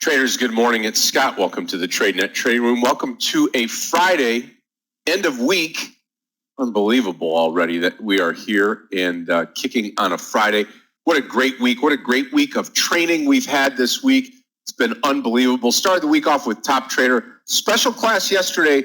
Traders, good morning. It's Scott. Welcome to the Tradenet Trading Room. Welcome to a Friday, end of week. Unbelievable already that we are here and kicking on a Friday. What a great week. What a great week of training we've had this week. It's been unbelievable. Started the week off with Top Trader. Special class yesterday,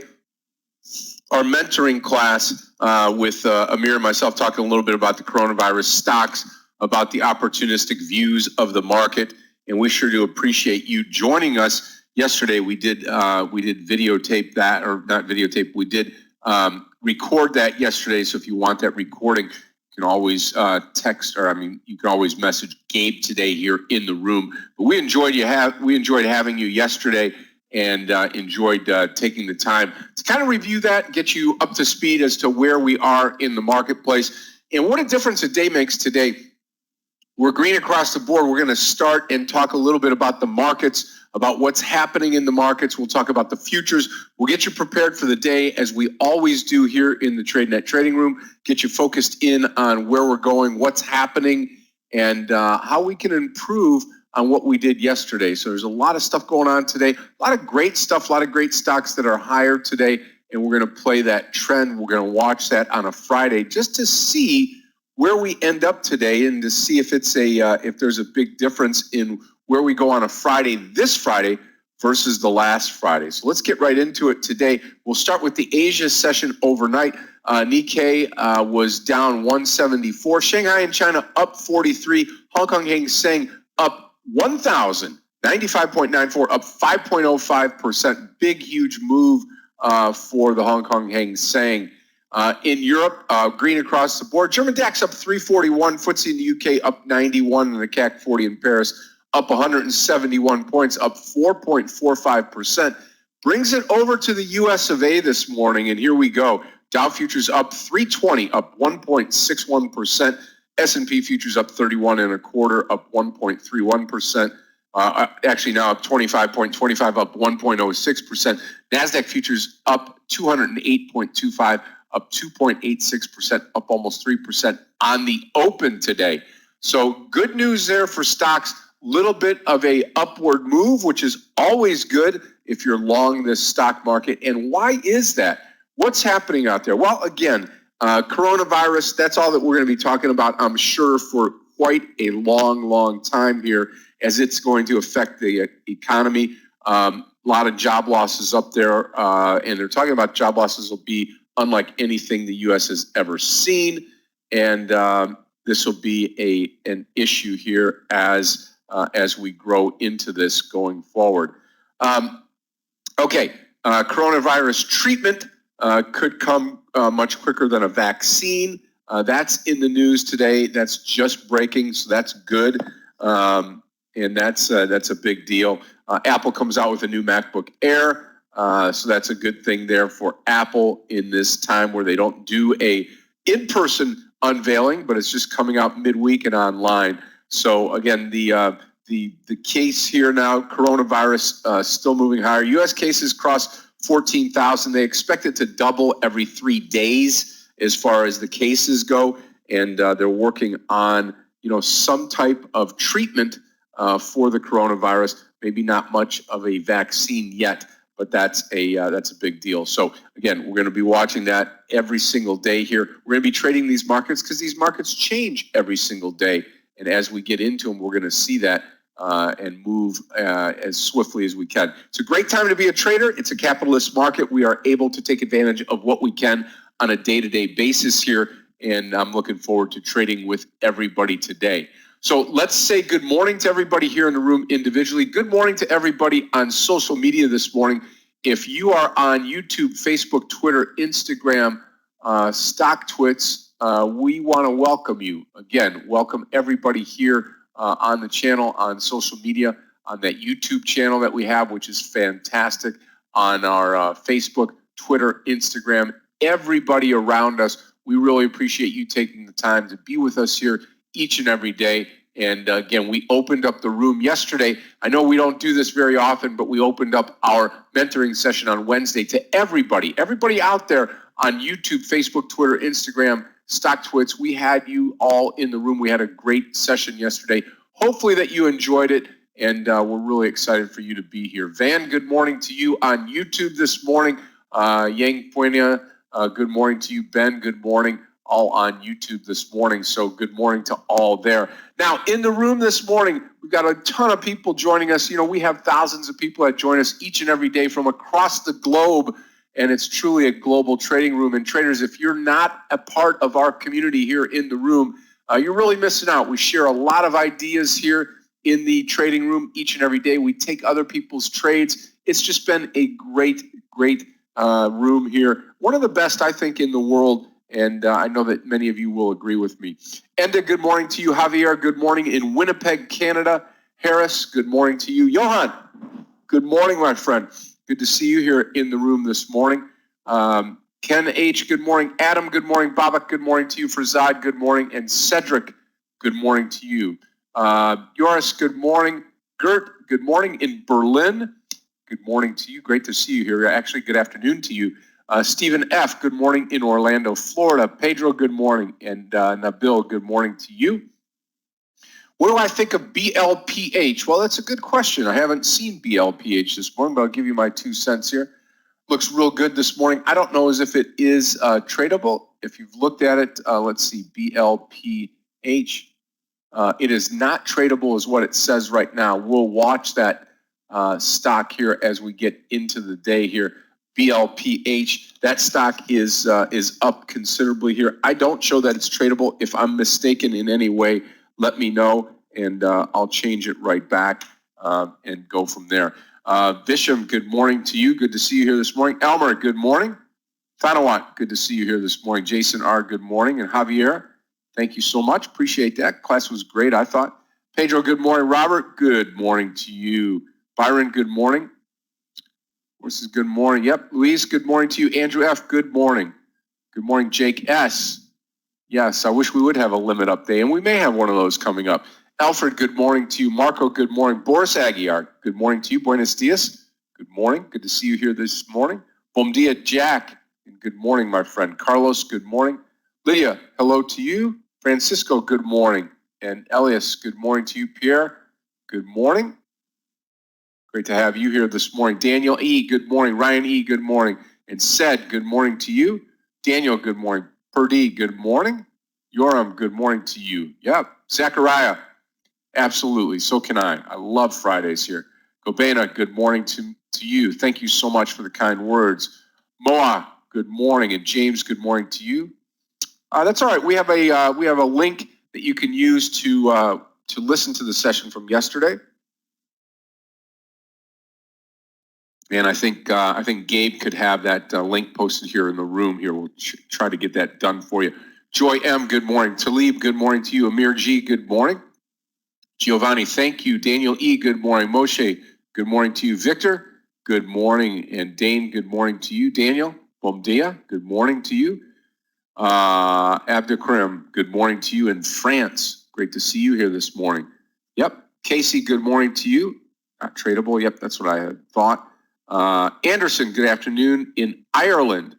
our mentoring class with Meir and myself talking a little bit about the coronavirus stocks, about the opportunistic views of the market. And we sure do appreciate you joining us. Yesterday we did videotape that, or not videotape. We did record that yesterday. So if you want that recording, you can always text, or you can always message Gabe today here in the room. But we enjoyed having you yesterday, and enjoyed taking the time to kind of review that, get you up to speed as to where we are in the marketplace and what a difference a day makes today. We're green across the board. We're going to start and talk a little bit about the markets, about what's happening in the markets. We'll talk about the futures. We'll get you prepared for the day, as we always do here in the Tradenet Trading Room, get you focused in on where we're going, what's happening, and how we can improve on what we did yesterday. So there's a lot of stuff going on today, a lot of great stuff, a lot of great stocks that are higher today, and we're going to play that trend. We're going to watch that on a Friday just to see where we end up today, and to see if it's if there's a big difference in where we go on a Friday, this Friday, versus the last Friday. So let's get right into it today. We'll start with the Asia session overnight. Nikkei was down 174. Shanghai and China up 43. Hong Kong Hang Seng up 1,095.94, up 5.05%. Big, huge move for the Hong Kong Hang Seng. In Europe, green across the board. German DAX up 341, FTSE in the UK up 91, and the CAC 40 in Paris up 171 points, up 4.45%. Brings it over to the US of A this morning, and here we go. Dow futures up 320, up 1.61%. S&P futures up 31 and a quarter, up 1.31%. Actually now up 25.25, up 1.06%. NASDAQ futures up 208.25, up 2.86%, up almost 3% on the open today. So good news there for stocks. Little bit of a upward move, which is always good if you're long this stock market. And why is that? What's happening out there? Well, again, coronavirus, that's all that we're going to be talking about, I'm sure, for quite a long time here, as it's going to affect the economy. A lot of job losses up there, and they're talking about job losses will be unlike anything the U.S. has ever seen, and this will be an issue here as we grow into this going forward. Coronavirus treatment could come much quicker than a vaccine. That's in the news today. That's just breaking, so that's good, and that's a big deal. Apple comes out with a new MacBook Air. So that's a good thing there for Apple in this time where they don't do a in-person unveiling, but it's just coming out midweek and online. So again, the case here now, coronavirus still moving higher. U.S. cases cross 14,000. They expect it to double every 3 days as far as the cases go, and they're working on some type of treatment for the coronavirus. Maybe not much of a vaccine yet, but that's a big deal. So again, we're going to be watching that every single day here. We're going to be trading these markets because these markets change every single day. And as we get into them, we're going to see that and move as swiftly as we can. It's a great time to be a trader. It's a capitalist market. We are able to take advantage of what we can on a day-to-day basis here. And I'm looking forward to trading with everybody today. So let's say good morning to everybody here in the room individually. Good morning to everybody on social media this morning. If you are on YouTube, Facebook, Twitter, Instagram, StockTwits, we want to welcome you. Again, welcome everybody here on the channel, on social media, on that YouTube channel that we have, which is fantastic, on our Facebook, Twitter, Instagram, everybody around us. We really appreciate you taking the time to be with us here each and every day. And again, we opened up the room yesterday. I know we don't do this very often, but we opened up our mentoring session on Wednesday to everybody out there on YouTube, Facebook, Twitter, Instagram, StockTwits. We had you all in the room. We had a great session yesterday. Hopefully that you enjoyed it. and we're really excited for you to be here. Van, good morning to you on YouTube this morning. Yang Puena, good morning to you. Ben, good morning, all on YouTube this morning. So good morning to all there. Now, in the room this morning, we've got a ton of people joining us. You know, we have thousands of people that join us each and every day from across the globe, and it's truly a global trading room. And traders, if you're not a part of our community here in the room, you're really missing out. We share a lot of ideas here in the trading room each and every day. We take other people's trades. It's just been a great room here. One of the best, I think, in the world. And I know that many of you will agree with me. Enda, good morning to you. Javier, good morning in Winnipeg, Canada. Harris, good morning to you. Johan, good morning, my friend. Good to see you here in the room this morning. Ken H., good morning. Adam, good morning. Barak, good morning to you. Farzad, good morning. And Cedric, good morning to you. Joris, good morning. Gert, good morning in Berlin. Good morning to you. Great to see you here. Actually, good afternoon to you. Stephen F., good morning in Orlando, Florida. Pedro, good morning. And Nabil, good morning to you. What do I think of BLPH? Well, that's a good question. I haven't seen BLPH this morning, but I'll give you my 2 cents here. Looks real good this morning. I don't know as if it is tradable. If you've looked at it, let's see, BLPH. It is not tradable is what it says right now. We'll watch that stock here as we get into the day here. BLPH, that stock is up considerably here. I don't show that it's tradable. If I'm mistaken in any way, let me know, and I'll change it right back and go from there. Visham, good morning to you. Good to see you here this morning. Elmer, good morning. Fanawat, good to see you here this morning. Jason R., good morning. And Javier, thank you so much. Appreciate that. Class was great, I thought. Pedro, good morning. Robert, good morning to you. Byron, good morning. This is good morning. Yep. Louise, good morning to you. Andrew F., good morning. Good morning, Jake S. Yes, I wish we would have a limit up day, and we may have one of those coming up. Alfred, good morning to you. Marco, good morning. Boris Aguiar, good morning to you. Buenos dias. Good morning. Good to see you here this morning. Bom dia, Jack. And good morning, my friend. Carlos, good morning. Lydia, hello to you. Francisco, good morning. And Elias, good morning to you. Pierre, good morning. Great to have you here this morning. Daniel E., good morning. Ryan E., good morning. And Sed, good morning to you. Daniel, good morning. Purdy, good morning. Yoram, good morning to you. Yep. Zachariah, absolutely. So can I. I love Fridays here. Gobena, good morning to you. Thank you so much for the kind words. Moa, good morning. And James, good morning to you. That's all right. We have a link that you can use to listen to the session from yesterday. And I think Gabe could have that link posted here in the room here. We'll try to get that done for you. Joy M., good morning. Talib, good morning to you. Amir G., good morning. Giovanni, thank you. Daniel E., good morning. Moshe, good morning to you. Victor, good morning. And Dane, good morning to you. Daniel, bom dia, good morning to you. Abdulkarim, good morning to you in France. Great to see you here this morning. Yep. Casey, good morning to you. Not tradable. Yep, that's what I had thought. Anderson, good afternoon in Ireland.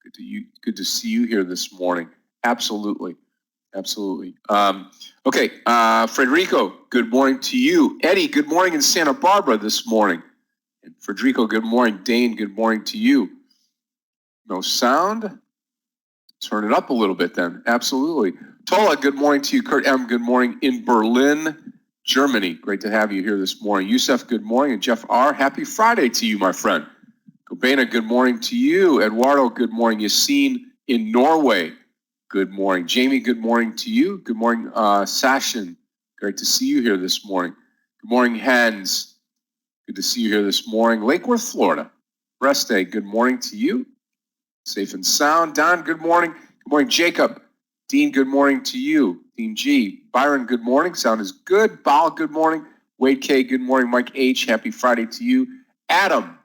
Good to see you here this morning. Absolutely. Okay, Frederico, good morning to you. Eddie, good morning in Santa Barbara this morning. And Frederico, good morning. Dane, good morning to you. No sound? Turn it up a little bit then. Absolutely. Tola, good morning to you. Kurt M., good morning in Berlin, Germany. Great to have you here this morning. Yusef, good morning. And Jeff R., happy Friday to you, my friend. Gobena, good morning to you. Eduardo, good morning. Yassine in Norway, good morning. Jamie, good morning to you. Good morning, Sashin. Great to see you here this morning. Good morning, Hans. Good to see you here this morning. Lake Worth, Florida. Rest day, good morning to you. Safe and sound. Don, good morning. Good morning, Jacob. Dean, good morning to you. Dean G. Byron, good morning. Sound is good. Bal, good morning. Wade K., good morning. Mike H., happy Friday to you. Adam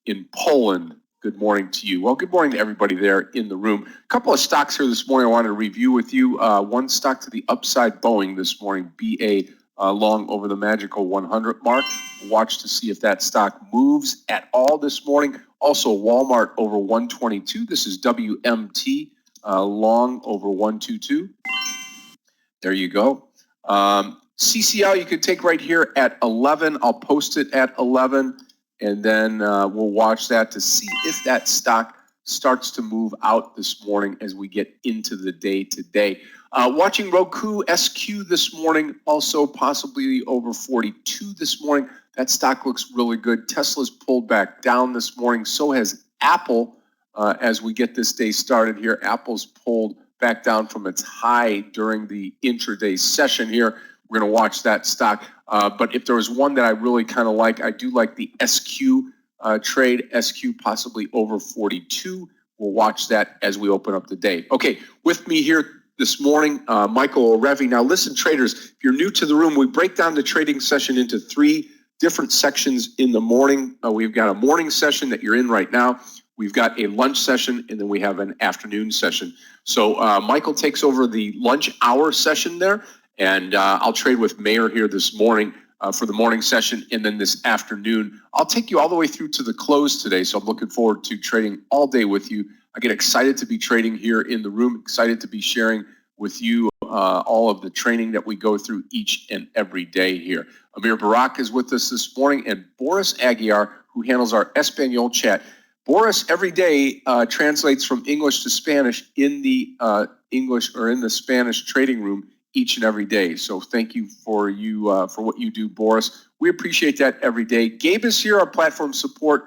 in Poland, good morning to you. Well, good morning to everybody there in the room. A couple of stocks here this morning I wanted to review with you. One stock to the upside, Boeing this morning, BA long over the magical 100 mark. Watch to see if that stock moves at all this morning. Also, Walmart over 122. This is WMT long over 122. There you go. CCL you can take right here at 11. I'll post it at 11, and then we'll watch that to see if that stock starts to move out this morning as we get into the day today. Watching Roku SQ this morning, also possibly over 42 this morning. That stock looks really good. Tesla's pulled back down this morning. So has Apple as we get this day started here. Apple's pulled back down from its high during the intraday session here. We're going to watch that stock. But if there was one that I really kind of like, I do like the SQ trade. SQ possibly over 42. We'll watch that as we open up the day. Okay, with me here this morning, Michael O'Reilly. Now listen, traders, if you're new to the room, we break down the trading session into 3 different sections in the morning. We've got a morning session that you're in right now. We've got a lunch session, and then we have an afternoon session. So Michael takes over the lunch hour session there, and I'll trade with Meir here this morning for the morning session, and then this afternoon. I'll take you all the way through to the close today, so I'm looking forward to trading all day with you. I get excited to be trading here in the room, excited to be sharing with you all of the training that we go through each and every day here. Barak is with us this morning, and Boris Aguiar, who handles our Espanol chat. Boris every day translates from English to Spanish in the English or in the Spanish trading room each and every day. So thank you for what you do, Boris. We appreciate that every day. Gabe is here, our platform support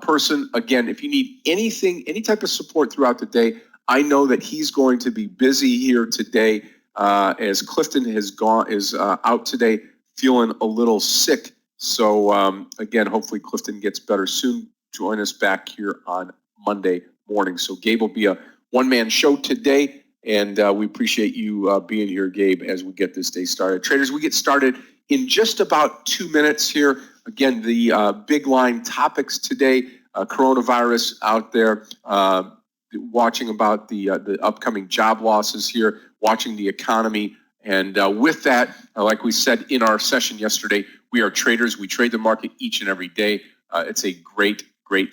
person. Again, if you need anything, any type of support throughout the day, I know that he's going to be busy here today as Clifton is out today feeling a little sick. So again, hopefully Clifton gets better soon. Join us back here on Monday morning. So Gabe will be a one-man show today, and we appreciate you being here, Gabe, as we get this day started. Traders, we get started in just about 2 minutes here. Again, the big line topics today, coronavirus out there, watching about the upcoming job losses here, watching the economy. And with that, like we said in our session yesterday, we are traders. We trade the market each and every day. It's a great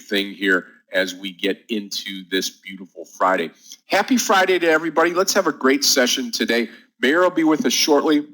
thing here as we get into this beautiful Friday. Happy Friday to everybody. Let's have a great session today. Meir will be with us shortly.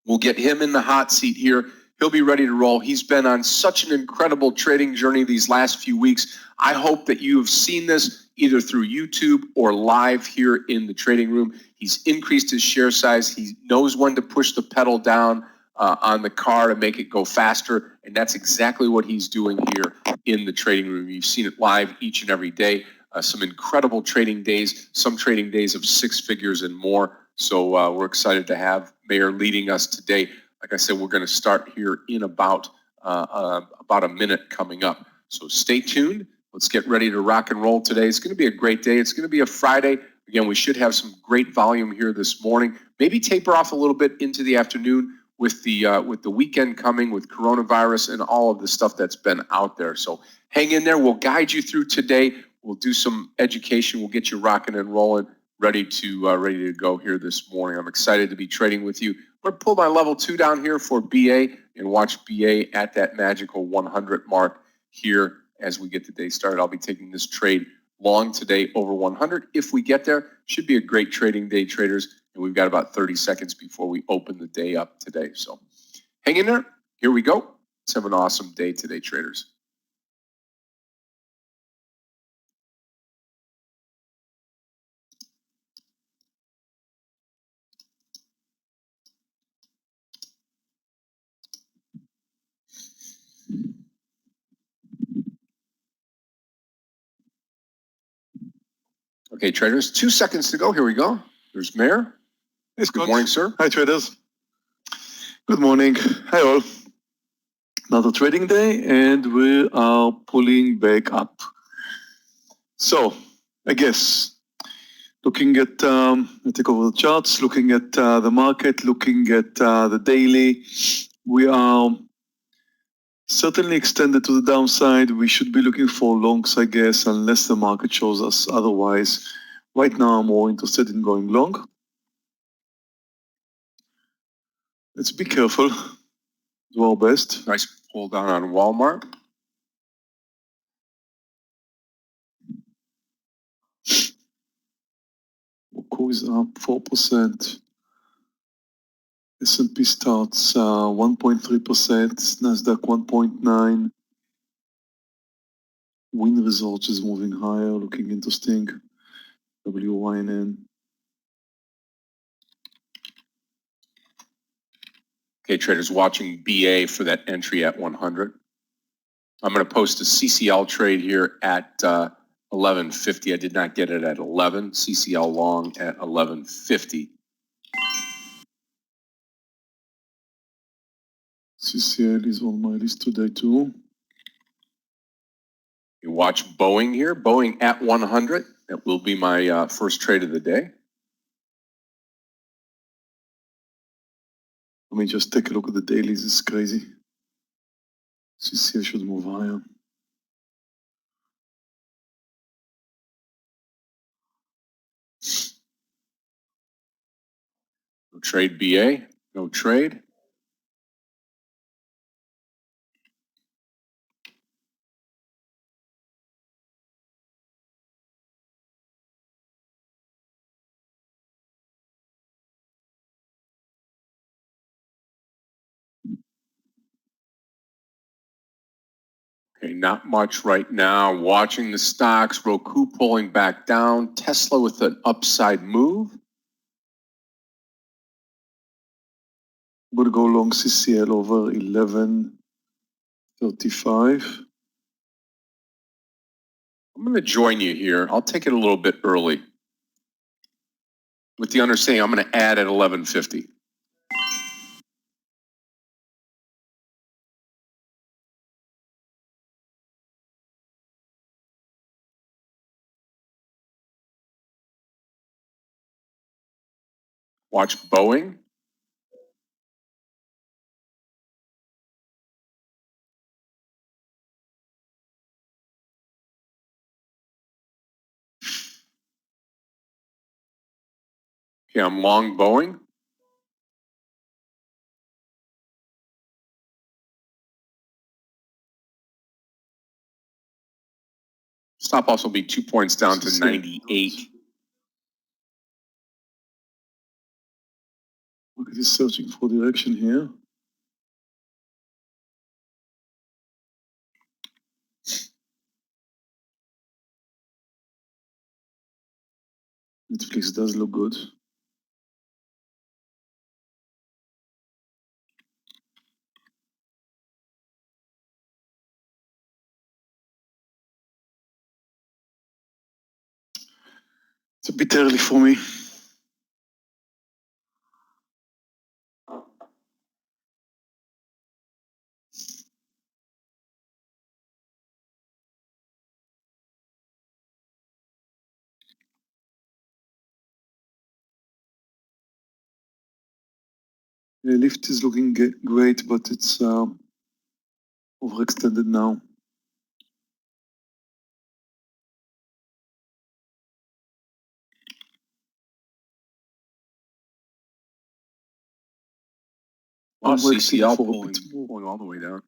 We'll get him in the hot seat here. He'll be ready to roll. He's been on such an incredible trading journey these last few weeks. I hope that you have seen this either through YouTube or live here in the trading room. He's increased his share size. He knows when to push the pedal down on the car to make it go faster, and that's exactly what he's doing here in the trading room. You've seen it live each and every day. Some incredible trading days, some trading days of 6 figures and more. So we're excited to have Meir leading us today. Like I said, we're going to start here in about a minute coming up. So stay tuned. Let's get ready to rock and roll today. It's going to be a great day. It's going to be a Friday. Again, we should have some great volume here this morning. Maybe taper off a little bit into the afternoon with the weekend coming, with coronavirus and all of the stuff that's been out there. So hang in there. We'll guide you through today. We'll do some education. We'll get you rocking and rolling, ready to go here this morning. I'm excited to be trading with you. I'm going to pull my level 2 down here for BA and watch BA at that magical 100 mark here as we get the day started. I'll be taking this trade long today over 100. If we get there, should be a great trading day, traders. And we've got about 30 seconds before we open the day up today. So hang in there. Here we go. Let's have an awesome day today, traders. Okay, traders, 2 seconds to go. Here we go. There's Meir. Yes, Good morning, sir. Hi, traders. Good morning. Hi, all. Another trading day, and we are pulling back up. So, I guess, looking at, I take over the charts, looking at the market, looking at the daily, we are certainly extended to the downside. We should be looking for longs, I guess, unless the market shows us otherwise. Right now, I'm more interested in going long. Let's be careful. Do our best. Nice pull down on Walmart. Roku is up 4%. S&P starts 1.3%, Nasdaq 1.9%. Win Resorts is moving higher, looking interesting. WYNN. Okay, traders watching BA for that entry at 100. I'm going to post a CCL trade here at 1150. I did not get it at 11. CCL long at 1150. CCL is on my list today too. You watch Boeing here. Boeing at 100. That will be my first trade of the day. Let me just take a look at the dailies. It's crazy. CCL should move higher. No trade BA. No trade. Okay, not much right now. Watching the stocks. Roku pulling back down. Tesla with an upside move. I'm going to go long CCL over 1135. I'm going to join you here. I'll take it a little bit early. With the understanding, I'm going to add at 1150. Watch Boeing. Okay, I'm long Boeing. Stop loss will be 2 points down to 98. Market is searching for direction here. Netflix does look good. It's a bit early for me. The lift is looking great, but it's overextended now. Oh, CCL pulling all the way down.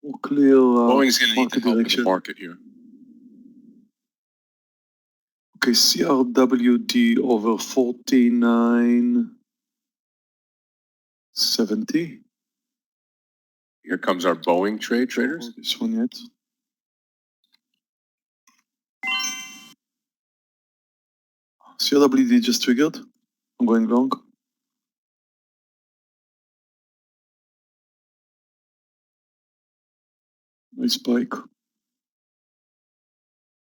More clear Boeing's going to need to help in the direction. market here. Okay, CRWD over 49.70. Here comes our Boeing trade, traders. This one yet? CRWD just triggered. I'm going long. Nice spike.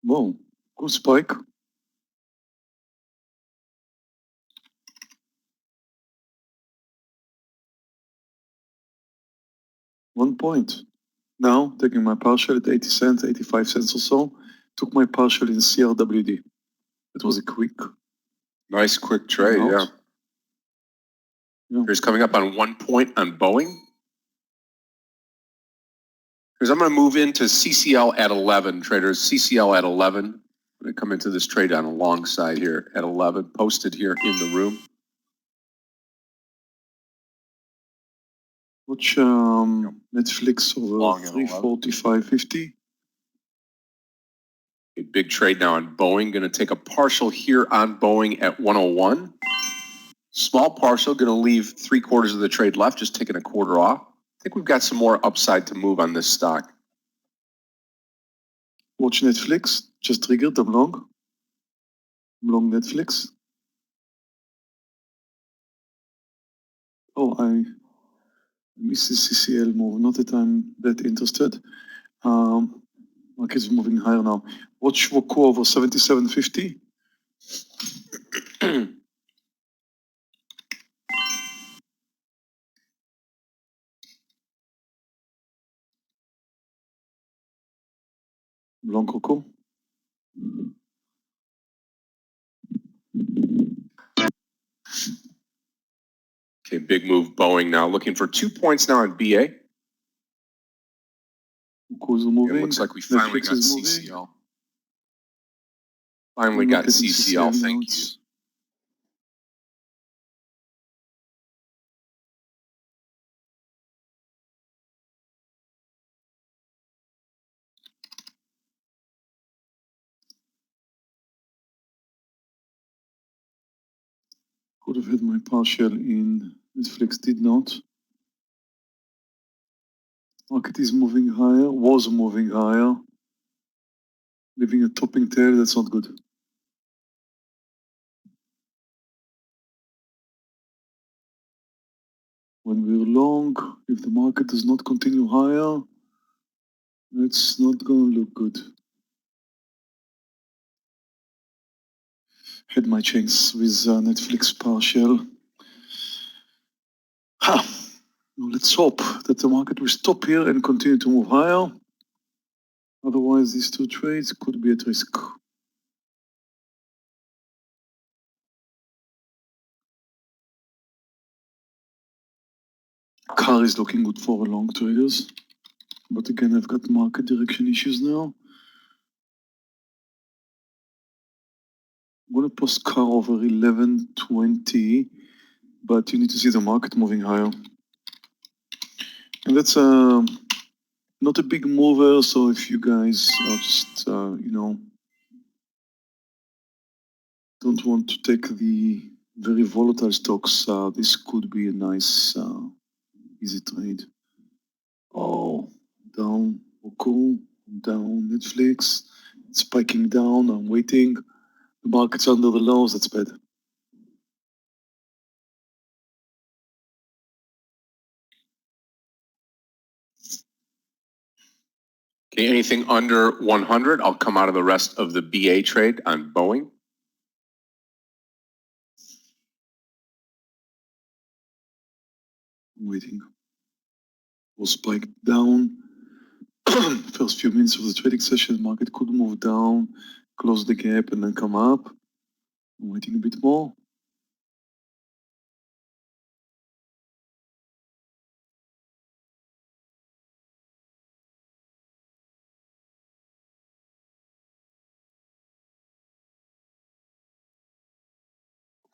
Whoa, good spike. One point. Now, taking my partial at 80 cents, 85 cents or so, took my partial in CRWD. It was a quick. Nice quick trade, yeah. Here's coming up on 1 point on Boeing. Here's I'm going to move into CCL at 11, traders. CCL at 11. I'm going to come into this trade on a long side here at 11, posted here in the room. Watch Netflix over 345.50. A big trade now on Boeing. Going to take a partial here on Boeing at 101. Small partial, going to leave 3/4 of the trade left, just taking a quarter off. I think we've got some more upside to move on this stock. Watch Netflix. Just triggered. I'm long. I'm long Netflix. Oh, I missed the CCL move. Not that I'm that interested. Market's moving higher now. Watch Woku over 77.50. Long Coco. Okay, big move Boeing now, looking for 2 points now in BA. Woku's moving. It looks like we finally Netflix got is moving. CCL. Finally I'm got not getting CCL, now. thank you. It's- Could have had my partial in Netflix, did not. Market is moving higher, was moving higher. Leaving a topping tail, that's not good. When we're long, if the market does not continue higher, it's not gonna look good. Had my chance with Netflix partial. Ha! Now let's hope that the market will stop here and continue to move higher. Otherwise, these two trades could be at risk. Car is looking good for long traders. But again, I've got market direction issues now. I'm gonna post car over 11.20, but you need to see the market moving higher. And that's not a big mover, so if you guys are just, don't want to take the very volatile stocks, this could be a nice, easy trade. Oh, down, Roku, down, Netflix, spiking down, I'm waiting. The market's under the lows, that's bad. Okay, anything under 100, I'll come out of the rest of the BA trade on Boeing. I'm waiting. Will spike down. First few minutes of the trading session, market could move down, close the gap, and then come up. I'm waiting a bit more.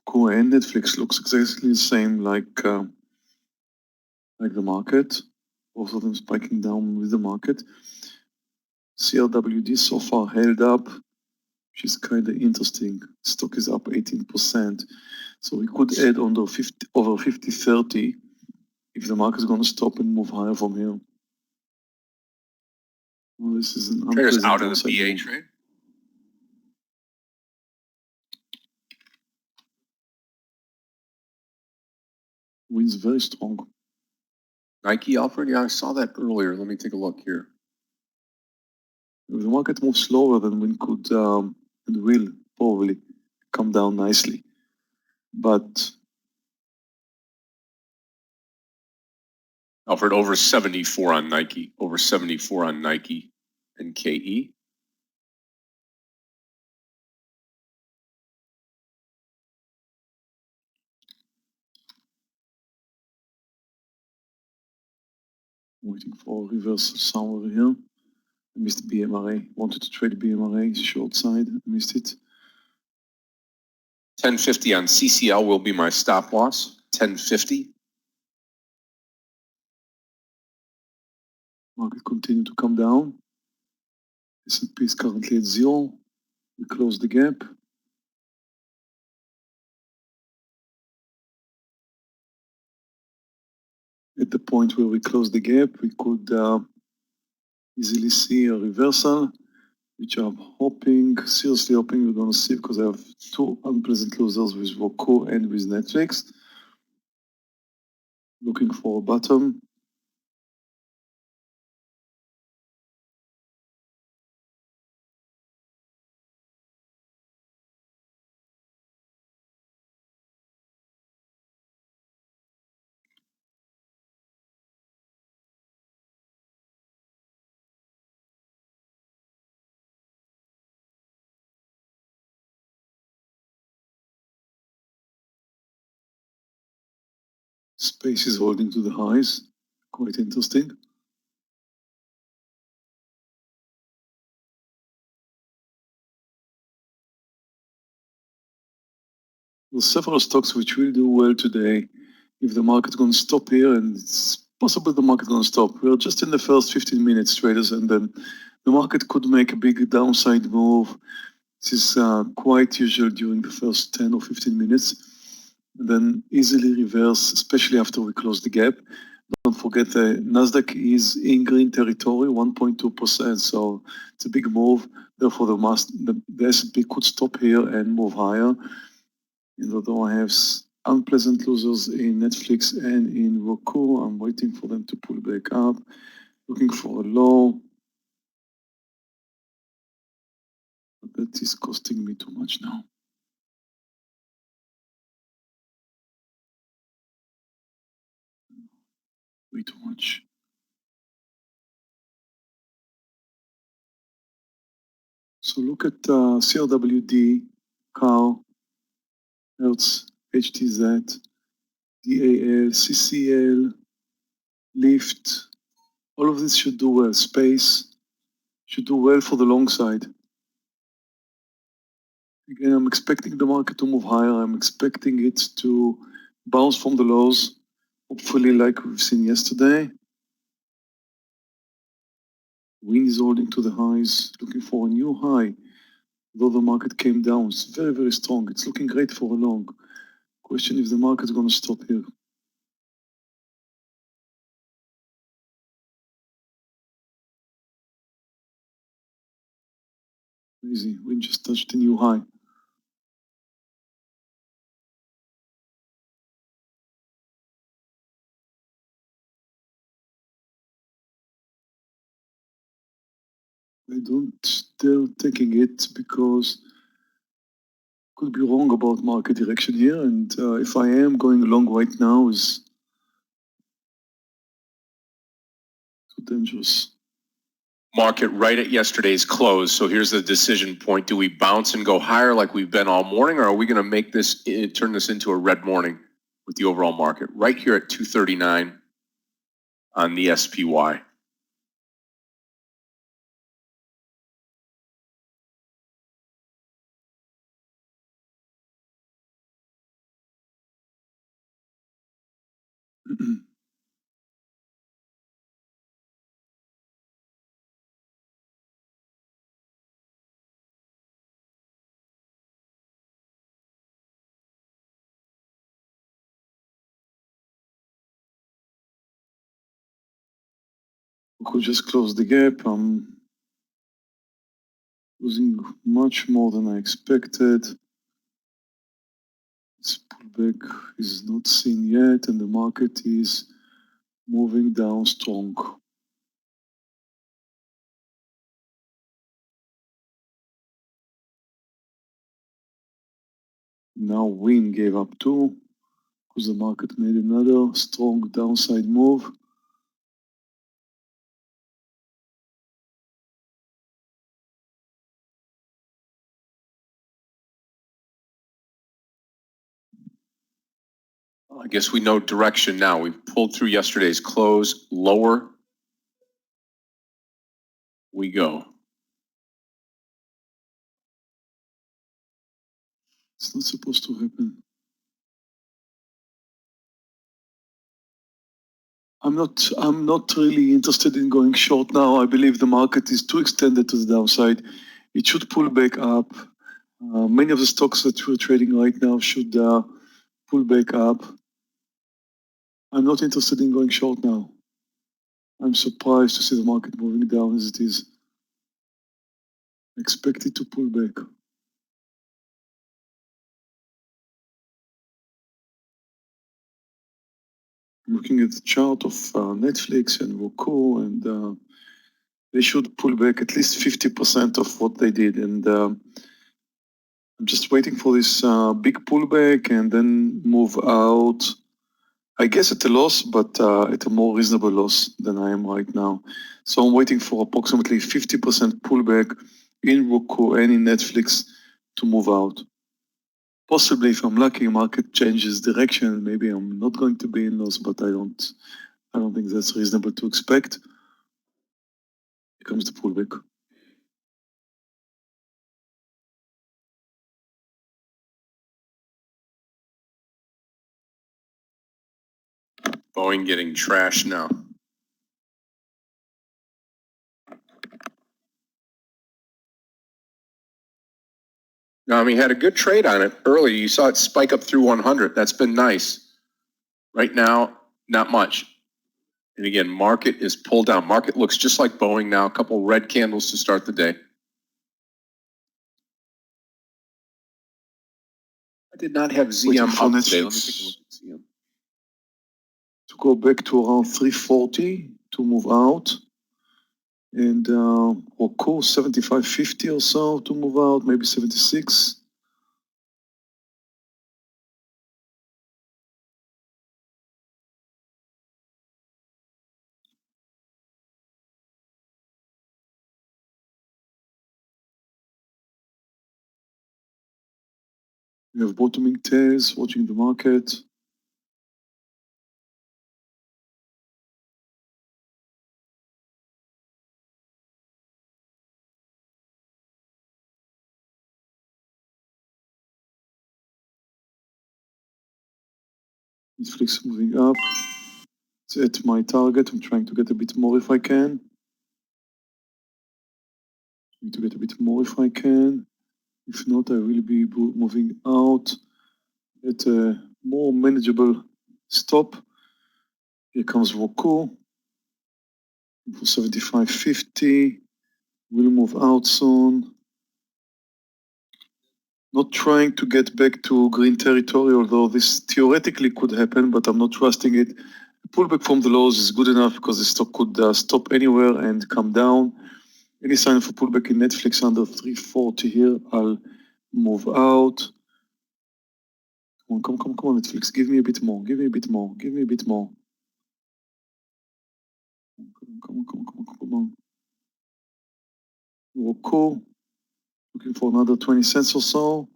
Cool, and Netflix looks exactly the same like the market. Both of them spiking down with the market. CLWD so far held up, which is kind of interesting. Stock is up 18%. So we could add under 50, over 50.30 if the market is going to stop and move higher from here. Well, this is an Traders out of the downside BA move. trade. Wins very strong. Nike, Alfred, yeah, I saw that earlier. Let me take a look here. If the market moves slower, then wind could and will probably come down nicely. But Alfred, over 74 on Nike, over 74 on Nike and KE. waiting for a reversal somewhere here. I missed BMRA. Wanted to trade BMRA short side. Missed it. 1050 on CCL will be my stop loss. 1050. Market continue to come down. S&P is currently at 0. We close the gap. point where we close the gap, we could easily see a reversal, which I'm seriously hoping we're going to see, because I have two unpleasant losers with Roku and with Netflix. Looking for a bottom. Space is holding to the highs. Quite interesting. There's several stocks which will do well today if the market's going to stop here, and it's possible the market's going to stop. We're just in the first 15 minutes, traders, and then the market could make a big downside move. This is quite usual during the first 10 or 15 minutes, and then easily reverse, especially after we close the gap. Don't forget the Nasdaq is in green territory, 1.2%, so it's a big move. Therefore, the S&P could stop here and move higher. And although I have unpleasant losers in Netflix and in Roku, I'm waiting for them to pull back up, looking for a low. But that is costing me too much now. Way too much. So look at CRWD, CAR, Hertz, HTZ, DAL, CCL, Lift. All of this should do well. Space should do well for the long side. Again, I'm expecting the market to move higher. I'm expecting it to bounce from the lows, hopefully like we've seen yesterday. Wind is holding to the highs, looking for a new high. Though the market came down, it's very, very strong. It's looking great for a long. Question if the market's going to stop here. Easy, wind just touched a new high. I don't dare taking it because could be wrong about market direction here, and if I am going long right now is too dangerous. Market right at yesterday's close. So here's the decision point. Do we bounce and go higher like we've been all morning, or are we going to make this, turn this into a red morning with the overall market? Right here at 239 on the SPY. We could just close the gap. I'm losing much more than I expected. This pullback is not seen yet, and the market is moving down strong. Now Win gave up too, because the market made another strong downside move. I guess we know direction now. We've pulled through yesterday's close. Lower we go. It's not supposed to happen. I'm not really interested in going short now. I believe the market is too extended to the downside. It should pull back up. Many of the stocks that we're trading right now should pull back up. I'm not interested in going short now. I'm surprised to see the market moving down as it is. Expect it to pull back. I'm looking at the chart of Netflix and Roku, and they should pull back at least 50% of what they did. And I'm just waiting for this big pullback and then move out. I guess at a loss, but at a more reasonable loss than I am right now. So I'm waiting for approximately 50% pullback in Roku and in Netflix to move out. Possibly, if I'm lucky, market changes direction. Maybe I'm not going to be in loss, but I don't think that's reasonable to expect. Here comes the pullback. Boeing getting trashed now. He had a good trade on it early. You saw it spike up through 100. That's been nice. Right now, not much. And again, market is pulled down. Market looks just like Boeing now. A couple red candles to start the day. I did not have ZM up today. Let me take a look at ZM. To go back to around 340 to move out. And Roku 75.50 or so to move out, maybe 76. We have bottoming tails, watching the market. Netflix moving up. It's at my target. I'm trying to get a bit more if I can. Need to get a bit more if I can. If not, I will be moving out at a more manageable stop. Here comes Roku for 75.50. We'll move out soon. Not trying to get back to green territory, although this theoretically could happen, but I'm not trusting it. A pullback from the lows is good enough because the stock could stop anywhere and come down. Any sign of a pullback in Netflix under 340 here, I'll move out. Come on, Netflix, give me a bit more, give me a bit more, give me a bit more. Come on. Roku, looking for another 20 cents or so.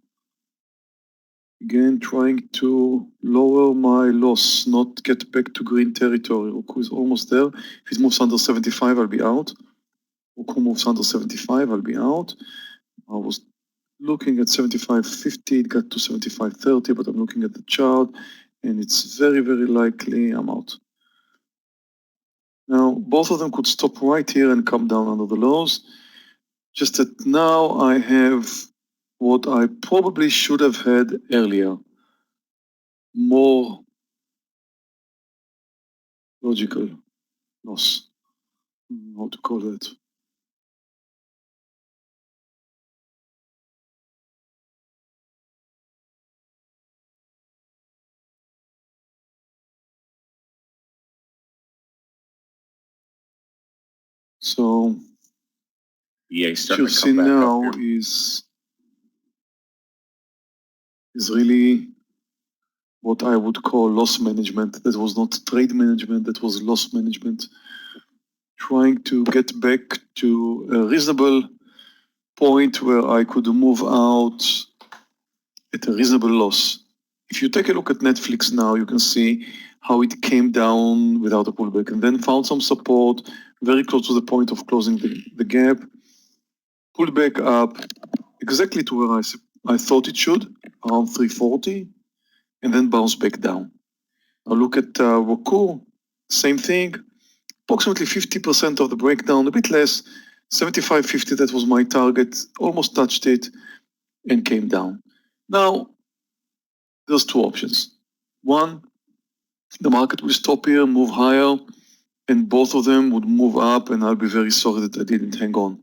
Again, trying to lower my loss, not get back to green territory. Roku is almost there. If it moves under 75, I'll be out. Roku moves under 75, I'll be out. I was looking at 75.50, it got to 75.30, but I'm looking at the chart, and it's very, very likely I'm out. Now, both of them could stop right here and come down under the lows. Just that now I have what I probably should have had earlier. More logical loss. How to call it? So what you're seeing now is really what I would call loss management. That was not trade management, that was loss management. Trying to get back to a reasonable point where I could move out at a reasonable loss. If you take a look at Netflix now, you can see how it came down without a pullback and then found some support very close to the point of closing the gap, pulled back up exactly to where I thought it should, around 340, and then bounce back down. Now look at Roku, same thing, approximately 50% of the breakdown, a bit less, 75.50, that was my target, almost touched it and came down. Now, there's two options. One, The market will stop here, move higher, and both of them would move up, and I'll be very sorry that I didn't hang on.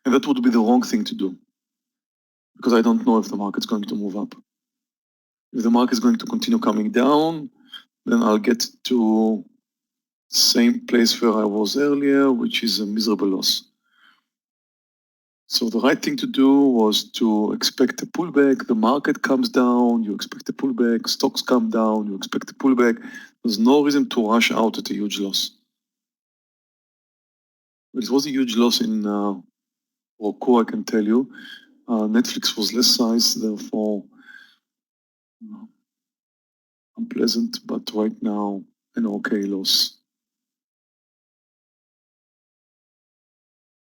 And that would be the wrong thing to do, because I don't know if the market's going to move up. If the market is going to continue coming down, then I'll get to the same place where I was earlier, which is a miserable loss. So the right thing to do was to expect a pullback. The market comes down, you expect a pullback, stocks come down, you expect a pullback. There's no reason to rush out at a huge loss. But it was a huge loss in Roku, I can tell you. Netflix was less size, therefore unpleasant, but right now an okay loss.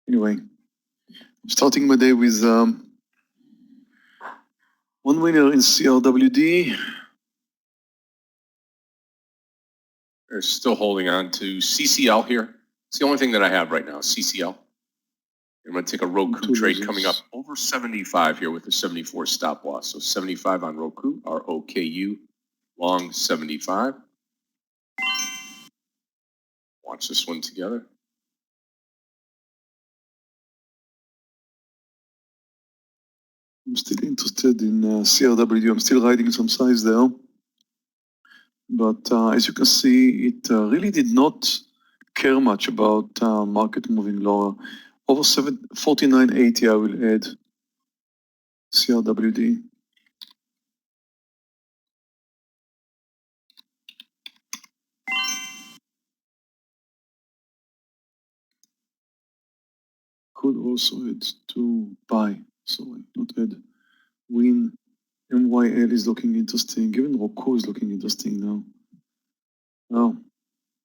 Anyway, I'm starting my day with one winner in CRWD. They're still holding on to CCL here. It's the only thing that I have right now, CCL. I'm going to take a Roku trade coming up over 75 here with a 74 stop loss. So 75 on Roku, ROKU, long 75. Watch this one together. I'm still interested in CRWD. I'm still riding some size there. But as you can see, it really did not care much about market moving lower. Over 49.80, I will add CRWD. Could also add to buy, sorry, not add. Win, MYL is looking interesting. Even Roku is looking interesting now. Oh,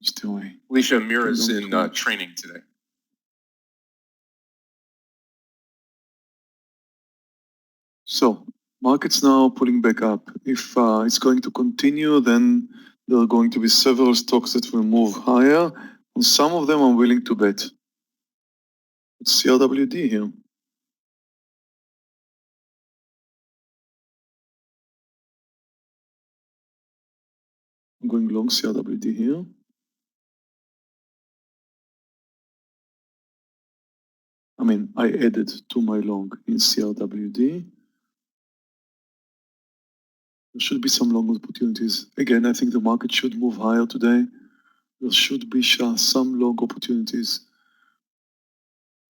stay away. Alicia, Meir is in training today. So markets now pulling back up. If it's going to continue, then there are going to be several stocks that will move higher. On some of them, I'm willing to bet. It's CRWD here. I'm going long CRWD here. I mean, I added to my long in CRWD. There should be some long opportunities. Again, I think the market should move higher today. There should be some long opportunities.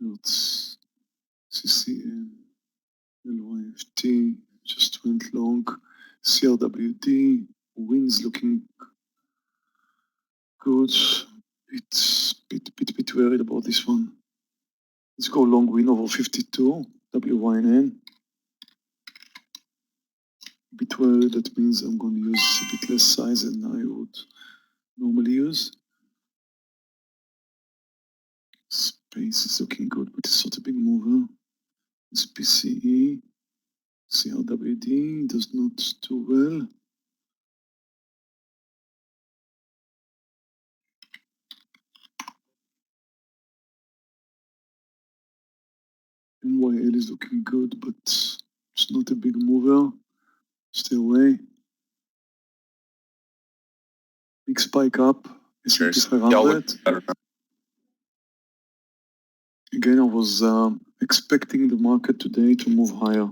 It's CCN, LYFT, just went long. CRWD, wins looking good. Bit worried about this one. Let's go long win over 52, WYNN. Bit worried, that means I'm going to use a bit less size than I would normally use. Space is looking good, but it's not a big mover. It's PCE, CRWD does not do well. MYL is looking good, but it's not a big mover. Stay away. Big spike up. S&P 500. Again, I was expecting the market today to move higher.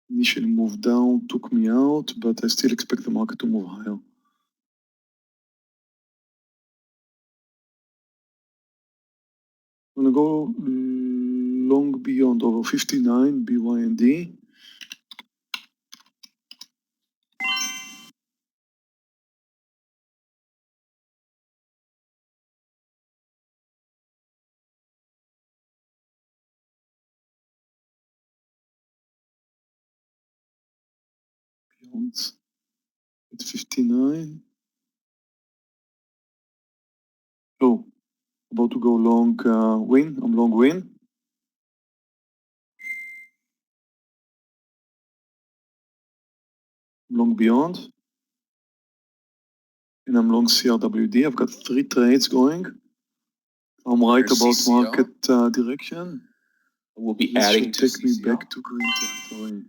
Initially moved down, took me out, but I still expect the market to move higher. I'm gonna go long beyond over 59, BYND. Beyond at 59. Oh, about to go long win. I'm long win. Long beyond. And I'm long CRWD. I've got 3 trades going. I'm right about market direction. We'll be This adding should to take me CCL. back to green territory.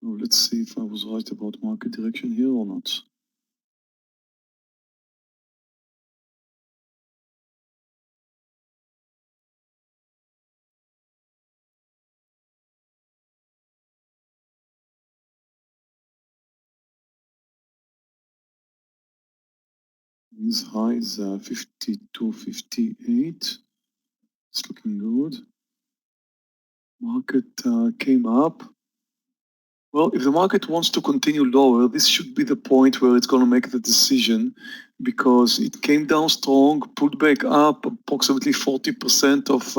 Now let's see if I was right about market direction here or not. His high is 52.58. It's looking good. Market came up. Well, if the market wants to continue lower, this should be the point where it's going to make the decision, because it came down strong, pulled back up approximately 40% of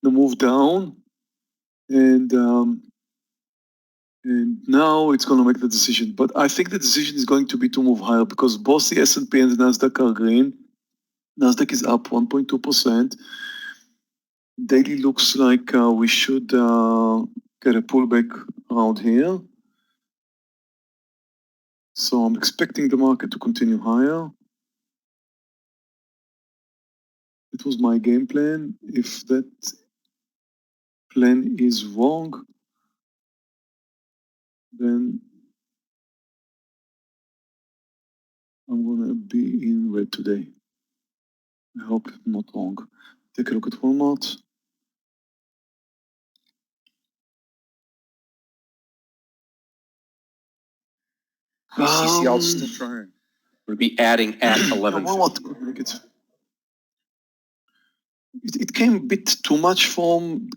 the move down, and now it's going to make the decision. But I think the decision is going to be to move higher, because both the S&P and the Nasdaq are green. Nasdaq is up 1.2%. Daily looks like we should get a pullback around here. So I'm expecting the market to continue higher. It was my game plan. If that plan is wrong, then I'm gonna be in red today. I hope I'm not wrong. Take a look at Walmart. CCL still trying. We'll be adding at 11. Walmart could make it. It came a bit too much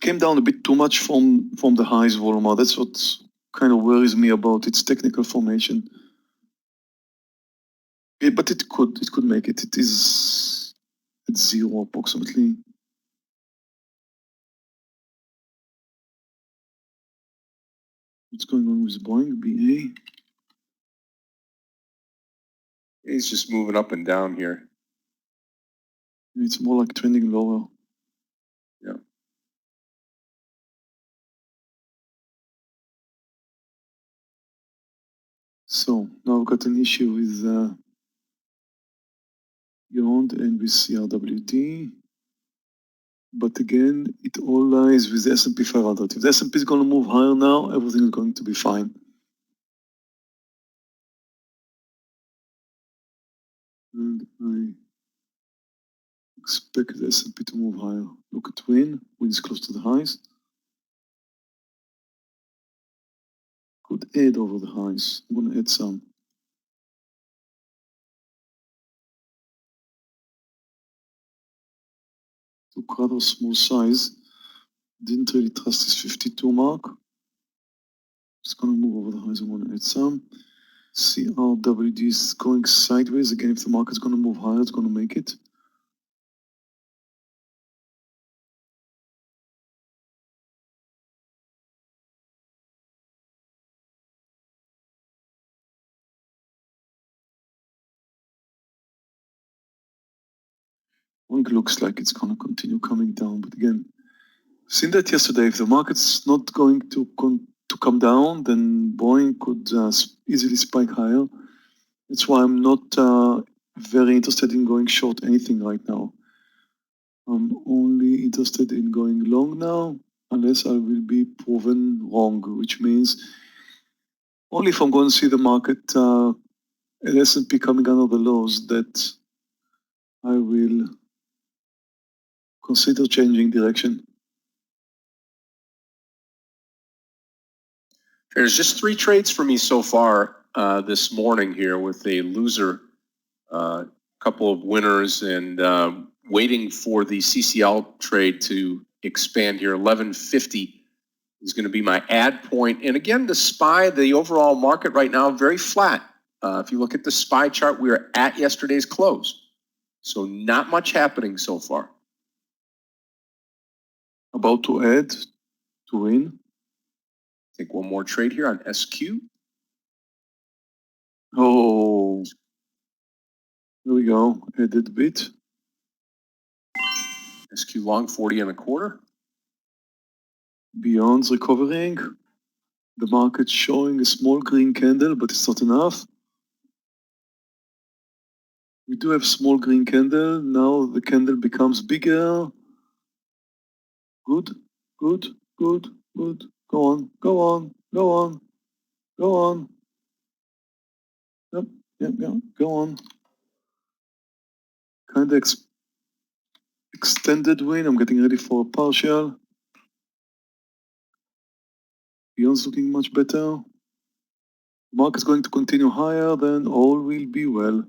came down a bit too much from the highs, Walmart. That's what kind of worries me about its technical formation. Yeah, but it could make it. It is at zero approximately. What's going on with Boeing, BA? It's just moving up and down here. It's more like trending lower. Yeah. So now we've got an issue with Beyond and with CRWT. But again, it all lies with the S&P 500. If the S&P is going to move higher now, everything is going to be fine. And I expect the S&P to move higher. Look at Win. Win is close to the highs. Could add over the highs. I'm going to add some. Took rather small size. Didn't really trust this 52 mark. It's going to move over the highs. I'm going to add some. CRWD is going sideways. Again, if the market's going to move higher, it's going to make it. It looks like it's going to continue coming down, but again, seen that yesterday. If the market's not going to come down, then Boeing could easily spike higher. That's why I'm not very interested in going short anything right now. I'm only interested in going long now, unless I will be proven wrong, which means only if I'm going to see the market S&P coming under the lows that I will consider changing direction. There's just 3 trades for me so far this morning here, with a loser, couple of winners, and waiting for the CCL trade to expand here. 1150 is going to be my add point. And again, the SPY, the overall market right now, very flat. If you look at the SPY chart, we are at yesterday's close. So not much happening so far. About to add to Win. Take one more trade here on SQ. Oh, there we go. Added bit. SQ long 40.25. Beyond's recovering. The market's showing a small green candle, but it's not enough. We do have a small green candle. Now the candle becomes bigger. Good, good, good, good, Go on, go on, go on, go on. Yep, go on. Kind of extended win. I'm getting ready for a partial. Beyond's looking much better. Mark is going to continue higher, then all will be well.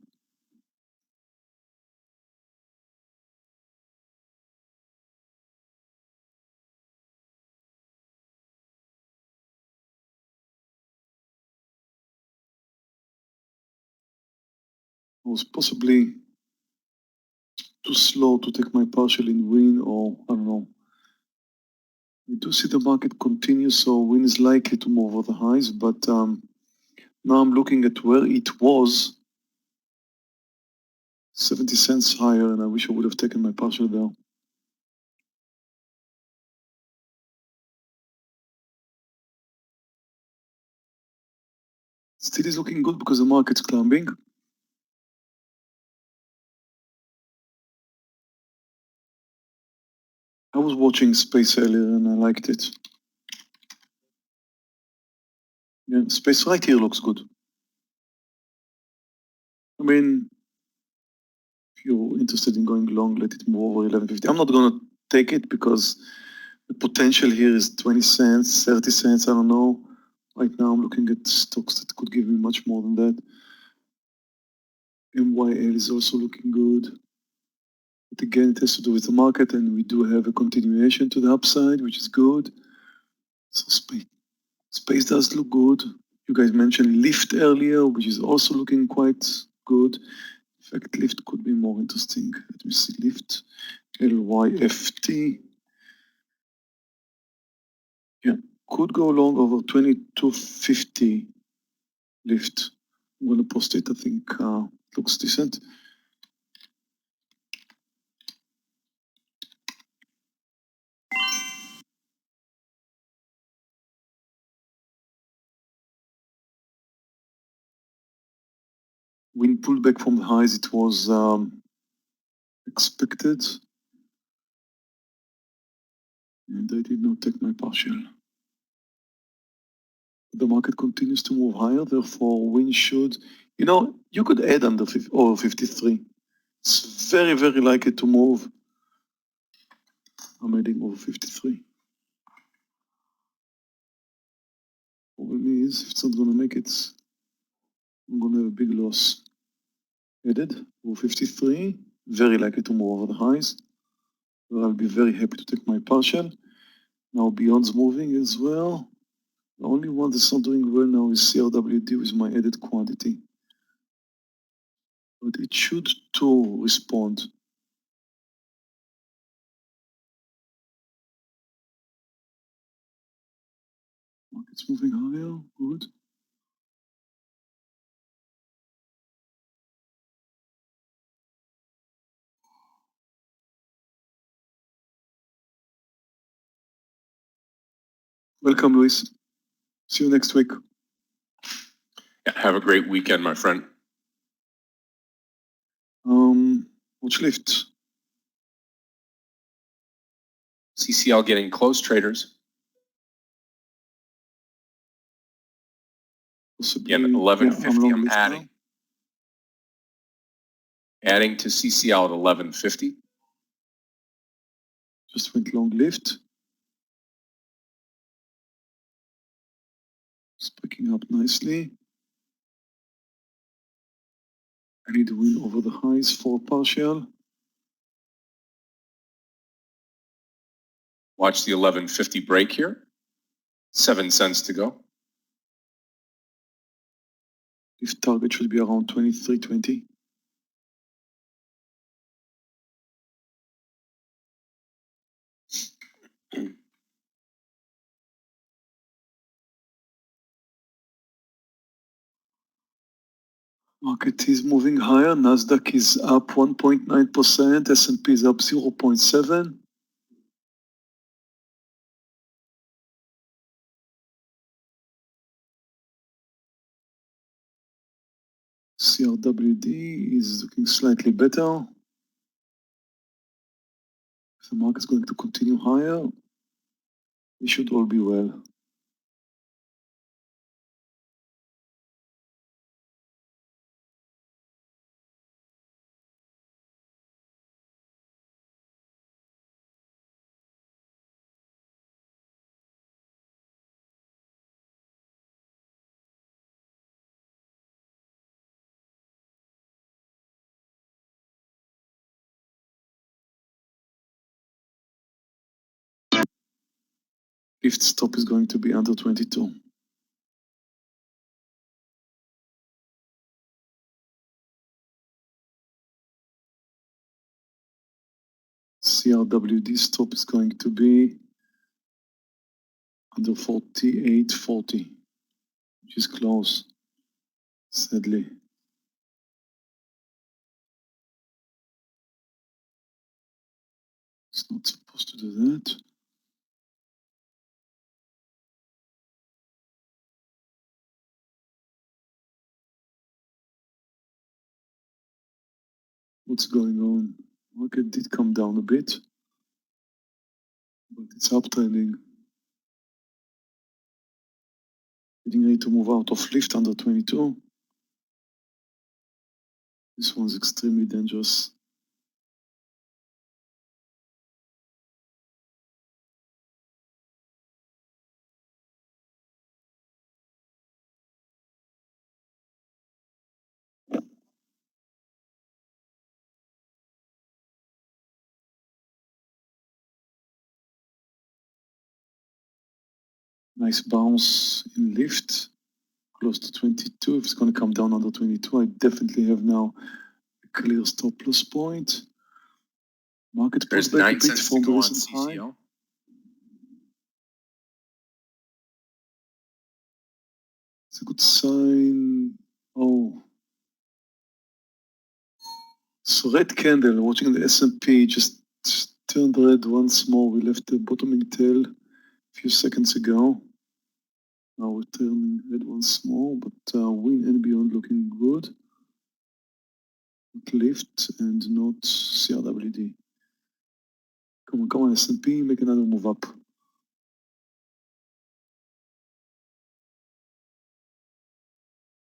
I was possibly too slow to take my partial in win, or I don't know. We do see the market continue, so win is likely to move over the highs, but now I'm looking at where it was, 70 cents higher, and I wish I would have taken my partial there. Still is looking good because the market's climbing. I was watching Space earlier and I liked it. Yeah, Space right here looks good. I mean, if you're interested in going long, let it move over 11.50. I'm not gonna take it because the potential here is 20 cents, 30 cents, I don't know. Right now I'm looking at stocks that could give me much more than that. MYL is also looking good. But again, it has to do with the market, and we do have a continuation to the upside, which is good. So space does look good. You guys mentioned Lyft earlier, which is also looking quite good. In fact, Lyft could be more interesting. Let me see, Lyft, LYFT. Yeah, could go long over 22.50 Lyft. I'm gonna post it, I think looks decent. When pulled back from the highs, it was expected. And I did not take my partial. The market continues to move higher, therefore win should, you could add under over 53. It's very, very likely to move. I'm adding over 53. Problem is, if it's not gonna make it, I'm gonna have a big loss. Added over 53, very likely to move over the highs. Well, I'll be very happy to take my partial. Now Beyond's moving as well. The only one that's not doing well now is CRWD with my added quantity. But it should too respond. Market's moving higher, good. Welcome, Luis. See you next week. Yeah, have a great weekend, my friend. Watch Lyft. CCL getting close, traders. Possibly, Again, 11.50, I'm Lyft adding. Adding to CCL at 11.50. Just went long Lyft. It's picking up nicely. I need to win over the highs for partial. Watch the 11.50 break here. 7 cents to go. If target should be around 23.20. Market is moving higher. Nasdaq is up 1.9%. S&P is up 0.7. CRWD is looking slightly better. If the market is going to continue higher, it should all be well. Fifth stop is going to be under 22. CRWD stop is going to be under 48.40, which is close, sadly. It's not supposed to do that. What's going on? Market did come down a bit, but it's uptrending. Getting ready to move out of lift under 22. This one's extremely dangerous. Nice bounce in lift, close to 22. If it's going to come down under 22, I definitely have now a clear stop loss point. Market There's pulled back 9 a bit cents to from the go on recent high. CCL. It's a good sign. Oh, so red candle. Watching the S&P just turned red once more. We left the bottoming tail a few seconds ago. Now we're turning red once more, but win and beyond looking good. Not lift and not CRWD. Come on, S&P, make another move up.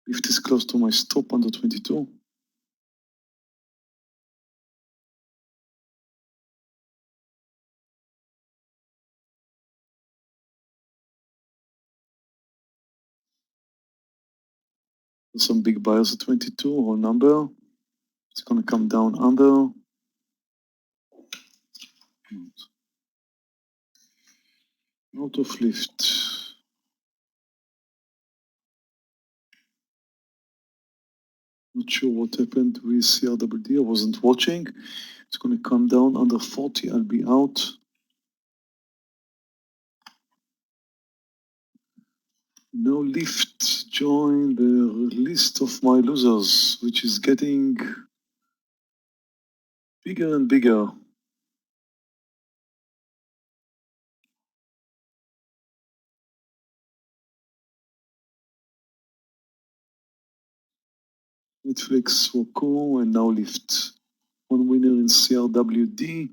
Lift is close to my stop under 22. Some big buyers at 22, whole number. It's going to come down under. Out of lift. Not sure what happened with CRWD. I wasn't watching. It's going to come down under 40. I'll be out. No lift. Join the list of my losers, which is getting bigger and bigger. Netflix, Roku, and now lift. One winner in CRWD.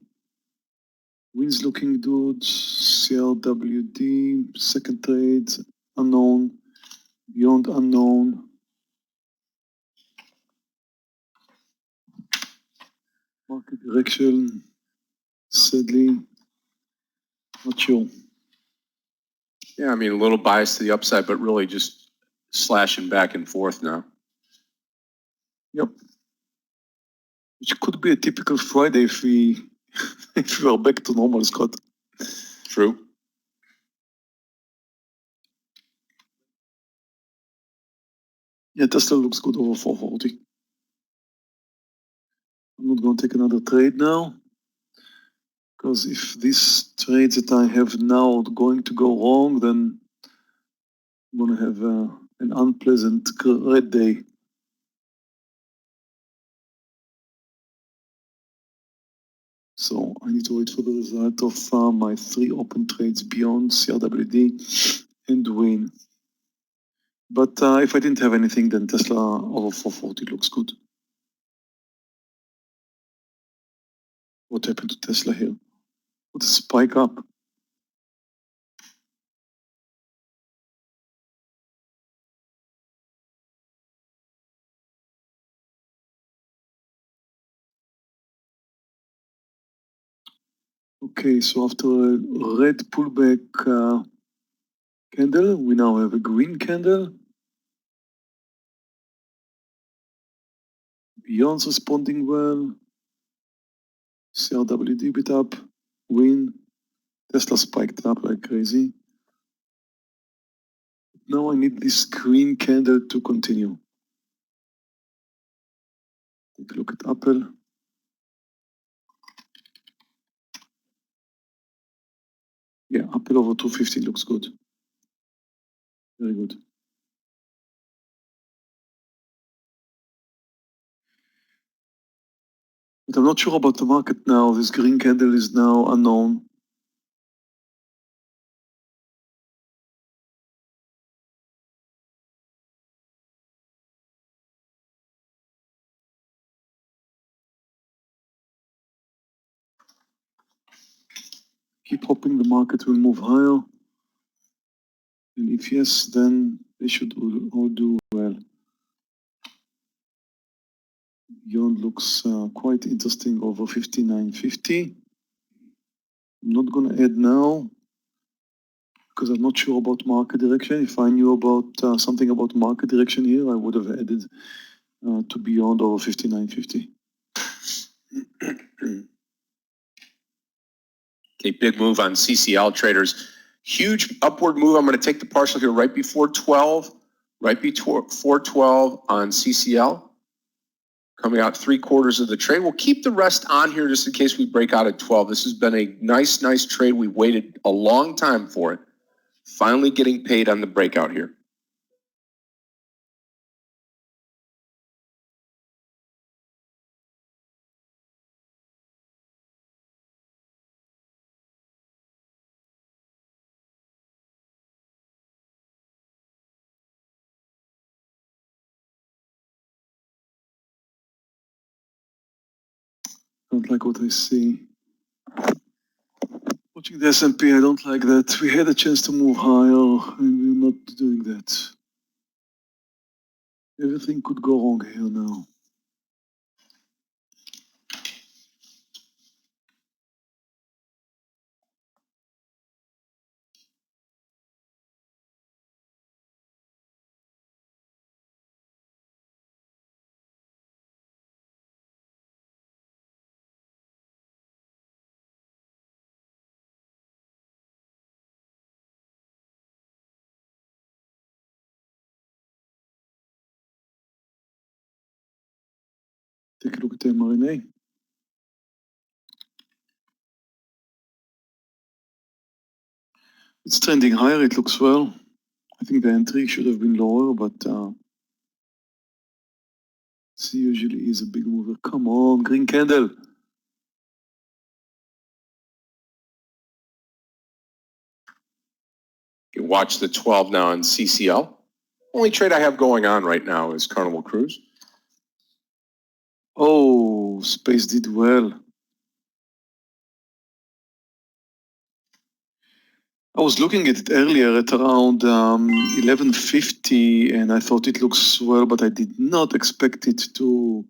Wins looking good. CRWD, second trade, unknown, beyond unknown. Market direction, sadly, not sure. Yeah, I mean, a little bias to the upside, but really just slashing back and forth now. Yep. Which could be a typical Friday if we if we are back to normal, Scott. True. Yeah, Tesla looks good over 440. I'm not going to take another trade now, because if these trades that I have now are going to go wrong, then I'm going to have an unpleasant red day. So I need to wait for the result of my 3 open trades beyond CRWD and win. But if I didn't have anything, then Tesla over 440 looks good. What happened to Tesla here? What a spike up. Okay, so after a red pullback candle, we now have a green candle. Beyond's responding well. CRWD bit up, win. Tesla spiked up like crazy. Now I need this green candle to continue. Take a look at Apple. Yeah, Apple over 250 looks good. Very good. But I'm not sure about the market now. This green candle is now unknown. Keep hoping the market will move higher. And if yes, then they should all do well. Beyond looks quite interesting over 59.50. I'm not going to add now because I'm not sure about market direction. If I knew about something about market direction here, I would have added to beyond over 59.50. Okay, big move on CCL traders. Huge upward move. I'm going to take the partial here right before 12, right before 12 on CCL. Coming out 3/4 of the trade. We'll keep the rest on here just in case we break out at 12. This has been a nice trade. We waited a long time for it. Finally getting paid on the breakout here. Don't like what I see. Watching the S&P, I don't like that. We had a chance to move higher, and we're not doing that. Everything could go wrong here now. Take a look at the mRNA. It's trending higher, it looks well. I think the entry should have been lower, but C usually is a big mover. Come on, green candle. You watch the 12 now on CCL. Only trade I have going on right now is Carnival Cruise. Oh, space did well. I was looking at it earlier at around 1150, and I thought it looks well, but I did not expect it to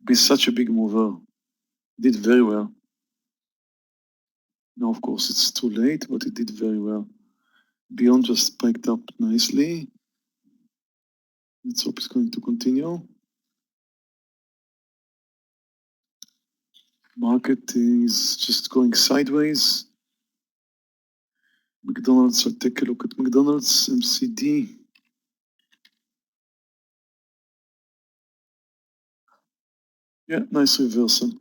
be such a big mover. It did very well. Now, of course, it's too late, but it did very well. Beyond just spiked up nicely. Let's hope it's going to continue. Market is just going sideways. McDonald's, I'll take a look at McDonald's, MCD. Yeah, nice reversal.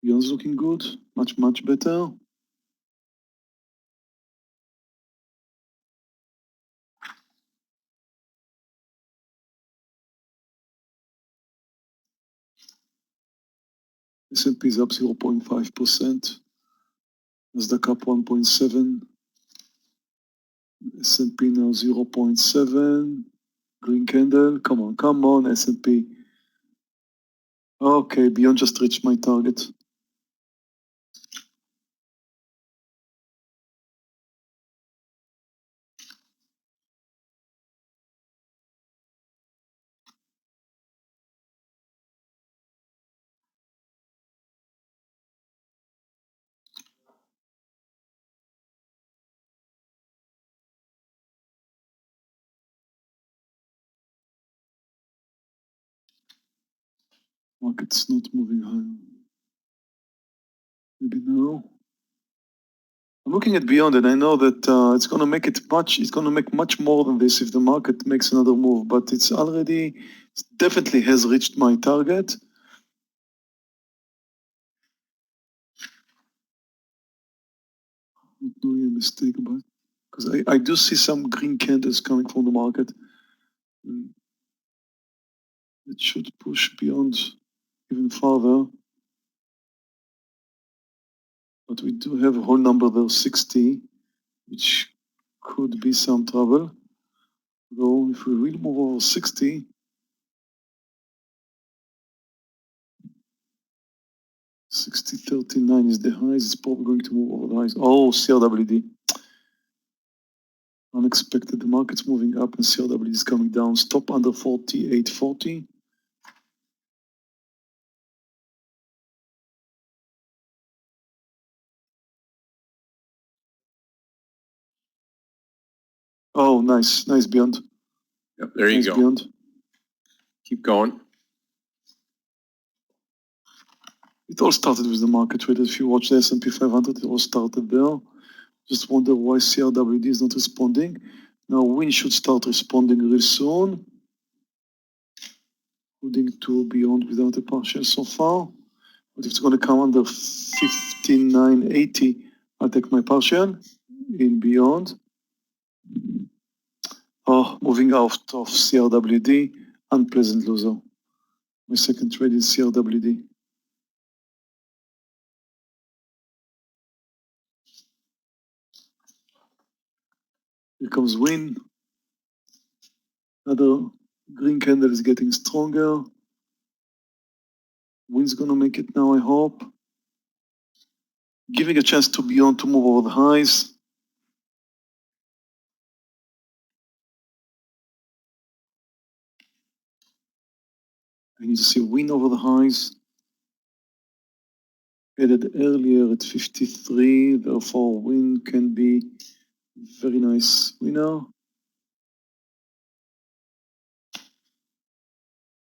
Beyond's looking good, much better. S&P is up 0.5%. Nasdaq up 1.7. S&P now 0.7. Green candle. Come on, S&P. Okay, Beyond just reached my target. Market's not moving higher. Maybe now. I'm looking at beyond, and I know that it's going to make it's going to make much more than this if the market makes another move, but it definitely has reached my target. Not doing a mistake, but because I do see some green candles coming from the market. It should push beyond even farther. But we do have a whole number there, 60, which could be some trouble. Though if we will move over 60, 60.39 is the highs. It's probably going to move over the highs. Oh, CRWD. Unexpected. The market's moving up and CRWD is coming down. Stop under 48.40. Oh, nice. Nice beyond. Yep, there you Nice go. beyond. Keep going. It all started with the market traders. If you watch the S&P 500, it all started there. Just wonder why CRWD is not responding. Now Win should start responding real soon. Holding to beyond without a partial so far. But if it's going to come under 59.80, I'll take my partial in beyond. Oh, moving out of CRWD, unpleasant loser. My second trade is CRWD. Here comes Win. Another green candle is getting stronger. Win's gonna make it now, I hope. Giving a chance to beyond to move over the highs. I need to see Win over the highs. Added earlier at 53, therefore Win can be very nice winner.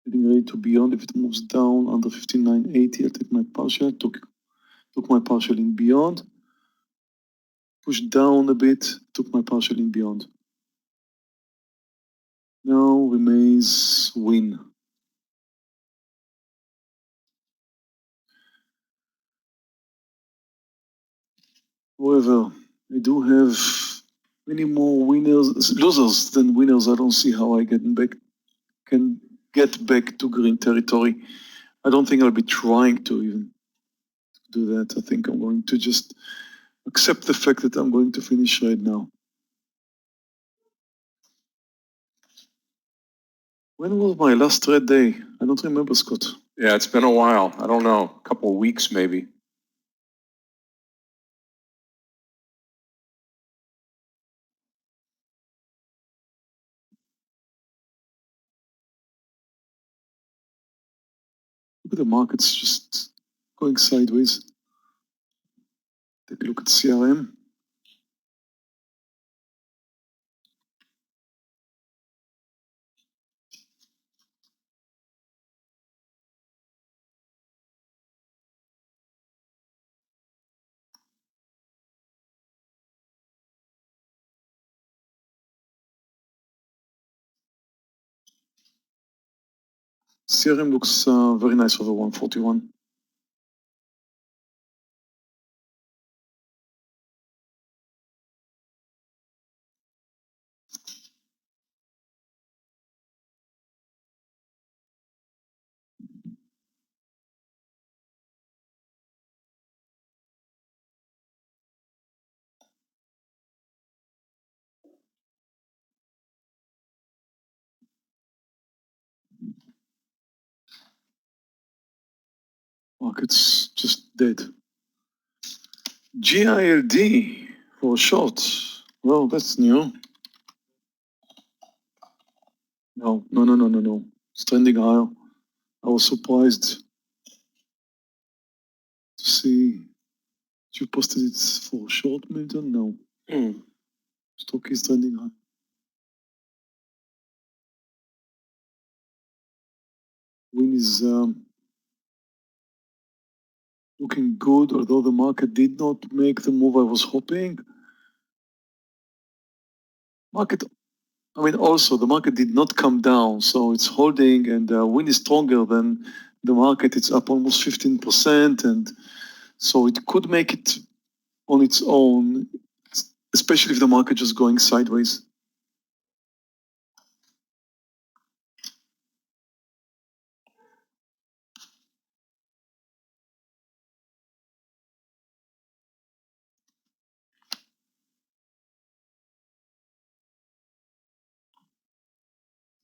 Getting ready to beyond. If it moves down under 59.80, I'll take my partial. Took my partial in beyond. Push down a bit, took my partial in beyond. Now remains Win. However, I do have many more losers than winners. I don't see how I can get back to green territory. I don't think I'll be trying to even do that. I think I'm going to just accept the fact that I'm going to finish right now. When was my last trade day? I don't remember, Scott. Yeah, it's been a while. I don't know, a couple of weeks maybe. Look at the markets just going sideways. Take a look at CRM. CRM looks very nice over 141. Market's just dead. GILD for a short. Well, that's new. No. It's trending higher. I was surprised to see you posted it for short, Milton. No. Stock is trending high. Win is looking good, although the market did not make the move I was hoping. Also the market did not come down, so it's holding, and wind is stronger than the market. It's up almost 15%, and so it could make it on its own, especially if the market just going sideways.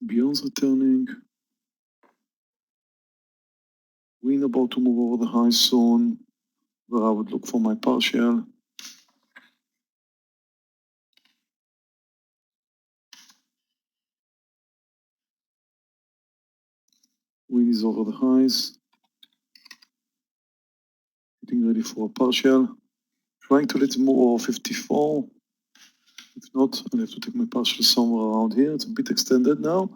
Beyond's returning. Wind about to move over the high soon, where I would look for my partial. Wind is over the highs. Getting ready for a partial. Trying to let it move over 54. If not, I'll have to take my partial somewhere around here. It's a bit extended now.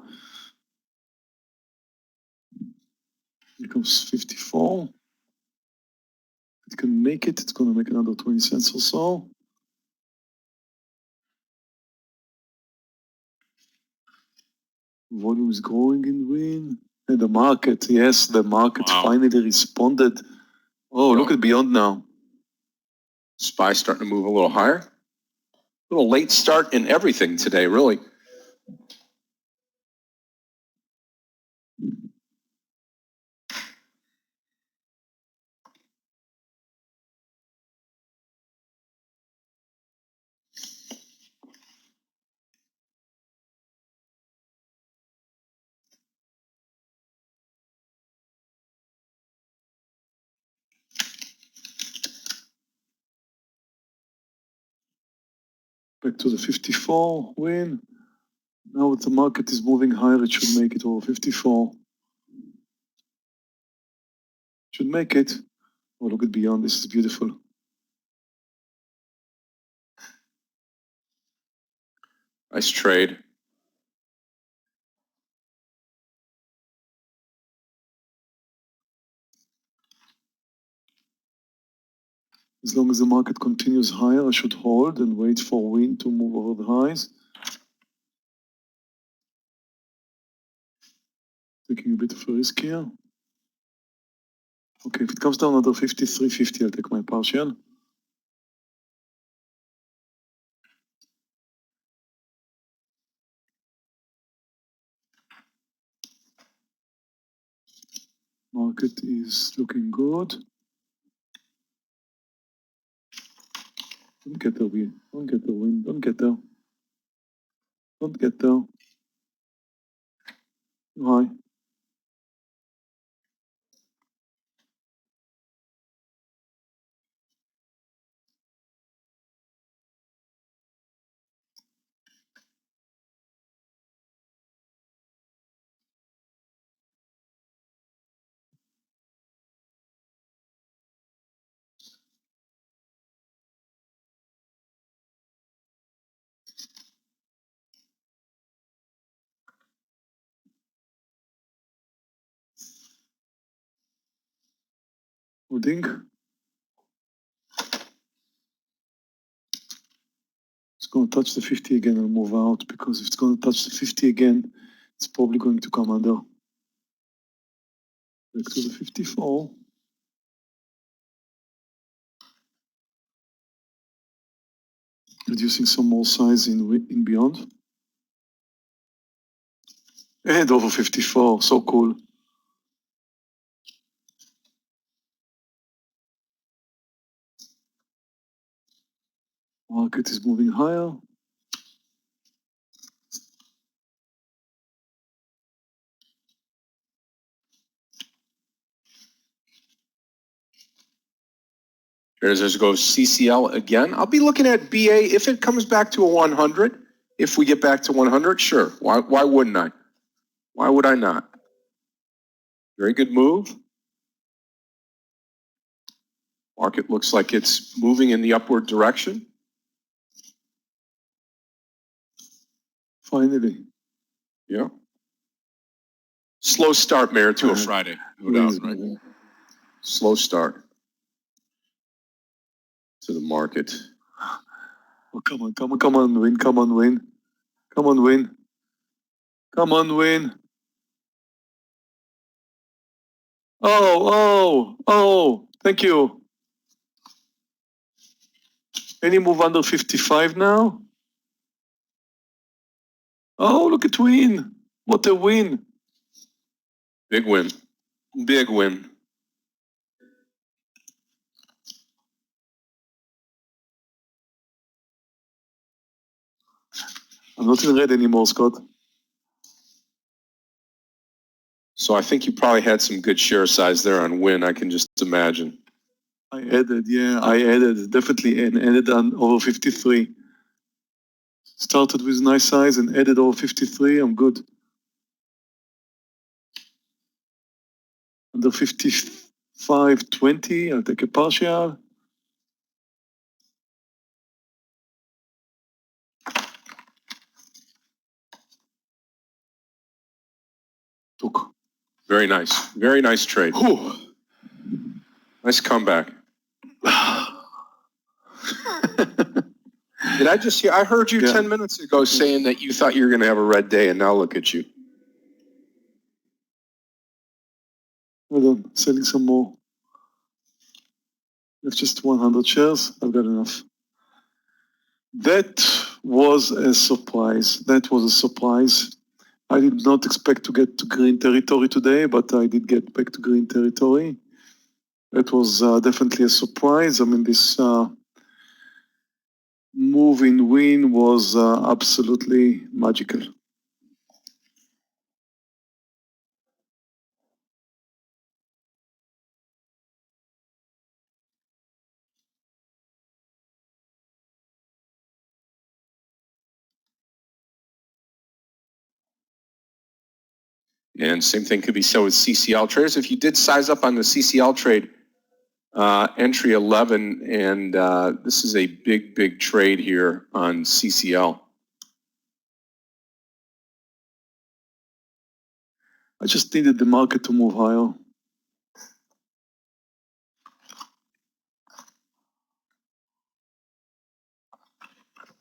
Here comes 54. It can make it. It's going to make another 20 cents or so. Volume is growing in wind. And the market, yes, the market finally responded. Oh, look at Beyond now. SPY starting to move a little higher. A little late start in everything today, really. Back to the 54 win. Now that the market is moving higher, it should make it over 54. Should make it. Oh, look at Beyond. This is beautiful. Nice trade. As long as the market continues higher, I should hold and wait for wind to move over the highs. Taking a bit of a risk here. Okay, if it comes down under 53.50, I'll take my partial. Market is looking good. Don't get there, wind. Don't get there, wind. Don't get there. Don't get there. High. Holding. It's going to touch the 50 again and move out, because if it's going to touch the 50 again, it's probably going to come under. Back to the 54. Reducing some more size in Beyond. And over 54, so cool. Market is moving higher. There's goes CCL again. I'll be looking at BA if it comes back to a 100. If we get back to 100, sure. Why wouldn't I? Why would I not? Very good move. Market looks like it's moving in the upward direction. Finally. Yeah. Slow start, Meir, to a Friday. No doubt, right? Slow start. to the market. Oh, come on, come on, come on, win, come on, win. Come on, win. Come on, win. Oh, thank you. Any move under 55 now? Oh, look at win. What a win. Big win. Big win. I'm not in red anymore, Scott. So I think you probably had some good share size there on win, I can just imagine. I added, definitely, and added on over 53. Started with nice size and added over 53, I'm good. Under 55.20, I'll take a partial. Took. Very nice. Very nice trade. Whew. Nice comeback. Did I just hear? I heard you 10 minutes ago saying that you thought you were going to have a red day, and now look at you. Hold on, selling some more. It's just 100 shares. I've got enough. That was a surprise. That was a surprise. I did not expect to get to green territory today, but I did get back to green territory. That was definitely a surprise. I mean, this move in win was absolutely magical. And same thing could be said with CCL traders. If you did size up on the CCL trade, entry 11, and this is a big, big trade here on CCL. I just needed the market to move higher.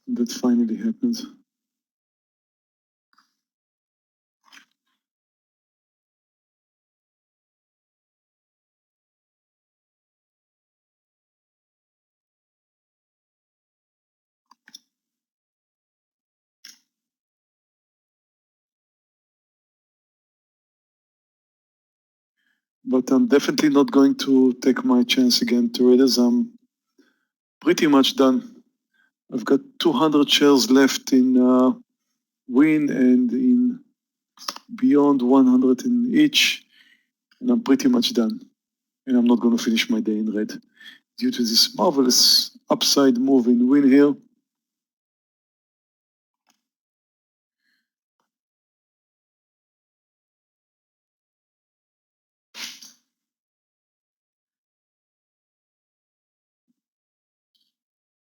That finally happened. But I'm definitely not going to take my chance again, traders. I'm pretty much done. I've got 200 shares left in win and in beyond 100 in each, and I'm pretty much done. And I'm not going to finish my day in red due to this marvelous upside move in win here.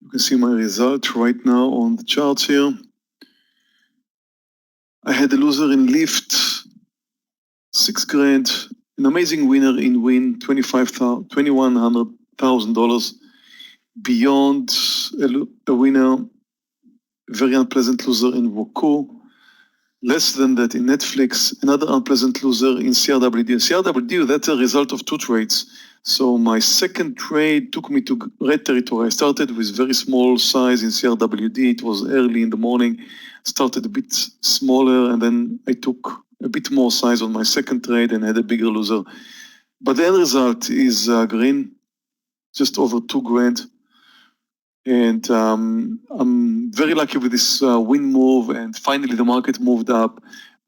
You can see my result right now on the charts here. I had a loser in lift, 6 grand, an amazing winner in win, $2,100,000. Beyond a winner, very unpleasant loser in Roku. Less than that in Netflix, another unpleasant loser in CRWD. CRWD, that's a result of 2 trades. So my second trade took me to red territory. I started with very small size in CRWD. It was early in the morning, started a bit smaller, and then I took a bit more size on my second trade and had a bigger loser. But the end result is green, just over 2 grand. And I'm very lucky with this win move, and finally the market moved up.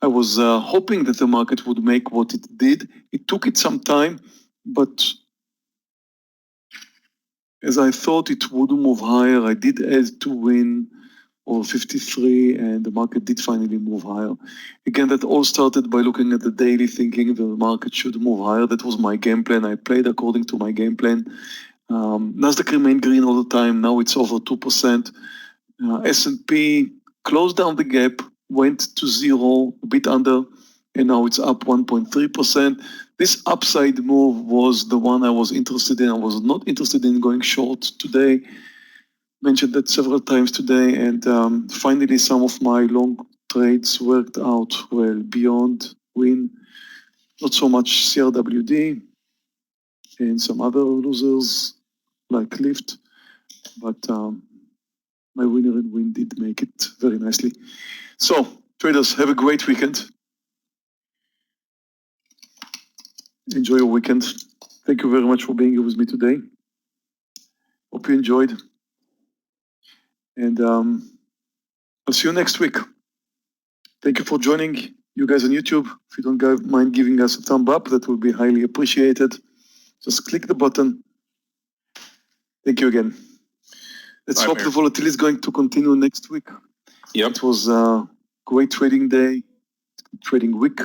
I was hoping that the market would make what it did. It took it some time, but as I thought it would move higher, I did add to win over 53, and the market did finally move higher. Again, that all started by looking at the daily, thinking the market should move higher. That was my game plan. I played according to my game plan. Nasdaq remained green all the time. Now it's over 2%. S&P closed down the gap, went to zero, a bit under, and now it's up 1.3%. This upside move was the one I was interested in. I was not interested in going short today. Mentioned that several times today, and finally some of my long trades worked out well beyond win. Not so much CRWD and some other losers like Lyft, but my winner and win did make it very nicely. So, traders, have a great weekend. Enjoy your weekend. Thank you very much for being here with me today. Hope you enjoyed. And I'll see you next week. Thank you for joining. You guys on YouTube, if you don't mind giving us a thumb up, that would be highly appreciated. Just click the button. Thank you again. Let's hope the volatility is going to continue next week. Yep. It was a great trading day, trading week,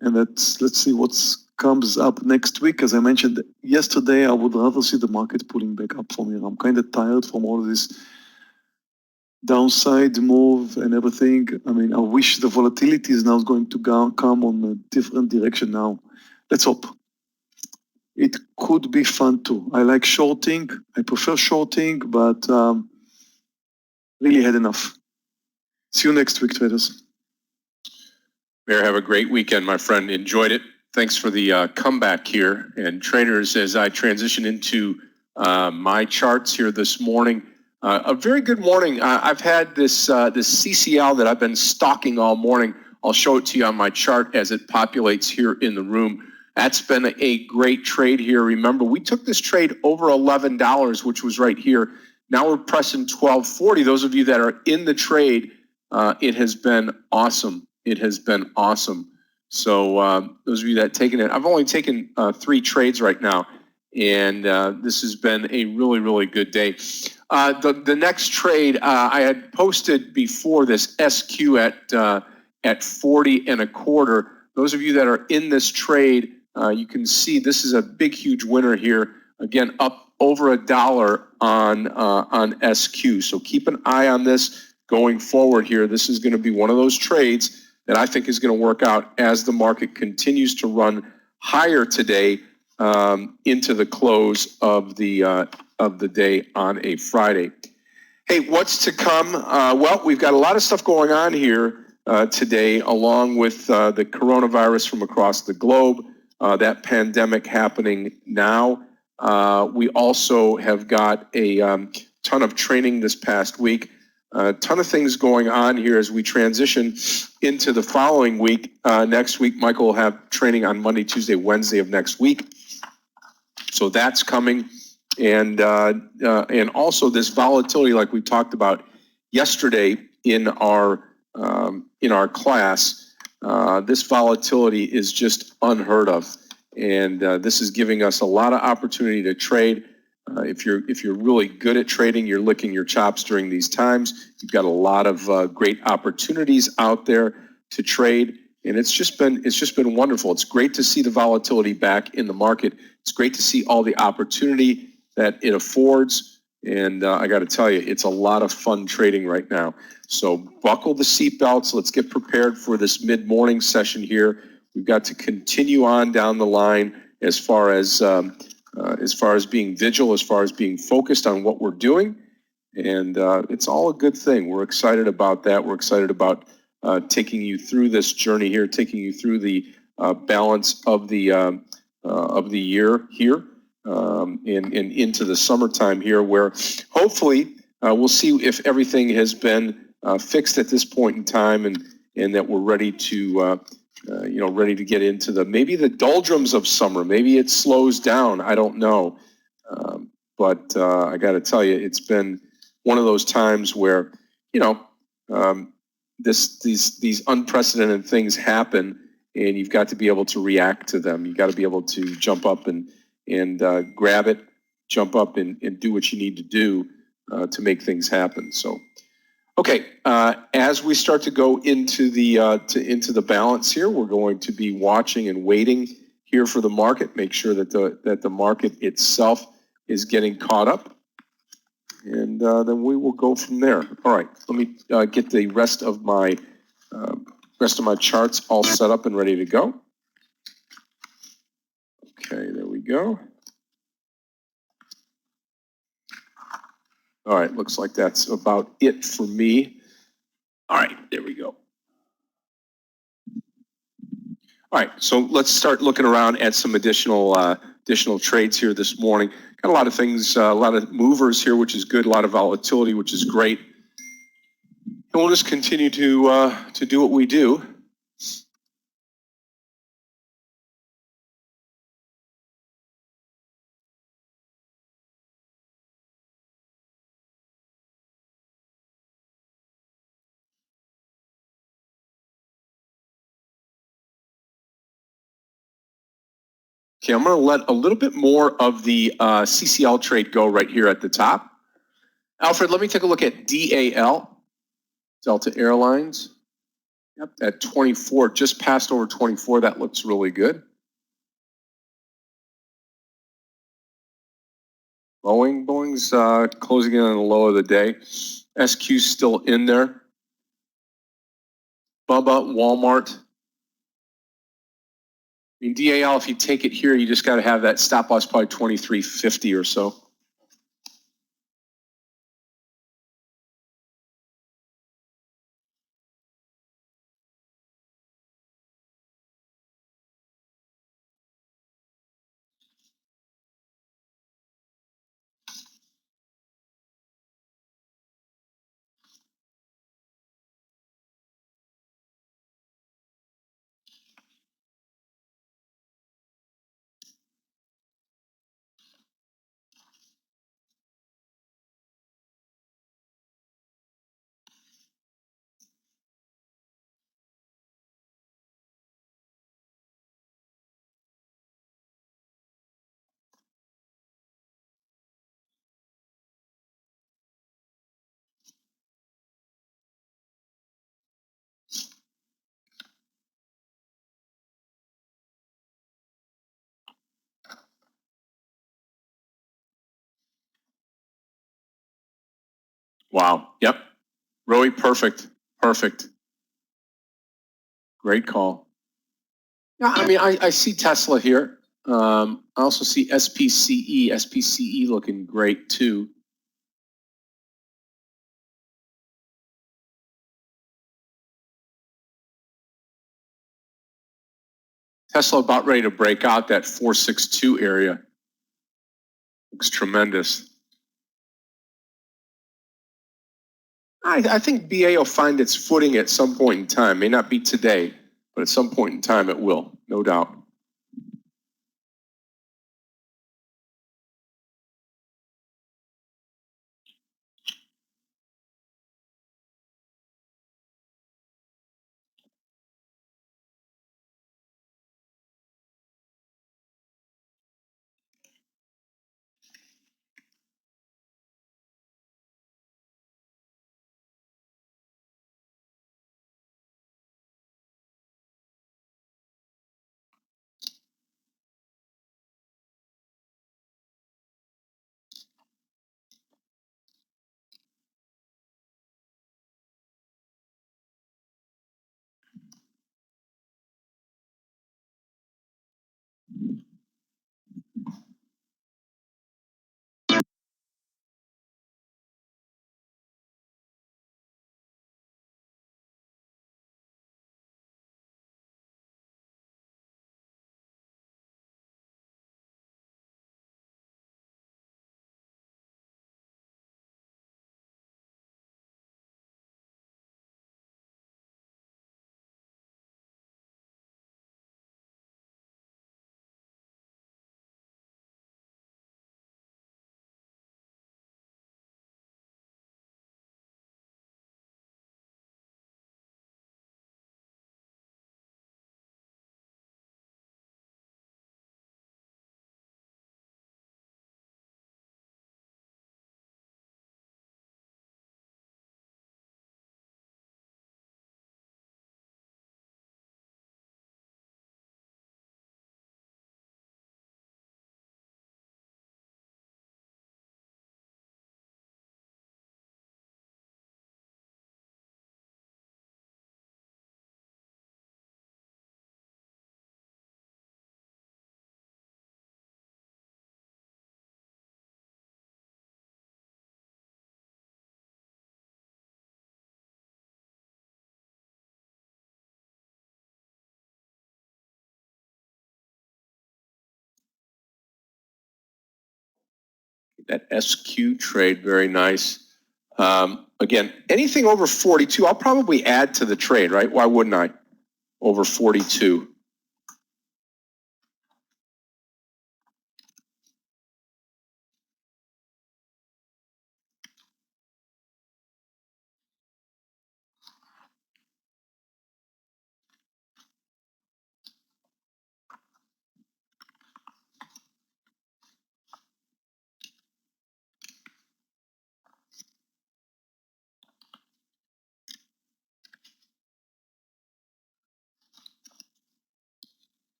and let's see what comes up next week. As I mentioned yesterday, I would rather see the market pulling back up from here. I'm kind of tired from all of this downside move and everything. I mean, I wish the volatility is now going to come on a different direction now. Let's hope. It could be fun too. I like shorting. I prefer shorting, but really had enough. See you next week, traders. Meir, have a great weekend, my friend. Enjoyed it. Thanks for the comeback here. And traders, as I transition into my charts here this morning, a very good morning. I've had this CCL that I've been stalking all morning. I'll show it to you on my chart as it populates here in the room. That's been a great trade here. Remember, we took this trade over $11, which was right here. Now we're pressing $12.40. Those of you that are in the trade, it has been awesome. It has been awesome. So those of you that taken it, I've only taken 3 trades right now, and this has been a really, really good day. The next trade I had posted before this SQ at 40 and a quarter. Those of you that are in this trade, you can see this is a big, huge winner here. Again, up over $1 on SQ. So keep an eye on this going forward here. This is going to be one of those trades that I think is going to work out as the market continues to run higher today into the close of the day on a Friday. Hey, what's to come? Well, we've got a lot of stuff going on here today, along with the coronavirus from across the globe, that pandemic happening now. We also have got a ton of training this past week. A ton of things going on here as we transition into the following week. Next week, Michael will have training on Monday, Tuesday, Wednesday of next week. So that's coming. And also this volatility, like we talked about yesterday in our class, this volatility is just unheard of. And this is giving us a lot of opportunity to trade. If you're really good at trading, you're licking your chops during these times. You've got a lot of great opportunities out there to trade, and it's just been wonderful. It's great to see the volatility back in the market. It's great to see all the opportunity that it affords, and I got to tell you, it's a lot of fun trading right now. So buckle the seatbelts. Let's get prepared for this mid-morning session here. We've got to continue on down the line as far as being vigilant, as far as being focused on what we're doing. And it's all a good thing. We're excited about that. We're excited about taking you through this journey here, taking you through the balance of the year here and into the summertime here, where hopefully we'll see if everything has been fixed at this point in time, and that we're ready to ready to get into maybe the doldrums of summer. Maybe it slows down. I don't know. But I got to tell you, it's been one of those times where, these unprecedented things happen, and you've got to be able to react to them. You've got to be able to jump up and grab it, jump up and do what you need to do to make things happen. So, okay, as we start to go into the balance here, we're going to be watching and waiting here for the market. Make sure that the market itself is getting caught up, and then we will go from there. All right, let me get the rest of my Rest of my charts all set up and ready to go. Okay, there we go. All right, looks like that's about it for me. All right, there we go. All right, so let's start looking around at some additional trades here this morning. Got a lot of things, a lot of movers here, which is good. A lot of volatility, which is great. And we'll just continue to do what we do. Okay, I'm going to let a little bit more of the CCL trade go right here at the top. Alfred, let me take a look at DAL, Delta Airlines. Yep, at 24, just passed over 24. That looks really good. Boeing's closing in on the low of the day. SQ's still in there. Bubba, Walmart. I mean, DAL, if you take it here, you just got to have that stop loss probably 23.50 or so. Wow. Yep. Rowie, perfect. Perfect. Great call. Yeah, I mean, I see Tesla here. I also see SPCE. SPCE looking great too. Tesla about ready to break out that 462 area. Looks tremendous. I think BA will find its footing at some point in time. May not be today, but at some point in time it will, no doubt. That SQ trade, very nice. Again, anything over 42, I'll probably add to the trade, right? Why wouldn't I? Over 42.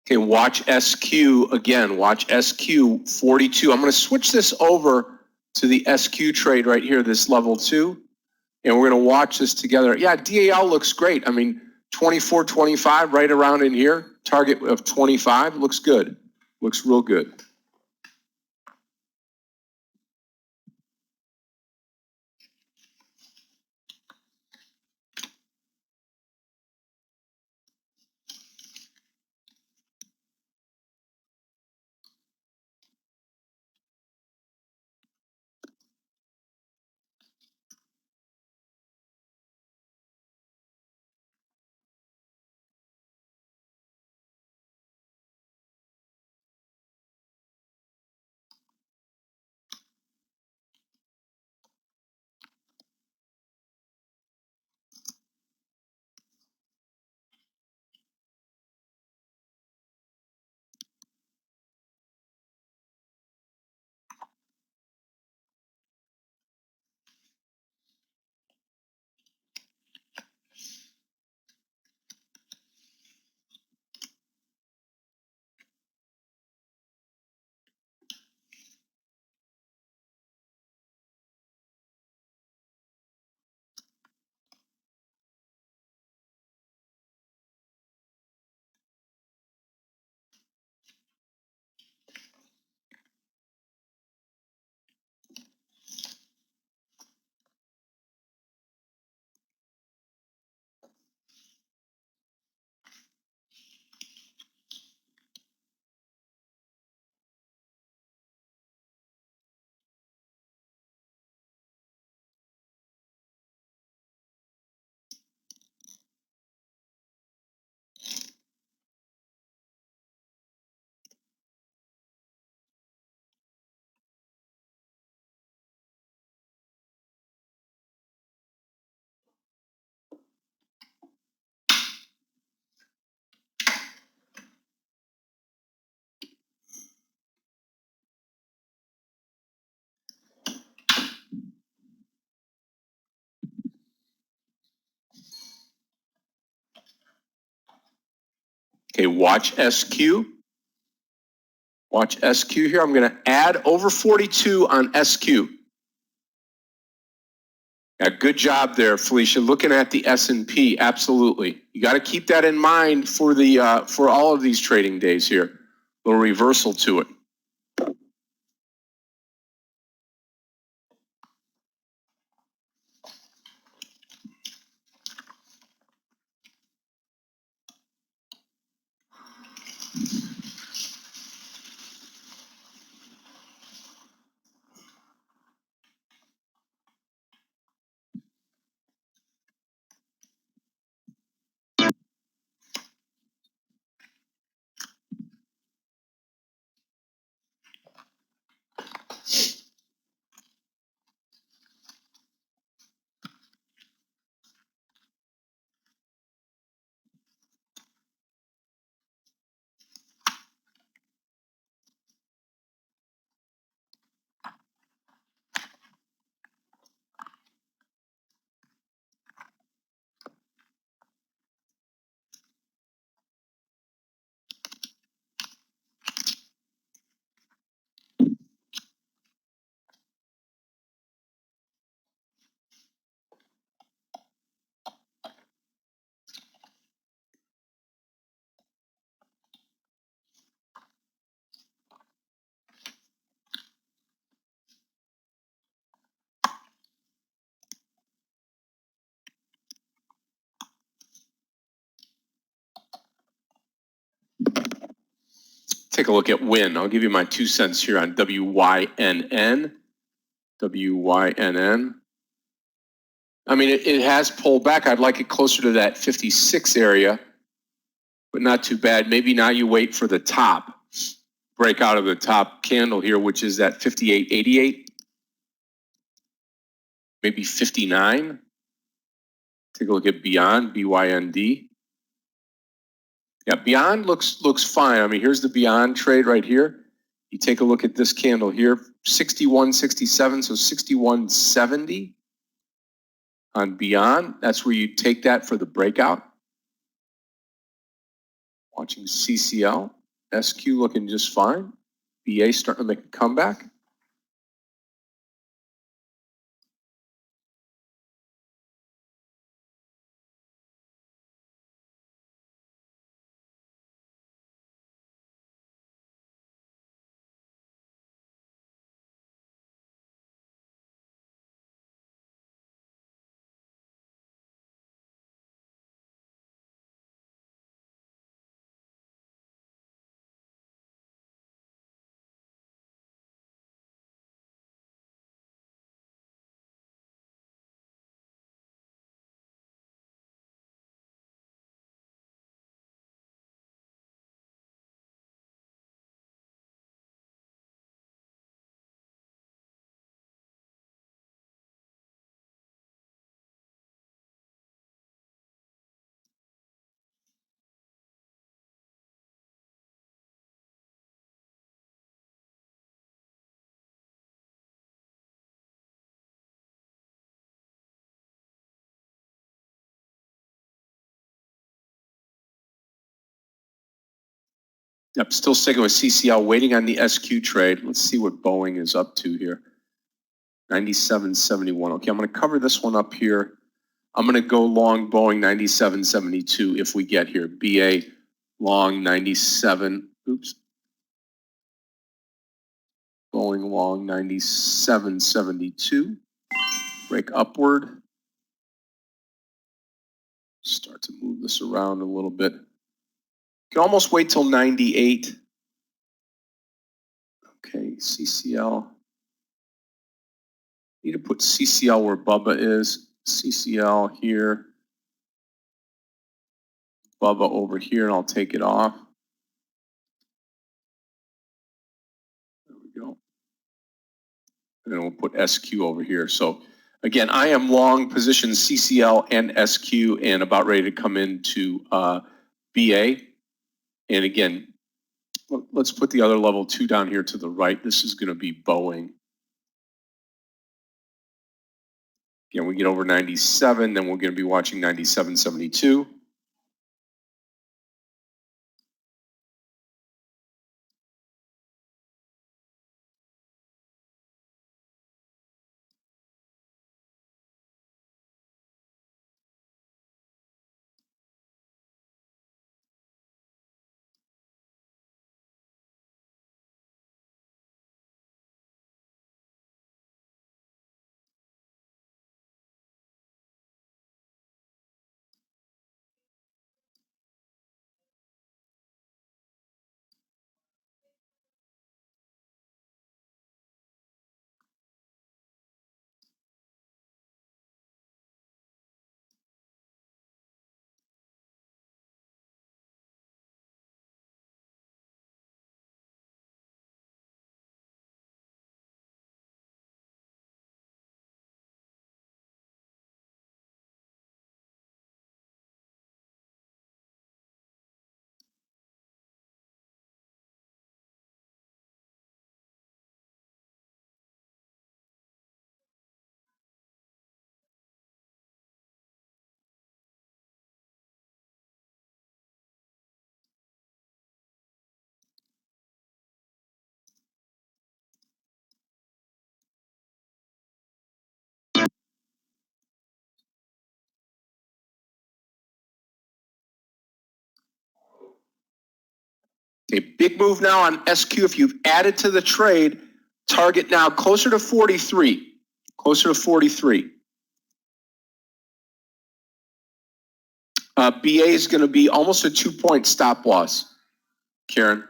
Okay, watch SQ again. Watch SQ 42. I'm going to switch this over to the SQ trade right here, this level 2. And we're going to watch this together. Yeah, DAL looks great. I mean, 24, 25, right around in here. Target of 25 looks good. Looks real good. Okay, watch SQ. Watch SQ here. I'm going to add over 42 on SQ. Yeah, good job there, Felicia. Looking at the S&P, absolutely. You got to keep that in mind for the for all of these trading days here. A little reversal to it. take a look at WYNN. I'll give you my 2 cents here on WYNN. WYNN. I mean, it has pulled back. I'd like it closer to that 56 area, but not too bad. Maybe now you wait for the top, break out of the top candle here, which is that 58.88. Maybe 59. Take a look at Beyond, BYND. Yeah, Beyond looks fine. I mean, here's the Beyond trade right here. You take a look at this candle here, 61.67, so 61.70 on Beyond. That's where you take that for the breakout. Watching CCL, SQ looking just fine. BA starting to make a comeback. Yep, still sticking with CCL, waiting on the SQ trade. Let's see what Boeing is up to here. 97.71. Okay, I'm going to cover this one up here. I'm going to go long Boeing 97.72 if we get here. BA long 97. Oops. Boeing long 97.72. Break upward. Start to move this around a little bit. You can almost wait till 98. Okay, CCL. Need to put CCL where Bubba is. CCL here. Bubba over here, and I'll take it off. There we go. And then we'll put SQ over here. So again, I am long position CCL and SQ and about ready to come into BA. And again, let's put the other level 2 down here to the right. This is going to be Boeing. Again, we get over 97, then we're going to be watching 97.72. A big move now on SQ. If you've added to the trade, target now closer to 43. Closer to 43. BA is going to be almost a 2-point stop loss, Karen.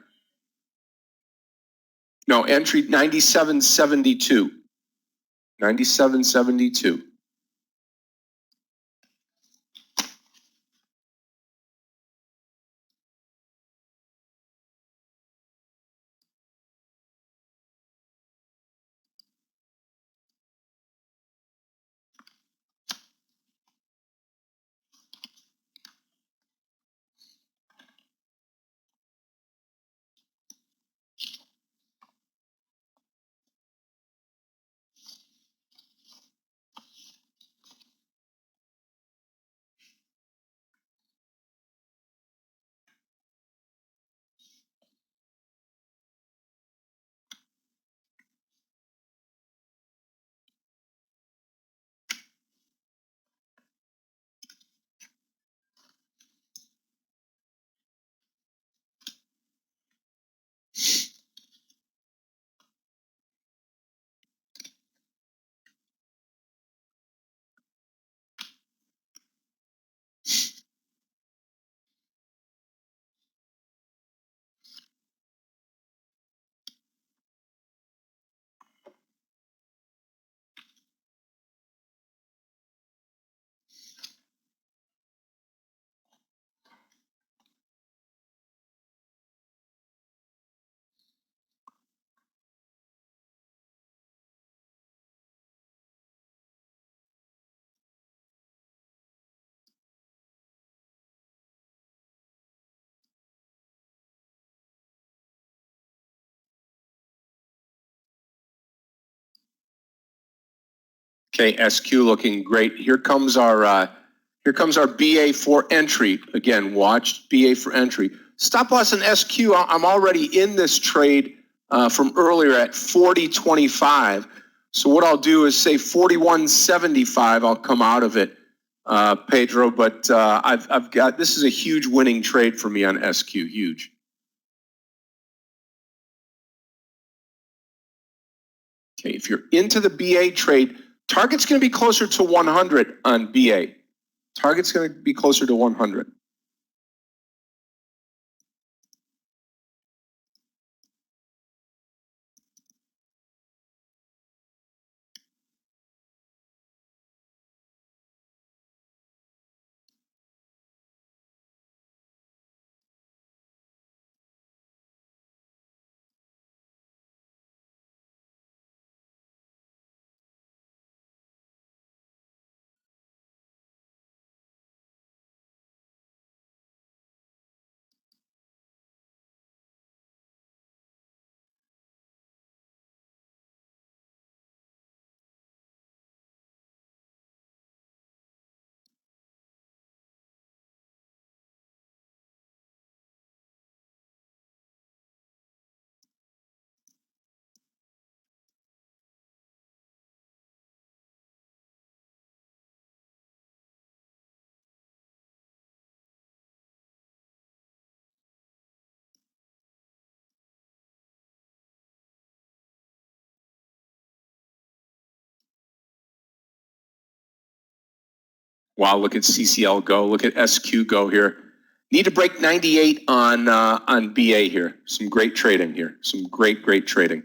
No, entry 9772. 9772. Okay, SQ looking great. Here comes our BA for entry. Again, watch BA for entry. Stop loss in SQ. I'm already in this trade from earlier at 40.25. So what I'll do is say 41.75. I'll come out of it, Pedro. But I've got, this is a huge winning trade for me on SQ. Huge. Okay, if you're into the BA trade, target's going to be closer to 100 on BA. Target's going to be closer to 100. Wow, look at CCL go. Look at SQ go here. Need to break 98 on BA here. Some great trading here. Some great trading.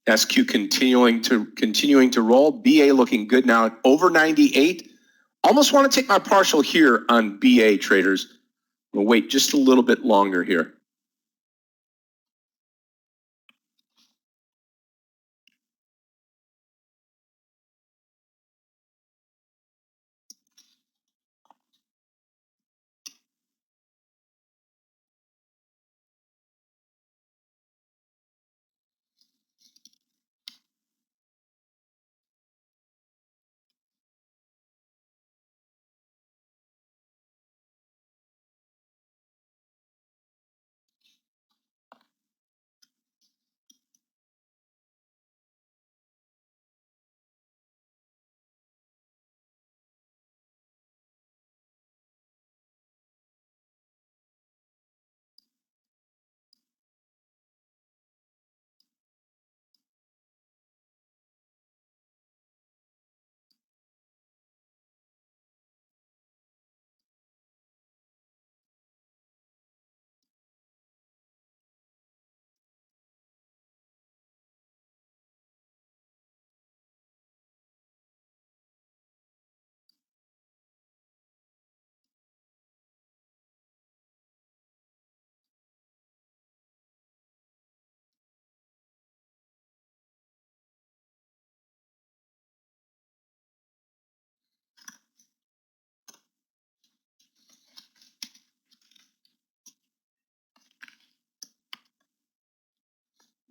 SQ continuing to roll. BA looking good now at over 98. Almost want to take my partial here on BA traders. We'll wait just a little bit longer here.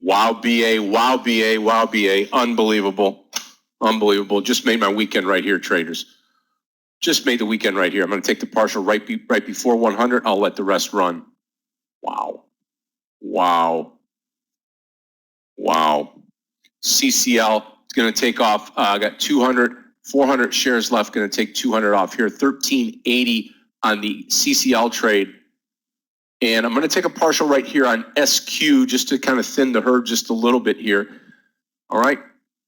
Wow, BA, wow, BA, wow, BA. Unbelievable. Unbelievable. Just made my weekend right here, traders. Just made the weekend right here. I'm going to take the partial right before 100. I'll let the rest run. Wow. Wow. Wow. CCL is going to take off. I got 200, 400 shares left. Going to take 200 off here. 1380 on the CCL trade. And I'm going to take a partial right here on SQ just to kind of thin the herd just a little bit here. All right.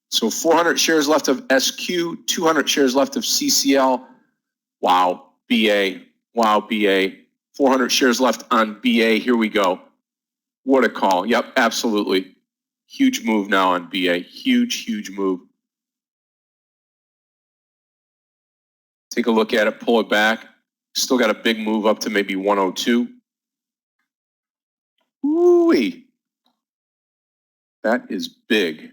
So 400 shares left of SQ, 200 shares left of CCL. Wow. BA. Wow. BA. 400 shares left on BA. Here we go. What a call. Yep. Absolutely. Huge move now on BA. Huge, huge move. Take a look at it. Pull it back. Still got a big move up to maybe 102. Ooh-wee. That is big.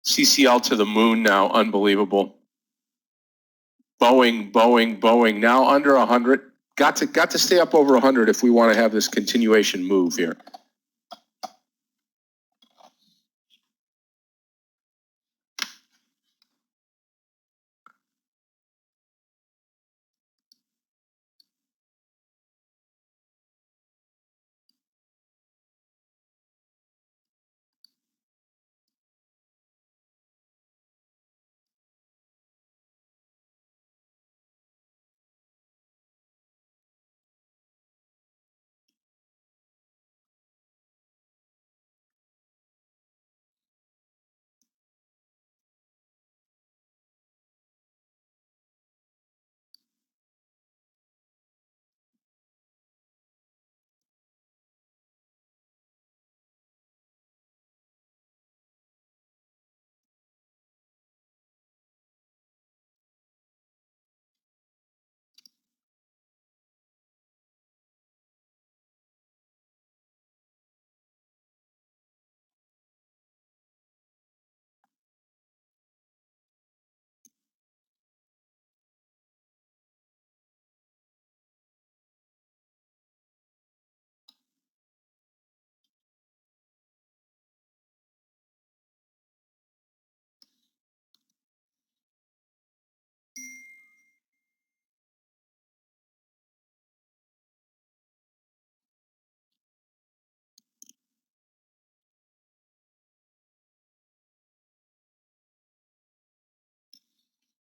CCL to the moon now. Unbelievable. Boeing. Now under 100. Got to stay up over 100 if we want to have this continuation move here.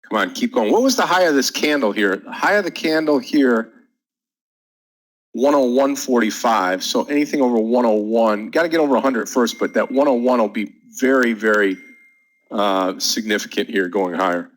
Come on, keep going. What was the high of this candle here? The high of the candle here, 101.45. So anything over 101, got to get over 100 first, but that 101 will be very, very significant here going higher.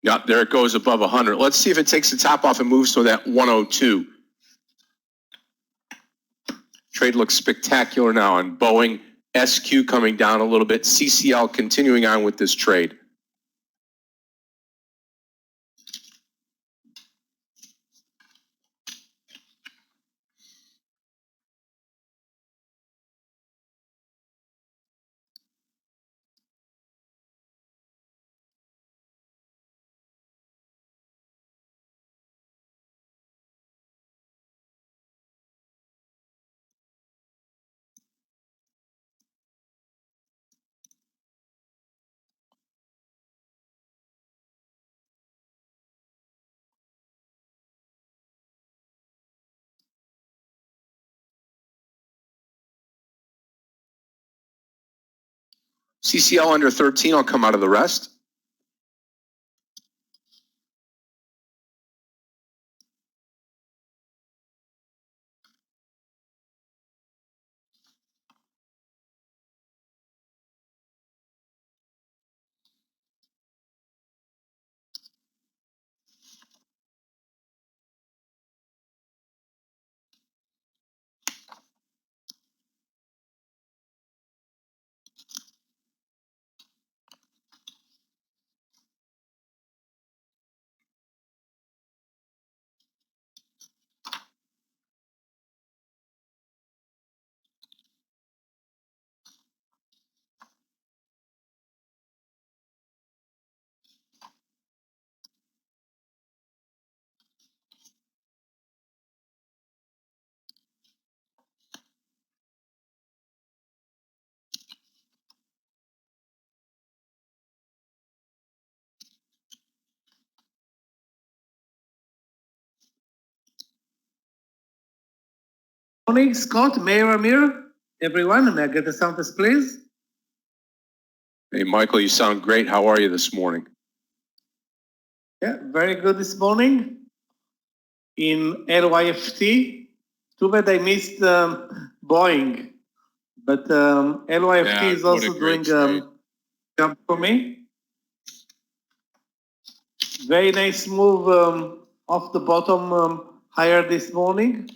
Yeah, there it goes above 100. Let's see if it takes the top off and moves to that 102. Trade looks spectacular now on Boeing. SQ coming down a little bit. CCL continuing on with this trade. CCL under 13 will come out of the rest. Morning, Scott, Meir, everyone. May I get the sound test, please? Hey, Michael, you sound great. How are you this morning? Yeah, very good this morning in LYFT. Too bad I missed Boeing, but LYFT is also doing job for me. Very nice move off the bottom higher this morning.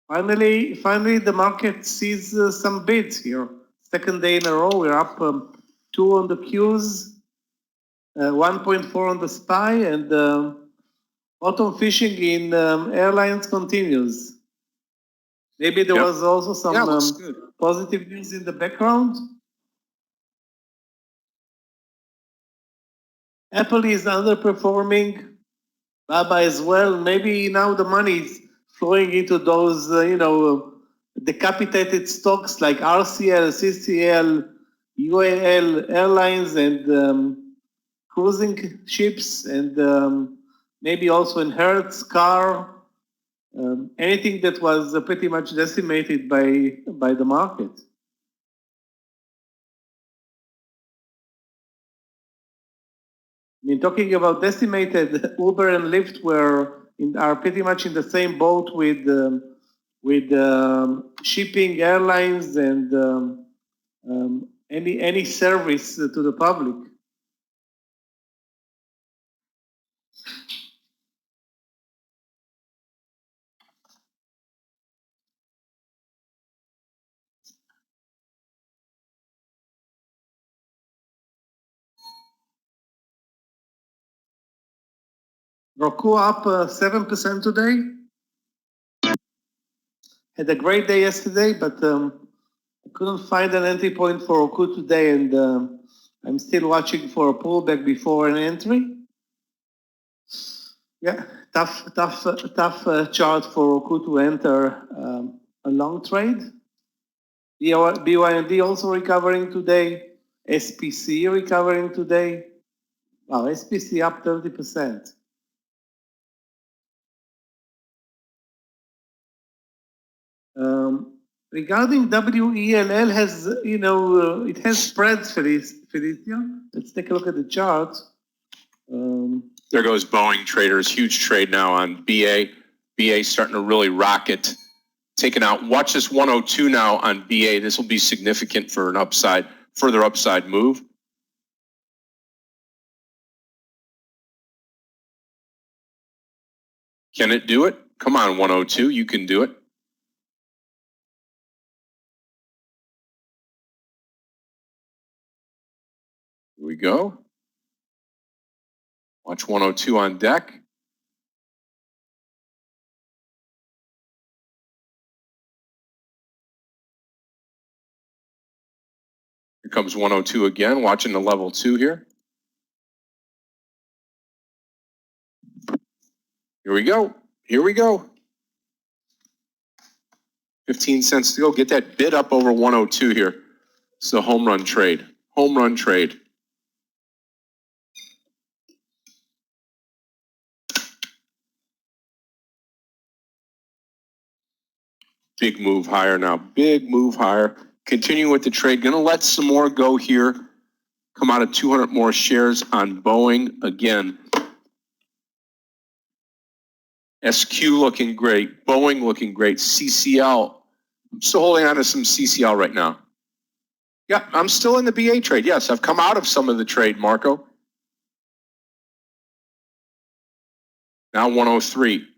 Finally, the market sees some bids here. Second day in a row, we're up 2 on the Qs, 1.4 on the SPY, and bottom fishing in airlines continues. Maybe there was also some positive news in the background. Apple is underperforming. Baba as well. Maybe now the money is flowing into those, decapitated stocks like RCL, CCL, UAL airlines, and cruising ships, and maybe also in Hertz car, anything that was pretty much decimated by the market. mean, talking about decimated, Uber and Lyft are pretty much in the same boat with shipping, airlines, and any service to the public. Roku up 7% today. Had a great day yesterday, but I couldn't find an entry point for Roku today, and I'm still watching for a pullback before an entry. Yeah, tough chart for Roku to enter a long trade. BYND also recovering today. SPC recovering today. Wow, SPC up 30%. Regarding WELL has, it has spreads, Felicia. Let's take a look at the chart. There goes Boeing traders, huge trade now on BA. BA starting to really rock it. Taken out. Watch this 102 now on BA. This will be significant for an upside, further upside move. Can it do it? Come on, 102. You can do it. Here we go. Watch 102 on deck. Here comes 102 again, watching the level 2 here. Here we go. Here we go. 15 cents to go. Get that bid up over 102 here. It's the home run trade. Home run trade. Big move higher now. Big move higher. Continuing with the trade. Going to let some more go here. Come out of 200 more shares on Boeing again. SQ looking great. Boeing looking great. CCL. I'm still holding on to some CCL right now. Yeah, I'm still in the BA trade. Yes, I've come out of some of the trade, Marco. Now 103.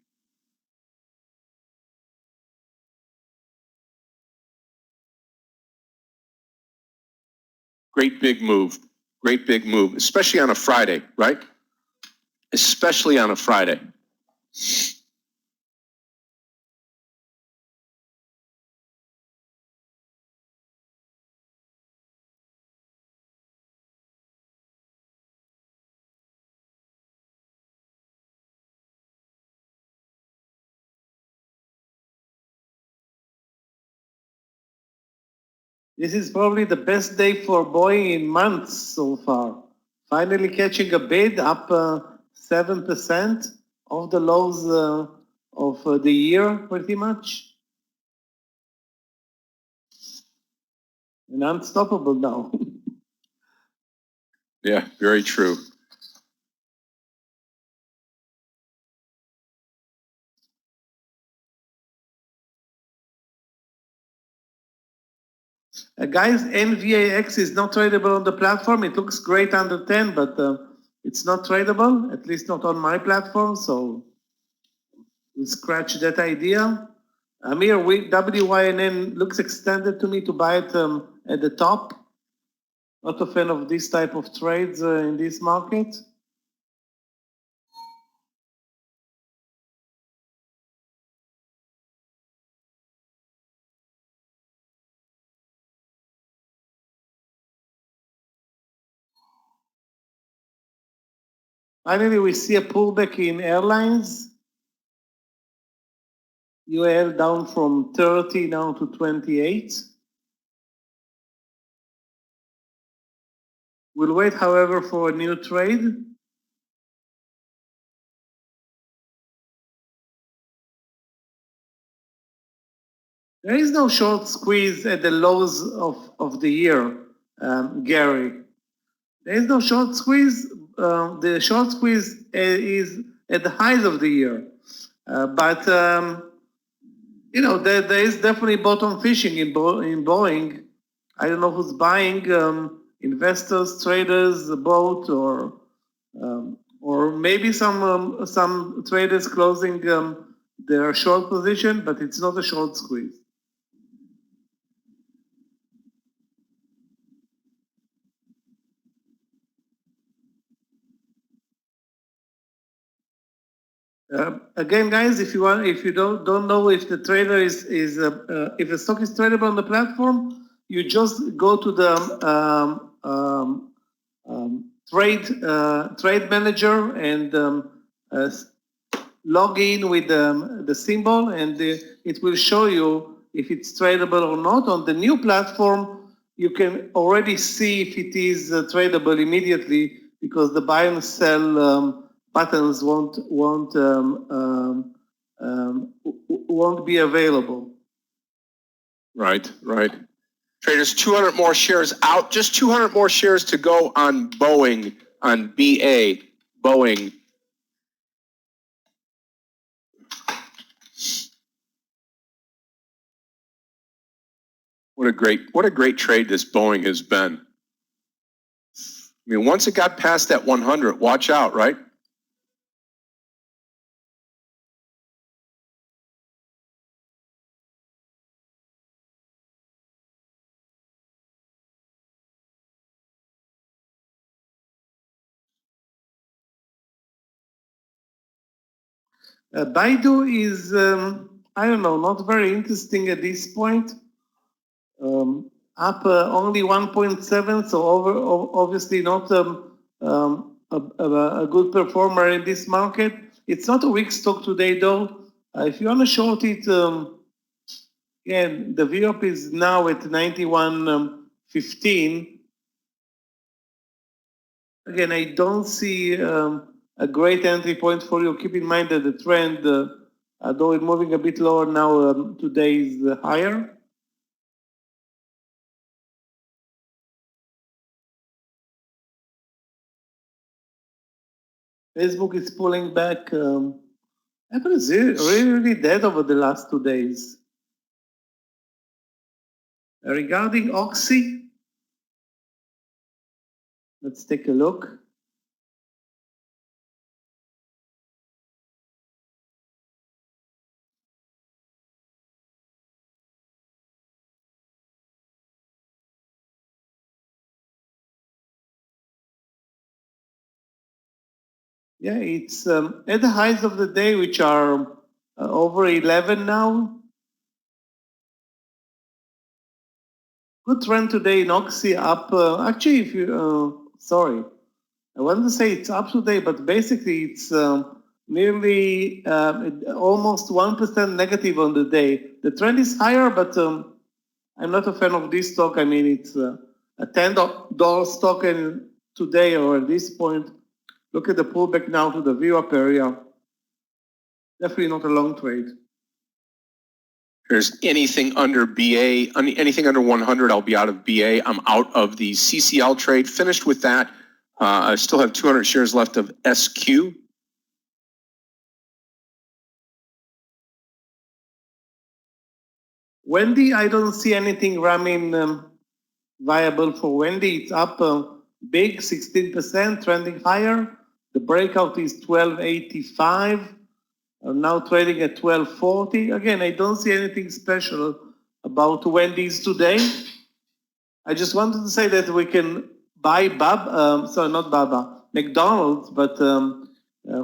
Great big move. Great big move, especially on a Friday, right? Especially on a Friday. This is probably the best day for Boeing in months so far. Finally catching a bid up 7% of the lows of the year, pretty much. And unstoppable now. Yeah, very true. Guys, NVAX is not tradable on the platform. It looks great under 10, but it's not tradable, at least not on my platform. So we'll scratch that idea. Meir, WYNN looks extended to me to buy it at the top. Not a fan of this type of trades in this market. Finally, we see a pullback in airlines. UAL down from 30 now to 28. We'll wait, however, for a new trade. There is no short squeeze at the lows of the year, Gary. There is no short squeeze. the short squeeze is at the highs of the year. But there is definitely bottom fishing in Boeing. I don't know who's buying, investors, traders, the boat, or maybe some traders closing their short position, but it's not a short squeeze. Again, guys, if you don't know if the trader is if the stock is tradable on the platform, you just go to the trade manager and log in with the symbol, and it will show you if it's tradable or not. On the new platform, you can already see if it is tradable immediately because the buy and sell buttons won't be available. Right. Traders, 200 more shares out, just 200 more shares to go on Boeing, on Boeing. What a great trade this Boeing has been. I mean, once it got past that 100, watch out, right? Baidu is, I don't know, not very interesting at this point. Up only 1.7, so obviously not a good performer in this market. It's not a weak stock today, though. If you want to short it, again, the VWAP is now at 91.15. Again, I don't see a great entry point for you. Keep in mind that the trend, though it's moving a bit lower now, today is higher. Facebook is pulling back. Apple is really dead over the last 2 days. Regarding Oxy, let's take a look. Yeah, it's at the highs of the day, which are over 11 now. Good trend today in Oxy, up. Actually, if you, sorry, I wanted to say it's up today, but basically it's nearly almost 1% negative on the day. The trend is higher, but I'm not a fan of this stock. I mean, it's a $10 stock, and today or at this point, look at the pullback now to the VWAP area. Definitely not a long trade. There's anything under BA, anything under 100, I'll be out of BA. I'm out of the CCL trade. Finished with that. I still have 200 shares left of SQ. Wendy, I don't see anything ramming viable for Wendy. It's up big, 16%, trending higher. The breakout is 1285. Now trading at 1240. Again, I don't see anything special about Wendy's today. I just wanted to say that we can buy McDonald's, but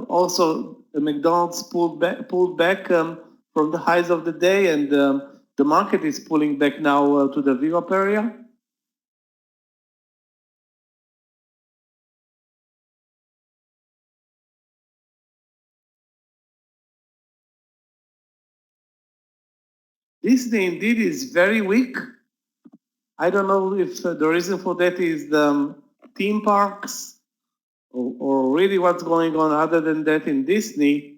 also McDonald's pulled back from the highs of the day, and the market is pulling back now to the VWAP area. Disney indeed is very weak. I don't know if the reason for that is the theme parks or really what's going on other than that in Disney.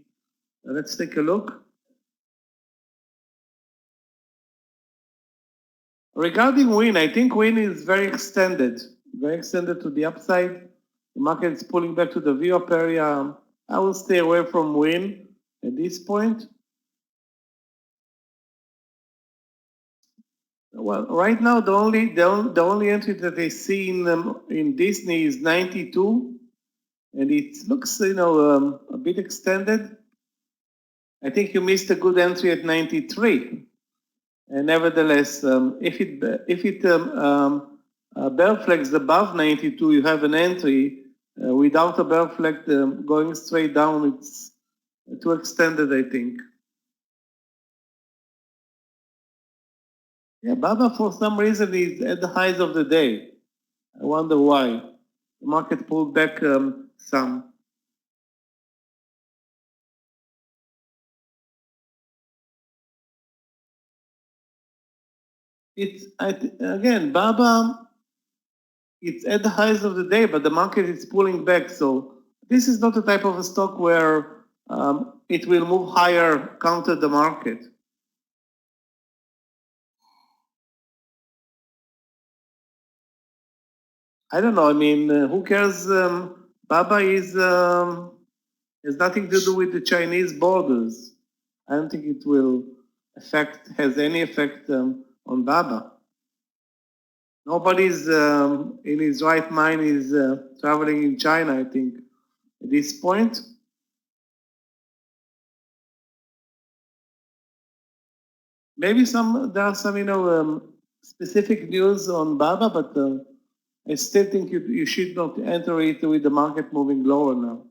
Let's take a look. Regarding Win, I think Win is very extended to the upside. The market is pulling back to the VWAP area. I will stay away from win at this point. Well, right now the only entry that I see in Disney is 92, and it looks a bit extended. I think you missed a good entry at 93. And nevertheless, if it bear flags above 92, you have an entry. Without a bear flag going straight down, it's too extended, I think. Yeah, Baba for some reason is at the highs of the day. I wonder why. The market pulled back some. Again, Baba, it's at the highs of the day, but the market is pulling back. So this is not a type of a stock where it will move higher, counter the market. I don't know. I mean, who cares? Baba has nothing to do with the Chinese borders. I don't think it will has any effect on Baba. Nobody's in his right mind is traveling in China, I think, at this point. Maybe there are some specific news on Baba, but I still think you should not enter it with the market moving lower now.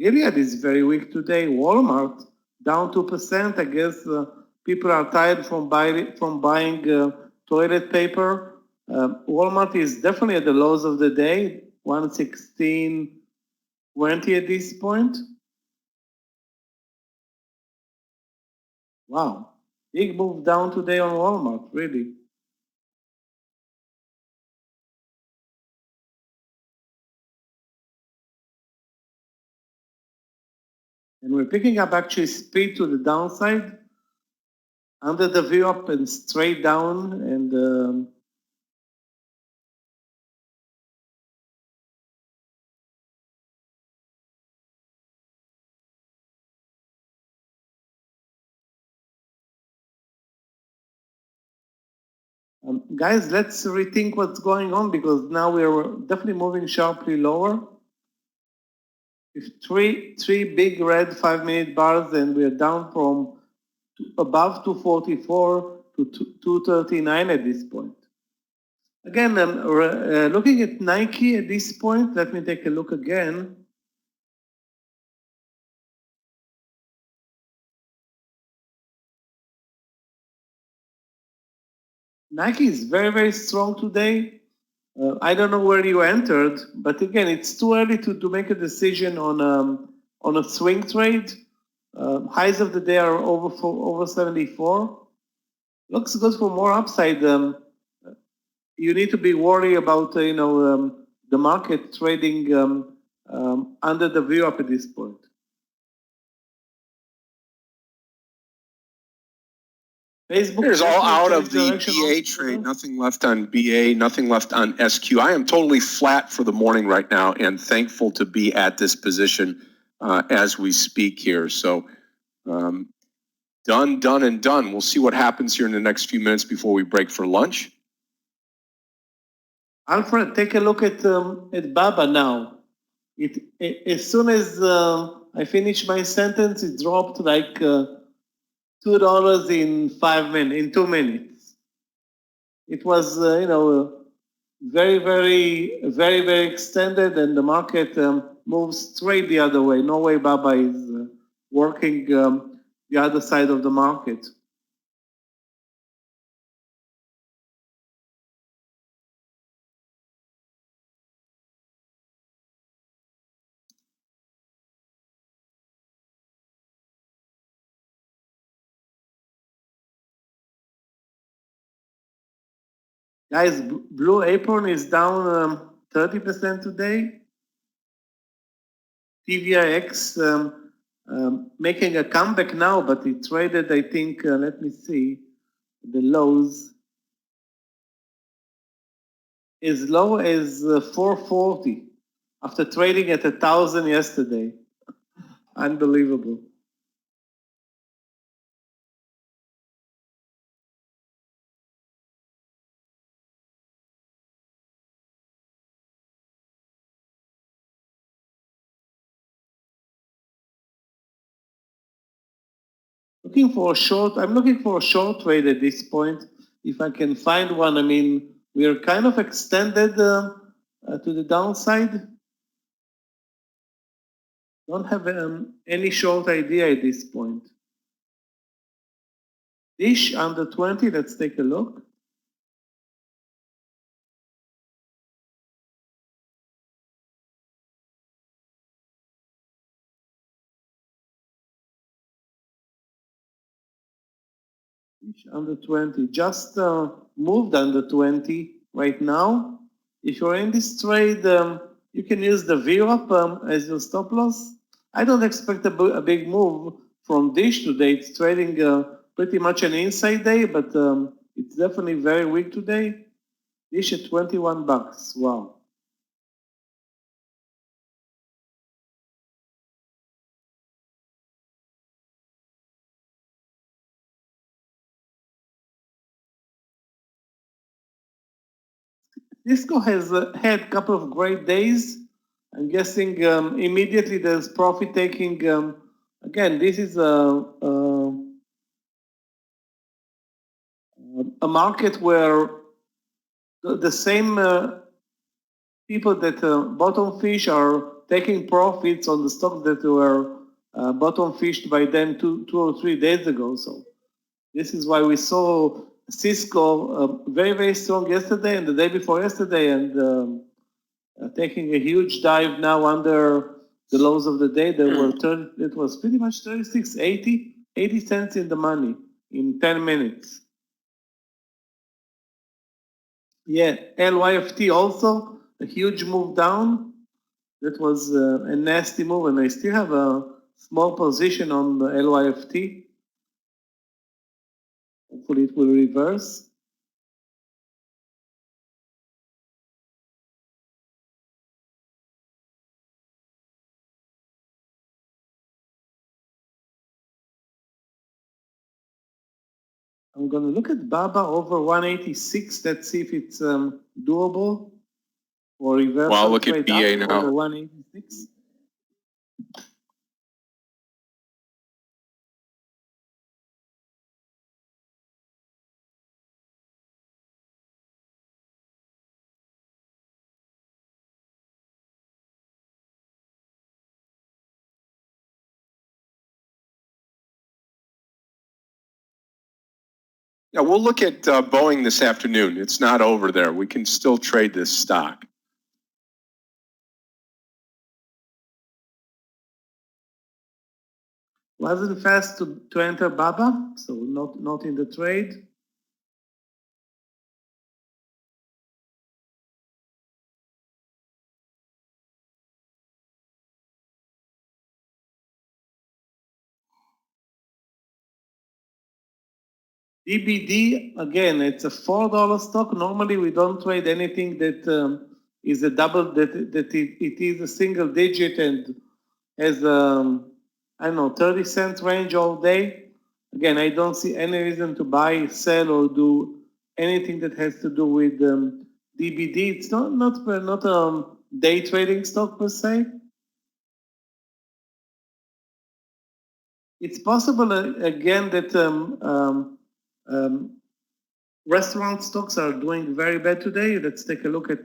Gilead is very weak today. Walmart down 2%. I guess people are tired from buying toilet paper. Walmart is definitely at the lows of the day, 116.20 at this point. Wow, big move down today on Walmart, really. And we're picking up actually speed to the downside under the VWAP and straight down. And guys, let's rethink what's going on because now we're definitely moving sharply lower. If three big red 5-minute bars, and we're down from above 244 to 239 at this point. Again, looking at Nike at this point, let me take a look again. Nike is very, very strong today. I don't know where you entered, but again, it's too early to make a decision on a swing trade. Highs of the day are over 74. Looks good for more upside. You need to be worried about the market trading under the VWAP at this point. Facebook It's all out of the direction BA trade. Nothing left on BA, nothing left on SQ. I am totally flat for the morning right now and thankful to be at this position as we speak here. So done, and done. We'll see what happens here in the next few minutes before we break for lunch. Alfred, take a look at Baba now. As soon as I finish my sentence, it dropped like $2 in 5 minutes, in 2 minutes. It was, very, very, very, very extended, and the market moves straight the other way. No way Baba is working the other side of the market. Guys, Blue Apron is down 30% today. TVIX making a comeback now, but it traded, I think, let me see, the lows as low as 440 after trading at 1,000 yesterday. Unbelievable. Looking for a short, I'm looking for a short trade at this point. If I can find one, I mean, we are kind of extended to the downside. Don't have any short idea at this point. Dish under 20, let's take a look. Dish under 20, just moved under 20 right now. If you're in this trade, you can use the VWAP as your stop loss. I don't expect a big move from Dish today. It's trading pretty much an inside day, but it's definitely very weak today. Dish at 21 bucks. Wow. Cisco has had a couple of great days. I'm guessing immediately there's profit taking. Again, this is a market where the same people that bottom fish are taking profits on the stocks that were bottom fished by them two or 3 days ago. So this is why we saw Cisco very, very strong yesterday and the day before yesterday, and taking a huge dive now under the lows of the day. There were it was pretty much 36.80, 80 cents in the money in 10 minutes. Yeah, LYFT also a huge move down. That was a nasty move, and I still have a small position on the LYFT. Hopefully it will reverse. I'm going to look at BABA over 186. Let's see if it's doable or reversal. Well, I'll look at trade BA up now. over 186. Yeah, we'll look at Boeing this afternoon. It's not over there. We can still trade this stock. Wasn't fast to enter BABA, so not in the trade. DBD, again, it's a $4 stock. Normally, we don't trade anything that is a double, that it is a single digit and has, I don't know, 30 cents range all day. Again, I don't see any reason to buy, sell, or do anything that has to do with DBD. It's not a day trading stock per se. It's possible, again, that restaurant stocks are doing very bad today. Let's take a look at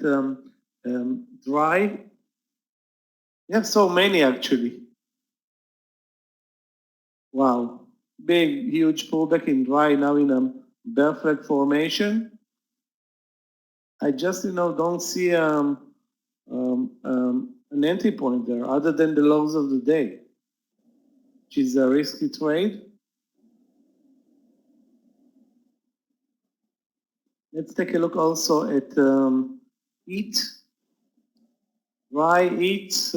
dry. We have so many, actually. Wow. Big, huge pullback in dry, now in a bear flag formation. I just, don't see an entry point there other than the lows of the day, which is a risky trade. Let's take a look also at EAT, Dry, EAT,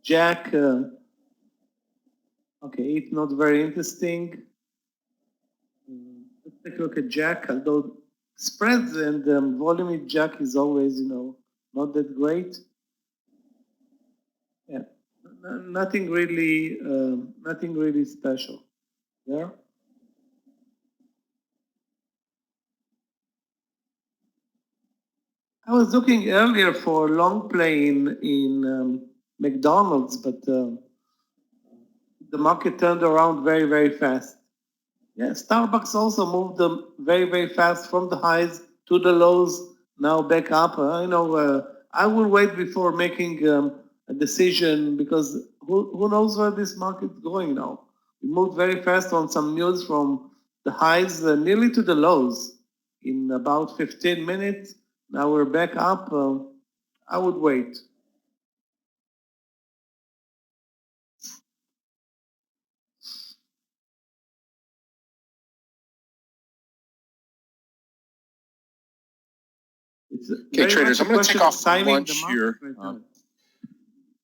Jack. Okay, it's not very interesting. Let's take a look at Jack, although spreads and volume in Jack is always, not that great. Yeah, nothing really special there. I was looking earlier for long play in McDonald's, but the market turned around very, very fast. Yeah, Starbucks also moved them very, very fast from the highs to the lows, now back up. I will wait before making a decision because who knows where this market's going now. We moved very fast on some news from the highs nearly to the lows in about 15 minutes. Now we're back up. I would wait. Okay, traders, I'm going to take off for lunch here.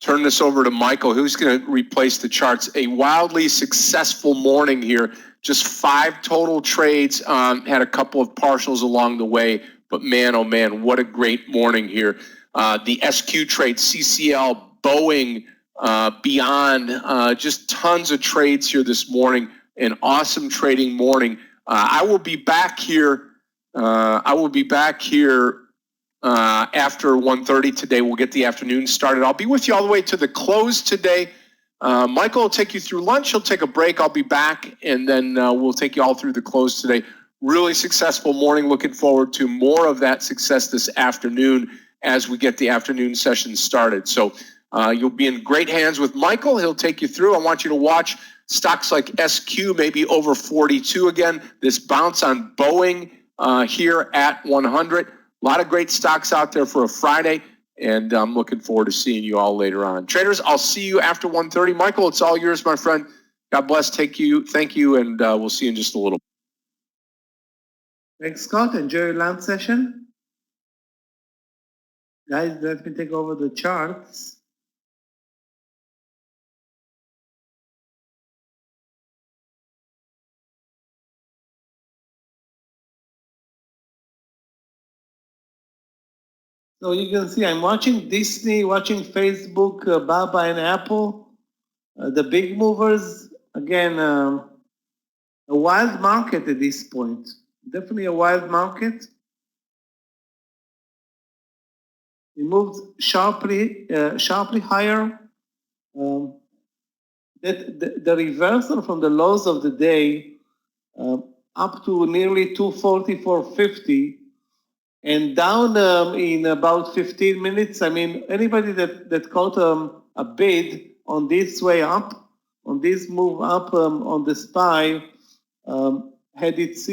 Turn this over to Michael, who's going to replace the charts. A wildly successful morning here. Just 5 total trades. Had a couple of partials along the way, but man, oh man, what a great morning here. The SQ trade, CCL, Boeing, beyond, just tons of trades here this morning. An awesome trading morning. I will be back here. After 1:30 today. We'll get the afternoon started. I'll be with you all the way to the close today. Michael will take you through lunch. He'll take a break. I'll be back, and then we'll take you all through the close today. Really successful morning. Looking forward to more of that success this afternoon as we get the afternoon session started. So you'll be in great hands with Michael. He'll take you through. I want you to watch stocks like SQ, maybe over 42 again. This bounce on Boeing here at 100. A lot of great stocks out there for a Friday, and I'm looking forward to seeing you all later on. Traders, I'll see you after 1:30. Michael, it's all yours, my friend. God bless. Thank you, and we'll see you in just a little. Thanks, Scott. Enjoy your lunch session. Guys, let me take over the charts. So you can see I'm watching Disney, watching Facebook, Baba and Apple, the big movers. Again, a wild market at this point. Definitely a wild market. It moved sharply higher. The reversal from the lows of the day up to nearly 240, 450. And down in about 15 minutes, I mean, anybody that caught a bid on this way up, on this move up on the SPY, had its,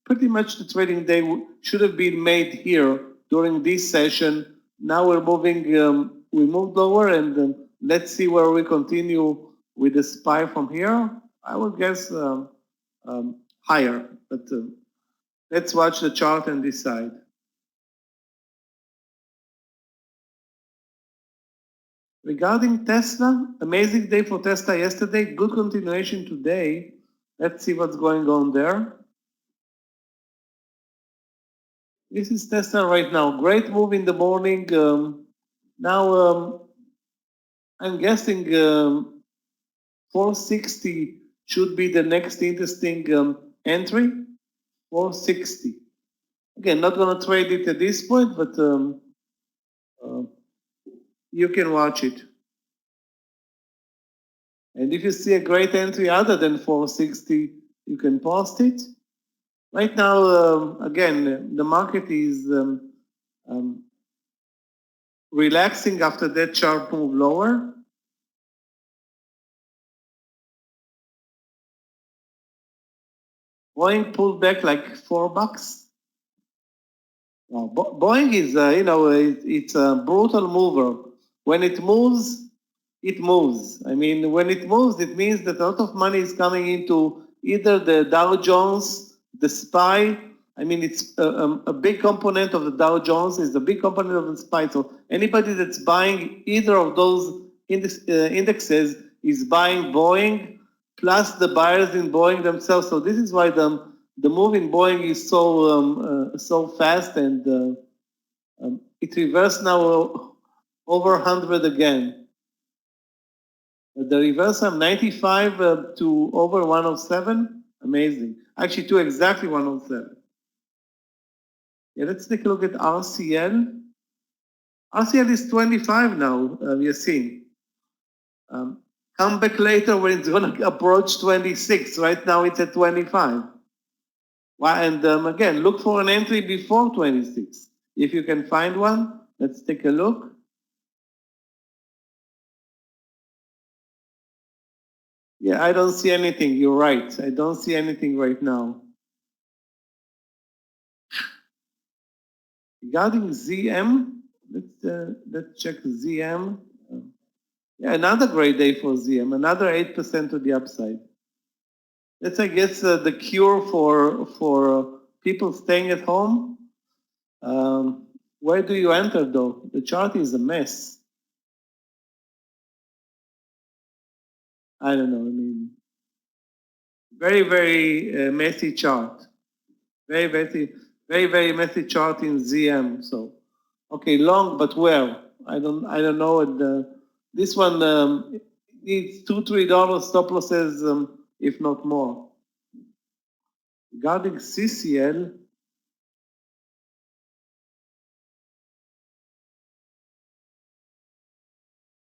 pretty much the trading day should have been made here during this session. Now we're moving, we moved lower, and let's see where we continue with the SPY from here. I would guess higher, but let's watch the chart and decide. Regarding Tesla, amazing day for Tesla yesterday, good continuation today. Let's see what's going on there. This is Tesla right now. Great move in the morning. Now, I'm guessing 460 should be the next interesting entry. 460. Again, not going to trade it at this point, but you can watch it. And if you see a great entry other than 460, you can post it. Right now, again, the market is relaxing after that sharp move lower. Boeing pulled back like $4. Well, Boeing is, it's a brutal mover. When it moves, it moves. I mean, when it moves, it means that a lot of money is coming into either the Dow Jones, the SPY. I mean, it's a big component of the Dow Jones is a big component of the SPY. So anybody that's buying either of those indexes is buying Boeing, plus the buyers in Boeing themselves. So this is why the move in Boeing is so fast, and it reversed now over 100 again. The reverse from 95 to over 107, amazing. Actually, to exactly 107. Yeah, let's take a look at RCL. RCL is 25 now, Yassin. Come back later when it's going to approach 26. Right now it's at 25. Well, and again, look for an entry before 26. If you can find one, let's take a look. Yeah, I don't see anything. You're right. I don't see anything right now. Regarding ZM, let's check ZM. Yeah, another great day for ZM, another 8% to the upside. That's, I guess, the cure for people staying at home. Where do you enter, though? The chart is a mess. I don't know. I mean, very, very messy chart. Very, very messy chart in ZM. So, okay, long, but where? I don't know. This one needs $2-3 stop losses, if not more. Regarding CCL,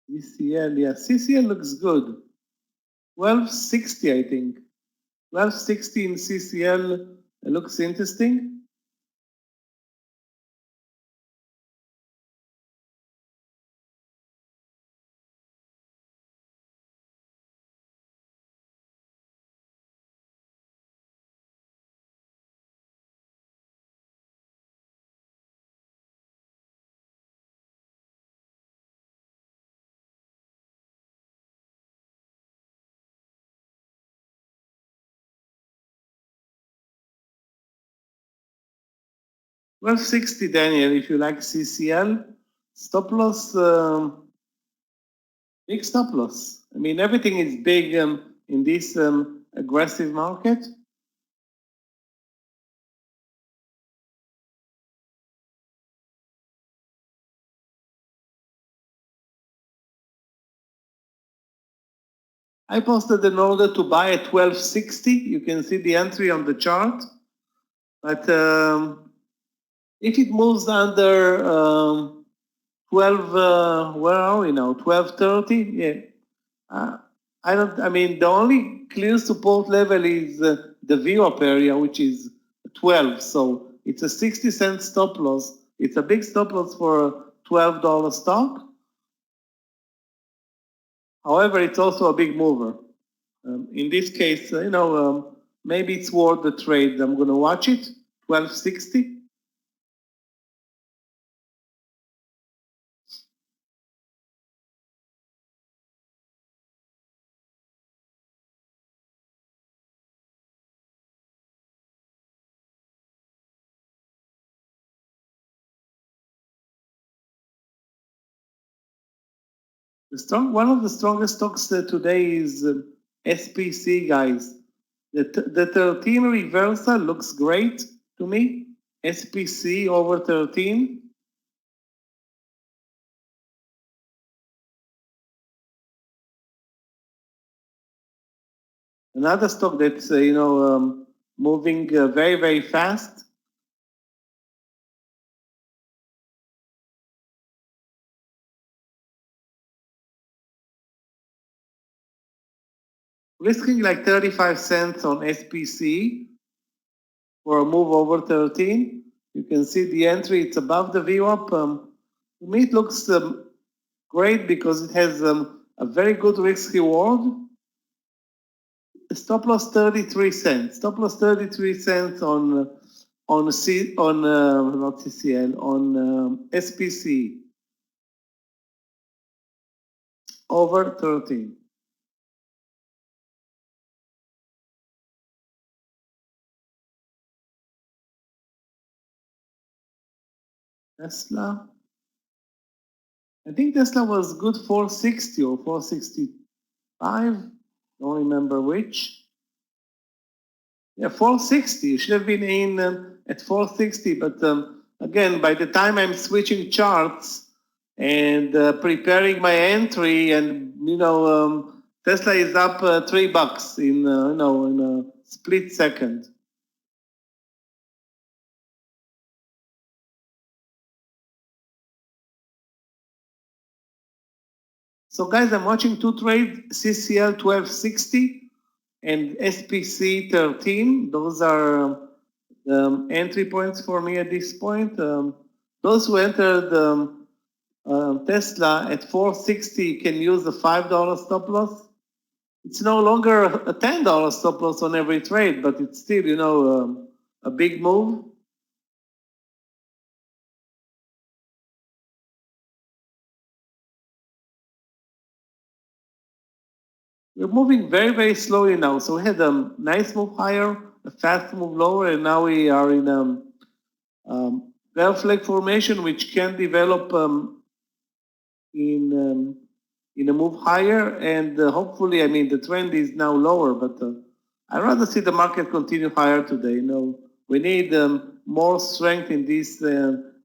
CCL looks good. 1260, I think. 1260 in CCL looks interesting. Well, 60, Daniel, if you like CCL. Stop loss, big stop loss. I mean, everything is big in this aggressive market. I posted an order to buy at 1260. You can see the entry on the chart. But if it moves under 12, where are we now? 1230? Yeah. I mean, the only clear support level is the VWAP area, which is 12. So it's a 60-cent stop loss. It's a big stop loss for a $12 stock. However, it's also a big mover. In this case, maybe it's worth the trade. I'm going to watch it. 1260. One of the strongest stocks today is SPC, guys. The 13 reversal looks great to me. SPC over 13. Another stock that's moving very, very fast. Risking like 35 cents on SPC for a move over 13. You can see the entry, it's above the VWAP. To me, it looks great because it has a very good risk reward. Stop loss 33 cents. Stop loss 33 cents on not CCL, on SPC over 13. Tesla. I think Tesla was good 460 or 465. don't remember which. Yeah, 460. You should have been in at 460, but again, by the time I'm switching charts and preparing my entry, and Tesla is up $3 in in a split second. So guys, I'm watching two trades, CCL 1260 and SPC 13. Those are entry points for me at this point. Those who entered Tesla at 460 can use the $5 stop loss. It's no longer a $10 stop loss on every trade, but it's still, a big move. We're moving very, very slowly now. So we had a nice move higher, a fast move lower, and now we are in bell flag formation, which can develop in a move higher. And hopefully, the trend is now lower, but I'd rather see the market continue higher today. We need more strength in this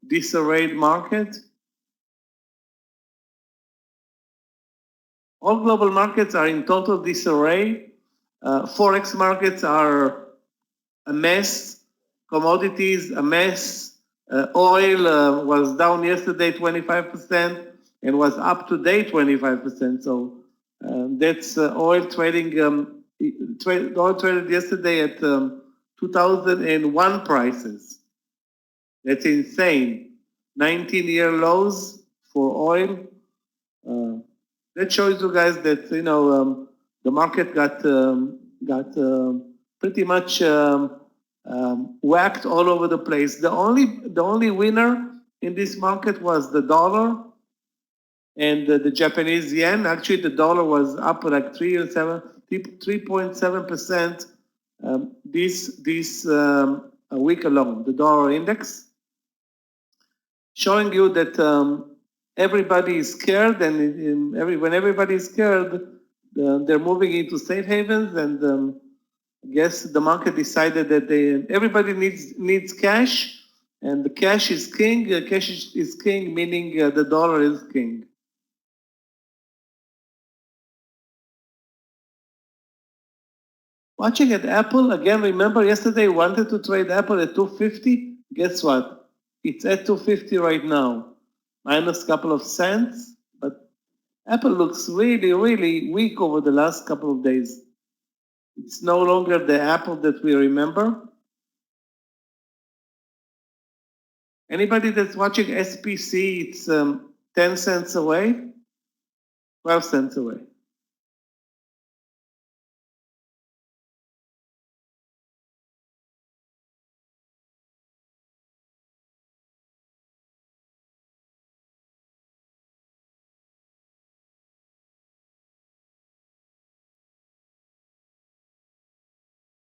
disarrayed market. All global markets are in total disarray. Forex markets are a mess. Commodities, a mess. Oil was down yesterday 25% and was up today 25%. So that's oil trading. Oil traded yesterday at 2001 prices. That's insane. 19-year lows for oil. That shows you guys that the market got pretty much whacked all over the place. The only winner in this market was the dollar and the Japanese yen. Actually, the dollar was up like 3.7% this week alone. The dollar index, showing you that everybody is scared, and when everybody is scared, they're moving into safe havens, and I guess the market decided that everybody needs cash, and the cash is king. Cash is king, meaning the dollar is king. Watching at Apple, again, remember yesterday I wanted to trade Apple at 250. Guess what? It's at 250 right now, minus a couple of cents. But Apple looks really, really weak over the last couple of days. It's no longer the Apple that we remember. Anybody that's watching SPC, it's 10 cents away, 12 cents away.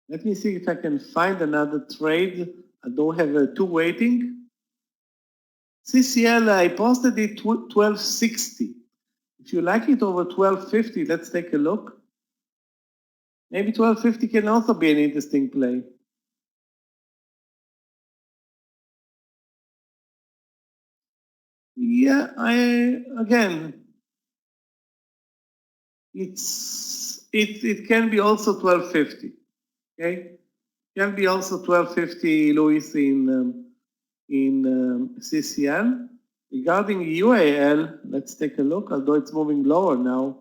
Let me see if I can find another trade. I don't have two waiting. CCL, I posted it 1260. If you like it over 1250, let's take a look. Maybe 1250 can also be an interesting play. Yeah, it can be also 1250. Okay, can be also 1250, Louis, in CCL. Regarding UAL, let's take a look, although it's moving lower now.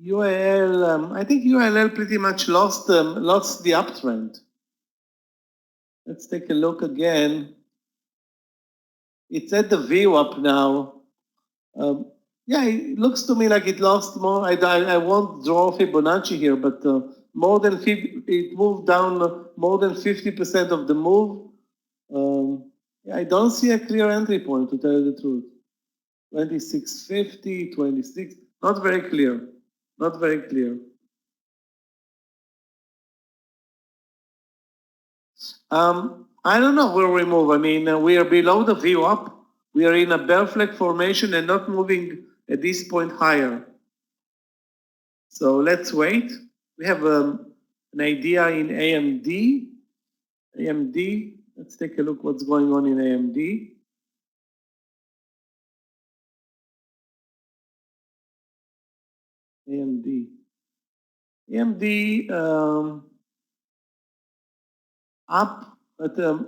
UAL, I think UAL pretty much lost the uptrend. Let's take a look again. It's at the VWAP now. Yeah, it looks to me like it lost more. I won't draw Fibonacci here, but it moved down more than 50% of the move. I don't see a clear entry point, to tell you the truth. 2650, 26, not very clear. Not very clear. I don't know where we move. I mean, we are below the VWAP. We are in a bear flag formation and not moving at this point higher. So let's wait. We have an idea in AMD. AMD, let's take a look what's going on in AMD. AMD. AMD up, but the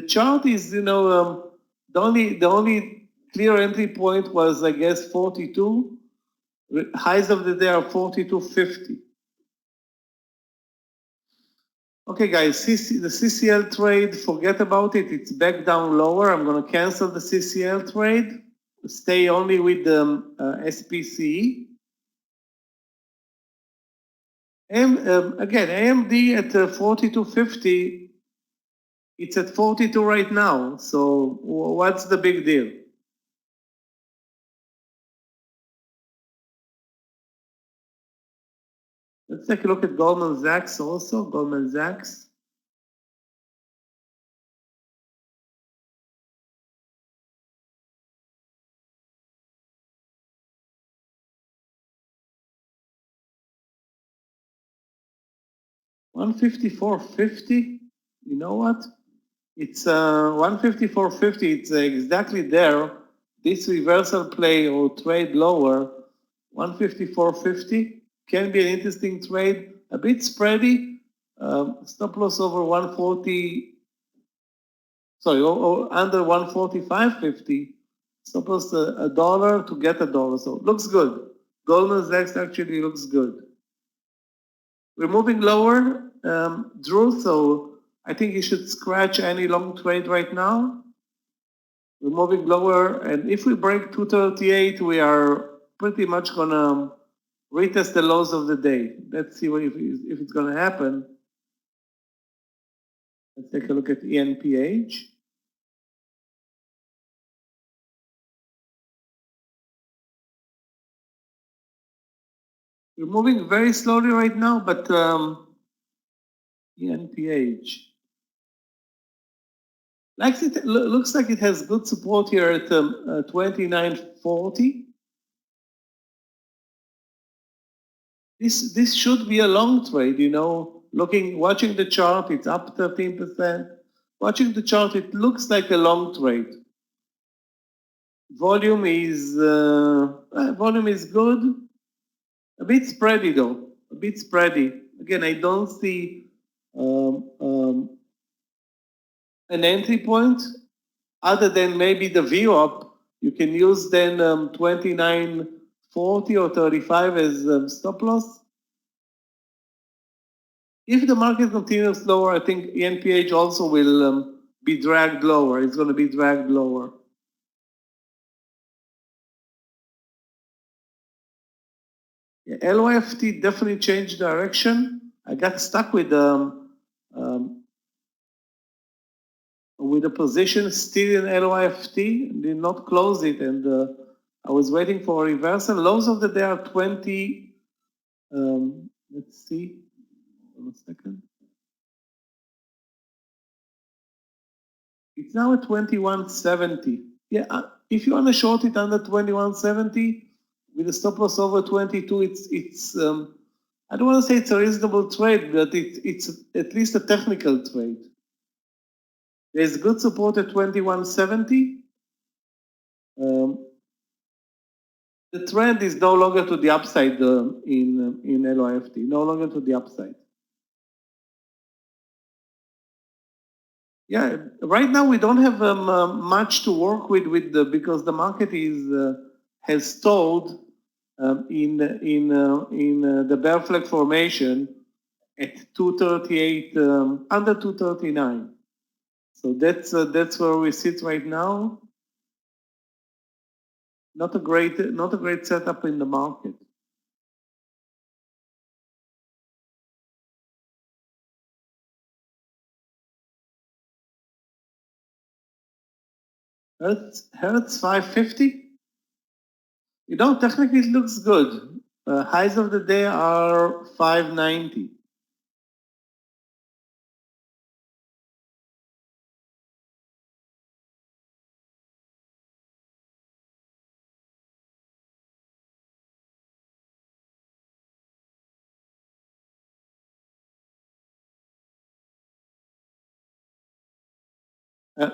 chart is, the only clear entry point was, I guess, 42. Highs of the day are 42.50. Okay, guys, the CCL trade, forget about it. It's back down lower. I'm going to cancel the CCL trade. Stay only with the SPCE. And again, AMD at 42.50. It's at 42 right now. So what's the big deal? Let's take a look at Goldman Sachs also. Goldman Sachs. $154.50. You know what? It's 154.50. It's exactly there. This reversal play or trade lower, 154.50 can be an interesting trade. A bit spready. Stop loss over 140. Sorry, or under 145.50. Stop loss a dollar to get a dollar. So looks good. Goldman Sachs actually looks good. We're moving lower, Drew, so I think you should scratch any long trade right now. We're moving lower, and if we break 238, we are pretty much gonna retest the lows of the day. Let's see if it's gonna happen. Let's take a look at ENPH. We're moving very slowly right now, but ENPH. Looks like it has good support here at 29.40. This should be a long trade, watching the chart, it's up 13%. Watching the chart, it looks like a long trade. Volume is good. A bit spready though, a bit spready. Again, I don't see an entry point other than maybe the VWAP. You can use then 29.40 or 35 as stop loss. If the market continues lower, I think ENPH also will be dragged lower. It's going to be dragged lower. Yeah, LYFT definitely changed direction. I got stuck with a position still in LYFT, did not close it, and I was waiting for a reversal. Lows of the day are 20. Let's see. One second. It's now at 21.70. Yeah, if you want to short it under 21.70 with a stop loss over 22, it's I don't want to say it's a reasonable trade, but it's at least a technical trade. There's good support at 21.70. The trend is no longer to the upside in LYFT, no longer to the upside. Yeah, right now we don't have much to work with because the market has stalled in the bear flag formation at 238 under 239. So that's where we sit right now. Not a great setup in the market. Hertz 550. Technically it looks good. Highs of the day are 590.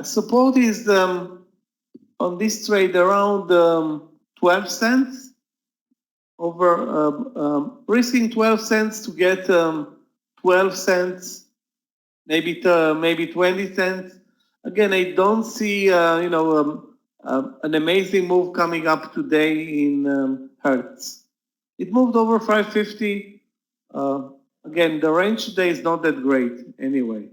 Support is on this trade around 12 cents, risking 12 cents to get 12 cents, maybe 20 cents. Again, I don't see an amazing move coming up today in Hertz. It moved over 550. Again, the range today is not that great anyway.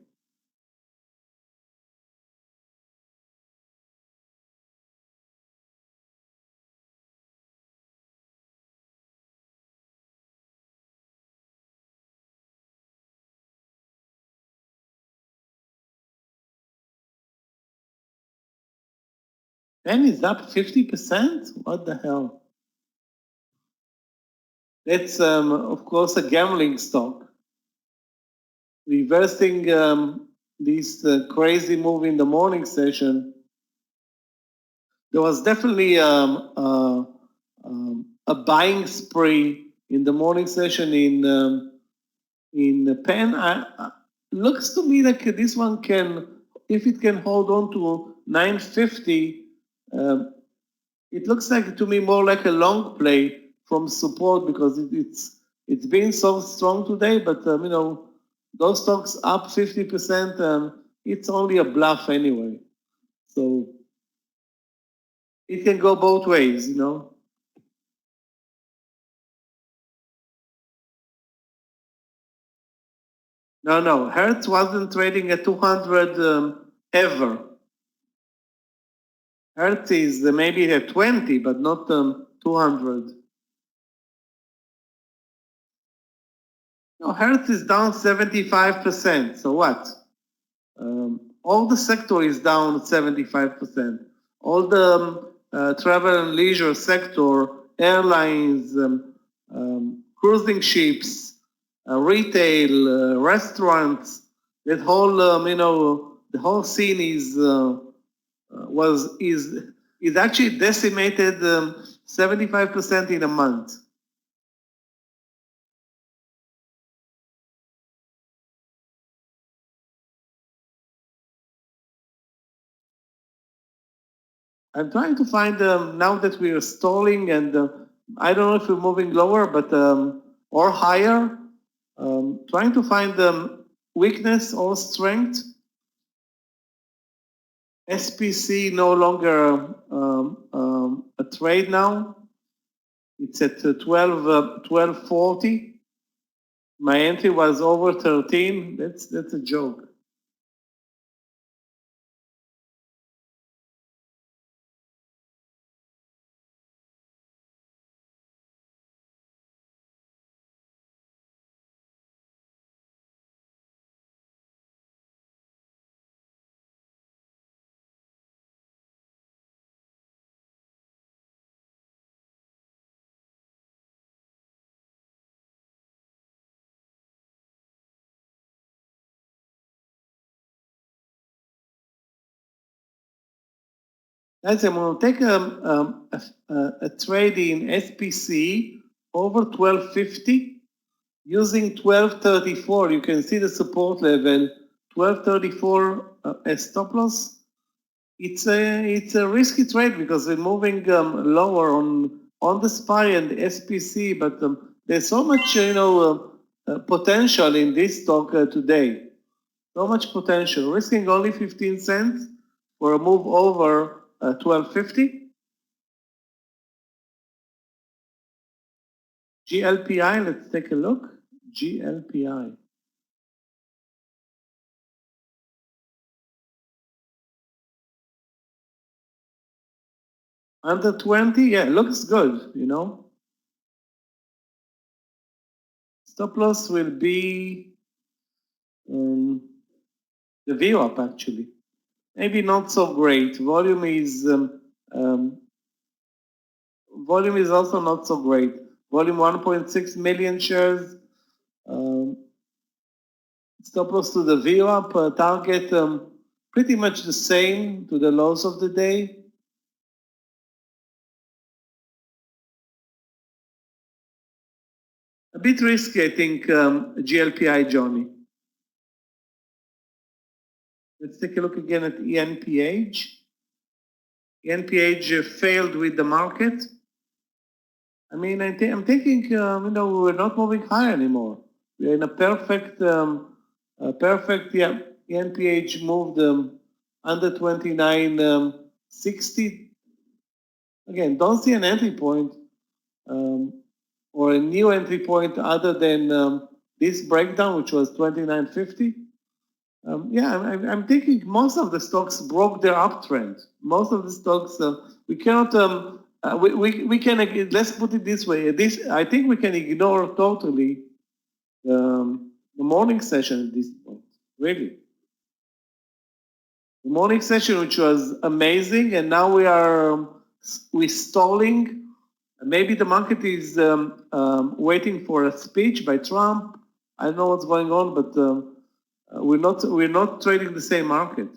And it's up 50%? What the hell? That's, of course, a gambling stock. Reversing this crazy move in the morning session, there was definitely a buying spree in the morning session in Penn. Looks to me like this one can, if it can hold on to 950, it looks like to me more like a long play from support because it's been so strong today. But those stocks up 50%, it's only a bluff anyway. So it can go both ways, No, Hertz wasn't trading at 200 ever. Hertz is maybe at 20, but not 200. No, Hertz is down 75%. So what? All the sector is down 75%. All the travel and leisure sector, airlines, cruising ships, retail, restaurants, that whole, the whole scene is actually decimated 75% in a month. I'm trying to find now that we are stalling, and I don't know if we're moving lower, but or higher. Trying to find weakness or strength. SPC no longer a trade now. It's at 1240. My entry was over 13. That's a joke. Guys, I'm going to take a trade in SPC over 1250 using 1234. You can see the support level 1234 as stop loss. It's a risky trade because we're moving lower on the SPY and the SPC, but there's so much potential in this stock today. So much potential. Risking only 15 cents for a move over 1250. GLPI, let's take a look. GLPI. Under 20, yeah, looks good, Stop loss will be the VWAP actually. Maybe not so great. Volume is also not so great. Volume 1.6 million shares. Stop loss to the VWAP target pretty much the same to the lows of the day. A bit risky, I think, GLPI, Johnny. Let's take a look again at ENPH. ENPH failed with the market. I mean, I'm thinking, we're not moving higher anymore. We're in a perfect, ENPH moved under 29.60. Again, don't see an entry point or a new entry point other than this breakdown, which was 29.50. I'm thinking most of the stocks broke their uptrend. Most of the stocks, we cannot, we can, let's put it this way. I think we can ignore totally the morning session at this point, really. The morning session, which was amazing, and now we're stalling. Maybe the market is waiting for a speech by Trump. I don't know what's going on, but we're not trading the same market.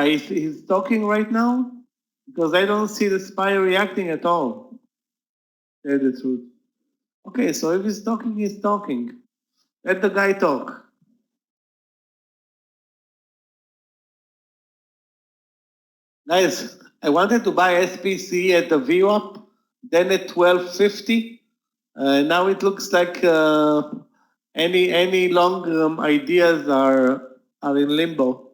He's talking right now because I don't see the SPY reacting at all. Tell the truth. Okay, so if he's talking, he's talking. Let the guy talk. Guys, I wanted to buy SPC at the VWAP, then at 1250. Now it looks like any long ideas are in limbo.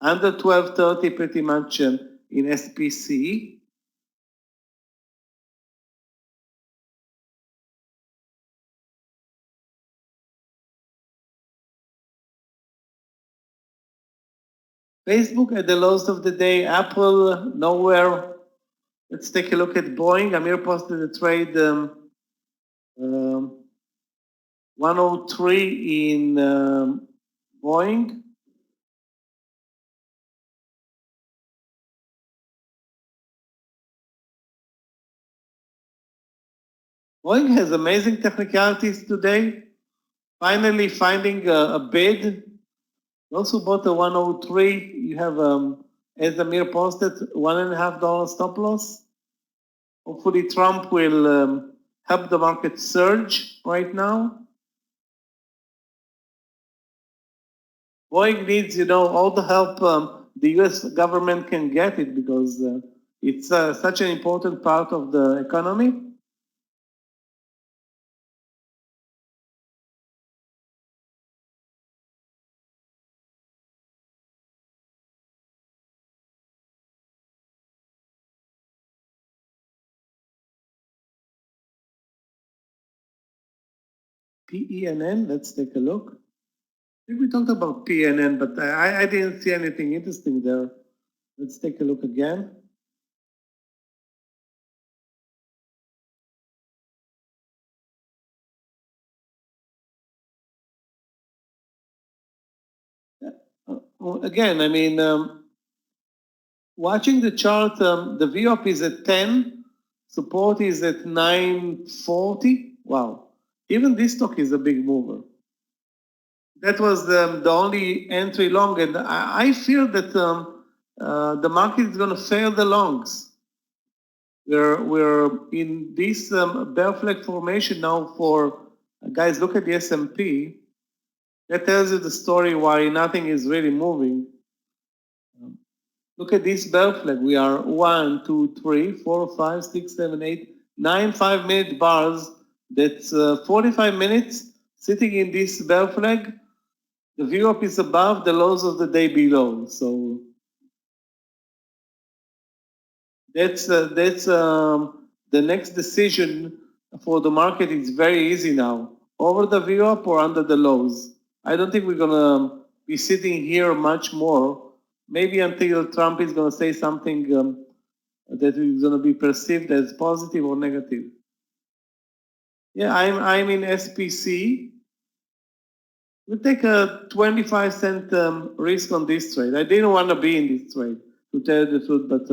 Under 1230 pretty much in SPC. Facebook at the lows of the day, Apple nowhere. Let's take a look at Boeing. Amir posted a trade 103 in Boeing. Boeing has amazing technicalities today. Finally finding a bid. Also bought a 103. You have, as Amir posted, $1.50 stop loss. Hopefully Trump will help the market surge right now. Boeing needs, all the help the U.S. government can get it because it's such an important part of the economy. PENN, let's take a look. I think we talked about PNN, but I didn't see anything interesting there. Let's take a look again. Again, I mean, watching the chart, the VWAP is at 10, support is at 940. Wow, even this stock is a big mover. That was the only entry long, and I feel that the market is going to fail the longs. We're in this bear flag formation now for, guys, look at the S&P. That tells you the story why nothing is really moving. Look at this bear flag. We are 1, 2, 3, 4, 5, 6, 7, 8, 9 5-minute bars. That's 45 minutes sitting in this bear flag. The VWAP is above, the lows of the day below. So that's the next decision for the market. Is very easy now. Over the VWAP or under the lows. I don't think we're gonna be sitting here much more. Maybe until Trump is gonna say something that is gonna be perceived as positive or negative. Yeah, I'm in SPC. We take a 25-cent risk on this trade. I didn't want to be in this trade, to tell you the truth, but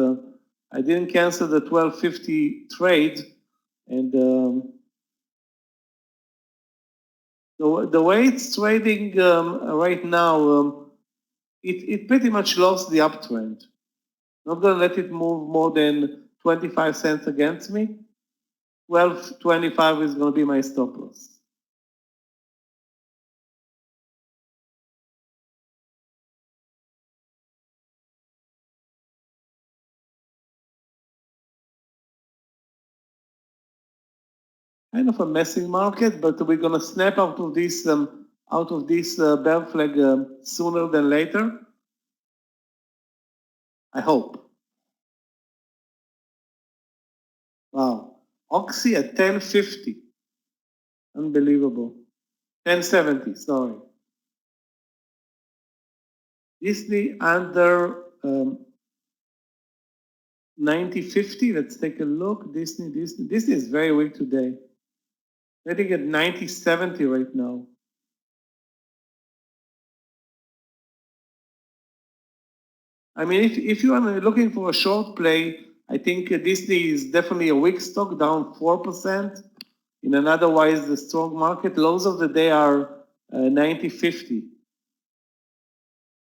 I didn't cancel the 1250 trade, and the way it's trading right now, it pretty much lost the uptrend. Not going to let it move more than 25 cents against me. 12.25 is going to be my stop loss. Kind of a messy market, but we're going to snap out of this bear flag sooner than later. I hope. Wow, Oxy at 10.50, unbelievable. 10.70, sorry. Disney under 90.50. Let's take a look. Disney is very weak today. Trading at 90.70 right now. I mean, if you are looking for a short play, I think Disney is definitely a weak stock, down 4% in an otherwise strong market. Lows of the day are 90.50.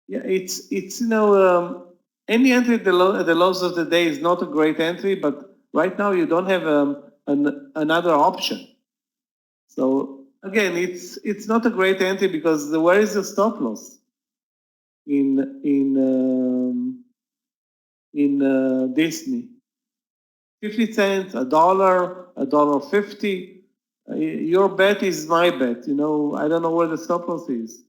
Yeah, it's any entry at the lows of the day is not a great entry, but right now you don't have another option. So again, it's not a great entry because where is the stop loss in Disney? 50 cents, $1, $1.50. Your bet is my bet. You know, I don't know where the stop loss is.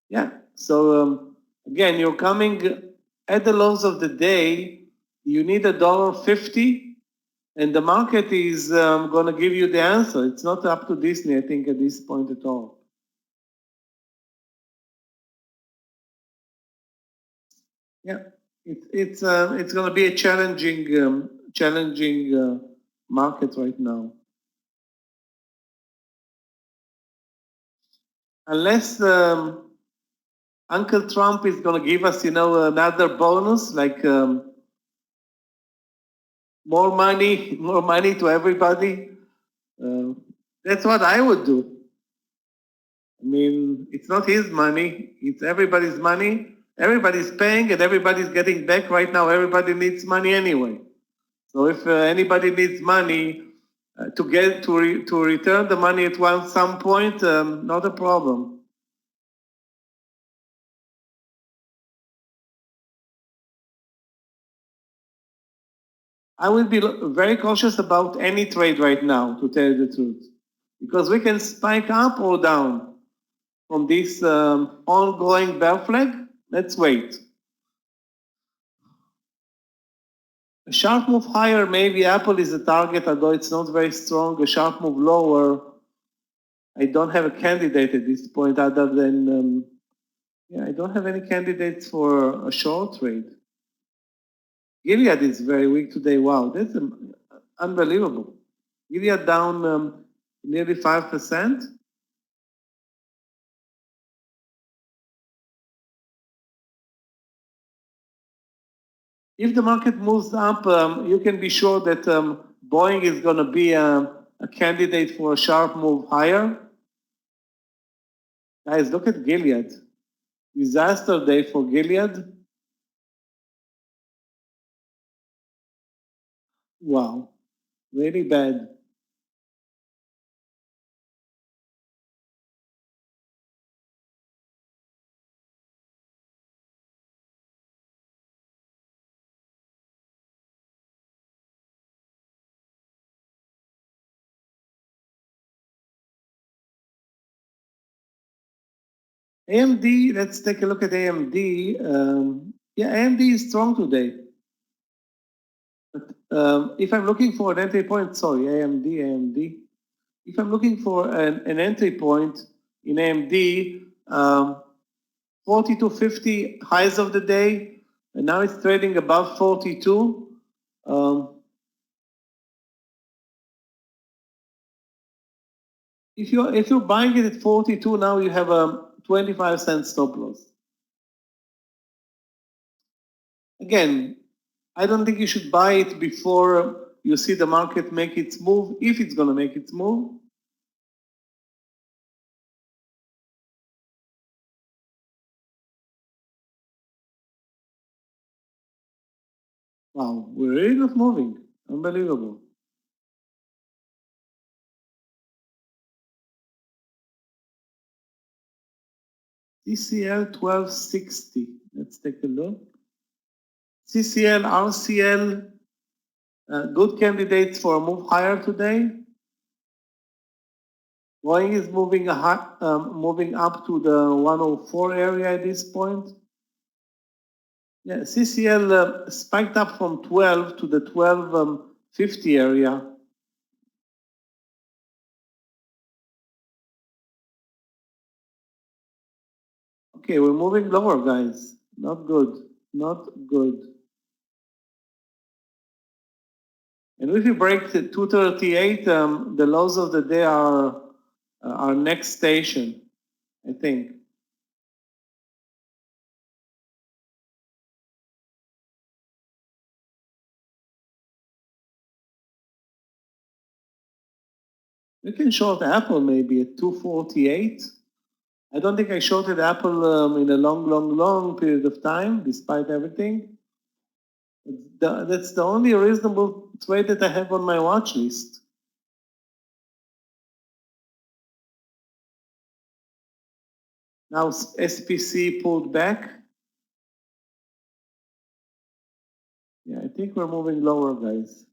Yeah. So again, you're coming at the lows of the day. You need $1.50, and the market is going to give you the answer. It's not up to Disney, I think, at this point at all. Yeah, it's going to be a challenging market right now. Unless Uncle Trump is going to give us, another bonus, like more money to everybody. That's what I would do. I mean, it's not his money; it's everybody's money. Everybody's paying, and everybody's getting back right now. Everybody needs money anyway. So if anybody needs money to return the money at some point, not a problem. I will be very cautious about any trade right now, to tell you the truth, because we can spike up or down from this ongoing bear flag. Let's wait. A sharp move higher, maybe Apple is a target, although it's not very strong. A sharp move lower, I don't have a candidate at this point other than, I don't have any candidates for a short trade. Gilead is very weak today. Wow, that's unbelievable. Gilead down nearly 5%. If the market moves up, you can be sure that Boeing is going to be a candidate for a sharp move higher. Guys, look at Gilead. Disaster day for Gilead. Wow, really bad. AMD, let's take a look at AMD. AMD is strong today. But if I'm looking for an entry point, sorry, AMD. If I'm looking for an entry point in AMD, 42.50 highs of the day, and now it's trading above 42. If you're buying it at 42 now, you have a 25-cent stop loss. Again, I don't think you should buy it before you see the market make its move, if it's going to make its move. Wow, we're really not moving. Unbelievable. CCL 1260. Let's take a look. CCL, RCL, good candidates for a move higher today. Boeing is moving up to the 104 area at this point. Yeah, CCL spiked up from 12 to the 1250 area. Okay, we're moving lower, guys. Not good. Not good. And if you break the 238, the lows of the day are our next station, I think. We can short Apple maybe at 248. I don't think I shorted Apple in a long period of time, despite everything. That's the only reasonable trade that I have on my watch list. Now SPC pulled back. Yeah, I think we're moving lower, guys.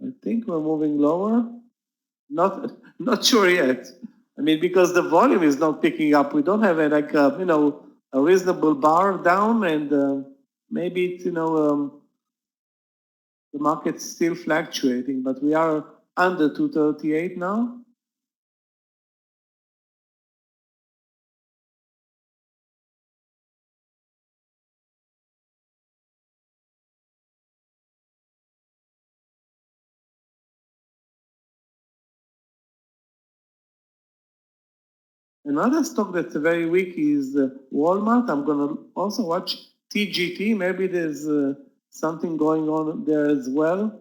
I think we're moving lower. Not sure yet. I mean, because the volume is not picking up. We don't have a reasonable bar down, and maybe it's the market's still fluctuating, but we are under 238 now. Another stock that's very weak is Walmart. I'm going to also watch TGT. Maybe there's something going on there as well.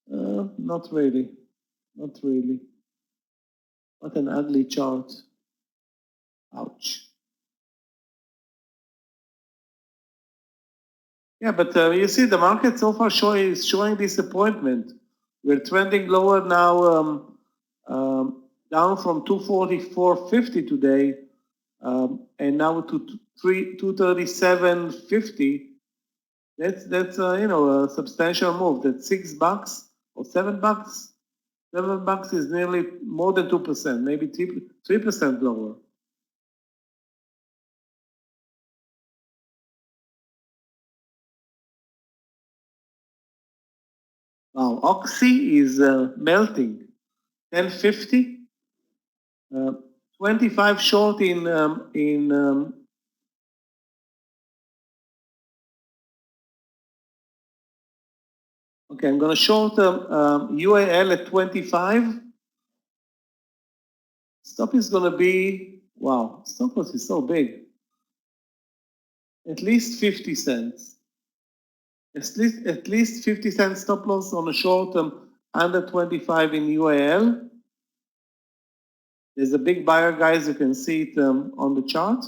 Not really. Not really. What an ugly chart. Ouch. Yeah, but you see the market so far is showing disappointment. We're trending lower now, down from 244.50 today, and now to 237.50. That's a substantial move. That's $6 or $7. $7 is nearly more than 2%, maybe 3% lower. Wow, Oxy is melting. 1050, 25 short in okay, I'm going to short UAL at 25. Stop is going to be, wow, stop loss is so big. At least 50 cents. At least 50 cents stop loss on a short under 25 in UAL. There's a big buyer, guys. You can see it on the chart.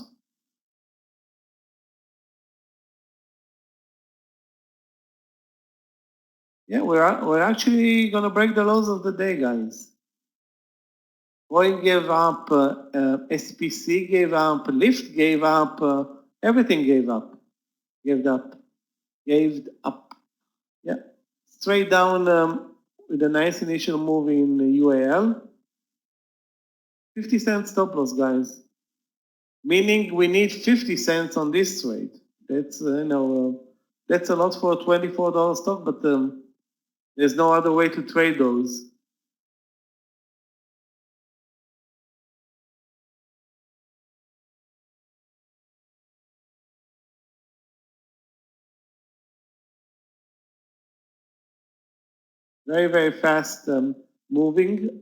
Yeah, we're actually going to break the lows of the day, guys. Boeing gave up, SPC gave up, Lyft gave up, everything gave up. Gave up. Yeah, straight down with a nice initial move in UAL. 50 cents stop loss, guys. Meaning we need 50 cents on this trade. That's that's a lot for a $24 stock, but there's no other way to trade those. Very, very fast moving.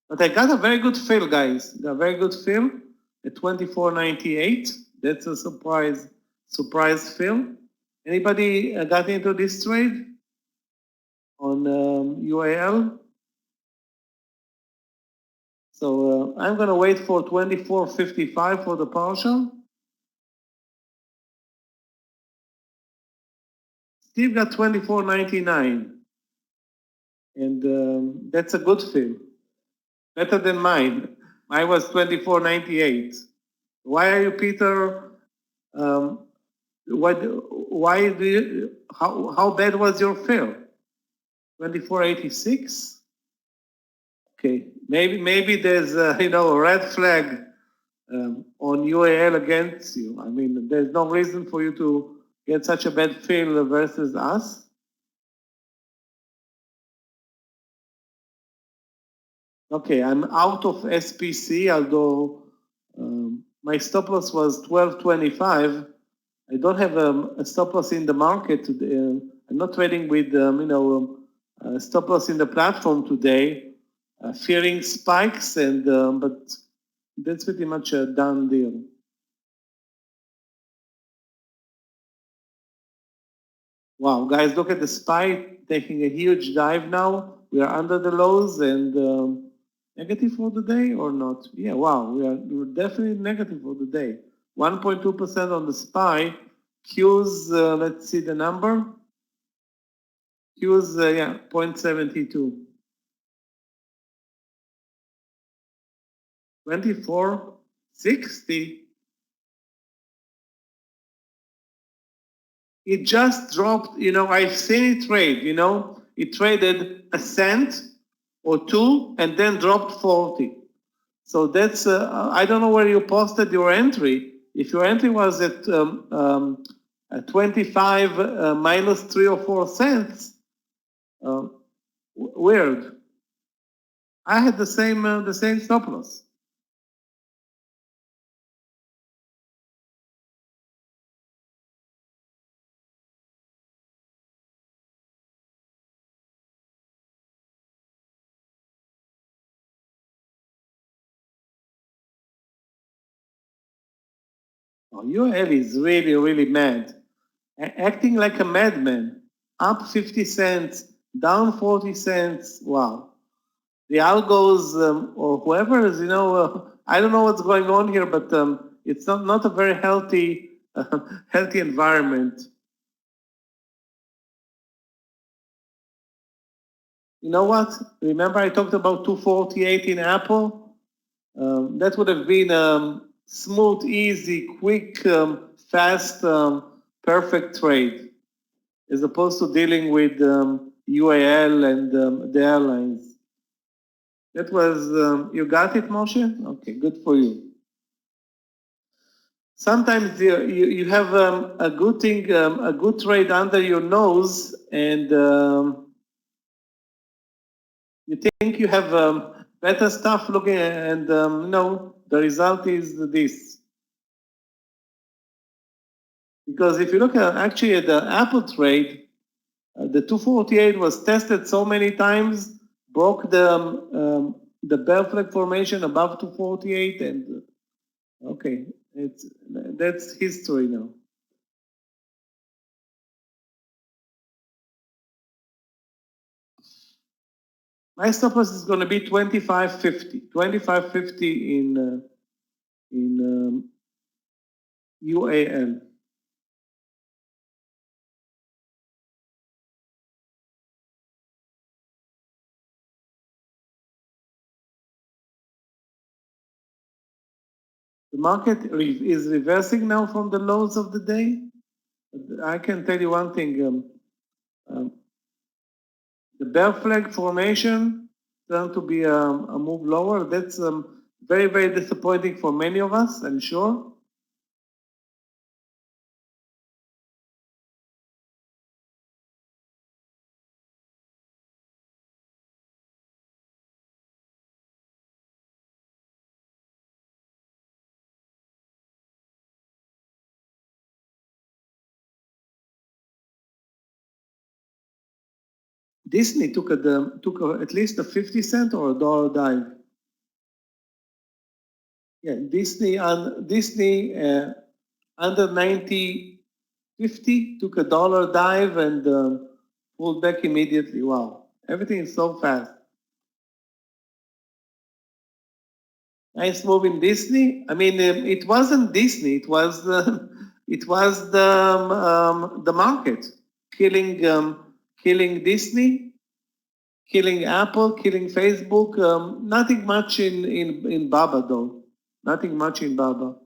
But I got a very good fill, guys. Got a very good fill at 24.98. That's a surprise fill. Anybody got into this trade on UAL? So I'm going to wait for 24.55 for the partial. Steve got 24.99, and that's a good fill. Better than mine. Mine was 24.98. Why are you, Peter? Why do you? How bad was your fill? 24.86. Okay, maybe there's a red flag on UAL against you. I mean, there's no reason for you to get such a bad fill versus us. Okay, I'm out of SPC, although my stop loss was 12.25. I don't have a stop loss in the market today. I'm not trading with stop loss in the platform today, fearing spikes, and but that's pretty much a done deal. Wow, guys, look at the SPY taking a huge dive now. We are under the lows and negative for the day or not? Yeah, wow, we're definitely negative for the day. 1.2% on the SPY. Q's, let's see the number. Q's, 0.72. 24.60. It just dropped, I've seen it trade, it traded a cent or two and then dropped 40. So that's, I don't know where you posted your entry. If your entry was at 25 minus 3 or 4 cents, weird. I had the same stop loss. Oh, UL is really, really mad. Acting like a madman. Up 50 cents, down 40 cents. Wow. The algos or whoever is, I don't know what's going on here, but it's not a very healthy, healthy environment. You know what? Remember I talked about 248 in Apple? That would have been smooth, easy, quick, fast, perfect trade, as opposed to dealing with UAL and the airlines. That was, you got it, Moshe? Okay, good for you. Sometimes you have a good thing, a good trade under your nose, and you think you have better stuff looking, and the result is this. Because if you look actually at the Apple trade, the 248 was tested so many times, broke the bear flag formation above 248, and okay, that's history now. My stop loss is going to be 25.50. 25.50 in UAL. The market is reversing now from the lows of the day. I can tell you one thing. The bear flag formation turned to be a move lower. That's very, very disappointing for many of us, I'm sure. Disney took at least a 50 cent or a dollar dive. Yeah, Disney under 90.50 took a dollar dive and pulled back immediately. Wow, everything is so fast. Nice move in Disney. I mean, it wasn't Disney. It was the market. killing Disney, killing Apple, killing Facebook. Nothing much in Baba though. Nothing much in Baba.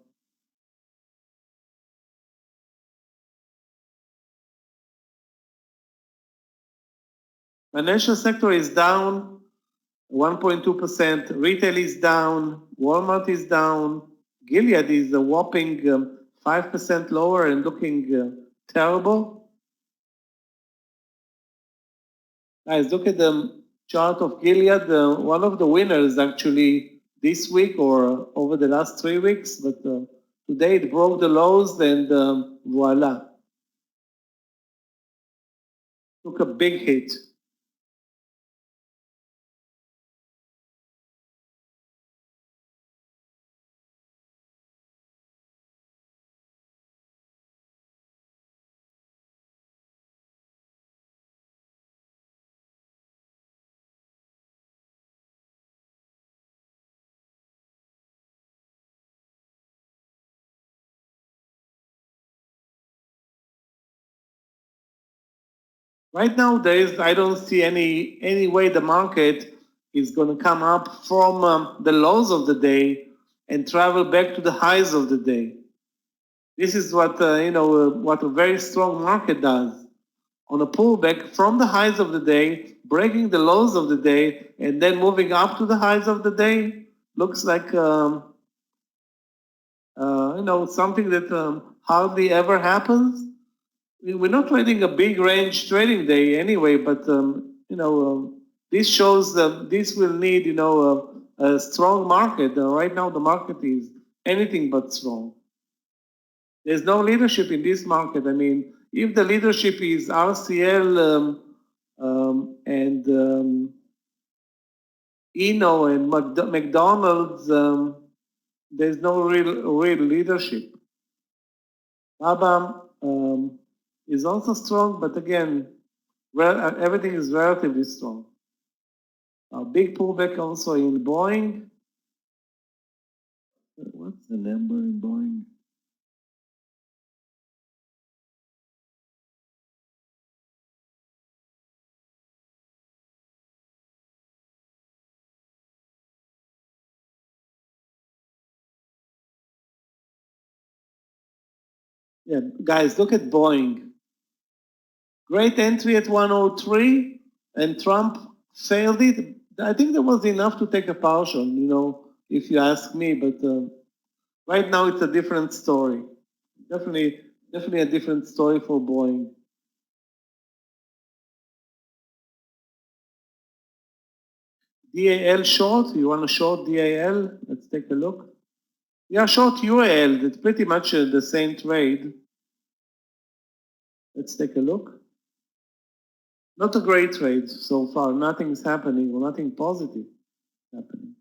Financial sector is down 1.2%. Retail is down. Walmart is down. Gilead is a whopping 5% lower and looking terrible. Guys, look at the chart of Gilead. One of the winners actually this week or over the last 3 weeks, but today it broke the lows and voila. Took a big hit. Right now, I don't see any way the market is going to come up from the lows of the day and travel back to the highs of the day. This is what what a very strong market does. On a pullback from the highs of the day, breaking the lows of the day, and then moving up to the highs of the day, looks like something that hardly ever happens. We're not trading a big range trading day anyway, but this shows that this will need a strong market. Right now, the market is anything but strong. There's no leadership in this market. I mean, if the leadership is RCL and Eno and McDonald's, there's no real leadership. Baba is also strong, but again, everything is relatively strong. A big pullback also in Boeing. What's the number in Boeing? Yeah, guys, look at Boeing. Great entry at 103, and Trump failed it. I think there was enough to take a partial, if you ask me. But right now, it's a different story. Definitely a different story for Boeing. DAL short. You want to short DAL? Let's take a look. Yeah, short UAL. It's pretty much the same trade. Let's take a look. Not a great trade so far. Nothing's happening or nothing positive happening.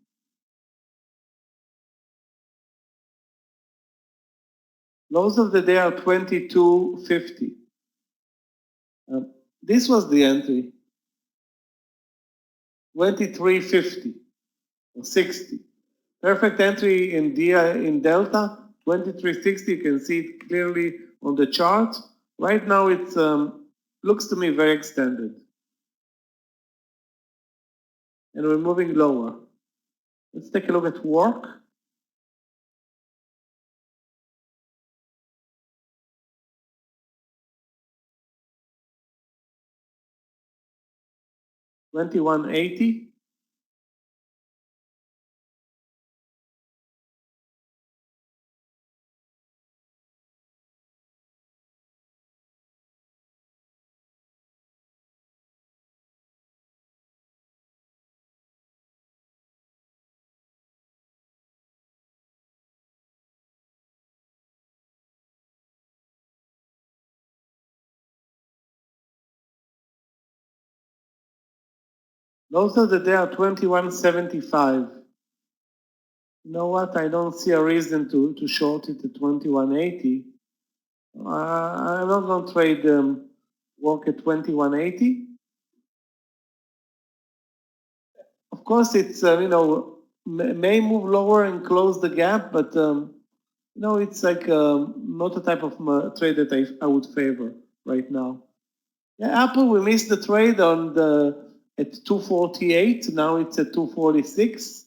Lows of the day are 22.50. This was the entry. 23.50 or 60. Perfect entry in Delta. 23.60. You can see it clearly on the chart. Right now, it looks to me very extended. And we're moving lower. Let's take a look at work. $21.80. Lows of the day are 21.75. You know what? I don't see a reason to short it at 21.80. I'm not going to trade work at 21.80. Of course, it's may move lower and close the gap, but it's like not a type of trade that I would favor right now. Yeah, Apple, we missed the trade at 248. Now it's at 246.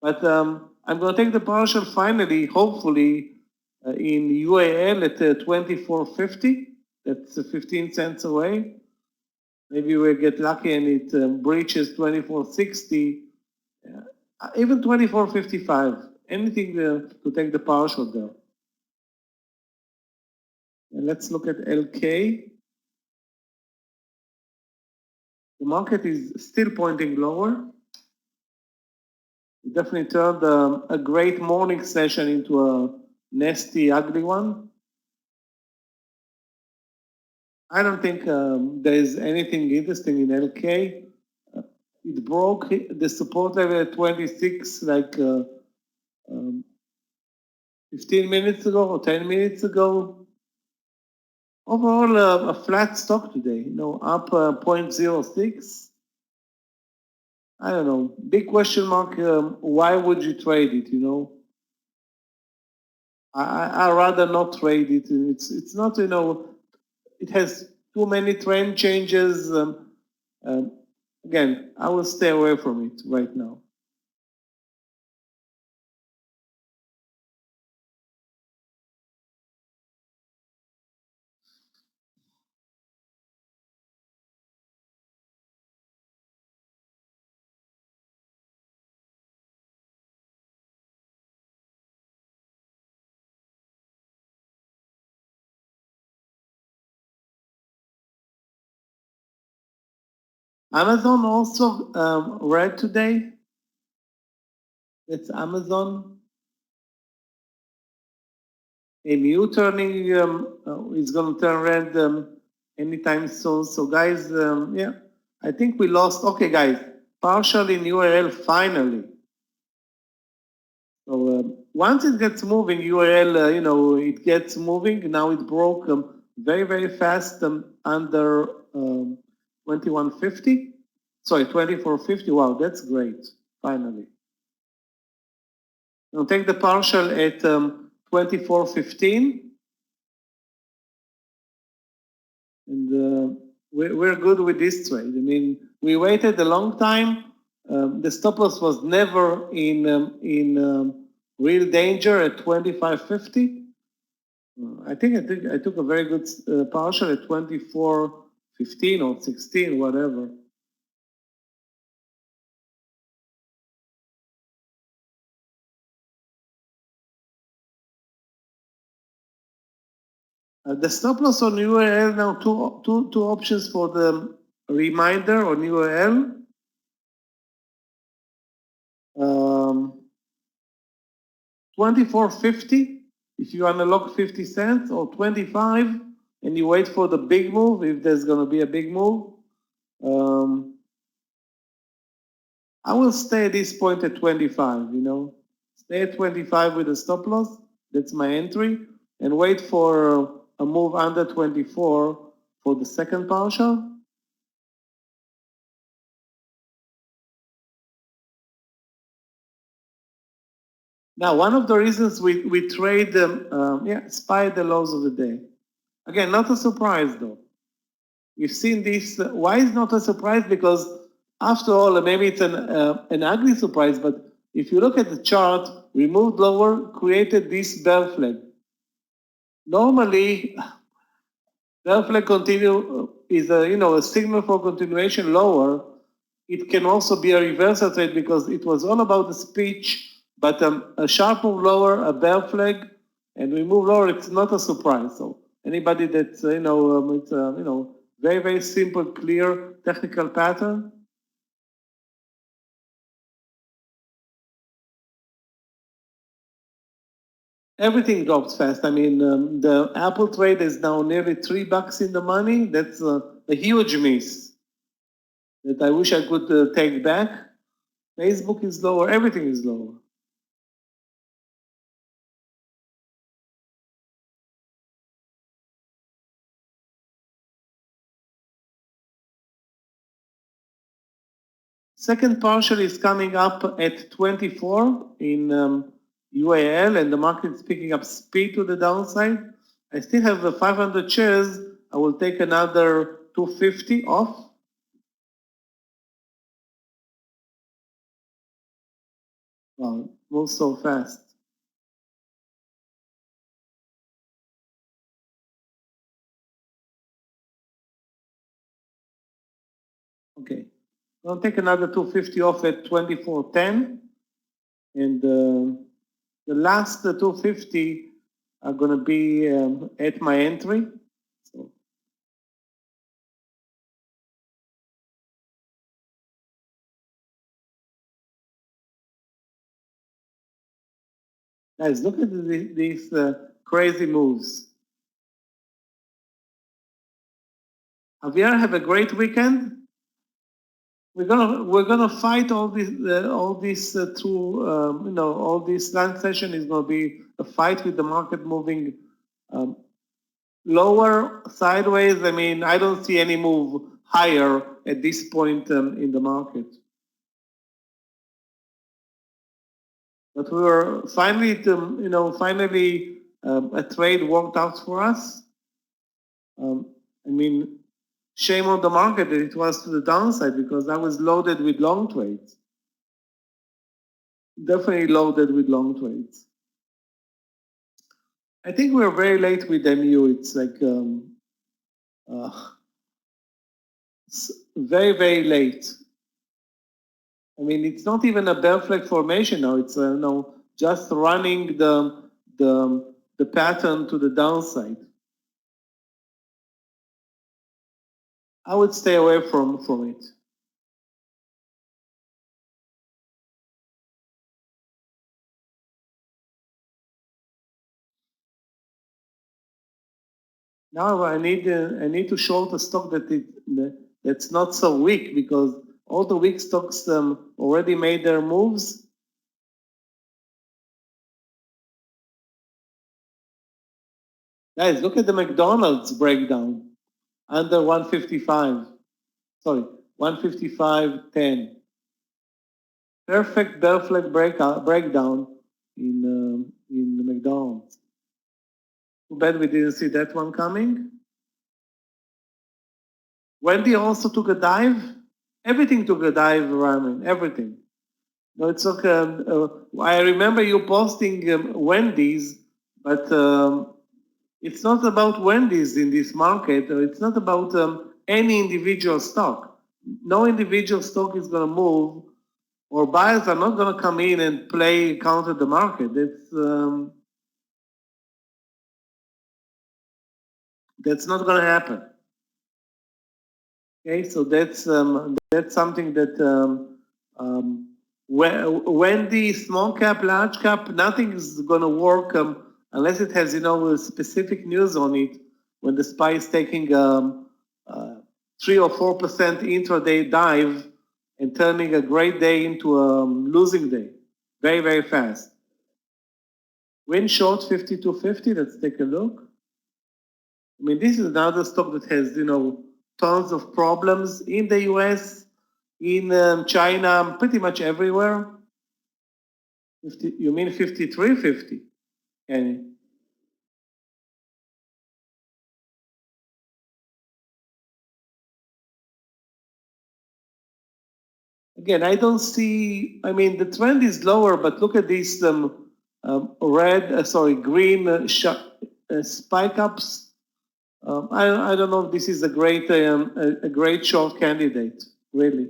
But I'm going to take the partial finally, hopefully, in UAL at 2450. That's 15 cents away. Maybe we'll get lucky and it breaches 2460, even 2455. Anything to take the partial there. And let's look at LK. The market is still pointing lower. It definitely turned a great morning session into a nasty, ugly one. I don't think there is anything interesting in LK. It broke the support level at 26 like 15 minutes ago or 10 minutes ago. Overall, a flat stock today, up 0.06. I don't know. Big question mark. Why would you trade it? I rather not trade it. It's not. It has too many trend changes. Again, I will stay away from it right now. Amazon also red today. That's Amazon. And U-turning is going to turn red anytime soon. So guys, yeah, I think we lost. Okay, guys, partial in URL finally. So once it gets moving, URL, it gets moving. Now it broke very, very fast under 2150. Sorry, 2450. Wow, that's great. Finally. Now take the partial at 2415. And we're good with this trade. I mean, we waited a long time. The stop loss was never in real danger at 2550. I think I took a very good partial at 2415 or 16, whatever. The stop loss on URL now two options for the reminder on URL. 2450 if you unlock 50 cents, or 25 and you wait for the big move if there's going to be a big move. I will stay at this point at 25, stay at 25 with a stop loss. That's my entry, and wait for a move under 24 for the second partial. Now, one of the reasons we trade spy the lows of the day. Again, not a surprise though. We've seen this. Why is not a surprise? Because after all, maybe it's an ugly surprise, but if you look at the chart, we moved lower, created this bear flag. Normally, bear flag is a signal for continuation lower. It can also be a reversal trade because it was all about the speech, but a sharp move lower, a bear flag, and we move lower. It's not a surprise. So anybody that's it's very, very simple, clear technical pattern. Everything drops fast. I mean, the Apple trade is now nearly $3 in the money. That's a huge miss that I wish I could take back. Facebook is lower. Everything is lower. Second partial is coming up at 24 in UAL, and the market is picking up speed to the downside. I still have 500 shares. I will take another 250 off. Wow, moves so fast. Okay, I'll take another 250 off at 24.10, and the last 250 are going to be at my entry. So, guys, look at these crazy moves. Javier, have a great weekend. We're gonna fight all this through all this lunch session is gonna be a fight with the market moving lower, sideways. I mean, I don't see any move higher at this point in the market. But we were finally, a trade worked out for us. I mean, shame on the market that it was to the downside because I was loaded with long trades. Definitely loaded with long trades. I think we're very late with MU. It's like very, very late. I mean, it's not even a bear flag formation now. It's just running the pattern to the downside. I would stay away from it. Now I need to short a stock that's not so weak because all the weak stocks already made their moves. Guys, look at the McDonald's breakdown under 155. Sorry, 155.10. Perfect bear flag breakdown in the McDonald's. Too bad we didn't see that one coming. Wendy also took a dive. Everything took a dive, Ramin. Everything. No, it's okay. I remember you posting Wendy's, but it's not about Wendy's in this market. It's not about any individual stock. No individual stock is going to move, or buyers are not going to come in and play counter the market. That's not going to happen. Okay, so that's something that when the small cap, large cap, nothing is going to work unless it has specific news on it. When the SPY is taking 3 or 4% intraday dive and turning a great day into a losing day, very, very fast. Win short 52.50. Let's take a look. I mean, this is another stock that has tons of problems in the US, in China, pretty much everywhere. You mean 53.50? Okay. Again, I don't see. I mean, the trend is lower, but look at these green spike ups. I don't know if this is a great short candidate. Really,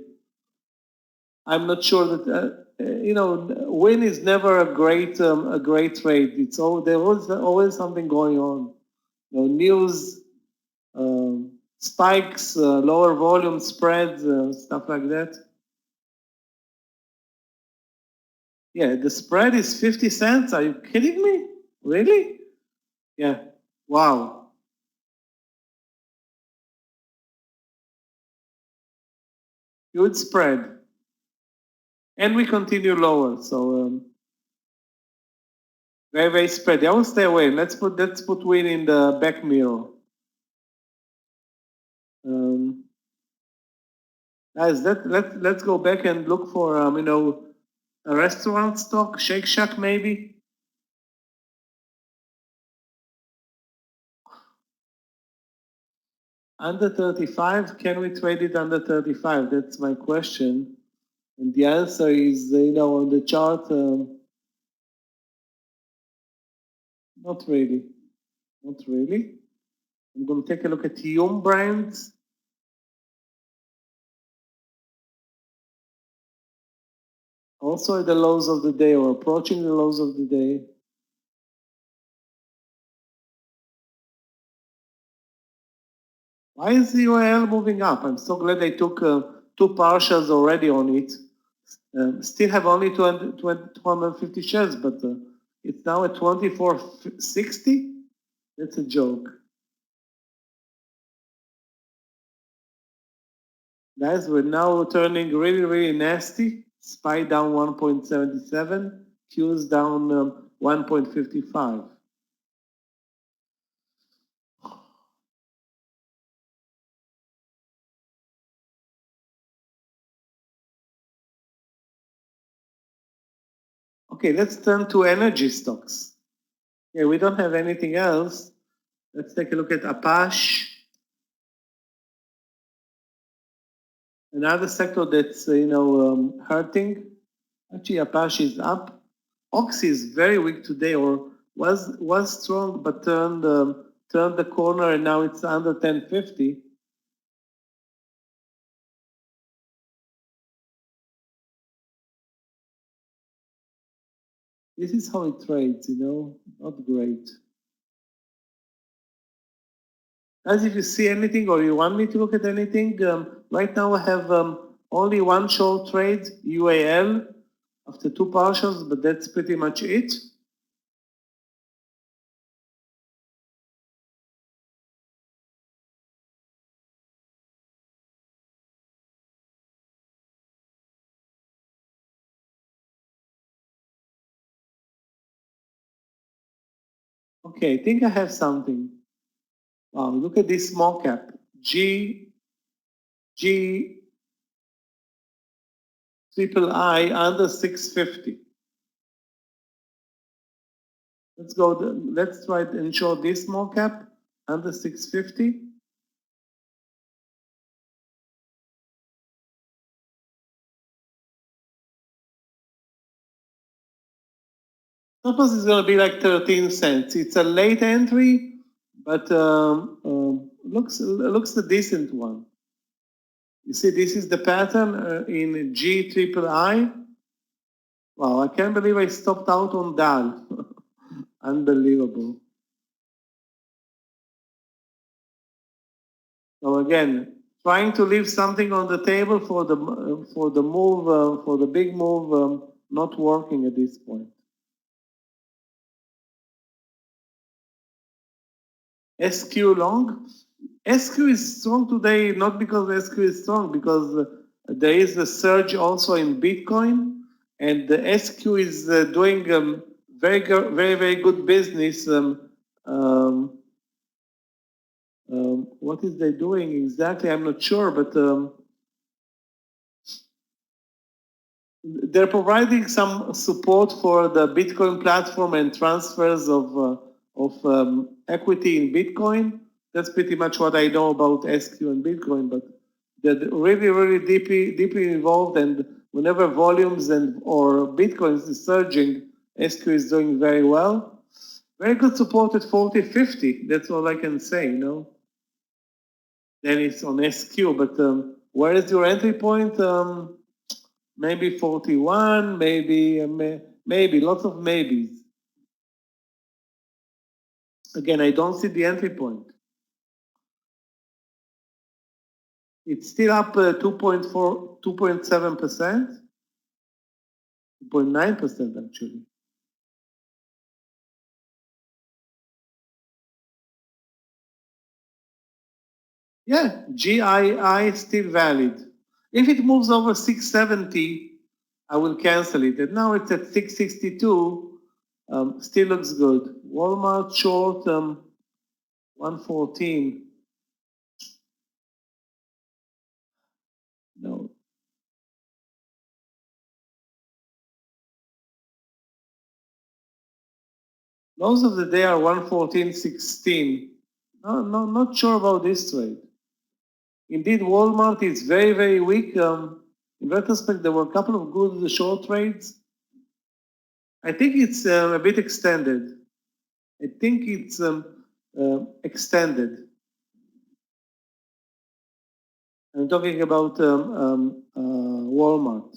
I'm not sure that win is never a great trade. It's always something going on. News, spikes, lower volume spreads, stuff like that. Yeah, the spread is 50 cents. Are you kidding me? Really? Yeah. Wow. Huge spread. And we continue lower. So very, very spread. I will stay away. Let's put win in the back mirror. Guys, let's go back and look for a restaurant stock, Shake Shack maybe. Under 35, can we trade it under 35? That's my question. And the answer is, on the chart, not really. Not really. I'm going to take a look at Yum brands. Also at the lows of the day or approaching the lows of the day. Why is the UAL moving up? I'm so glad they took 2 partials already on it. Still have only 250 shares, but it's now at 24.60. That's a joke. Guys, we're now turning really, really nasty. SPY down 1.77, Qs down 1.55. Okay, let's turn to energy stocks. Yeah, we don't have anything else. Let's take a look at Apache. Another sector that's, hurting. Actually, Apache is up. Oxy is very weak today, or was strong, but turned the corner, and now it's under 1050. This is how it trades, not great. As if you see anything or you want me to look at anything, right now I have only one short trade, UAL, after 2 partials, but that's pretty much it. Okay, I think I have something. Wow, look at this small cap. Triple I under 650. Let's try to ensure this small cap under 650. Suppose it's going to be like 13 cents. It's a late entry, but looks a decent one. You see, this is the pattern in G triple I. Wow, I can't believe I stopped out on DAL. Unbelievable. So again, trying to leave something on the table for the move, for the big move, not working at this point. SQ long. SQ is strong today, not because SQ is strong, because there is a surge also in Bitcoin, and the SQ is doing very, very good business. What is they doing exactly? I'm not sure, but they're providing some support for the Bitcoin platform and transfers of equity in Bitcoin. That's pretty much what I know about SQ and Bitcoin, but they're really, really deeply involved. And whenever volumes or Bitcoin is surging, SQ is doing very well. Very good support at 40.50. That's all I can say, Then it's on SQ, but where is your entry point? Maybe 41, maybe, lots of maybes. Again, I don't see the entry point. It's still up 2.4, 2.7%, 2.9% actually. Yeah, GII still valid. If it moves over 670, I will cancel it. And now it's at 662, still looks good. Walmart short 114. No. Lows of the day are 114.16. No, not sure about this trade. Indeed, Walmart is very, very weak. In retrospect, there were a couple of good short trades. I think it's a bit extended. I think it's extended. I'm talking about Walmart.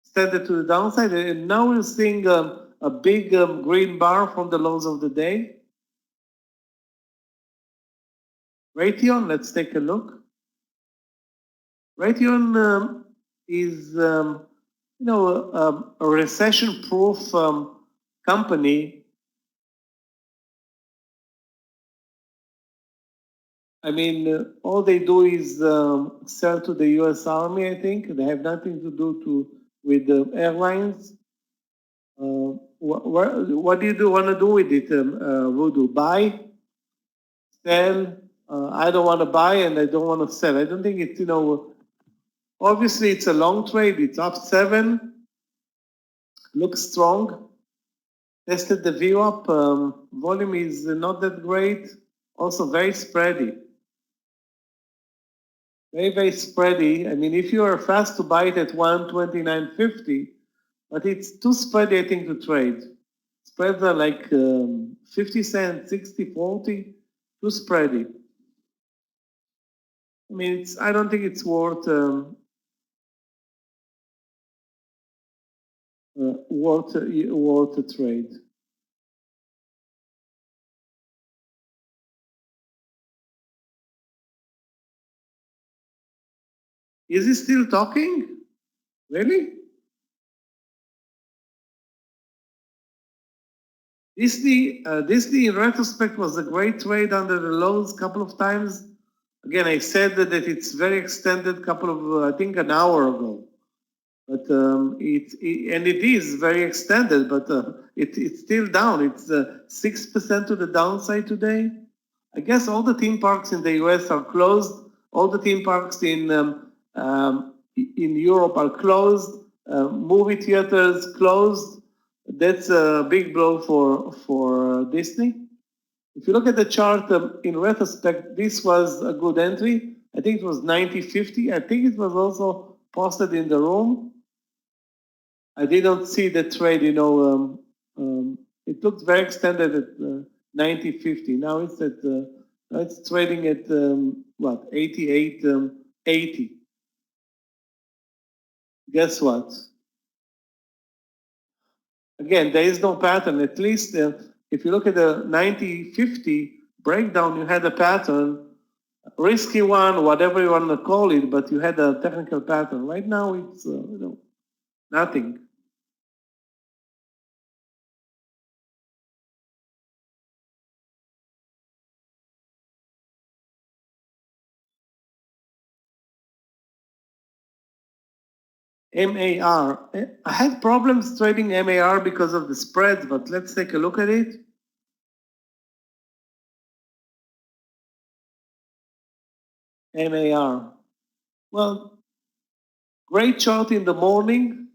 Extended to the downside, and now we're seeing a big green bar from the lows of the day. Raytheon, let's take a look. Raytheon is, a recession-proof company. I mean, all they do is sell to the U.S. Army. I think they have nothing to do with the airlines. What do you want to do with it, Voodoo? Buy, sell? I don't want to buy and I don't want to sell. I don't think it's, obviously it's a long trade. It's up 7, looks strong. Tested the view up. Volume is not that great. Also very spready. Very, very spready. I mean, if you are fast to buy it at 129.50, but it's too spready, I think, to trade. Spreads are like 50 cents, 60, 40, too spready. I mean, I don't think it's worth a trade. Is he still talking? Really? Disney in retrospect was a great trade under the lows a couple of times. Again, I said that it's very extended couple of, I think an hour ago. But it is very extended, but it's still down. It's 6% to the downside today. I guess all the theme parks in the US are closed. All the theme parks in Europe are closed. Movie theaters closed. That's a big blow for Disney. If you look at the chart in retrospect, this was a good entry. I think it was 90.50. I think it was also posted in the room. I didn't see the trade, it looked very extended at 90.50. Now it's at it's trading at what, 88.80. Guess what? Again, there is no pattern. At least if you look at the 90.50 breakdown, you had a pattern, risky one, whatever you want to call it, but you had a technical pattern. Right now, it's nothing. MAR. I had problems trading MAR because of the spreads, but let's take a look at it. MAR. Well, great chart in the morning.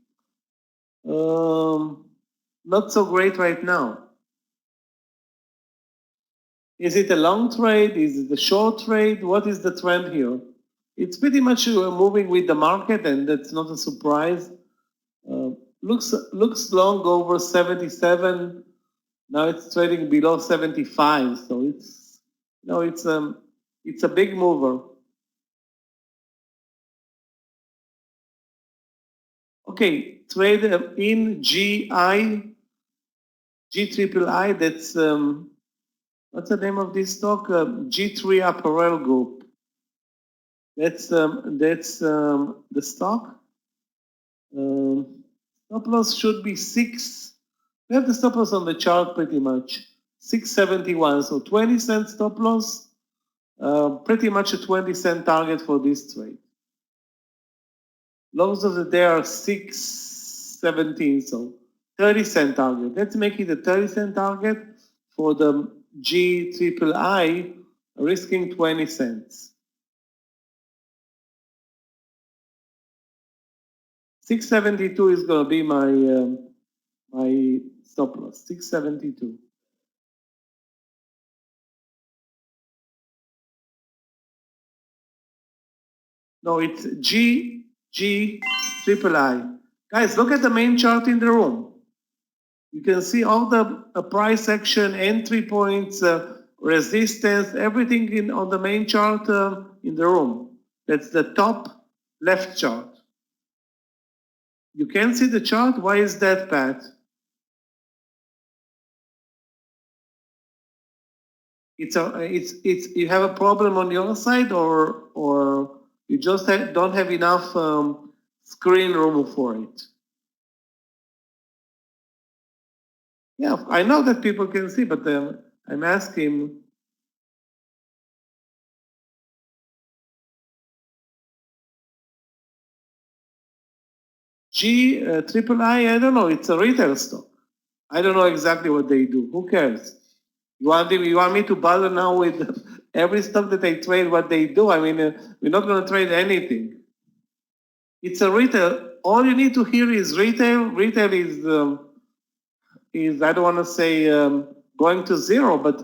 Not so great right now. Is it a long trade? Is it a short trade? What is the trend here? It's pretty much moving with the market, and that's not a surprise. Looks long over 77. Now it's trading below 75, so it's a big mover. Okay, trade in GI, G-triple-I, that's, what's the name of this stock? G3 Apparel Group. That's the stock. Stop loss should be 6. We have the stop loss on the chart pretty much. 671, so 20 cent stop loss. Pretty much a 20-cent target for this trade. Lows of the day are 617, so 30-cent target. Let's make it a 30-cent target for the G-triple-I, risking 20 cents. 672 is going to be my stop loss. 672. No, it's triple I. Guys, look at the main chart in the room. You can see all the price action, entry points, resistance, everything on the main chart in the room. That's the top left chart. You can see the chart. Why is that, Pat? You have a problem on your side, or you just don't have enough screen room for it. Yeah, I know that people can see, but I'm asking. Triple I don't know. It's a retail stock. I don't know exactly what they do. Who cares? You want me to bother now with every stock that they trade, what they do? I mean, we're not going to trade anything. It's a retail. All you need to hear is retail. Retail is I don't want to say going to zero, but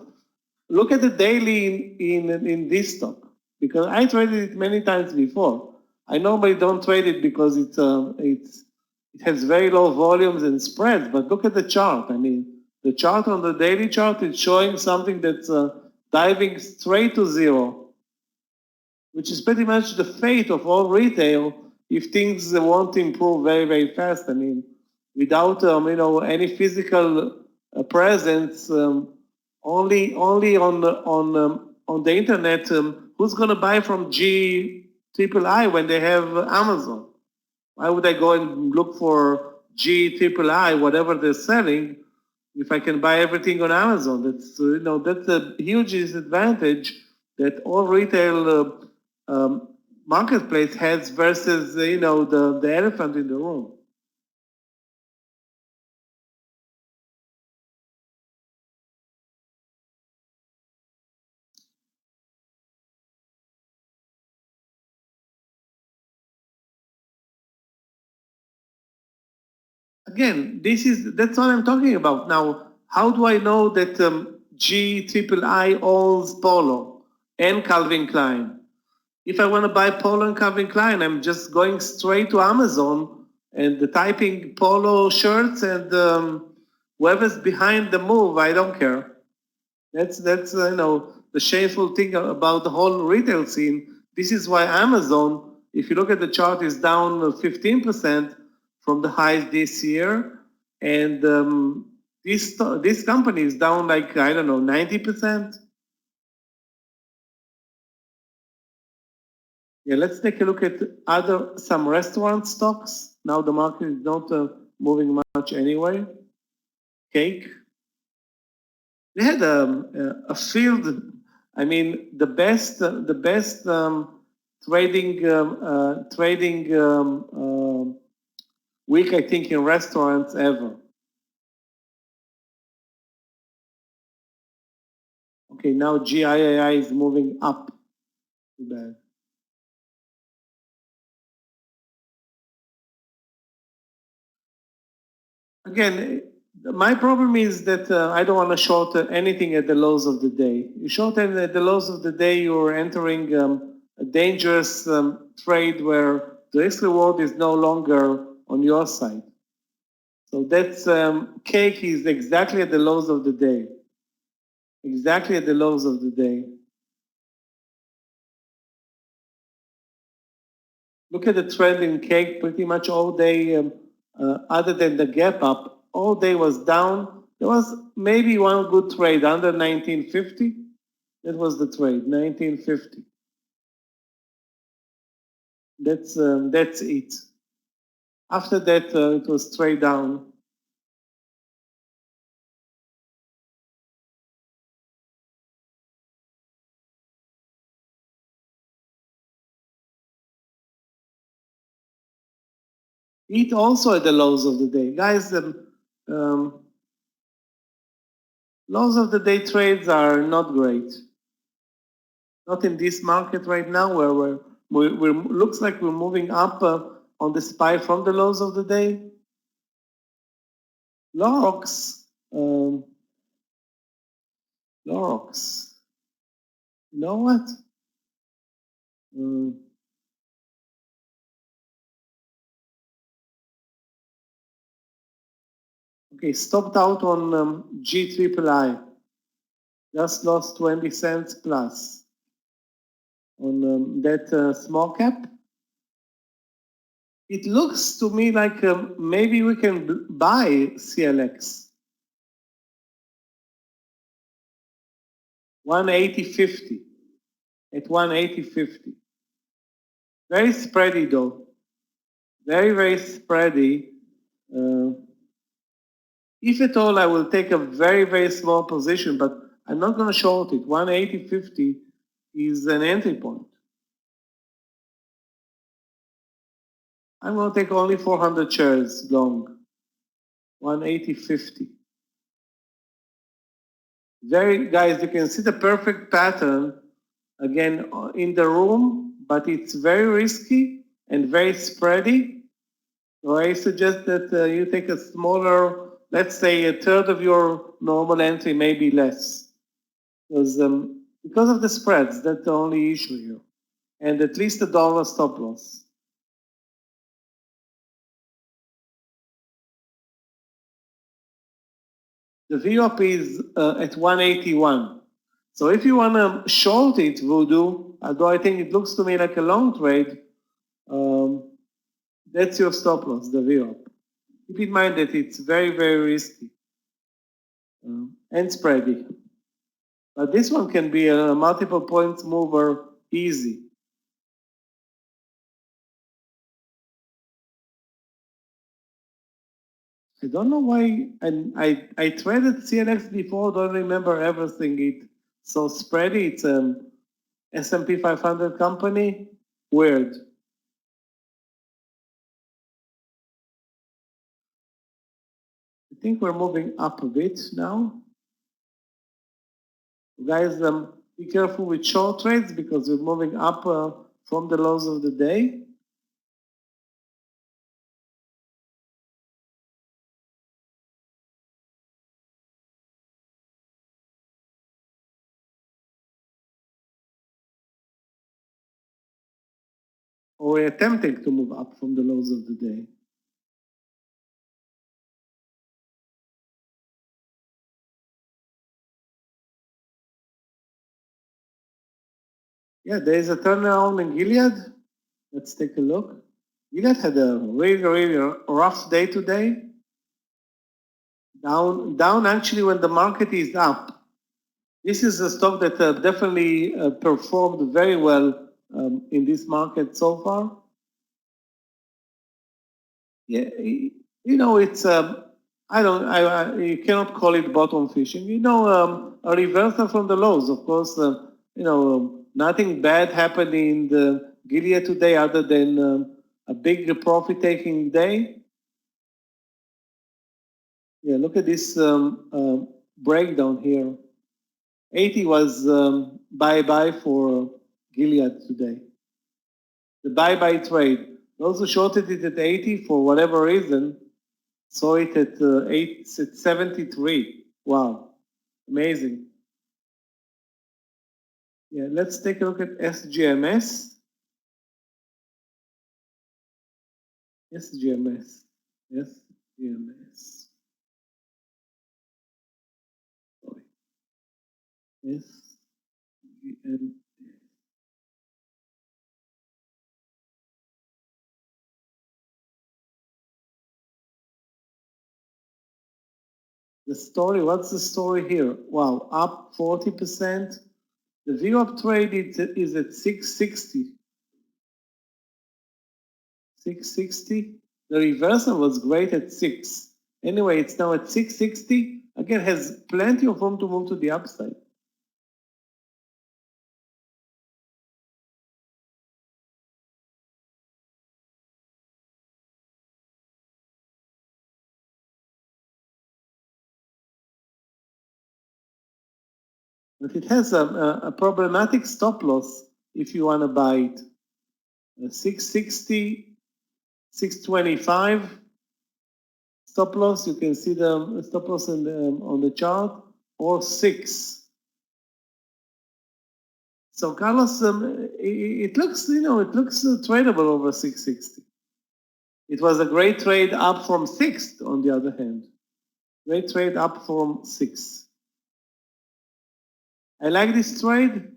look at the daily in this stock, because I traded it many times before. I normally don't trade it because it has very low volumes and spreads, but look at the chart. I mean, the chart on the daily chart is showing something that's diving straight to zero, which is pretty much the fate of all retail if things won't improve very, very fast. I mean, without any physical presence, only on the internet, who's going to buy from G triple I when they have Amazon? Why would I go and look for G triple I, whatever they're selling, if I can buy everything on Amazon? That's a huge disadvantage that all retail marketplace has versus the elephant in the room. Again, that's what I'm talking about. Now, how do I know that G triple I owns Polo and Calvin Klein? If I want to buy Polo and Calvin Klein, I'm just going straight to Amazon and typing Polo shirts, and whoever's behind the move, I don't care. That's the shameful thing about the whole retail scene. This is why Amazon, if you look at the chart, is down 15% from the highs this year, and this company is down like 90%. Yeah, let's take a look at some restaurant stocks. Now the market is not moving much anyway. Cake. They had a field. I mean, the best trading week, I think, in restaurants ever. Okay, now GII is moving up. Too bad. Again, my problem is that I don't want to short anything at the lows of the day. You short at the lows of the day, you're entering a dangerous trade where the risk reward is no longer on your side. So that's cake is exactly at the lows of the day. Exactly at the lows of the day. Look at the trend in cake pretty much all day, other than the gap up, all day was down. There was maybe one good trade under 1950. That was the trade, 1950. That's it. After that, it was straight down. It also at the lows of the day. Guys, lows of the day trades are not great. Not in this market right now, where we're looks like we're moving up on the SPY from the lows of the day. Lorox, Lorox. You know what? Okay, stopped out on GIII. Just lost 20 cents plus on that small cap. It looks to me like maybe we can buy CLX. 180.50 at 180.50. Very spready though. Very, very spready. If at all, I will take a very, very small position, but I'm not going to short it. 180.50 is an entry point. I'm going to take only 400 shares long. 180.50. Guys, you can see the perfect pattern again in the room, but it's very risky and very spready. So I suggest that you take a smaller, let's say a third of your normal entry, maybe less. Because of the spreads, that's the only issue here. And at least $1 stop loss. The VWAP is at 181. So if you want to short it, Voodoo, although I think it looks to me like a long trade, that's your stop loss, the VWAP. Keep in mind that it's very, very risky and spready. But this one can be a multiple points mover easy. I don't know why, and I traded CLX before, don't remember everything. It's so spready, it's an S&P 500 company, weird. I think we're moving up a bit now. Guys, be careful with short trades because we're moving up from the lows of the day. Or we're attempting to move up from the lows of the day. Yeah, there is a turnaround in Gilead. Let's take a look. Gilead had a really, really rough day today. Down actually when the market is up. This is a stock that definitely performed very well in this market so far. Yeah, you know, it's you cannot call it bottom fishing. You know, a reversal from the lows. Of course, you know, nothing bad happened in the Gilead today other than a big profit-taking day. Yeah, look at this breakdown here. 80 was bye-bye for Gilead today. The bye-bye trade. Those who shorted it at 80 for whatever reason saw it at 73. Wow, amazing. Yeah, let's take a look at SGMS. SGMS. SGMS. Sorry. SGMS. The story, what's the story here? Wow, up 40%. The VWAP trade is at 660. 660. The reversal was great at 6. Anyway, it's now at 660. Again, has plenty of room to move to the upside. But it has a problematic stop loss if you want to buy it. 660, 625 stop loss. You can see the stop loss on the chart, or 6. So Carlos, it looks, you know, it looks tradable over 660. It was a great trade up from 6th, on the other hand. Great trade up from 6. I like this trade.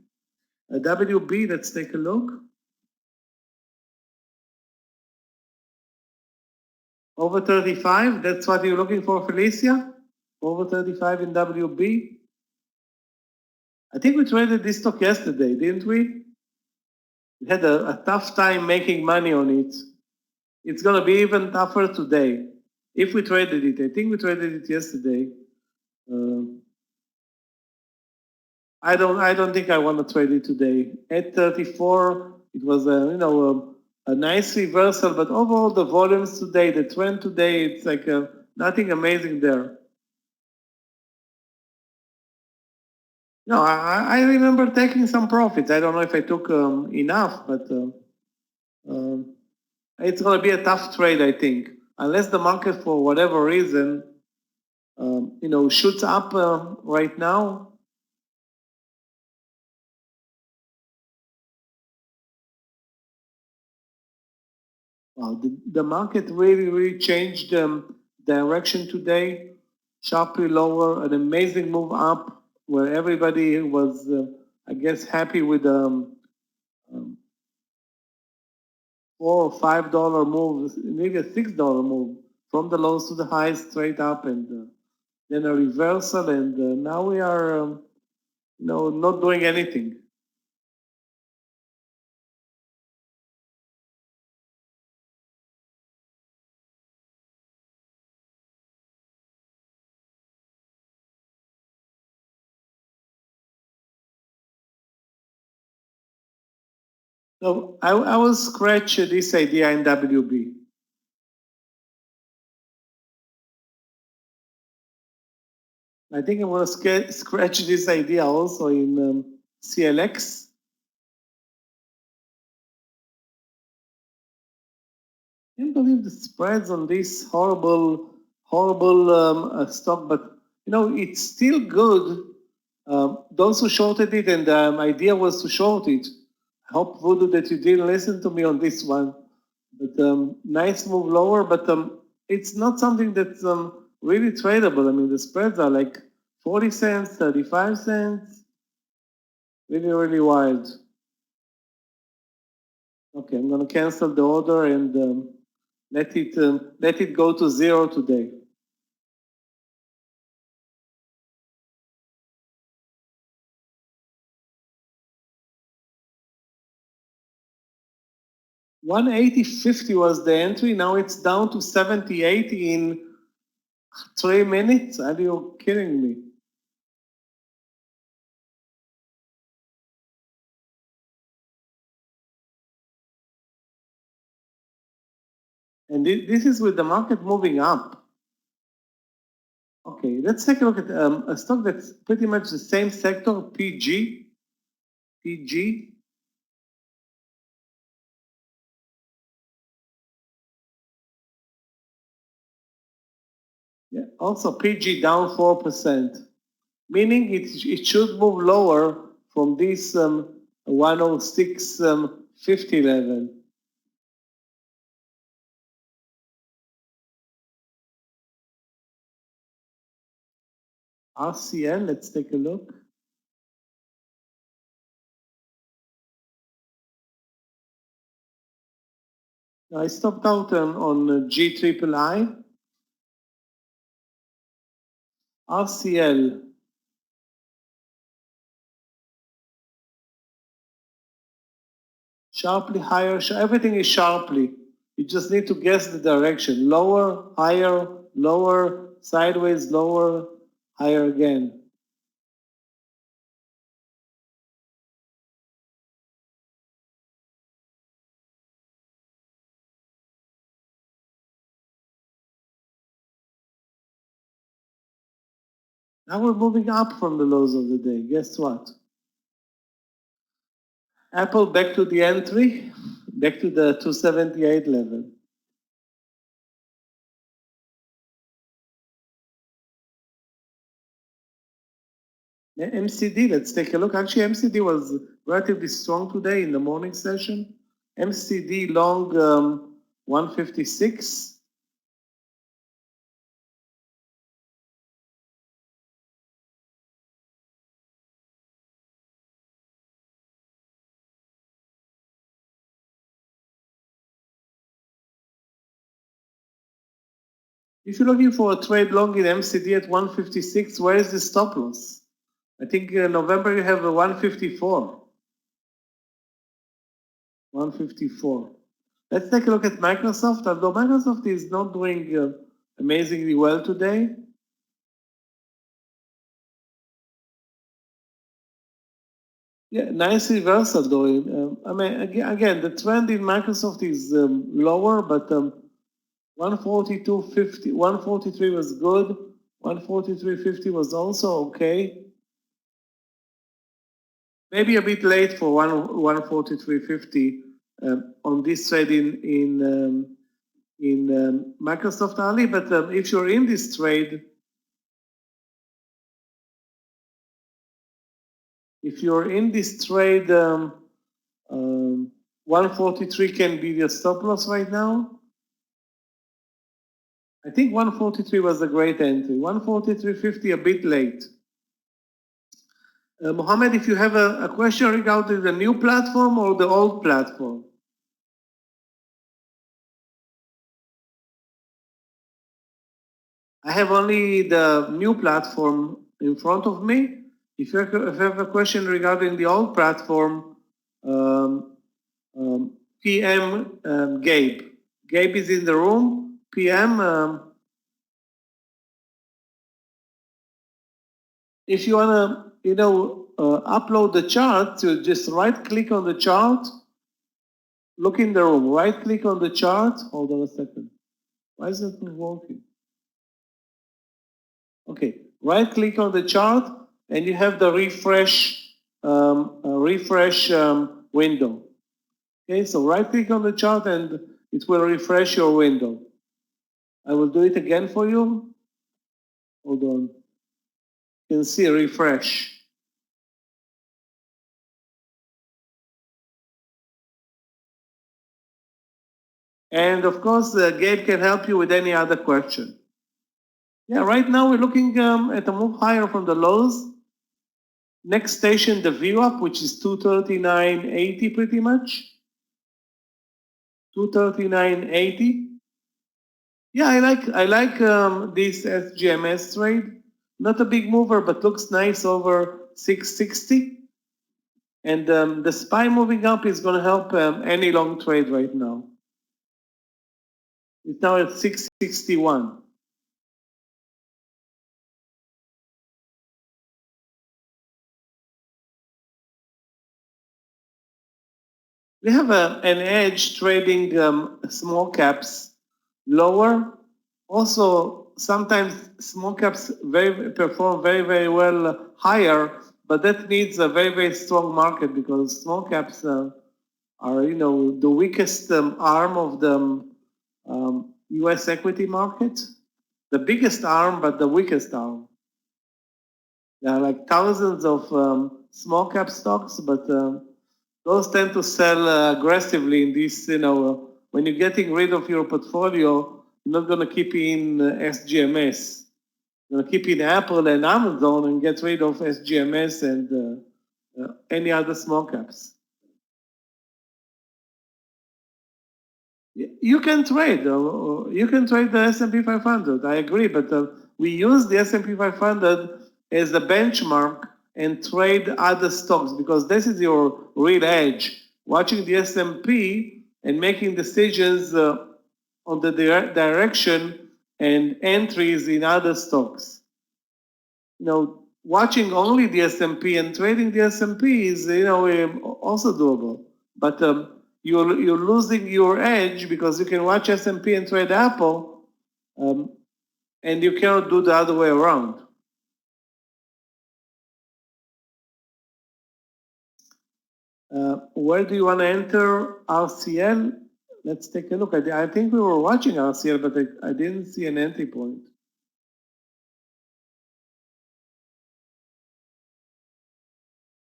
A WB, let's take a look. Over 35, that's what you're looking for, Felicia? Over 35 in WB. I think we traded this stock yesterday, didn't we? We had a tough time making money on it. It's going to be even tougher today. If we traded it, I think we traded it yesterday. I don't think I want to trade it today. At 34, it was a nice reversal, but overall the volumes today, the trend today, it's like nothing amazing there. No, I remember taking some profits. I don't know if I took enough, but it's going to be a tough trade, I think, unless the market, for whatever reason, shoots up right now. Wow, the market really changed direction today, sharply lower, an amazing move up where everybody was, I guess, happy with $4 or $5 move, maybe a $6 move from the lows to the highs straight up, and then a reversal, and now we are, not doing anything. So I will scratch this idea in WB. I think I'm going to scratch this idea also in CLX. I can't believe the spreads on this horrible stock, but it's still good. Those who shorted it, and the idea was to short it. I hope, Voodoo, that you didn't listen to me on this one. But nice move lower, but it's not something that's really tradable. I mean, the spreads are like 40 cents, 35 cents. Really wild. Okay, I'm going to cancel the order and let it go to 0 today. $180.50 was the entry. Now it's down to $78 in 3 minutes. Are you kidding me? And this is with the market moving up. Okay, let's take a look at a stock that's pretty much the same sector, PG. PG. Yeah, also PG down 4%, meaning it should move lower from this 106.50 level. RCL, let's take a look. I stopped out on GIII. RCL. Sharply higher, everything is sharply. You just need to guess the direction. Lower, higher, lower, sideways, lower, higher again. Now we're moving up from the lows of the day. Guess what? Apple back to the entry, back to the 278 level. MCD, let's take a look. Actually, MCD was relatively strong today in the morning session. MCD long 156. If you're looking for a trade long in MCD at 156, where is the stop loss? I think in November you have a 154. 154. Let's take a look at Microsoft. Although Microsoft is not doing amazingly well today. Yeah, nice reversal though. I mean, again, the trend in Microsoft is lower, but 142.50, 143 was good. 143.50 was also okay. Maybe a bit late for 143.50 on this trade in Microsoft Ali. But if you're in this trade, if you're in this trade, 143 can be your stop loss right now. I think 143 was a great entry. 143.50 a bit late. Mohammed, if you have a question regarding the new platform or the old platform. I have only the new platform in front of me. If you have a question regarding the old platform, PM Gabe. Gabe is in the room. PM, if you want to, upload the chart, you just right-click on the chart, look in the room, right-click on the chart. Hold on a second. Why is it not working? Okay, right-click on the chart, and you have the refresh window. Okay, so right-click on the chart, and it will refresh your window. I will do it again for you. Hold on. You can see refresh. And of course, Gabe can help you with any other question. Yeah, right now we're looking at a move higher from the lows. Next station, the VWAP, which is 239.80 pretty much. 239.80. Yeah, I like this SGMS trade. Not a big mover, but looks nice over 660. And the SPY moving up is going to help any long trade right now. It's now at 661. We have an edge trading small caps lower. Also, sometimes small caps perform very well higher, but that needs a very strong market because small caps are the weakest arm of the U.S. equity market. The biggest arm, but the weakest arm. There are like thousands of small cap stocks, but those tend to sell aggressively in this, when you're getting rid of your portfolio, you're not going to keep in SGMS. You're going to keep in Apple and Amazon and get rid of SGMS and any other small caps. You can trade the S&P 500. I agree, but we use the S&P 500 as a benchmark and trade other stocks because this is your real edge. Watching the S&P and making decisions on the direction and entries in other stocks. Watching only the S&P and trading the S&P is also doable, but you're losing your edge because you can watch S&P and trade Apple, and you cannot do the other way around. Where do you want to enter RCL? Let's take a look. I think we were watching RCL, but I didn't see an entry point.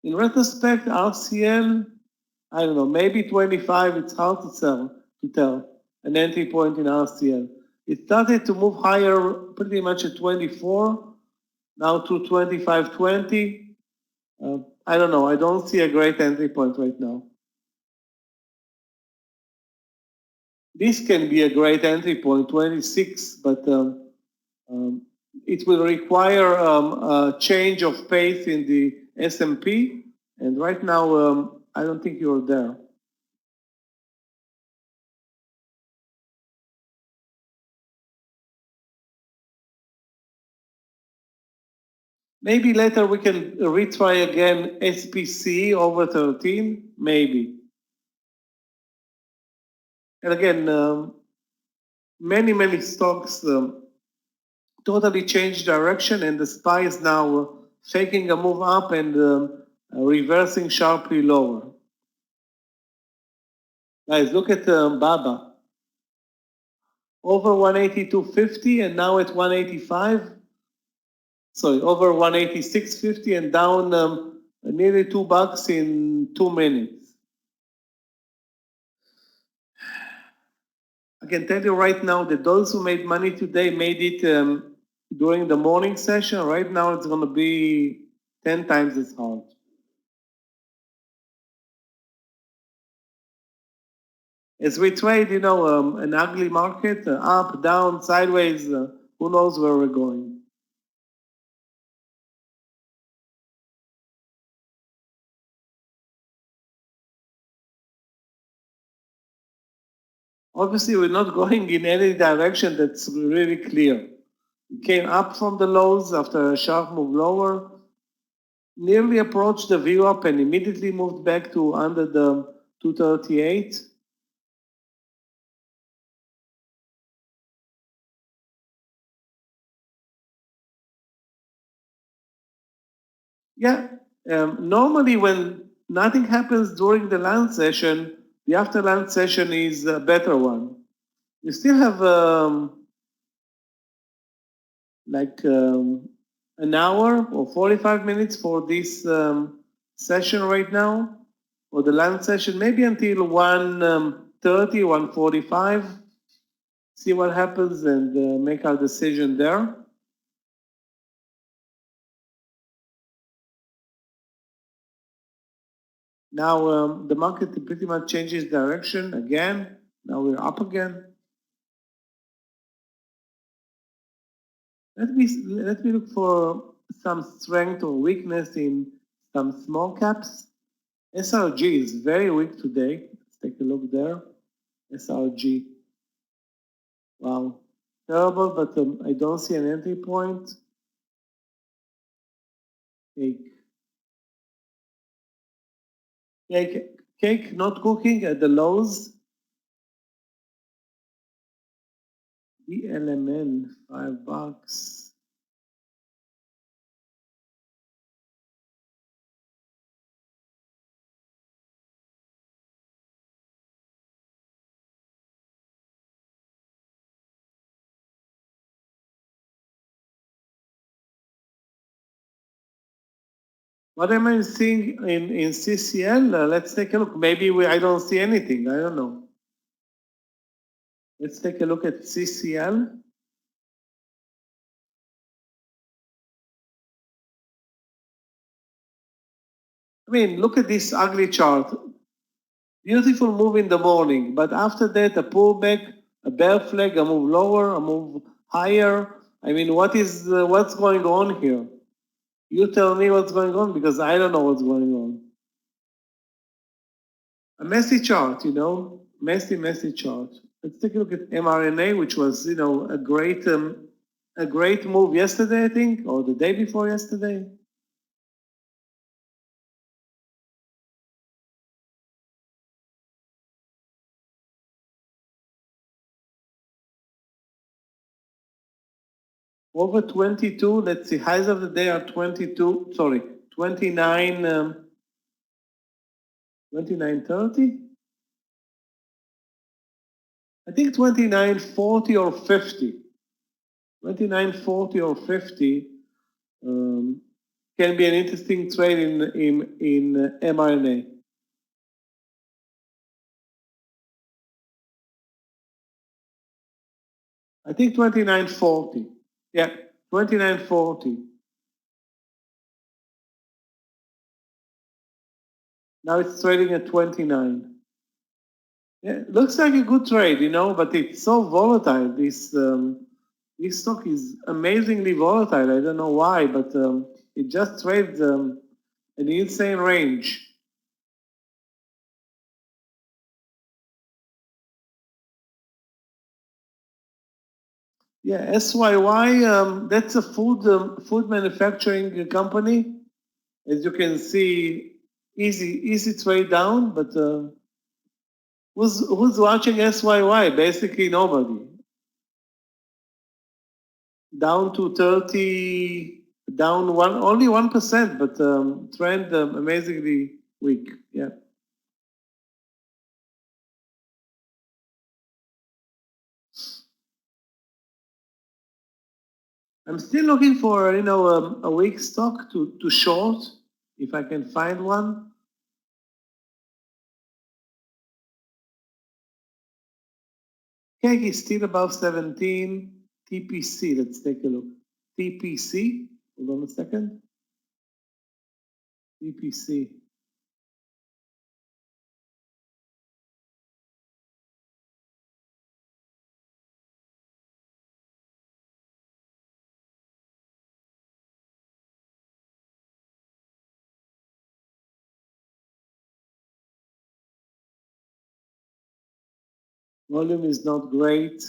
In retrospect, RCL, I don't know, maybe 25, it's hard to tell an entry point in RCL. It started to move higher pretty much at 24, now to 25.20. I don't know, I don't see a great entry point right now. This can be a great entry point, 26, but It will require a change of pace in the S&P, and right now I don't think you're there. Maybe later we can retry again SPC over 13, maybe. And again, many stocks totally changed direction, and the SPY is now faking a move up and reversing sharply lower. Guys, look at BABA. Over 182.50 and now at 185. Sorry, over 186.50 and down nearly $2 in 2 minutes. I can tell you right now that those who made money today made it during the morning session. Right now it's going to be 10 times as hard. As we trade, you know, an ugly market, up, down, sideways, who knows where we're going. Obviously, we're not going in any direction that's really clear. We came up from the lows after a sharp move lower, nearly approached the VWAP and immediately moved back to under the 238. Yeah, normally when nothing happens during the lunch session, the after lunch session is a better one. You still have an hour or 45 minutes for this session right now, or the lunch session, maybe until 1:30, 1:45. See what happens and make our decision there. Now the market pretty much changes direction again. Now we're up again. Let me look for some strength or weakness in some small caps. SRG is very weak today. Let's take a look there. SRG. Wow, terrible, but I don't see an entry point. Cake not cooking at the lows. BLMN, $5. What am I seeing in CCL? Let's take a look. Maybe I don't see anything. I don't know. Let's take a look at CCL. I mean, look at this ugly chart. Beautiful move in the morning, but after that, a pullback, a bear flag, a move lower, a move higher. I mean, what's going on here? You tell me what's going on, because I don't know what's going on. A messy chart, you know, messy chart. Let's take a look at mRNA, which was, you know, a great move yesterday, I think, or the day before yesterday. Over 22, let's see, highs of the day are 29, 29.30. I think 29.40 or 50. 29.40 or 50 can be an interesting trade in mRNA. I think 29.40. Yeah, 29.40. Now it's trading at 29. Yeah, looks like a good trade, you know, but it's so volatile, this This stock is amazingly volatile. I don't know why, but it just trades an insane range. Yeah, SYY, that's a food manufacturing company. As you can see, easy trade down, but who's watching SYY? Basically nobody. Down to 30, down only 1%, but trend amazingly weak. Yeah. I'm still looking for a weak stock to short if I can find one. Cake is still above 17. TPC, let's take a look. TPC, hold on a second. TPC. Volume is not great.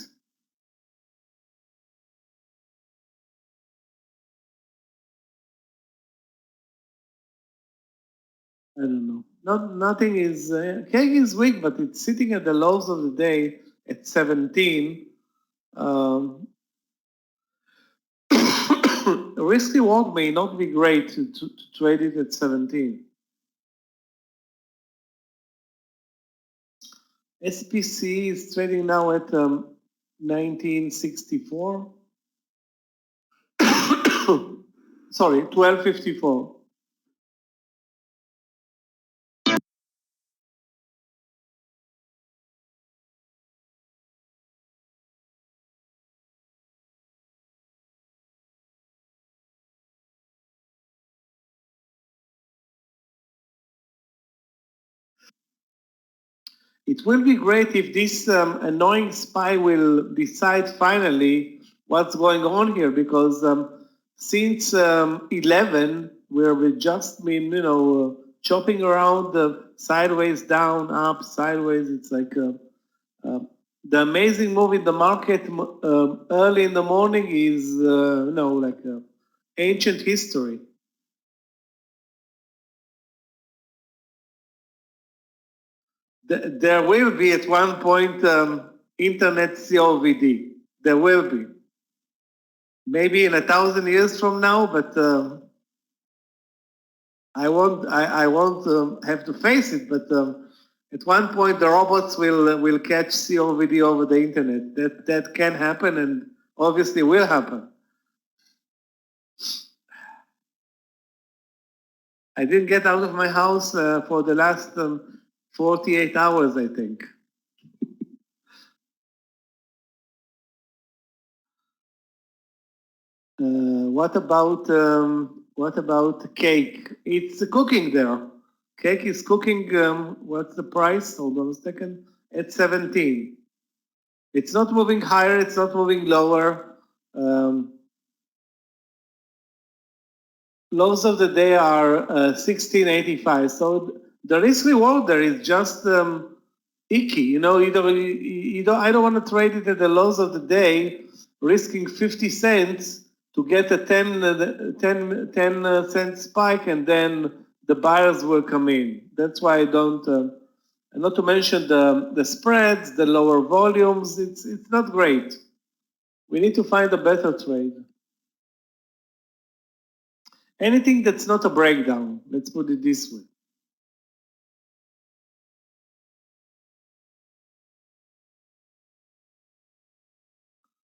I don't know. Nothing is, cake is weak, but it's sitting at the lows of the day at 17. Risk reward may not be great to trade it at 17. SPC is trading now at 1964. Sorry, 1254. It will be great if this annoying spy will decide finally what's going on here, because since 11, where we've just been, chopping around sideways, down, up, sideways. It's like the amazing move in the market early in the morning is, like ancient history. There will be at one point internet COVD. There will be. Maybe in 1,000 years from now, but I won't have to face it. But at one point, the robots will catch COVD over the internet. That can happen, and obviously will happen. I didn't get out of my house for the last 48 hours, I think. What about cake? It's cooking there. Cake is cooking. What's the price? Hold on a second. At 17. It's not moving higher. It's not moving lower. Lows of the day are 1685. So the risk reward there is just icky. Either I don't want to trade it at the lows of the day, risking 50 cents to get a 10 cent spike, and then the buyers will come in. That's why I don't. And not to mention the spreads, the lower volumes. It's not great. We need to find a better trade. Anything that's not a breakdown. Let's put it this way.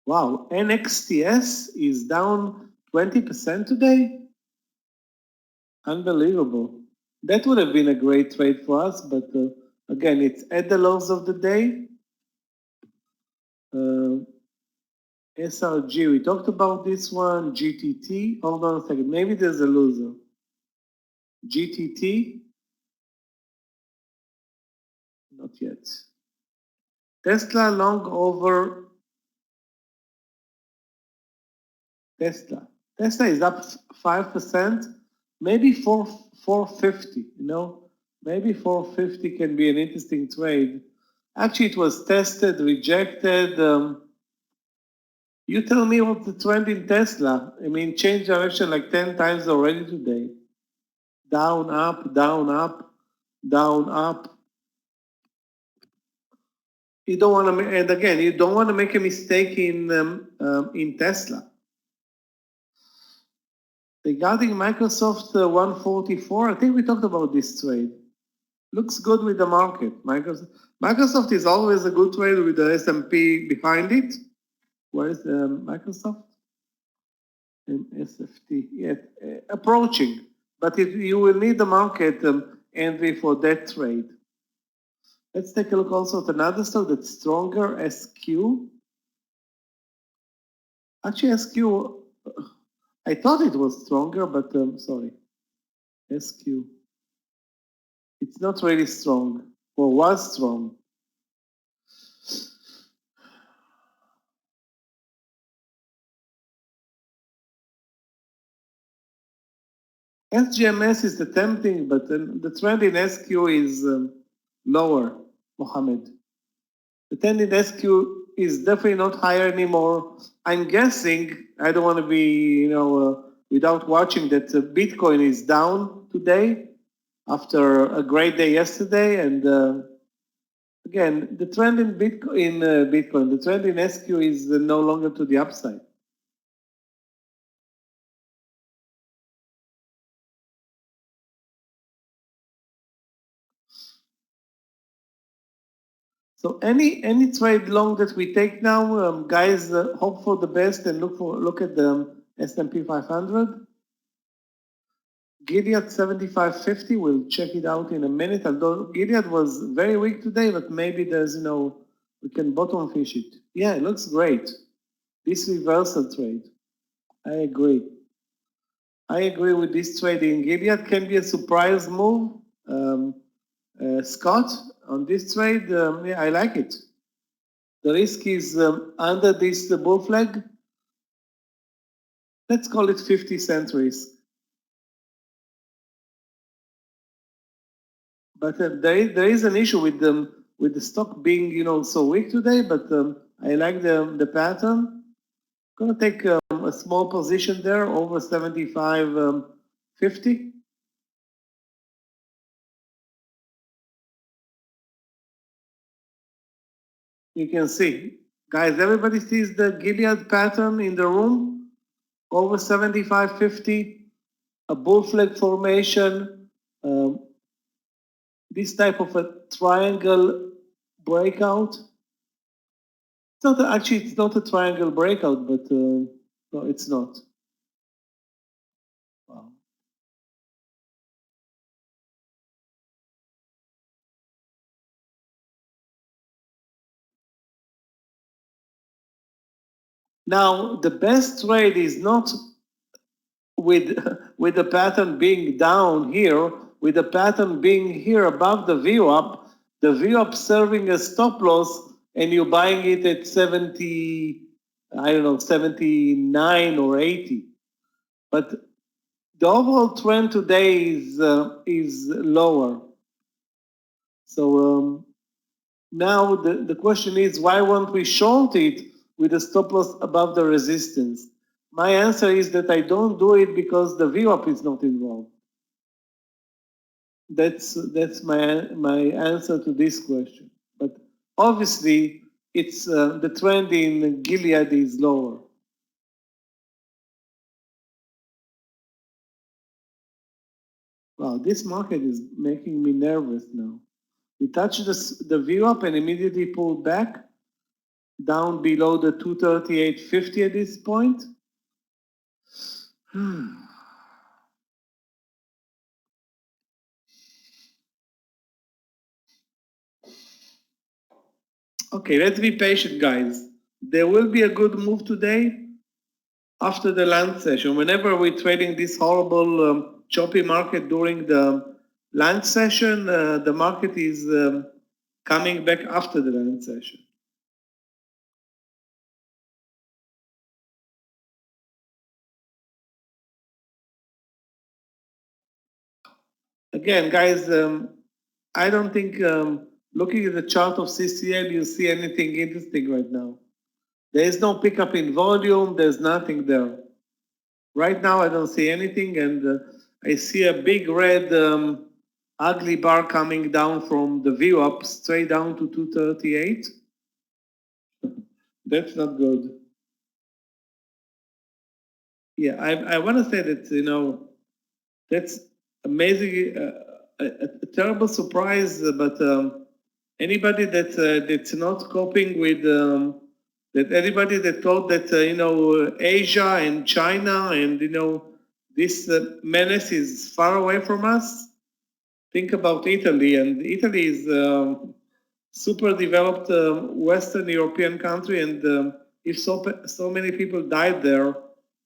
Wow, NXTS is down 20% today. Unbelievable. That would have been a great trade for us, but again, it's at the lows of the day. SRG, we talked about this one. GTT, hold on a second. Maybe there's a loser. GTT, not yet. Tesla long over Tesla. Tesla is up 5%, maybe 450, maybe 450 can be an interesting trade. Actually, it was tested, rejected. You tell me what's the trend in Tesla. I mean, change direction like 10 times already today. Down, up, down, up, down, up. You don't want to, and again, you don't want to make a mistake in Tesla. Regarding Microsoft 144, I think we talked about this trade. Looks good with the market. Microsoft is always a good trade with the S&P behind it. Where is Microsoft? SFT, yeah, approaching. But you will need the market entry for that trade. Let's take a look also at another stock that's stronger, SQ. Actually, SQ, I thought it was stronger, but sorry. SQ. It's not really strong, or was strong. SGMS is tempting, but the trend in SQ is lower, Mohammed. The trend in SQ is definitely not higher anymore. I'm guessing, I don't want to be, without watching, that Bitcoin is down today after a great day yesterday. And again, the trend in Bitcoin, the trend in SQ is no longer to the upside. So any trade long that we take now, guys, hope for the best and look at the S&P 500. Gilead 75.50. We'll check it out in a minute. Although Gilead was very weak today, but maybe there's we can bottom fish it. Yeah, it looks great. This reversal trade. I agree. I agree with this trade in Gilead. Can be a surprise move. Scott, on this trade, yeah, I like it. The risk is under this bull flag. Let's call it 50-cent risk. But there is an issue with the stock being so weak today. But I like the pattern. Gonna take a small position there over 75.50. You can see, guys. Everybody sees the Gilead pattern in the room over 75.50. A bull flag formation. This type of a triangle breakout. It's not a triangle breakout, but no, it's not. Wow. Now, the best trade is not with the pattern being down here, with the pattern being here above the VWAP, the VWAP serving a stop loss, and you're buying it at 70, I don't know, 79 or 80. But the overall trend today is lower. So now the question is, why won't we short it with a stop loss above the resistance? My answer is that I don't do it because the VWAP is not involved. That's my answer to this question. But obviously, it's the trend in Gilead is lower. Wow, this market is making me nervous now. We touched the VWAP and immediately pulled back down below the 238.50 at this point. Okay, let's be patient, guys. There will be a good move today after the lunch session. Whenever we're trading this horrible choppy market during the lunch session, the market is coming back after the lunch session. again, guys, I don't think looking at the chart of CCL, you see anything interesting right now. There is no pickup in volume. There's nothing there. Right now, I don't see anything, and I see a big red ugly bar coming down from the VWAP straight down to 238. That's not good. Yeah, I want to say that, that's amazing, a terrible surprise, but anybody that's not coping with that, anybody that thought that Asia and China and this menace is far away from us. Think about Italy, and Italy is super developed Western European country, and if so many people died there,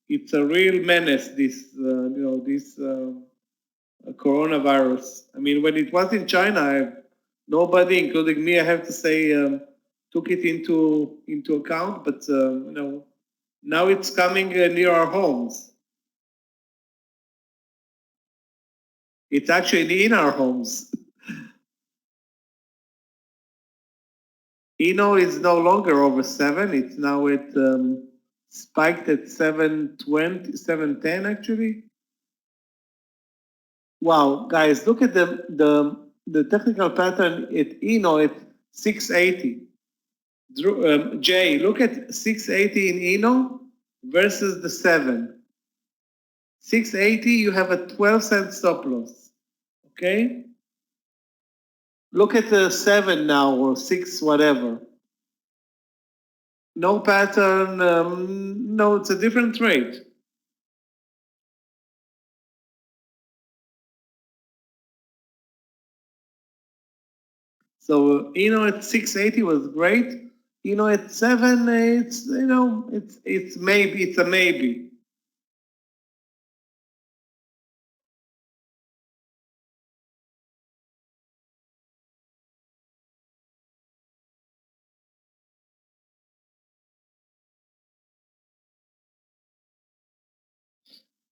it's a real menace. This this coronavirus. I mean, when it was in China, nobody, including me, I have to say, took it into account. But now it's coming near our homes. It's actually in our homes. Eno is no longer over 7. It's now at spiked at 720, 710 actually. Wow, guys, look at the technical pattern at Eno at 680. Jay, look at 680 in Eno versus the 7. 680, you have a 12-cent stop loss. Okay? Look at the 7 now, or 6, whatever. No pattern, no, it's a different trade. So at 680 was great. At 7, it's it's maybe, it's a maybe.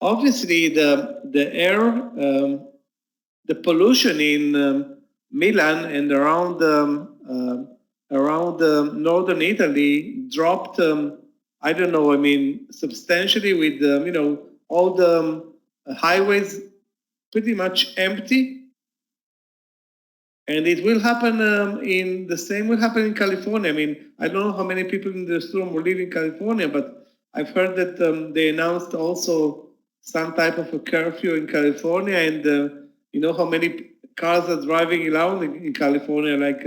Obviously, the air, the pollution in Milan and around northern Italy dropped. I don't know. I mean, substantially with all the highways pretty much empty. And it will happen in the same will happen in California. I mean, I don't know how many people in this room will live in California, but I've heard that they announced also some type of a curfew in California, and you know how many cars are driving around in California? Like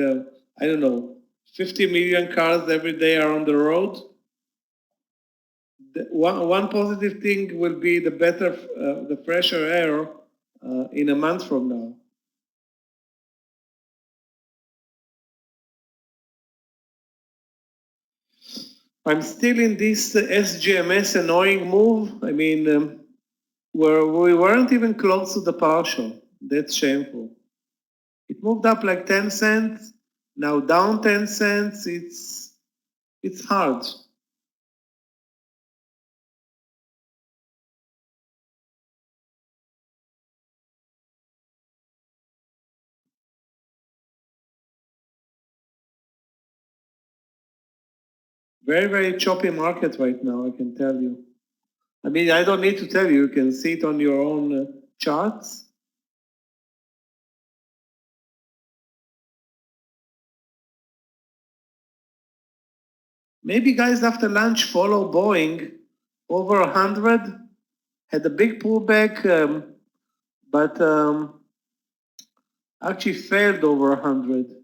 I don't know, 50 million cars every day are on the road. One positive thing will be the better, the fresher air in a month from now. I'm still in this SGMS annoying move. I mean, where we weren't even close to the partial. That's shameful. It moved up like 10 cents, now down 10 cents. It's hard. Very, very choppy market right now, I can tell you. I mean, I don't need to tell you. You can see it on your own charts. Maybe guys after lunch follow Boeing over 100, had a big pullback, but actually failed over 100.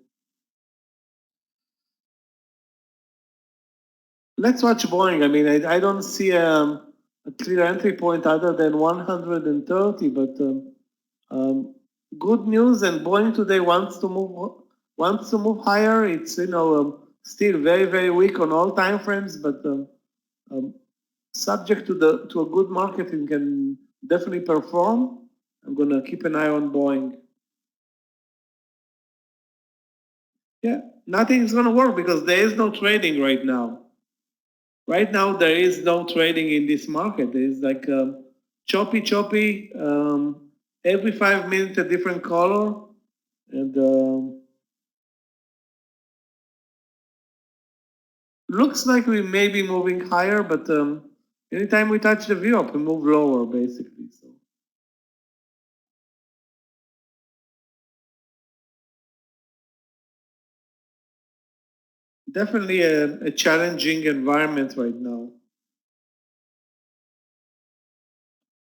Let's watch Boeing. I mean, I don't see a clear entry point other than 130, but good news. And Boeing today wants to move higher. It's still very, very weak on all time frames, but subject to a good market, it can definitely perform. I'm gonna keep an eye on Boeing. Yeah, nothing is gonna work because there is no trading right now. Right now, there is no trading in this market. There is like choppy, every 5 minutes a different color, and looks like we may be moving higher, but anytime we touch the VWAP, we move lower, basically. So definitely a challenging environment right now.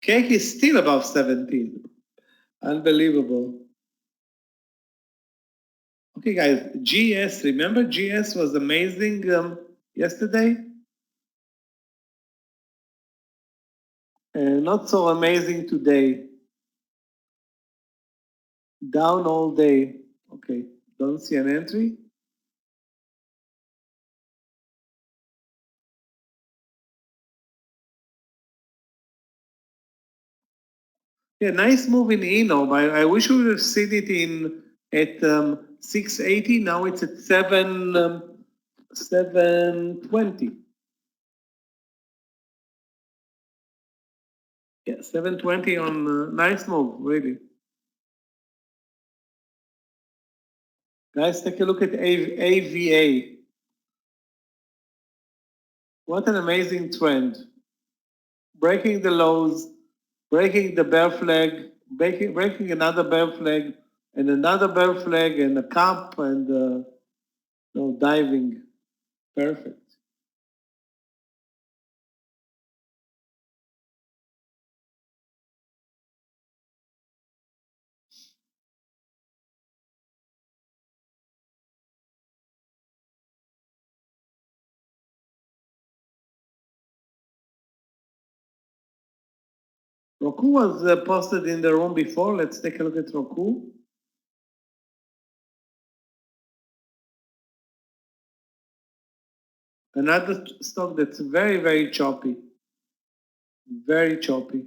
Cake is still above 17. Unbelievable. Okay, guys, GS, remember GS was amazing yesterday? Not so amazing today. Down all day. Okay, don't see an entry. Yeah, nice move in Enom. I wish we would have seen it in at 680. Now it's at 720. Yeah, 720 on nice move, really. Guys, take a look at AVA. What an amazing trend. Breaking the lows, breaking the bear flag, breaking another bear flag, and another bear flag, and a cup, and diving. Perfect. Roku was posted in the room before. Let's take a look at Roku. Another stock that's very, very choppy. Very choppy.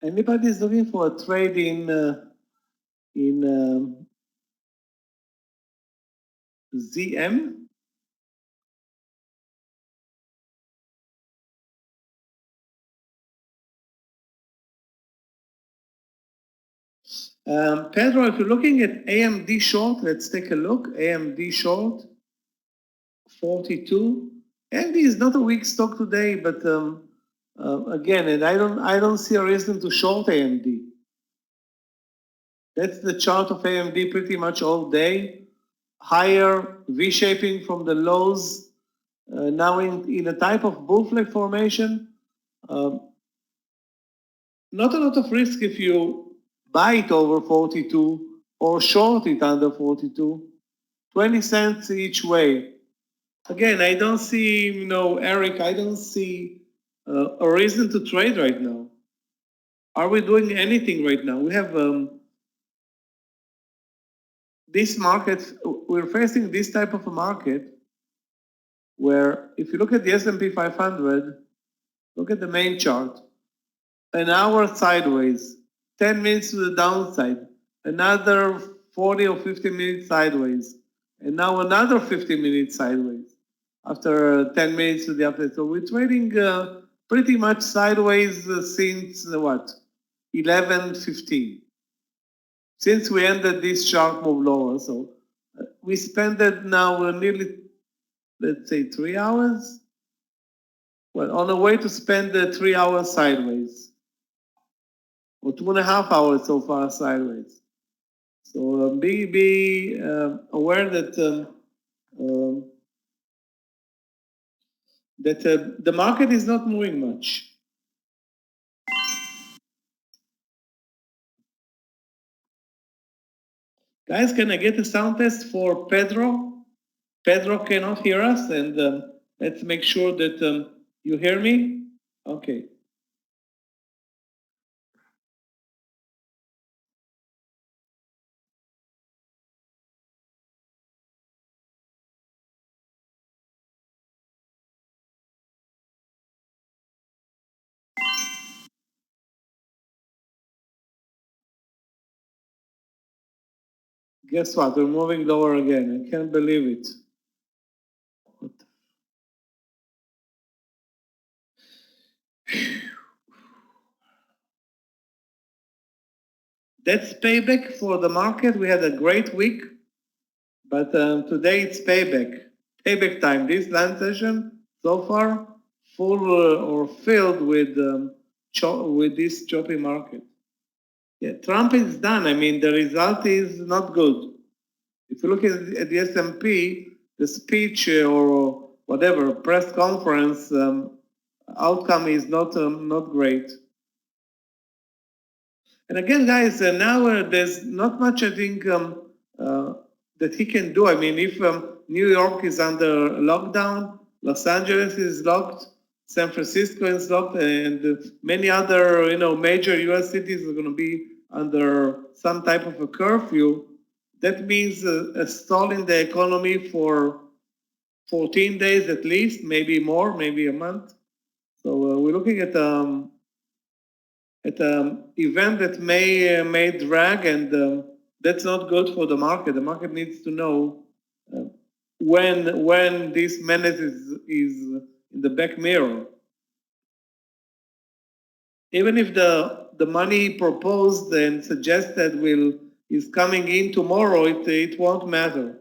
Anybody's looking for a trade in ZM? Pedro, if you're looking at AMD short, let's take a look. AMD short, 42. AMD is not a weak stock today, but again, and I don't see a reason to short AMD. That's the chart of AMD pretty much all day. Higher V-shaping from the lows, now in a type of bull flag formation. Not a lot of risk if you buy it over 42 or short it under 42. 20 cents each way. Again, I don't see, Eric, I don't see a reason to trade right now. Are we doing anything right now? We have this market, we're facing this type of a market where if you look at the S&P 500, look at the main chart, an hour sideways, 10 minutes to the downside, another 40 or 50 minutes sideways, and now another 50 minutes sideways after 10 minutes to the upside. So we're trading pretty much sideways since what? 11:15. Since we ended this sharp move lower. So we spent it now nearly, let's say, 3 hours. Well, on the way to spend 3 hours sideways, or 2.5 hours so far sideways. So be aware that the market is not moving much. Guys, can I get a sound test for Pedro? Pedro cannot hear us, and let's make sure that you hear me. Okay. Guess what? We're moving lower again. I can't believe it. What the- That's payback for the market. We had a great week, but today it's payback. Payback time. This land session so far full or filled with this choppy market. Yeah, Trump is done. I mean, the result is not good. If you look at the S&P, the speech or whatever press conference outcome is not great. And again, guys, now there's not much I think that he can do. I mean, if New York is under lockdown, Los Angeles is locked, San Francisco is locked, and many other major U.S. cities are going to be under some type of a curfew. That means a stall in the economy for 14 days at least, maybe more, maybe a month. So we're looking at event that may drag, and that's not good for the market. The market needs to know uh, when this menace is in the back mirror. Even if the money proposed and suggested is coming in tomorrow, it won't matter.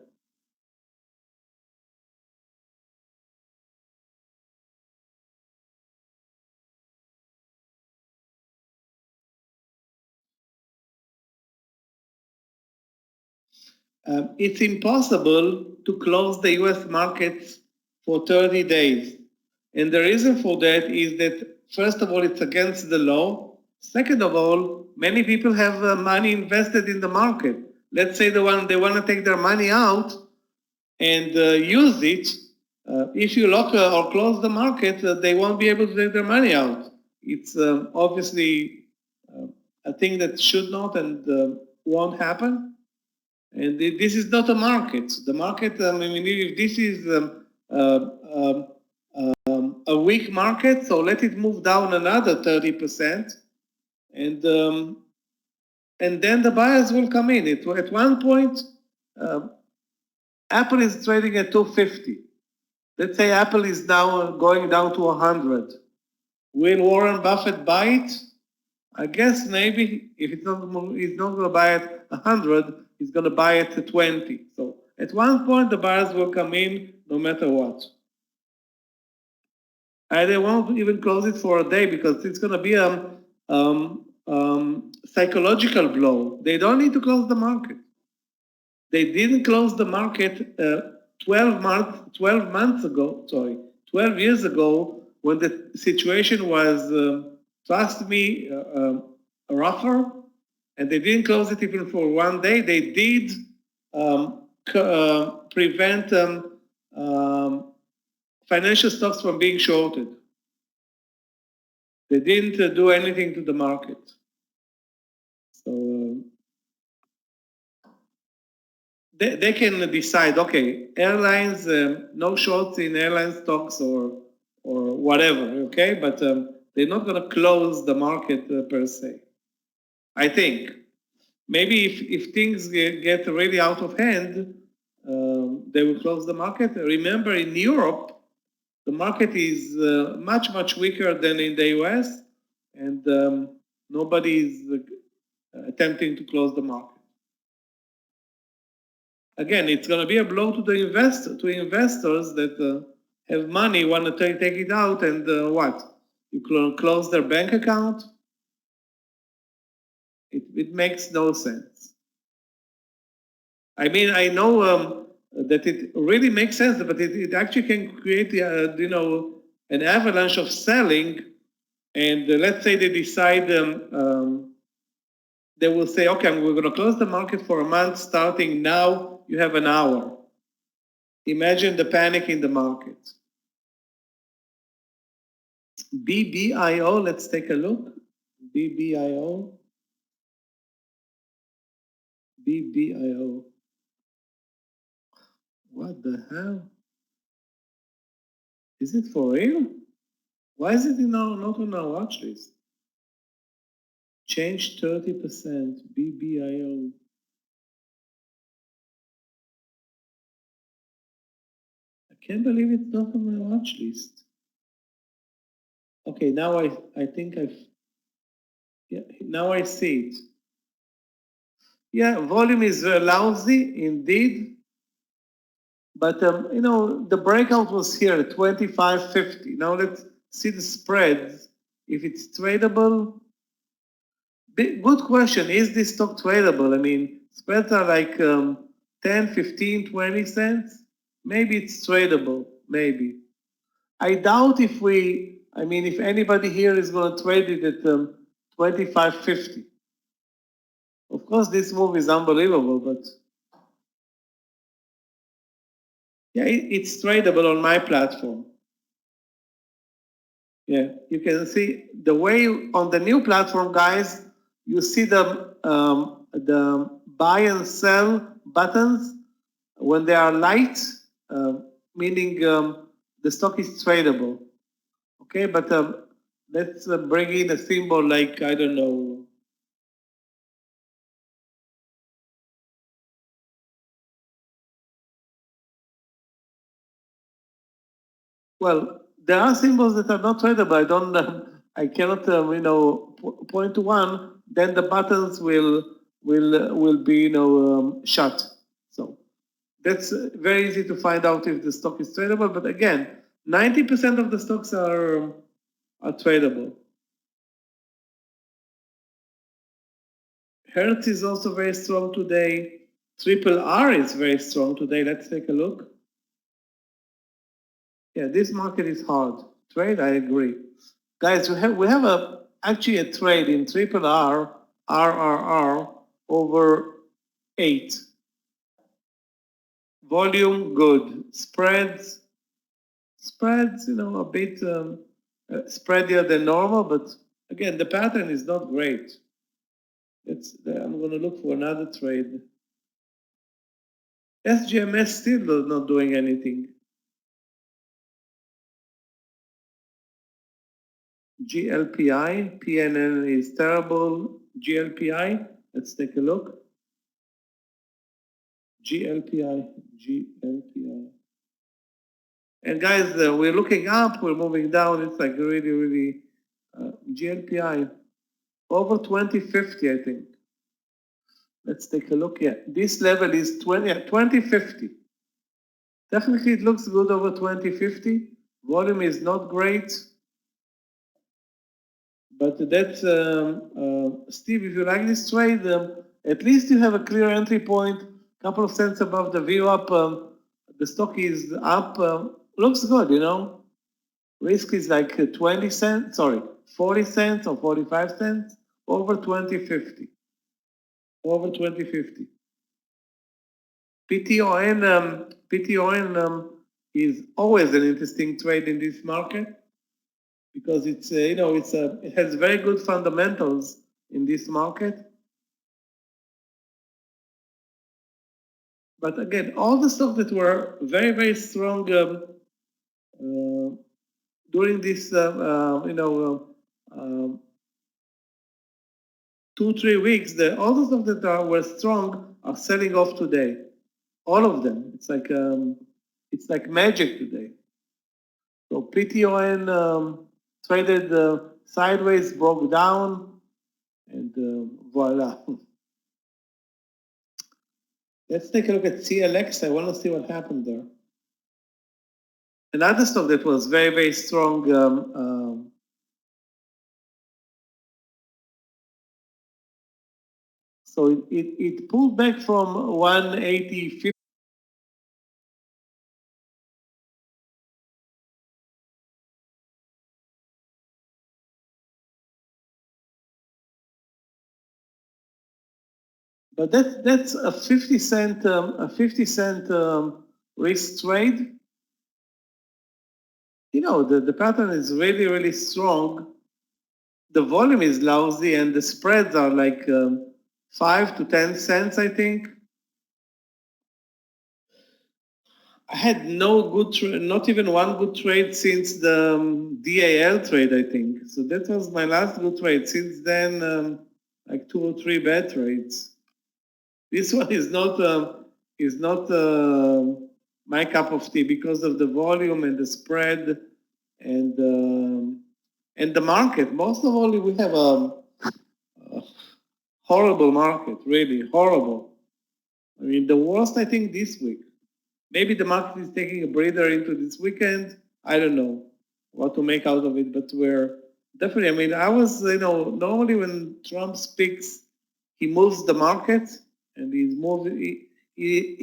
It's impossible to close the US markets for 30 days. And the reason for that is that, first of all, it's against the law. Second of all, many people have money invested in the market. Let's say they want to take their money out and use it. If you lock or close the market, they won't be able to take their money out. It's obviously a thing that should not and won't happen. And this is not a market. The market, I mean, if this is a weak market, so let it move down another 30%, and then the buyers will come in. At one point, uh, Apple is trading at 250. Let's say Apple is now going down to 100. Will Warren Buffett buy it? I guess maybe if he's not going to buy it 100, he's going to buy it at 20. So at one point, the buyers will come in no matter what. And they won't even close it for a day because it's going to be a psychological blow. They don't need to close the market. They didn't close the market 12 months ago, 12 years ago, when the situation was, trust me, rougher, and they didn't close it even for one day. They did prevent financial stocks from being shorted. They didn't do anything to the market. So they can decide, okay, airlines, no shorts in airline stocks or whatever, okay? But they're not going to close the market per se. I think. Maybe if things get really out of hand, they will close the market. Remember, in Europe, the market is much, much weaker than in the US, and nobody is attempting to close the market. Again, it's going to be a blow to the investors that have money, want to take it out, and what? You close their bank account? It makes no sense. I mean, I know that it really makes sense, but it actually can create, an avalanche of selling. And let's say they decide they will say, okay, we're going to close the market for a month starting now. You have an hour. Imagine the panic in the market. BBIO, let's take a look. BBIO. BBIO. What the hell? Is it for real? Why is it not on our watch list? Change 30%, BBIO. Can't believe it's not on my watch list. Okay, now I think now I see it. Yeah, volume is lousy indeed, but the breakout was here at 25.50. Now let's see the spreads. If it's tradable, good question. Is this stock tradable? I mean, spreads are like 10, 15, 20 cents. Maybe it's tradable, maybe. I doubt if anybody here is going to trade it at 25.50. Of course, this move is unbelievable, but yeah, it's tradable on my platform. Yeah, you can see the way on the new platform, guys. You see the buy and sell buttons when they are light, meaning the stock is tradable. Okay, but let's bring in a symbol like, I don't know. Well, there are symbols that are not tradable. I cannot, point to one. Then the buttons will be, shut. So that's very easy to find out if the stock is tradable. But again, 90% of the stocks are tradable. Hertz is also very strong today. Triple R is very strong today. Let's take a look. Yeah, this market is hard. Trade, I agree. Guys, we have actually a trade in triple R, RRR over 8. Volume, good. Spreads, a bit spreadier than normal, but again, the pattern is not great. I'm going to look for another trade. SGMS still not doing anything. GLPI, PNN is terrible. GLPI, let's take a look. GLPI. And guys, we're looking up, we're moving down. It's like really, GLPI over 2050, I think. Let's take a look here. This level is 2050. Definitely it looks good over 2050. Volume is not great. But that's, Steve, if you like this trade, at least you have a clear entry point, couple of cents above the VWAP. The stock is up, looks good, Risk is like 20 cents, 40 cents or 45 cents over 2050. Over 2050. PTON is always an interesting trade in this market because it has very good fundamentals in this market. But again, all the stocks that were very, very strong during this, 2-3 weeks, all the stocks that were strong are selling off today. All of them. It's like magic today. So PTON traded sideways, broke down, and voila. Let's take a look at CLX. I want to see what happened there. Another stock that was very, very strong. So it pulled back from 180. But that's a 50 cent risk trade. The pattern is really, really strong. The volume is lousy and the spreads are like 5 to 10 cents, I think. I had no good trade, not even one good trade since the DAL trade, I think. So that was my last good trade. Since then, like 2 or 3 bad trades. This one is not my cup of tea because of the volume and the spread and the market. Most of all, we have a horrible market, really horrible. I mean, the worst, I think, this week. Maybe the market is taking a breather into this weekend. I don't know what to make out of it, but we're definitely, I mean, normally when Trump speaks, he moves the market and he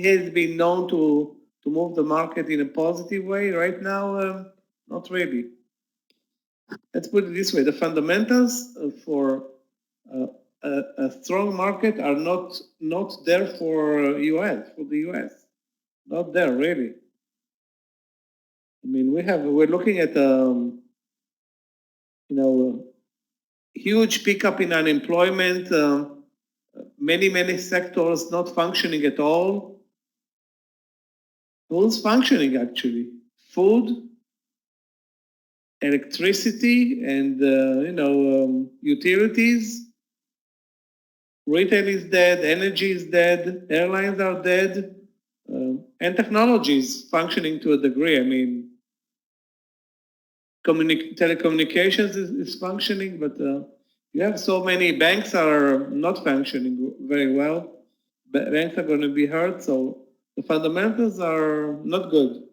has been known to move the market in a positive way. Right now, not really. Let's put it this way: the fundamentals for a strong market are not there for the US, not there really. I mean, we're looking at huge pickup in unemployment, many sectors not functioning at all. Who's functioning actually? Food, electricity, and utilities. Retail is dead, energy is dead, airlines are dead, and technology is functioning to a degree. I mean, telecommunications is functioning, but you have so many banks are not functioning very well. Banks are going to be hurt, so the fundamentals are not good.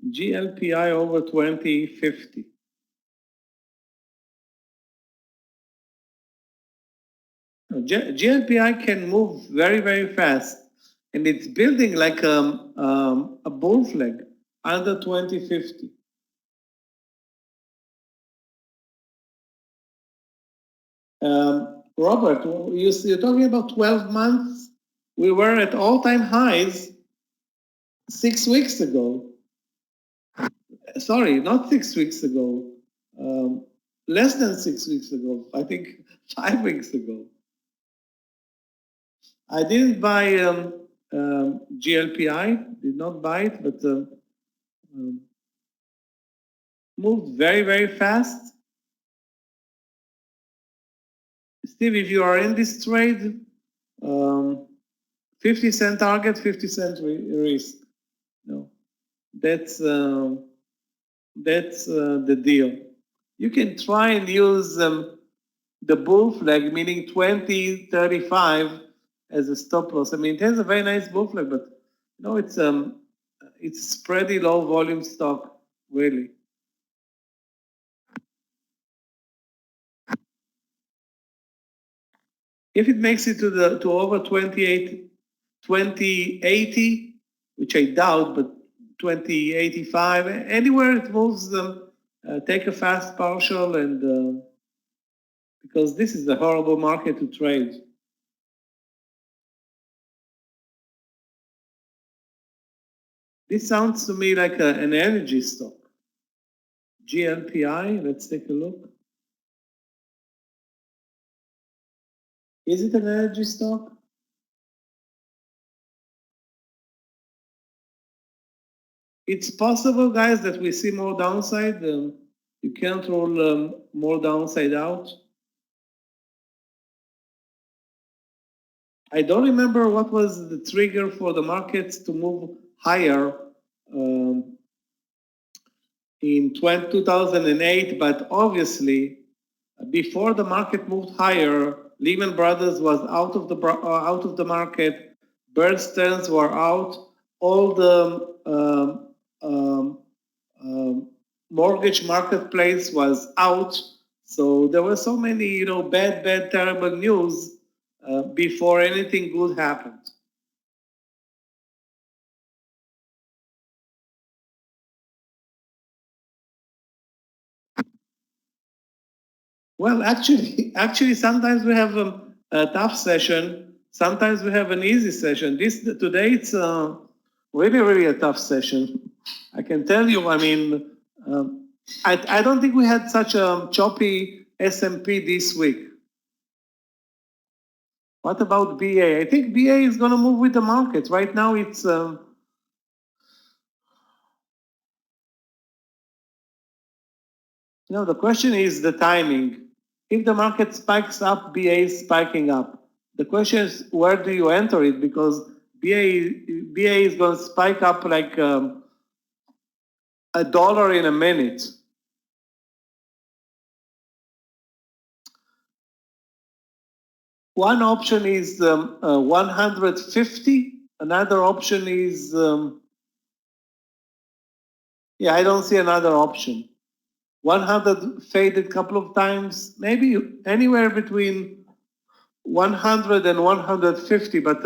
GLPI over 2050. GLPI can move very fast, and it's building like a bull flag under 2050. Robert, you're talking about 12 months. We were at all-time highs 6 weeks ago. Sorry, not 6 weeks ago. Less than 6 weeks ago. I think 5 weeks ago. I didn't buy GLPI, did not buy it, but moved very fast. Steve, if you are in this trade, 50-cent target, 50-cent risk. No, that's the deal. You can try and use the bull flag, meaning 2035 as a stop loss. I mean, it has a very nice bull flag, but it's spready low volume stock, really. If it makes it to over 2080, which I doubt, but 2085, anywhere it moves, take a fast partial, and because this is a horrible market to trade. This sounds to me like an energy stock. GLPI, let's take a look. Is it an energy stock? It's possible, guys, that we see more downside. You can't rule more downside out. I don't remember what was the trigger for the markets to move higher in 2008, but obviously before the market moved higher, Lehman Brothers was out of the market, Bear Stearns were out, all the mortgage marketplace was out. So there were so many, bad, terrible news before anything good happened. Well, actually, sometimes we have a tough session. Sometimes we have an easy session. Today it's really a tough session. I can tell you. I mean, I don't think we had such a choppy S&P this week. What about BA? I think BA is going to move with the market. Right now, it's The question is the timing. If the market spikes up, BA is spiking up. The question is, where do you enter it? Because BA is going to spike up like $1 in a minute. One option is 150. Another option is, I don't see another option. 100 faded a couple of times, maybe anywhere between 100 and 150, but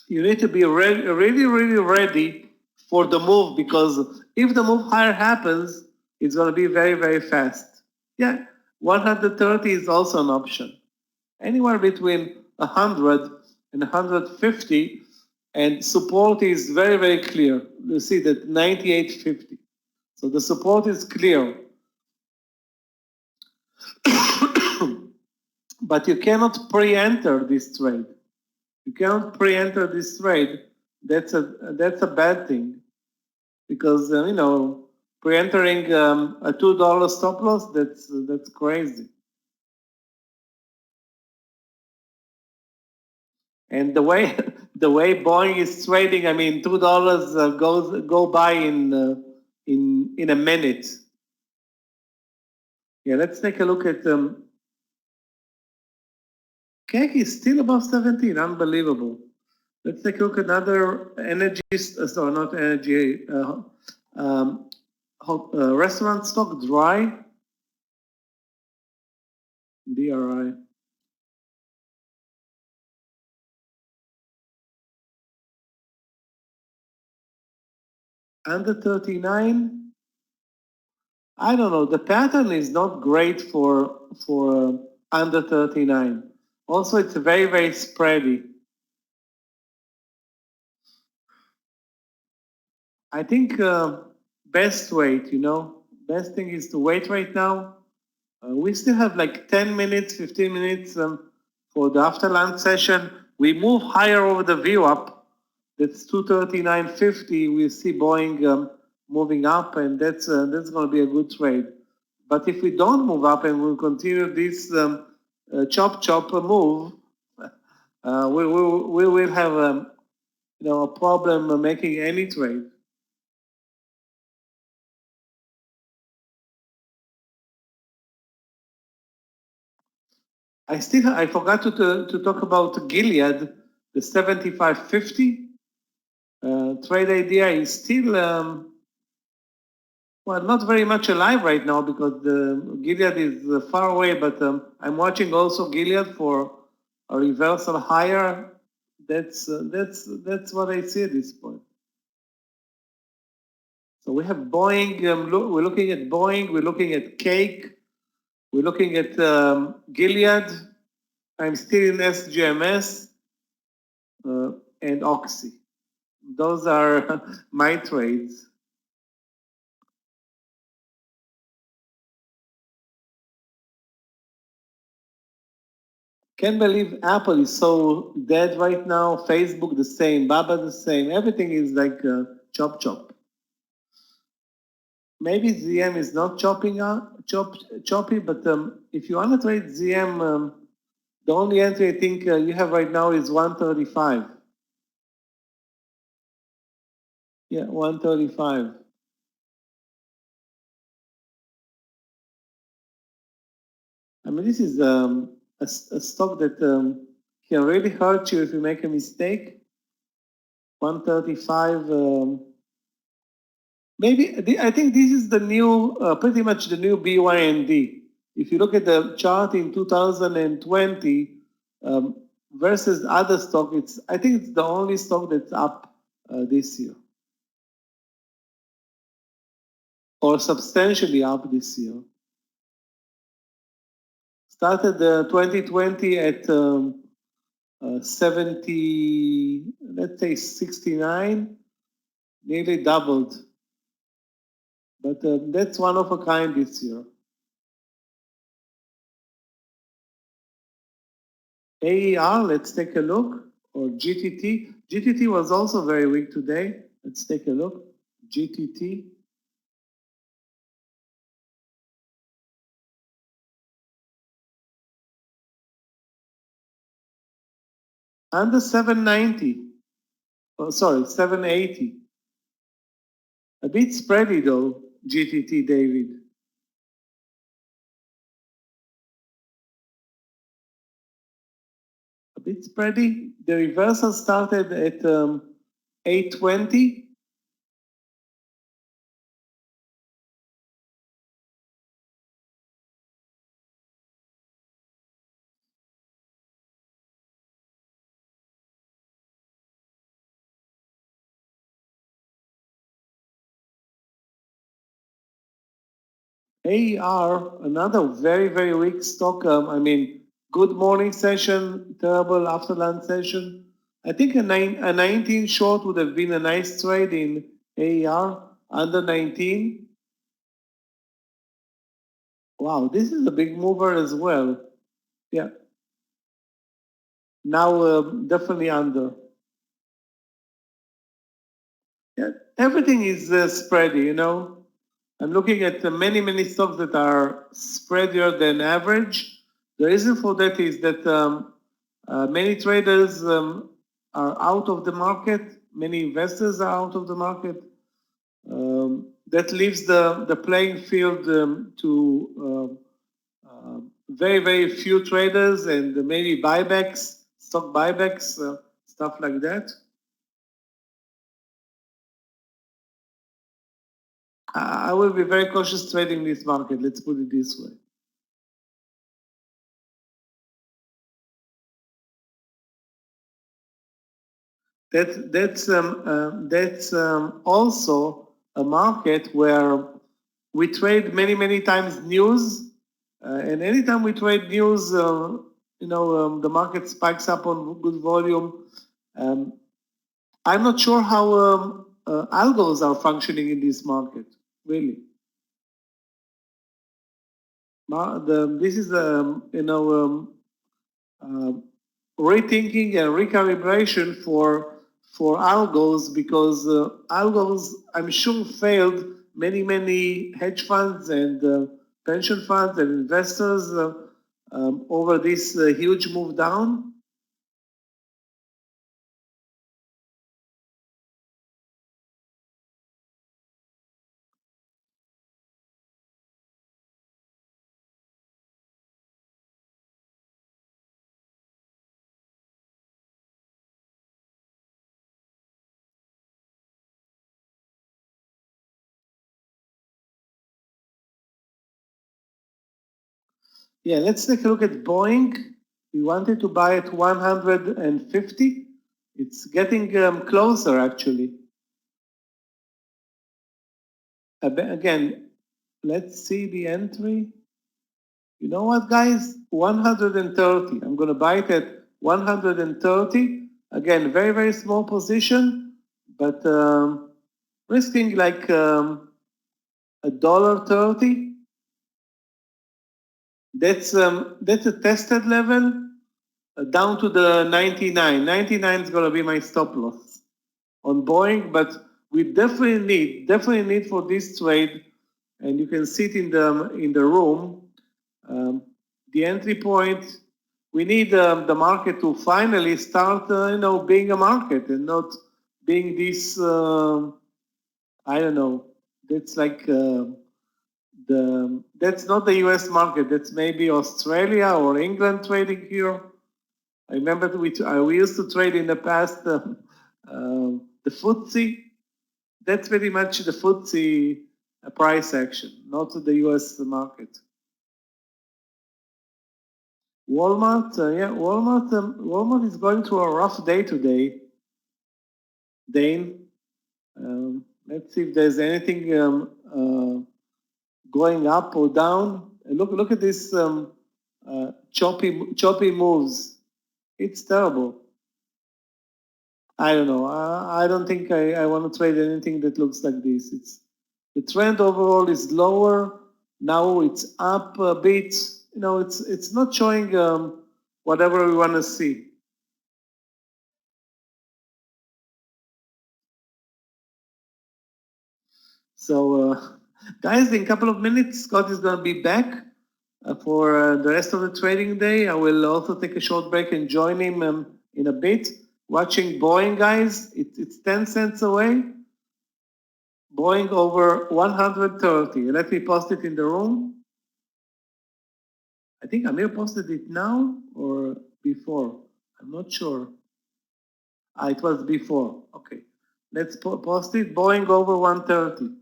you need to be really ready for the move, because if the move higher happens, it's going to be very, very fast. Yeah, 130 is also an option. Anywhere between 100 and 150, and support is very, very clear. You see that 98.50. So the support is clear. But you cannot pre-enter this trade. You cannot pre-enter this trade. That's a bad thing, because pre-entering a $2 stop loss, that's crazy. And the way Boeing is trading, I mean, $2 go by in a minute. Yeah, let's take a look at cake is still above 17, unbelievable. Let's take a look at another energy, sorry, not energy, restaurant stock, DRI. Under 39, I don't know. The pattern is not great for under 39. Also, it's very, very spready. I think best wait, best thing is to wait right now. We still have like 10 minutes, 15 minutes for the after lunch session. We move higher over the view up. That's 239.50. We see Boeing moving up, and that's going to be a good trade. But if we don't move up and we'll continue this chop move, we will have a problem making any trade. I forgot to talk about Gilead, the 75.50 trade idea is still not very much alive right now, because the Gilead is far away. But I'm watching also Gilead for a reversal higher. That's what I see at this point. So we have Boeing. We're looking at Boeing. We're looking at Cake. We're looking at Gilead. I'm still in SGMS and Oxy. Those are my trades. Can't believe Apple is so dead right now. Facebook the same, Baba the same. Everything is like chop. Maybe ZM is not choppy, but if you want to trade ZM, the only entry I think you have right now is 135. Yeah, 135. I mean, this is a stock that can really hurt you if you make a mistake. 135. Maybe I think this is the new, pretty much the new BYND. If you look at the chart in 2020 versus other stock, I think it's the only stock that's up this year, or substantially up this year. Started 2020 at 70, let's say 69, nearly doubled. But that's one of a kind this year. AER, let's take a look, or GTT. GTT was also very weak today. Let's take a look. GTT. under 790. Oh, sorry, 780. A bit spready though, GTT, David. A bit spready. The reversal started at 820. AR, another very, very weak stock. I mean, good morning session, terrible after lunch session. I think a 19 short would have been a nice trade in AR under 19. Wow, this is a big mover as well. Yeah. Now definitely under. Yeah, everything is spready, you know. I'm looking at many, many stocks that are spreadier than average. The reason for that is that many traders are out of the market. Many investors are out of the market. That leaves the playing field to very, very few traders and maybe buybacks, stock buybacks, stuff like that. I will be very cautious trading this market. Let's put it this way. That's also a market where we trade many times news, and anytime we trade news, the market spikes up on good volume. I'm not sure how algos are functioning in this market, really. This is rethinking and recalibration for algos, because algos, I'm sure, failed many hedge funds and pension funds and investors over this huge move down. Yeah, let's take a look at Boeing. We wanted to buy at 150. It's getting closer, actually. Again, let's see the entry. You know what, guys? 130. I'm going to buy it at 130. Again, very small position, but risking like $1.30. That's a tested level down to the 99. 99 is going to be my stop loss on Boeing, but we definitely need for this trade, and you can see it in the room. The entry point, we need the market to finally start, being a market and not being this, I don't know, that's like that's not the US market, that's maybe Australia or England trading here. I remember we used to trade in the past the FTSE. That's pretty much the FTSE price action, not the US market. Walmart, Walmart is going through a rough day today. Dane, let's see if there's anything going up or down. Look at this choppy moves. It's terrible. I don't know. I don't think I want to trade anything that looks like this. The trend overall is lower. Now it's up a bit. It's not showing whatever we want to see. So, guys, in a couple of minutes, Scott is going to be back for the rest of the trading day. I will also take a short break and join him in a bit. Watching Boeing, guys, it's 10 cents away. Boeing over 130. Let me post it in the room. I think Amir posted it now or before. I'm not sure. It was before. Okay. Let's post it. Boeing over 130.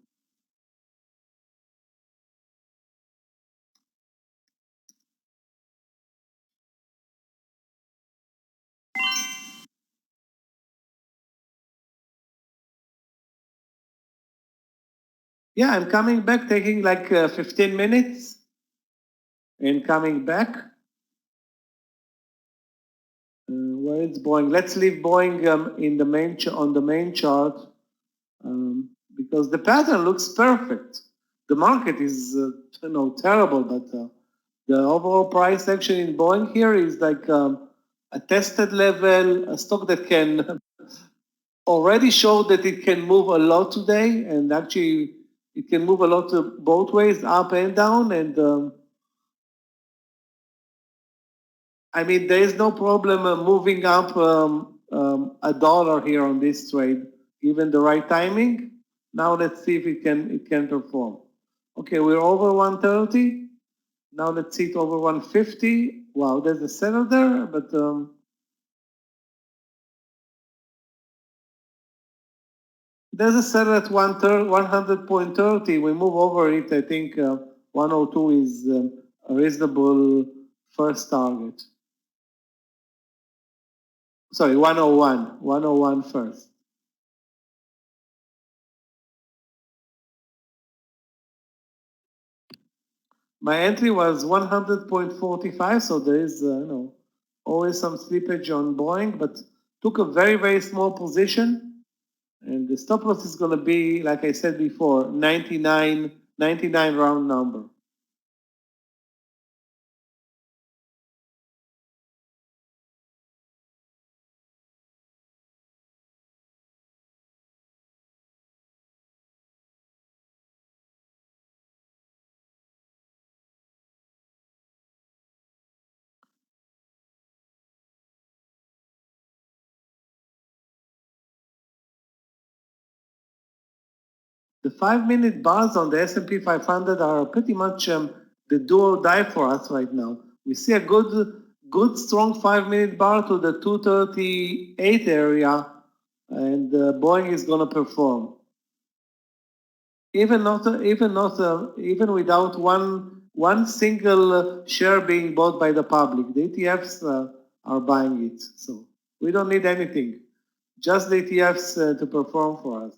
Yeah, I'm coming back, taking like 15 minutes and coming back. Where is Boeing? Let's leave Boeing in the on the main chart because the pattern looks perfect. The market is terrible, but the overall price action in Boeing here is like a tested level, a stock that can already show that it can move a lot today, and actually it can move a lot both ways, up and down. And I mean, there is no problem moving up $1 here on this trade, given the right timing. Now let's see if it can perform. Okay, we're over 130. Now let's see it over 150. Wow, there's a seller there, but there's a seller at 100.30. We move over it. I think 102 is a reasonable first target. Sorry, 101. 101 first. My entry was 100.45, so there is always some slippage on Boeing, but took a very, very small position. And the stop loss is going to be, like I said before, 99 round number. The 5-minute bars on the S&P 500 are pretty much the do or die for us right now. We see a good strong 5-minute bar to the 238 area, and Boeing is going to perform. Even without one single share being bought by the public, the ETFs are buying it. So we don't need anything, just the ETFs to perform for us.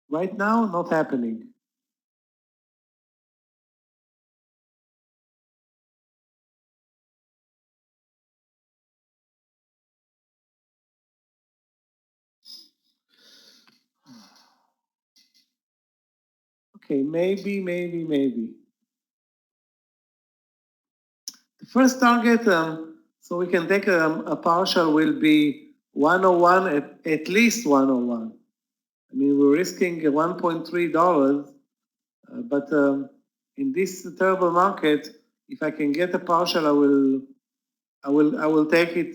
Right now, not happening. Okay, maybe. The first target, so we can take a partial, will be 101, at least 101. I mean, we're risking $1.3, but in this terrible market, if I can get a partial, I will take it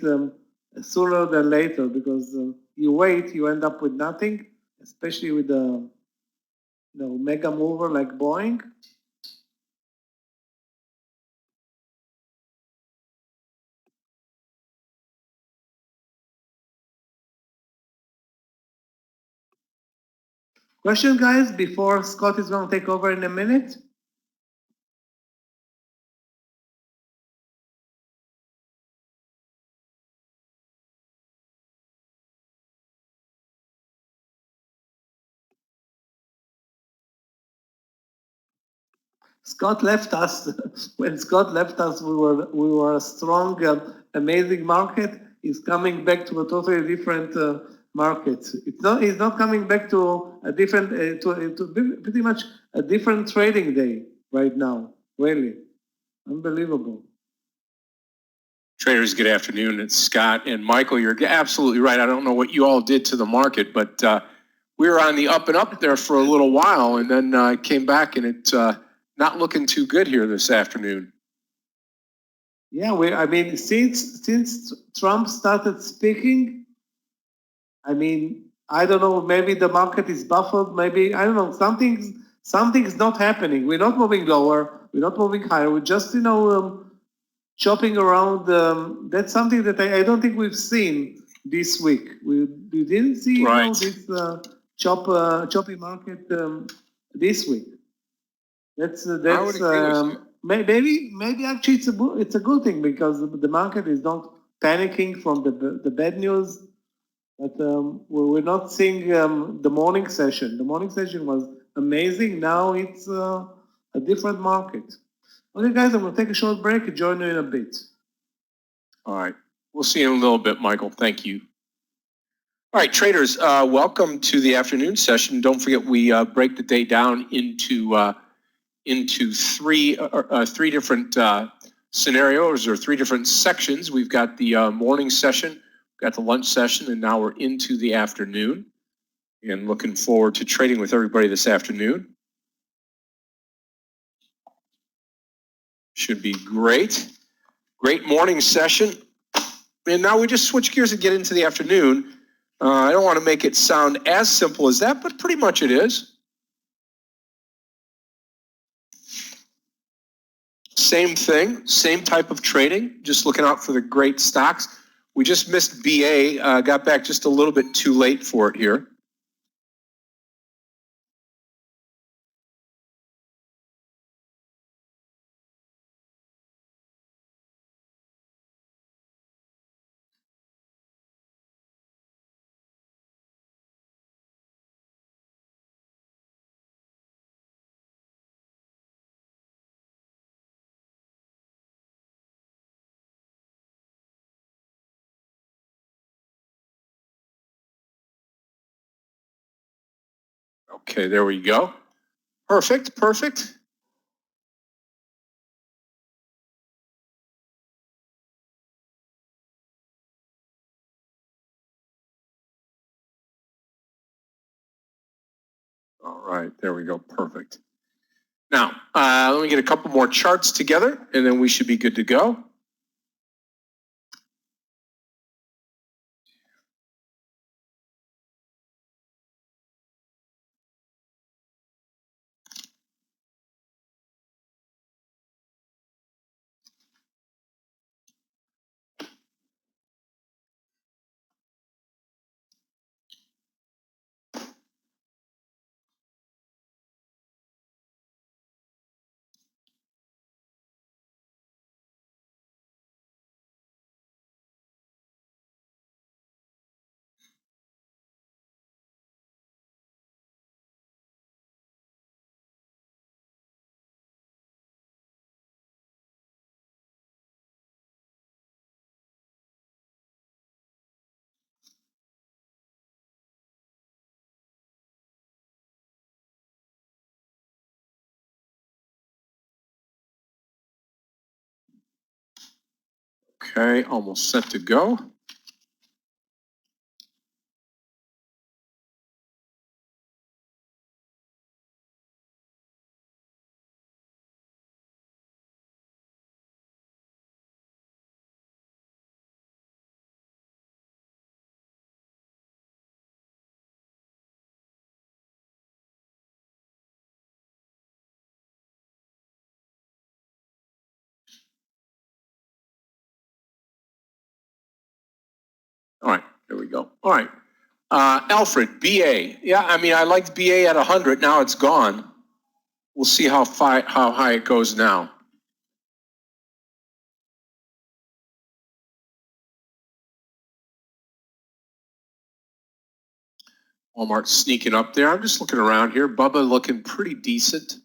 sooner than later, because you wait, you end up with nothing, especially with a mega mover like Boeing. Question, guys, before Scott is going to take over in a minute? Scott left us. When Scott left us, we were a strong, amazing market. He's coming back to a totally different market. He's not coming back to a different, to pretty much a different trading day right now. Really, unbelievable. Traders, good afternoon. It's Scott and Michael. You're absolutely right. I don't know what you all did to the market, but we were on the up and up there for a little while, and then came back, and it's not looking too good here this afternoon. Yeah, I mean, since Trump started speaking, I mean, I don't know, maybe the market is buffered, maybe, I don't know, something's not happening. We're not moving lower, we're not moving higher, we're just, chopping around. That's something that I don't think we've seen this week. We didn't see Right. this choppy market this week. That's I would agree with you. maybe actually it's a good thing because the market is not panicking from the bad news. But we're not seeing the morning session. The morning session was amazing. Now it's a different market. Okay, guys, I'm going to take a short break and join you in a bit. All right. We'll see you in a little bit, Michael. Thank you. All right, traders, welcome to the afternoon session. Don't forget we break the day down into three different scenarios or three different sections. We've got the morning session, we've got the lunch session, and now we're into the afternoon. And looking forward to trading with everybody this afternoon. Should be great. Great morning session. And now we just switch gears and get into the afternoon. I don't want to make it sound as simple as that, but pretty much it is. Same thing, same type of trading, just looking out for the great stocks. We just missed BA, got back just a little bit too late for it here. Okay, there we go. Perfect, perfect. All right, there we go, perfect. Now, let me get a couple more charts together, and then we should be good to go. Okay, almost set to go. All right, there we go. All right. Alfred, BA. Yeah, I mean, I liked BA at 100. Now it's gone. We'll see how high it goes now. Walmart sneaking up there. I'm just looking around here. Bubba looking pretty decent.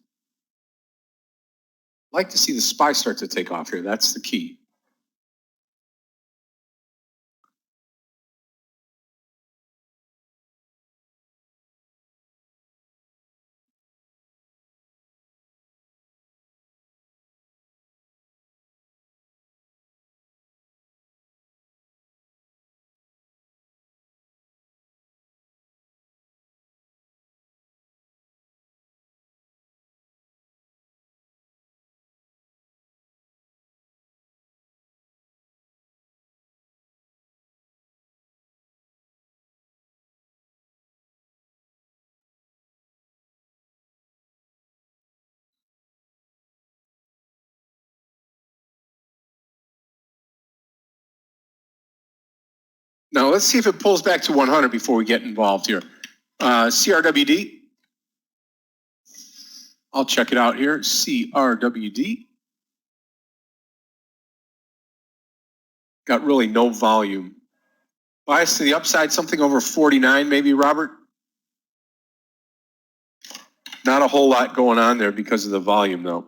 Like to see the SPY start to take off here. That's the key. Now let's see if it pulls back to 100 before we get involved here. CRWD. I'll check it out here. CRWD. Got really no volume. Bias to the upside, something over 49 maybe, Robert? Not a whole lot going on there because of the volume, though.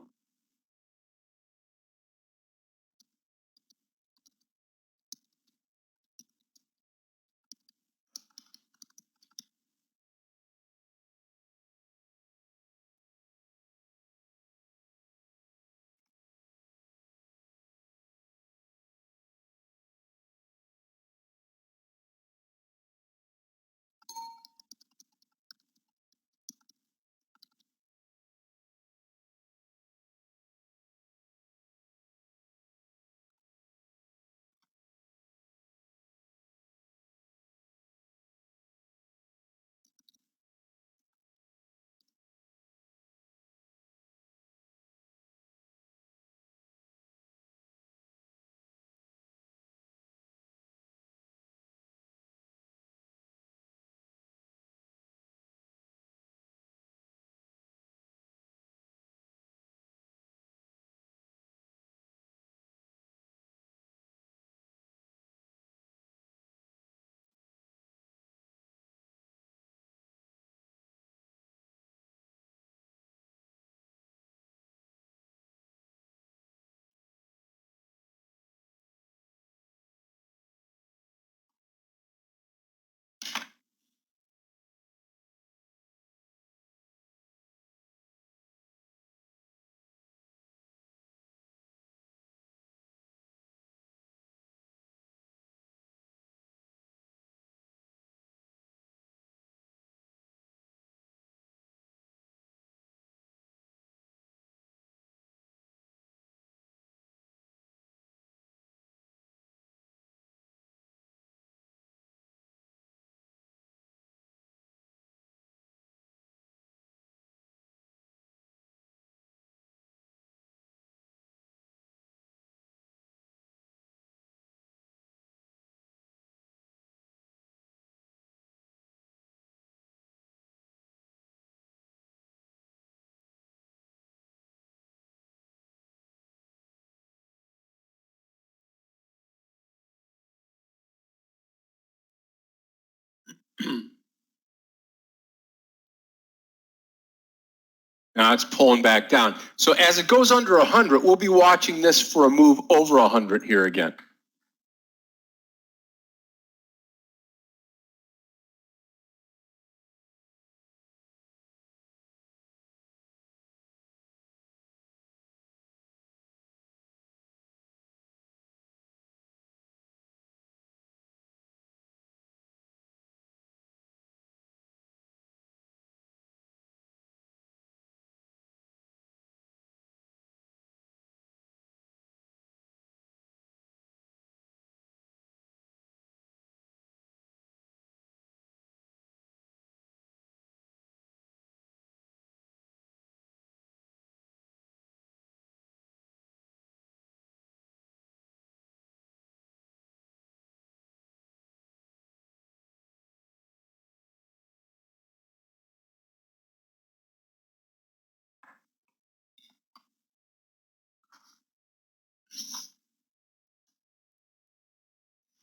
Now it's pulling back down. So as it goes under 100, we'll be watching this for a move over 100 here again.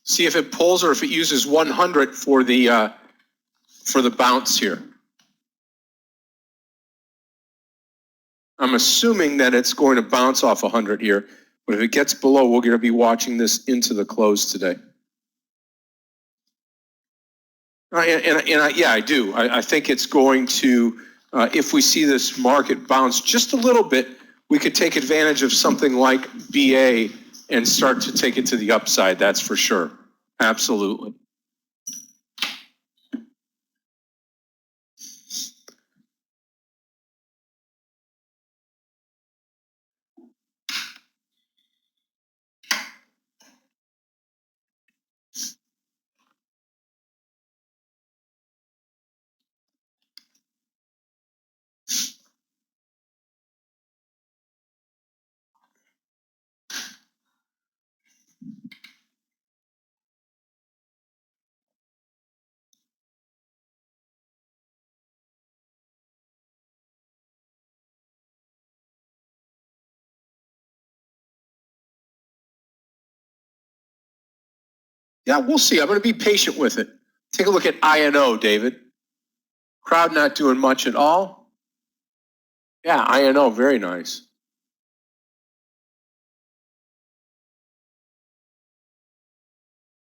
See if it pulls or if it uses 100 for the bounce here. I'm assuming that it's going to bounce off 100 here, but if it gets below, we're going to be watching this into the close today. Yeah, I do. I think it's going to, if we see this market bounce just a little bit, we could take advantage of something like BA and start to take it to the upside. That's for sure. Absolutely. Yeah, we'll see. I'm going to be patient with it. Take a look at INO, David. Crowd not doing much at all. Yeah, INO, very nice.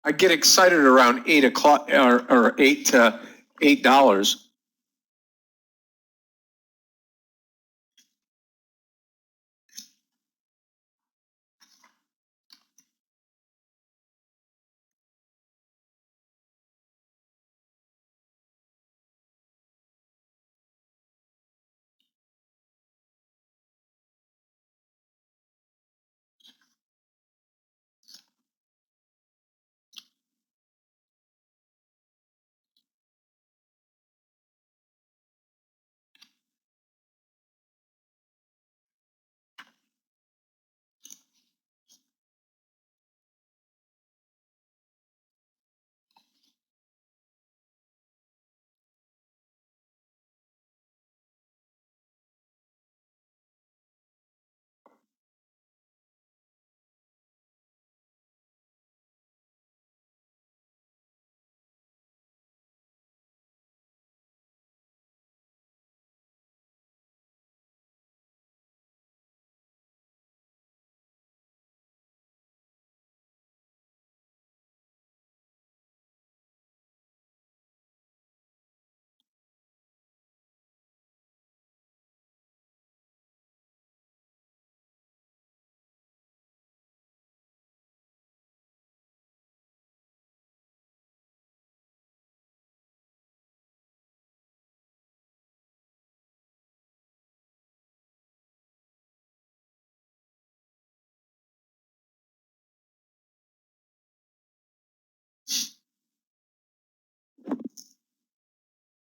I get excited around 8 o'clock or $8.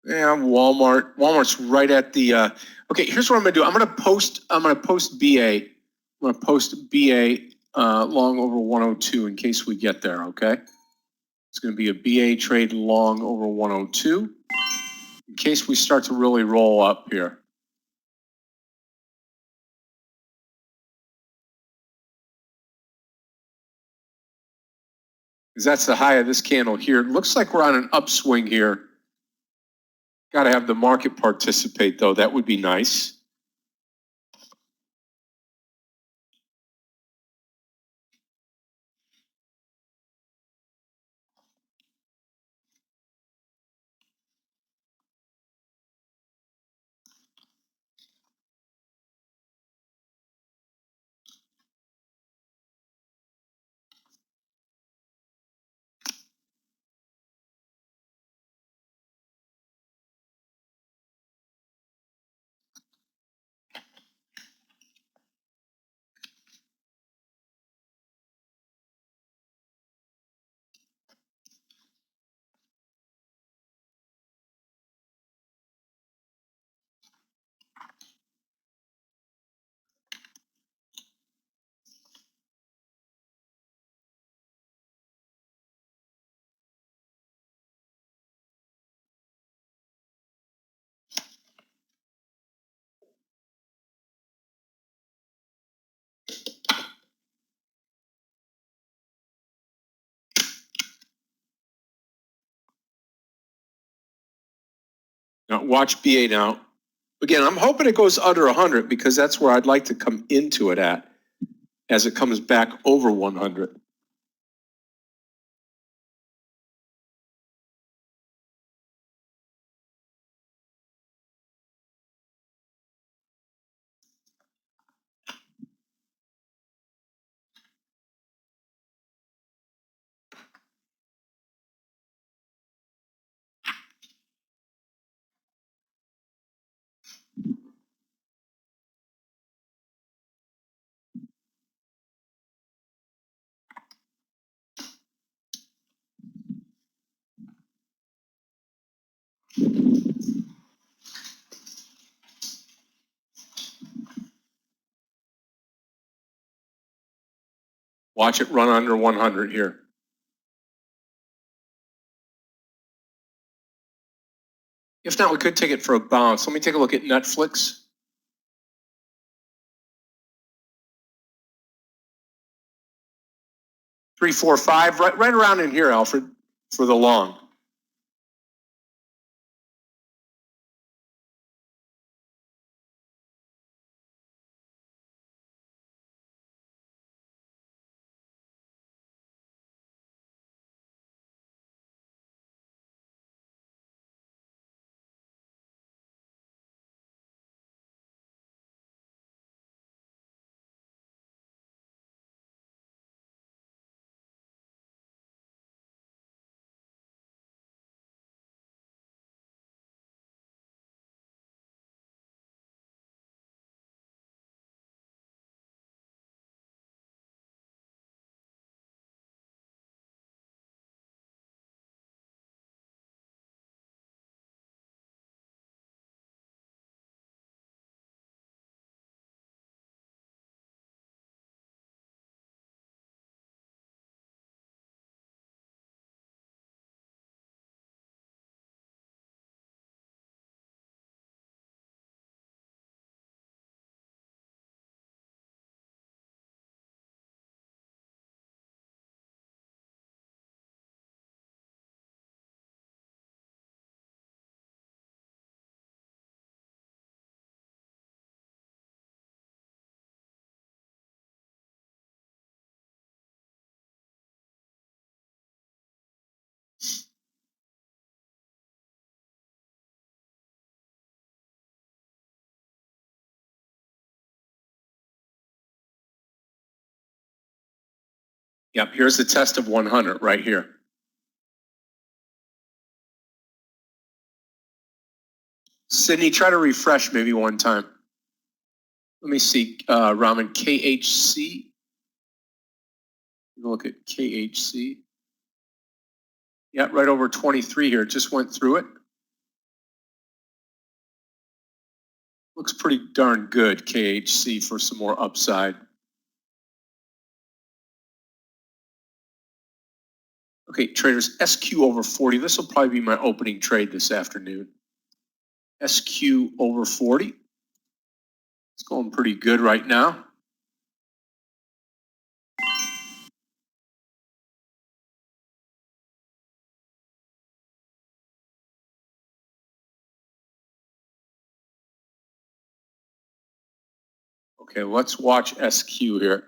Yeah, Walmart. Walmart's right at the. Okay, here's what I'm gonna do. I'm gonna post BA. I'm gonna post BA long over 102 in case we get there. Okay, it's gonna be a BA trade long over 102 in case we start to really roll up here. Because that's the high of this candle here. It looks like we're on an upswing here. Got to have the market participate though. That would be nice. Now watch BA now. Again, I'm hoping it goes under 100 because that's where I'd like to come into it at as it comes back over 100. Watch it run under 100 here. If not, we could take it for a bounce. Let me take a look at Netflix. 3, 4, 5, right around in here, Alfred, for the long. Yep, here's the test of 100 right here. Sydney, try to refresh maybe one time. Let me see, Raman, KHC. Look at KHC. Yeah, right over 23 here. Just went through it. Looks pretty darn good, KHC, for some more upside. Okay, traders, SQ over 40. This will probably be my opening trade this afternoon. SQ over 40. It's going pretty good right now. Okay, let's watch SQ here.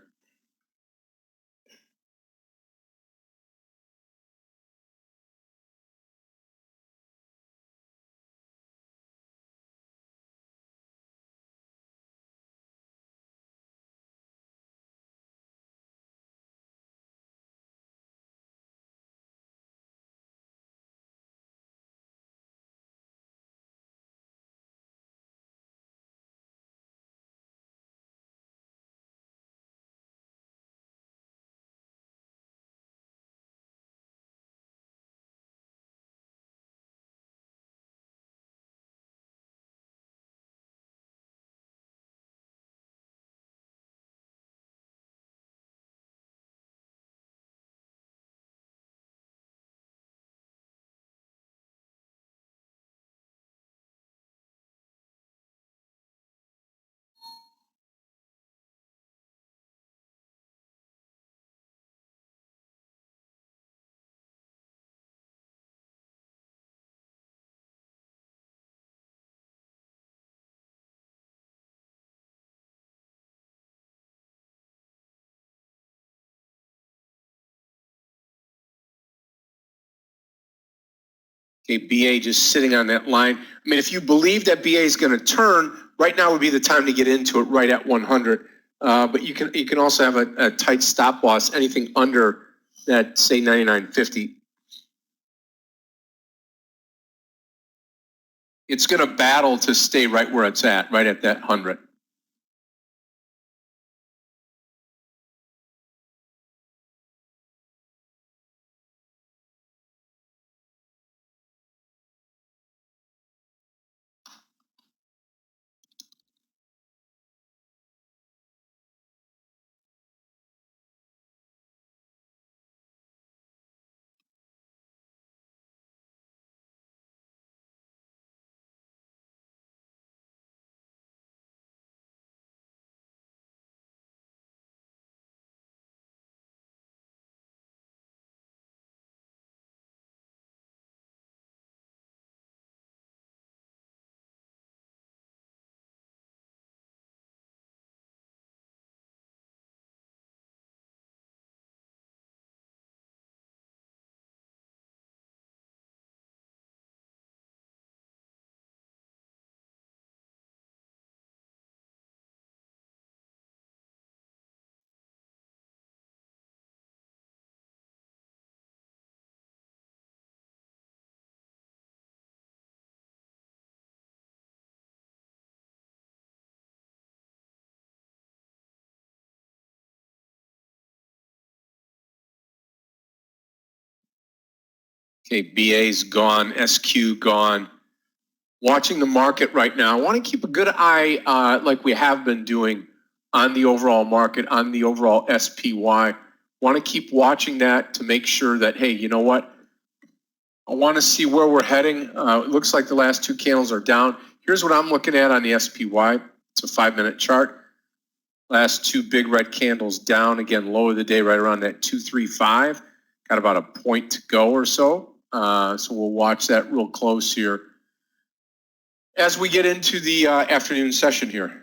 Okay, BA just sitting on that line. I mean, if you believe that BA is going to turn, right now would be the time to get into it right at 100. But you can also have a tight stop loss, anything under that, say, 99.50. It's going to battle to stay right where it's at, right at that 100. Okay, BA's gone, SQ gone. Watching the market right now, I want to keep a good eye, like we have been doing, on the overall market, on the overall SPY. Want to keep watching that to make sure that, hey, you know what? I want to see where we're heading. It looks like the last two candles are down. Here's what I'm looking at on the SPY. It's a 5-minute chart. Last two big red candles down, again, low of the day, right around that 235. Got about a point to go or so. So we'll watch that real close here as we get into the afternoon session here.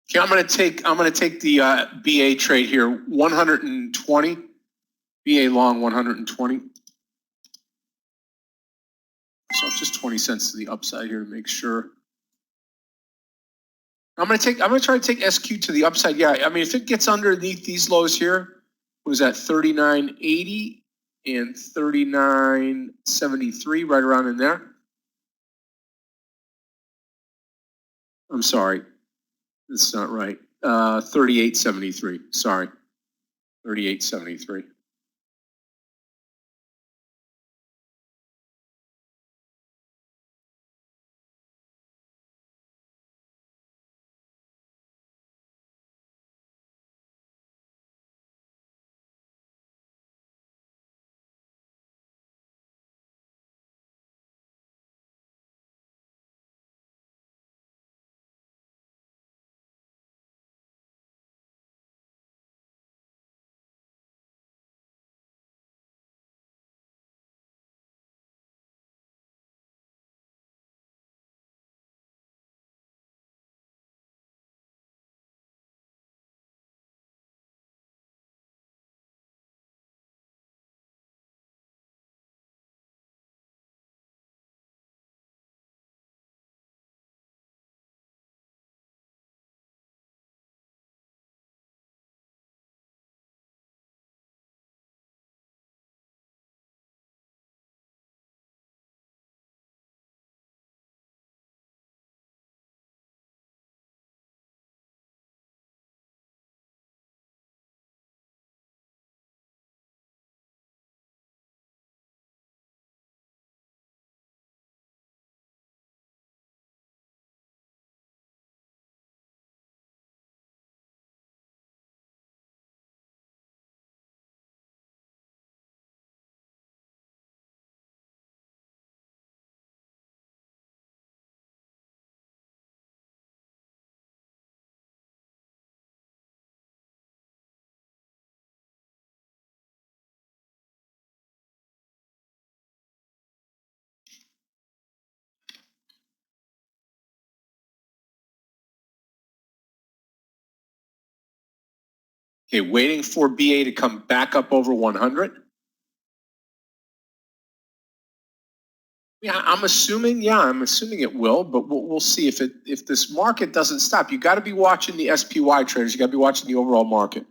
Okay, I'm gonna take the BA trade here, 120, BA long 120. So just 20 cents to the upside here to make sure. I'm gonna try to take SQ to the upside. Yeah, I mean, if it gets underneath these lows here, what was that, 39.80 and 39.73, right around in there. I'm sorry, that's not right. 38.73, sorry, 38.73. Okay, waiting for BA to come back up over 100. Yeah, I'm assuming it will, but we'll see if this market doesn't stop. You got to be watching the SPY traders. You got to be watching the overall market.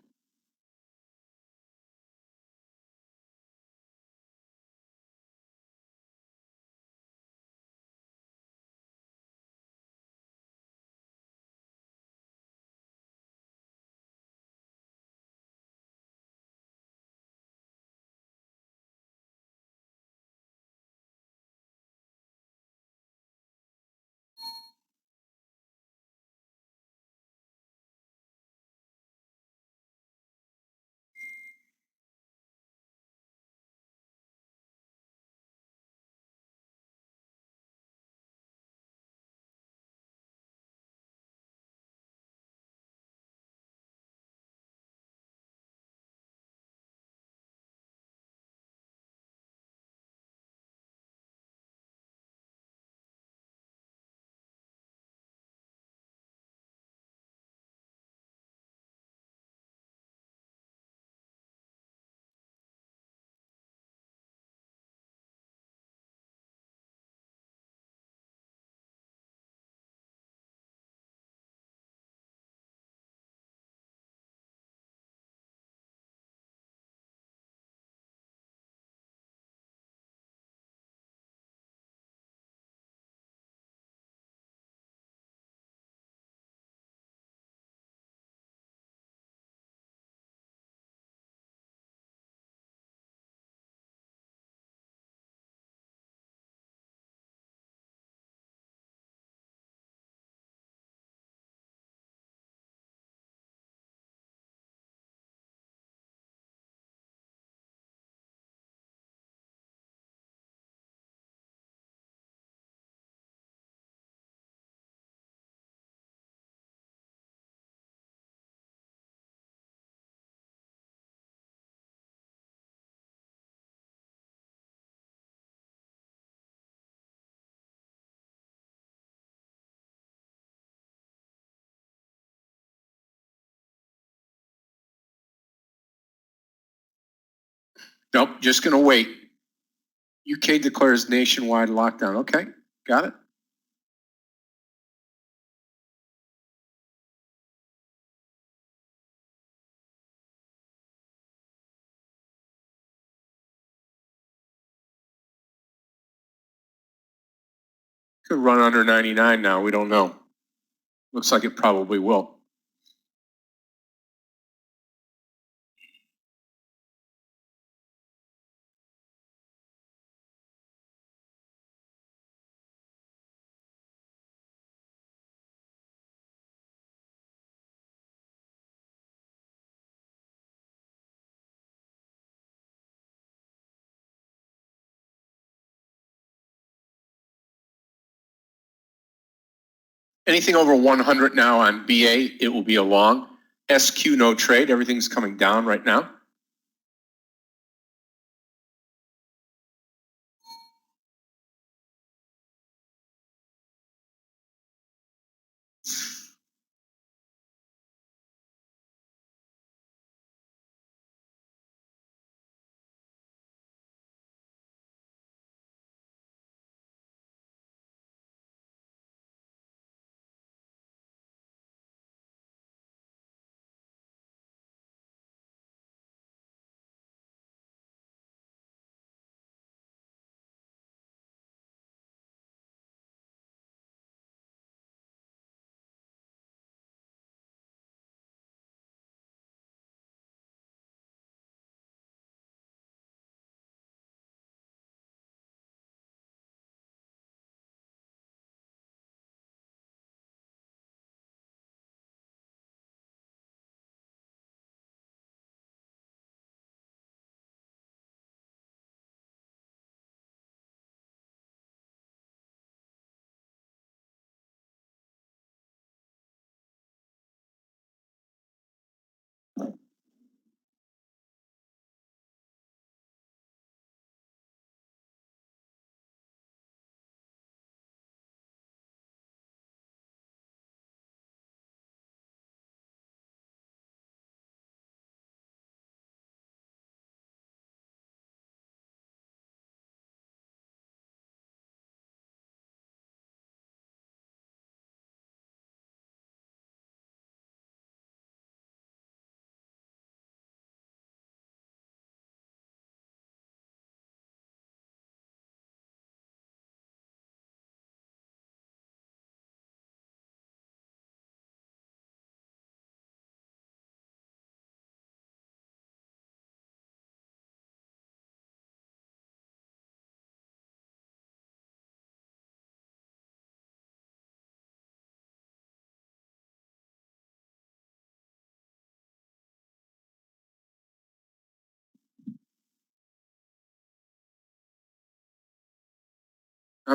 Nope, just going to wait. UK declares nationwide lockdown. Okay, got it. Could run under 99 now. We don't know. Looks like it probably will. Anything over 100 now on BA, it will be a long. SQ, no trade. Everything's coming down right now.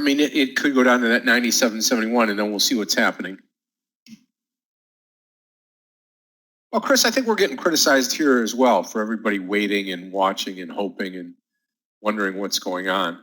I mean, it could go down to that 97.71, and then we'll see what's happening. Well, Chris, I think we're getting criticized here as well for everybody waiting and watching and hoping and wondering what's going on.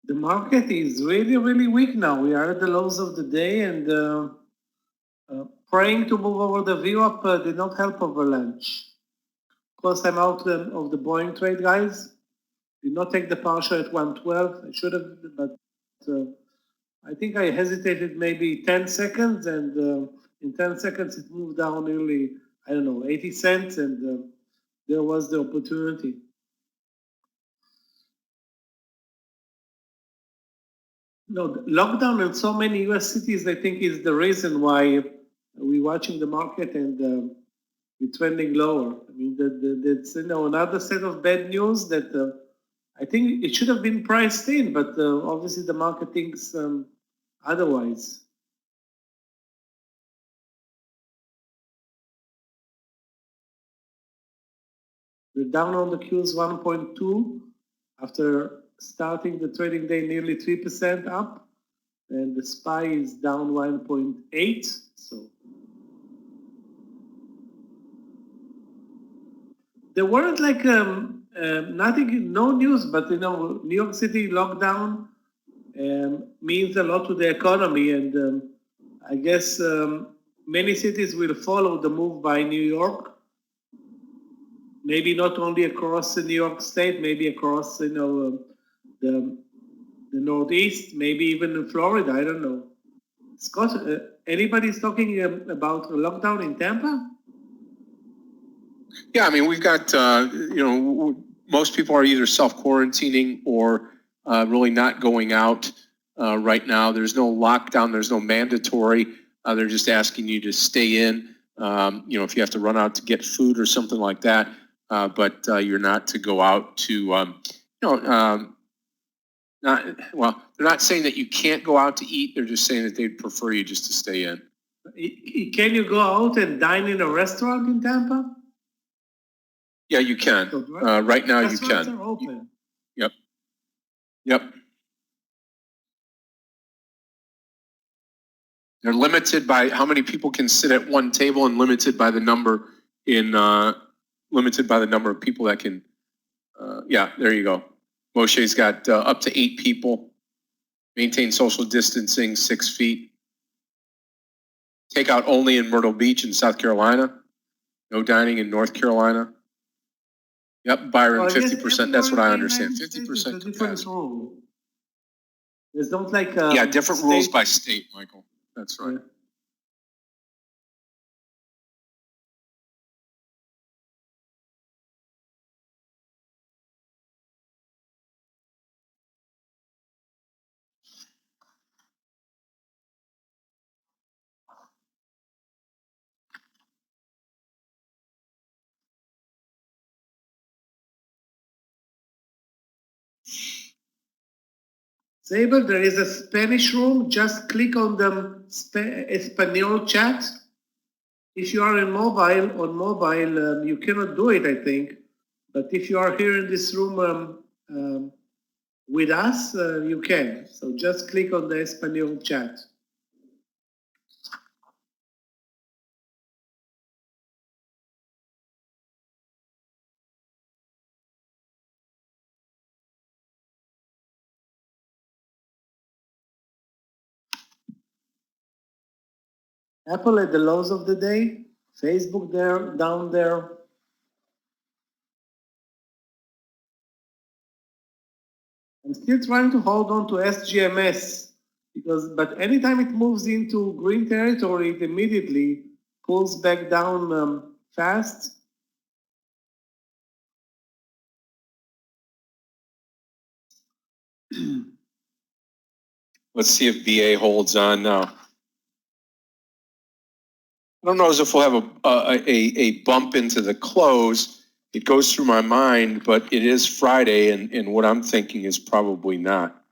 The market is really, really weak now. We are at the lows of the day, and praying to move over the VWAP did not help over lunch. Of course, I'm out of the Boeing trade, guys. Did not take the partial at 112. I should have, but I think I hesitated maybe 10 seconds, and in 10 seconds it moved down nearly, I don't know, 80 cents, and there was the opportunity. No, the lockdown in so many US cities, I think, is the reason why we're watching the market and we're trending lower. I mean, that's another set of bad news that I think it should have been priced in, but obviously the market thinks otherwise. We're down on the Qs 1.2 after starting the trading day nearly 3% up, and the SPY is down 1.8. So there weren't like nothing, no news, but New York City lockdown means a lot to the economy, and I guess many cities will follow the move by New York. Maybe not only across the New York State, maybe across the Northeast, maybe even in Florida. I don't know. Scott, anybody's talking about a lockdown in Tampa? Yeah, I mean, we've got, most people are either self-quarantining or really not going out right now. There's no lockdown. There's no mandatory. They're just asking you to stay in, if you have to run out to get food or something like that. But you're not to go out to, they're not saying that you can't go out to eat. They're just saying that they'd prefer you just to stay in. Can you go out and dine in a restaurant in Tampa? Yeah, you can. Right now you can. Restaurants are open. Yep. They're limited by how many people can sit at one table and limited by the number of people that can, there you go. Moshe's got up to 8 people. Maintain social distancing, 6 feet. Takeout only in Myrtle Beach in South Carolina. No dining in North Carolina. Yep, Byron, Well, I guess 50%. That's what I everywhere in the understand. United States 50% is a different capacity. rule. There's not like Yeah, different rules state- by state, Michael. That's right. Yeah. Sable, there is a Spanish room. Just click on the Espanol chat. If you are on mobile, you cannot do it, I think. But if you are here in this room with us, you can. So just click on the Espanol chat. Apple at the lows of the day. Facebook there, down there. I'm still trying to hold on to SGMS but anytime it moves into green territory, it immediately pulls back down fast. Let's see if BA holds on now. I don't know as if we'll have a bump into the close. It goes through my mind, but it is Friday, and what I'm thinking is probably not.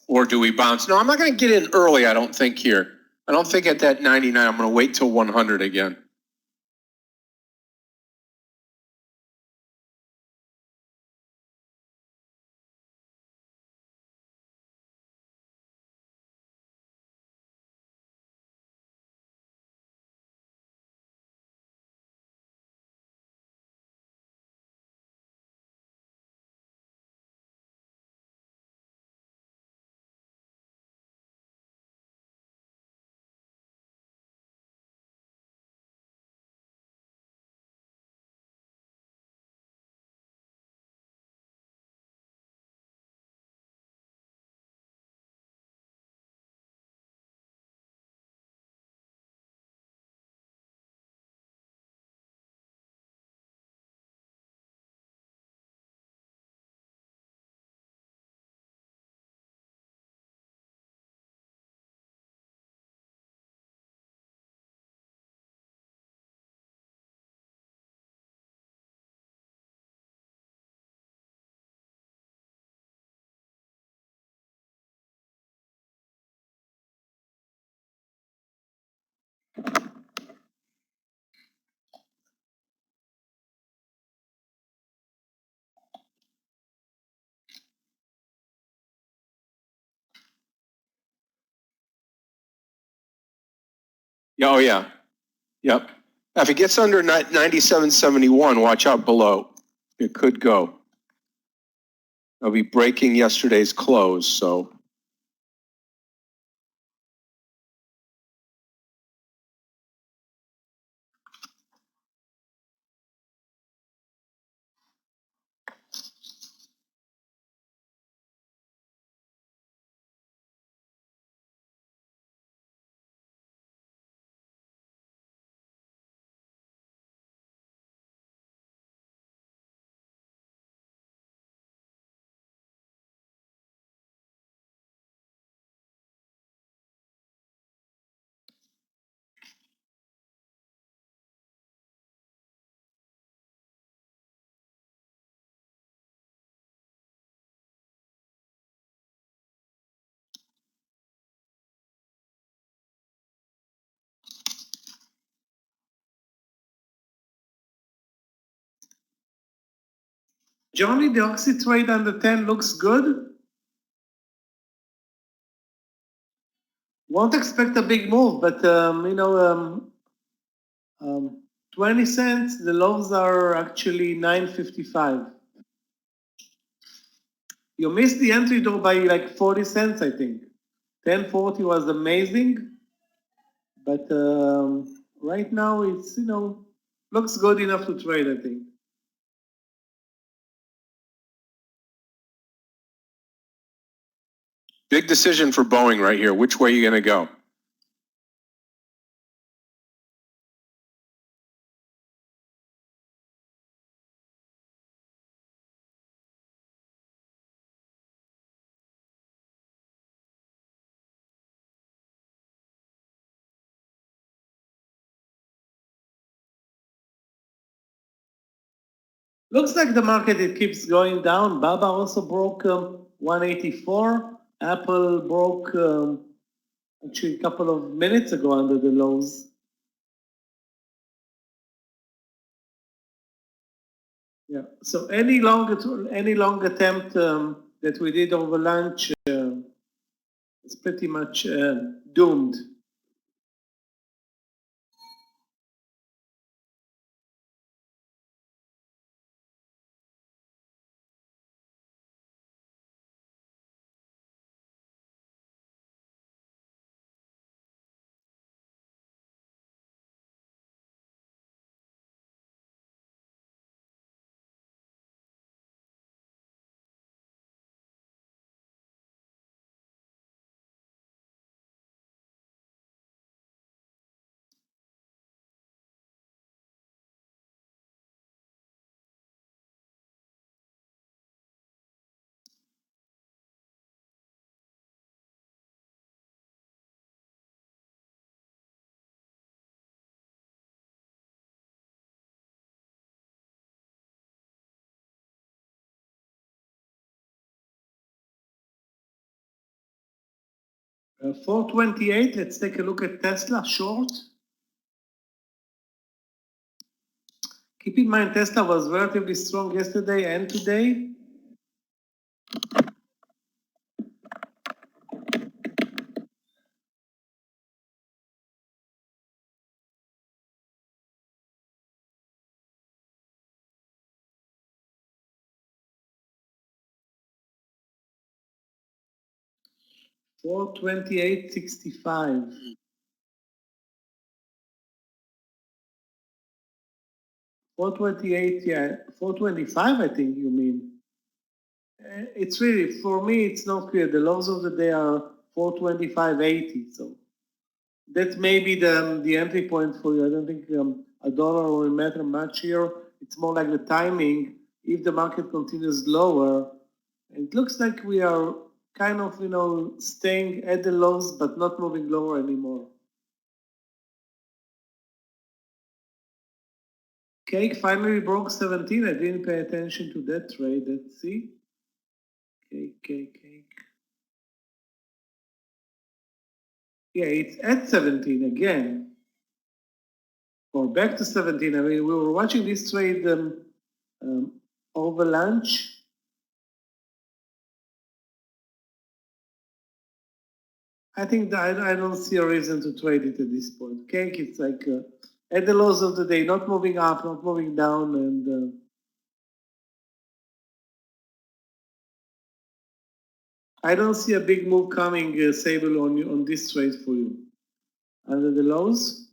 Or do we bounce? No, I'm not going to get in early, I don't think, here. I don't think at that 99. I'm going to wait till 100 again. Yeah, oh, yeah. Yep. If it gets under 97.71, watch out below. It could go. I'll be breaking yesterday's close, so. Johnny, the oxy trade under 10 looks good. Won't expect a big move, but 20 cents, the lows are actually 9.55. You missed the entry though by like 40 cents, I think. 10.40 was amazing, but right now it's, looks good enough to trade, I think. Big decision for Boeing right here. Which way are you going to go? Looks like the market, it keeps going down. Baba also broke 184. Apple broke actually a couple of minutes ago under the lows. Yeah. So any long attempt that we did over lunch is pretty much doomed. Uh, 428, let's take a look at Tesla short. Keep in mind, Tesla was relatively strong yesterday and today. $428.65. 428, yeah, 425, I think you mean. It's really, for me, it's not clear. The lows of the day are 425.80. So that may be the entry point for you. I don't think a dollar will matter much here. It's more like the timing. If the market continues lower, it looks like we are kind of, staying at the lows, but not moving lower anymore. Cake finally broke 17. I didn't pay attention to that trade. Let's see. Cake. Yeah, it's at 17 again. Or back to 17. I mean, we were watching this trade over lunch. I think that I don't see a reason to trade it at this point. Cake, it's like at the lows of the day, not moving up, not moving down, and I don't see a big move coming, Sable, on this trade for you. Under the lows,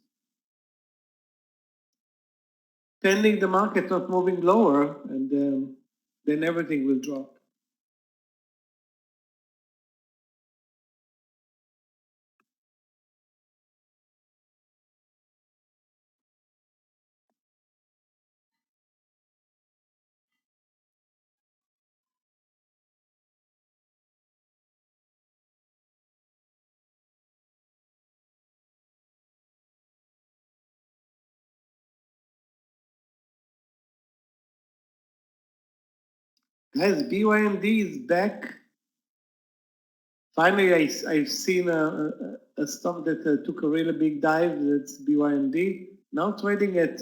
pending the market not moving lower, and then everything will drop. Guys, BYMD is back. Finally, I've seen a stock that took a really big dive. That's BYMD. Now trading at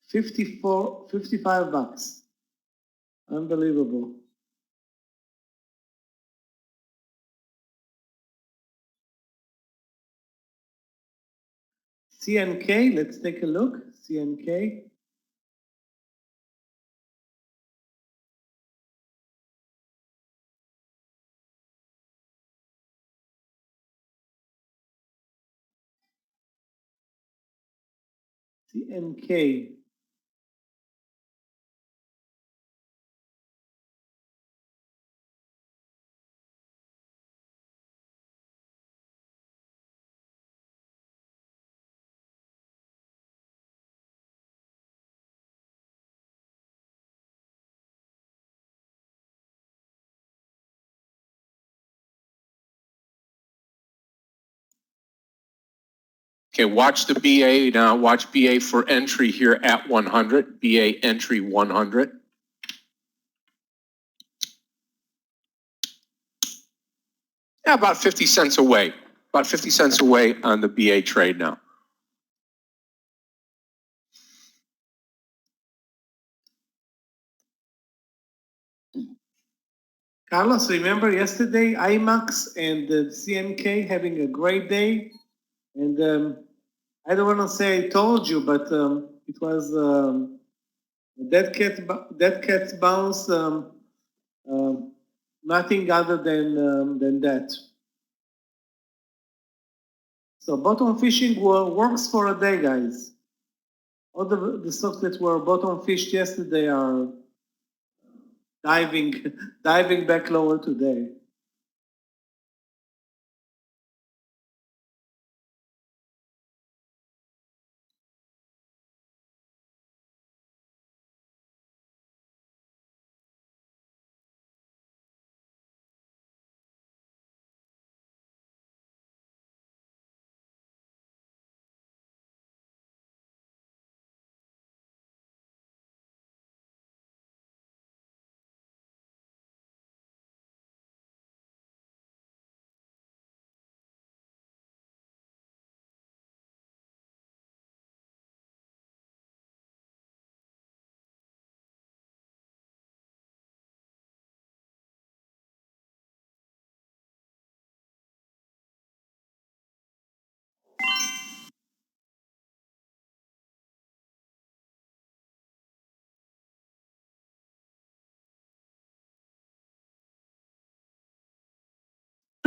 55 bucks. Unbelievable. CNK, let's take a look. CNK. CNK. Okay, watch the BA now. Watch BA for entry here at 100. BA entry 100. Yeah, about 50 cents away. About 50 cents away on the BA trade now. Carlos, remember yesterday IMAX and CNK having a great day? And I don't want to say I told you, but it was dead cat's bounce, nothing other than that. So bottom fishing works for a day, guys. All the stocks that were bottom fished yesterday are diving diving back lower today.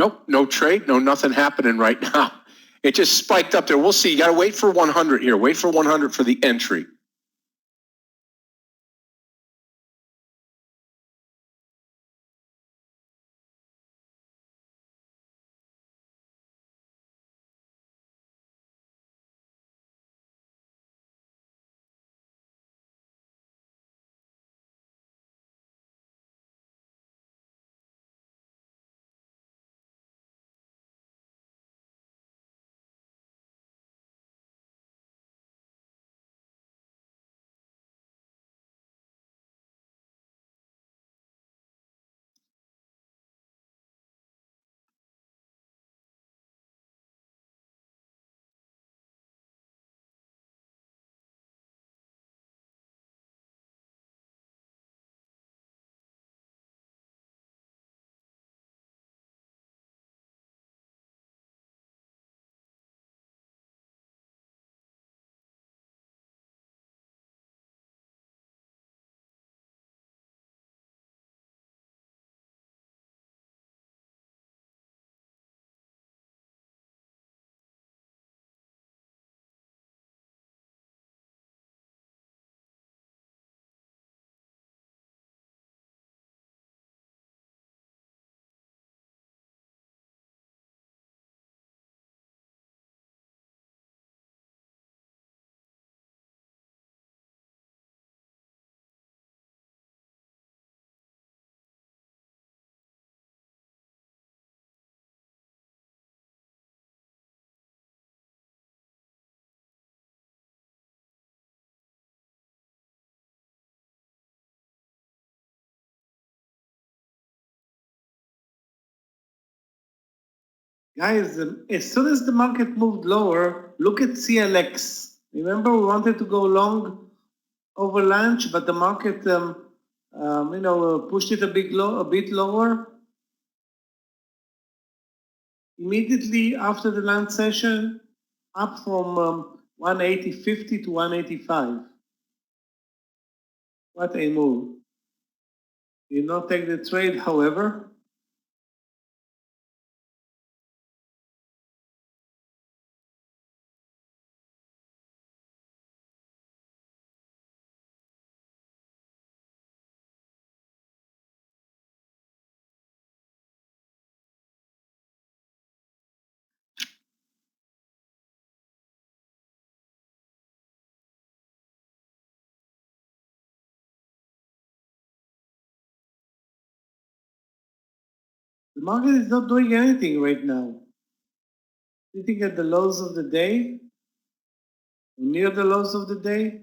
Nope, no trade, no nothing happening right now. It just spiked up there. We'll see. You got to wait for 100 here. Wait for 100 for the entry. Guys, as soon as the market moved lower, look at CLX. Remember, we wanted to go long over lunch, but the market, pushed it a bit lower. Immediately after the lunch session, up from 180.50 to 185. What a move. Did not take the trade, however. The market is not doing anything right now. Sitting at the lows of the day, near the lows of the day.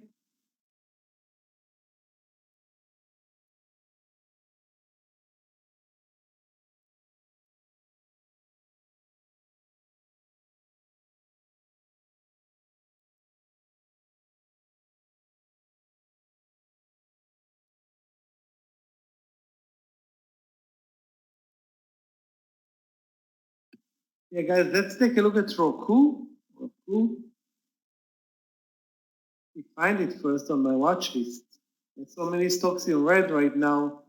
Yeah, guys, let's take a look at Roku. Roku. I find it first on my watch list. There's so many stocks in red right now.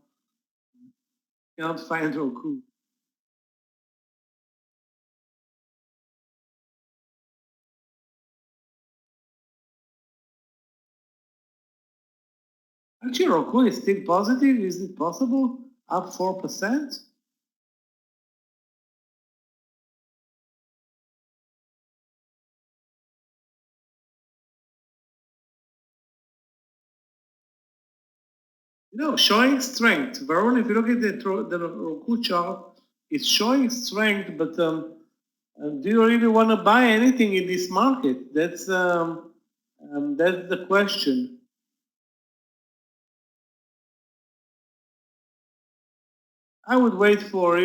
Can't find Roku. Actually, Roku is still positive. Is it possible? Up 4%? Showing strength. Varun, if you look at the Roku chart, it's showing strength, but do you really want to buy anything in this market? That's the question. I would wait for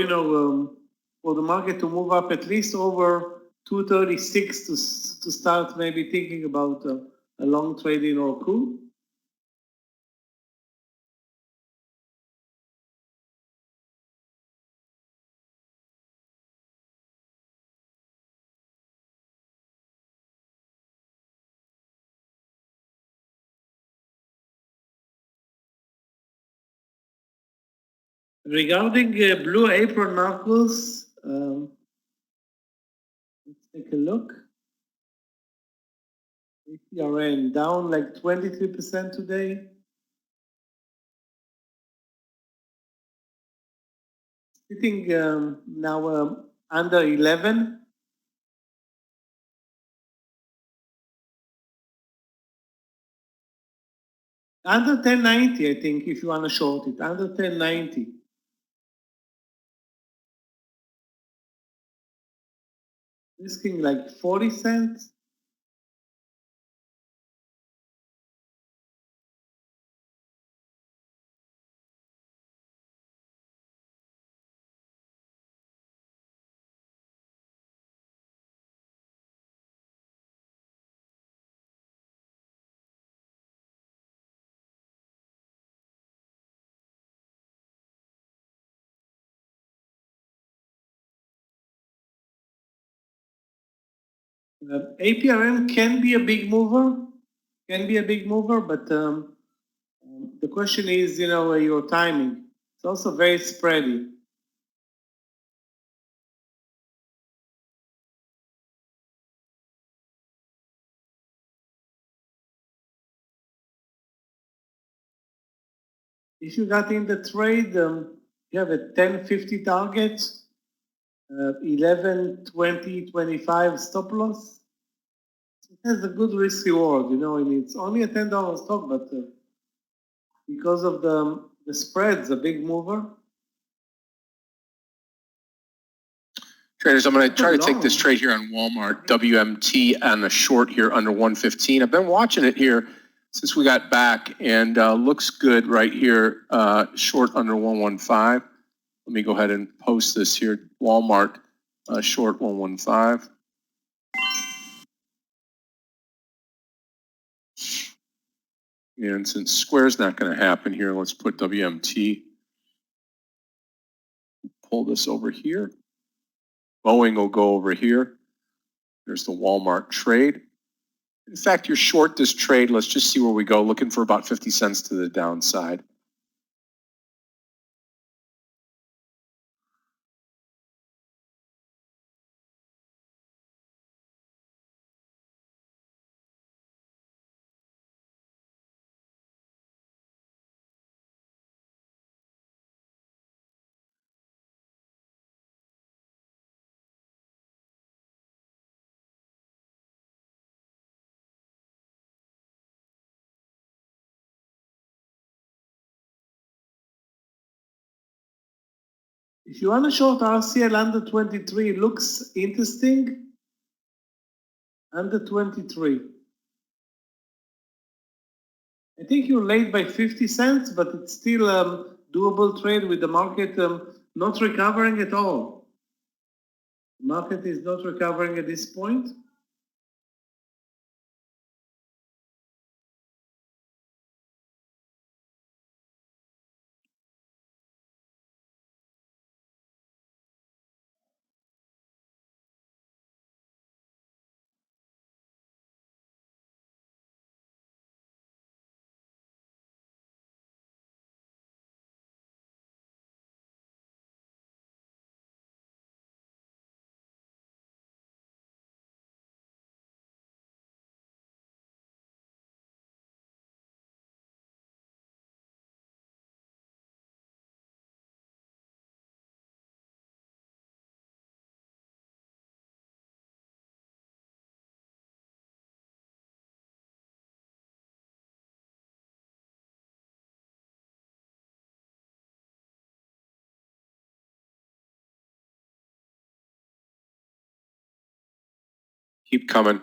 for the market to move up at least over 236 to start maybe thinking about a long trade in Roku. Regarding Blue Apron Knuckles, let's take a look. APRN down like 23% today. Sitting now under 11. Under 1090, I think, if you want to short it. Under 1090. Risking like 40 cents. APRN can be a big mover, but the question is, your timing. It's also very spready. If you got in the trade, you have a 10.50 target, 11, 20, 25 stop loss. It has a good risk reward, it's only a $10 stock, but because of the spreads, a big mover. Traders, I'm going to try to take this trade here on Walmart, WMT on the short here under 115. I've been watching it here since we got back and looks good right here, short under 115. Let me go ahead and post this here. Walmart short 115. And since square's not going to happen here, let's put WMT. Pull this over here. Boeing will go over here. There's the Walmart trade. In fact, you're short this trade. Let's just see where we go. Looking for about 50 cents to the downside. If you want to short RCL under 23, looks interesting. Under 23. I think you're late by 50 cents, but it's still a doable trade with the market not recovering at all. The market is not recovering at this point. Keep coming.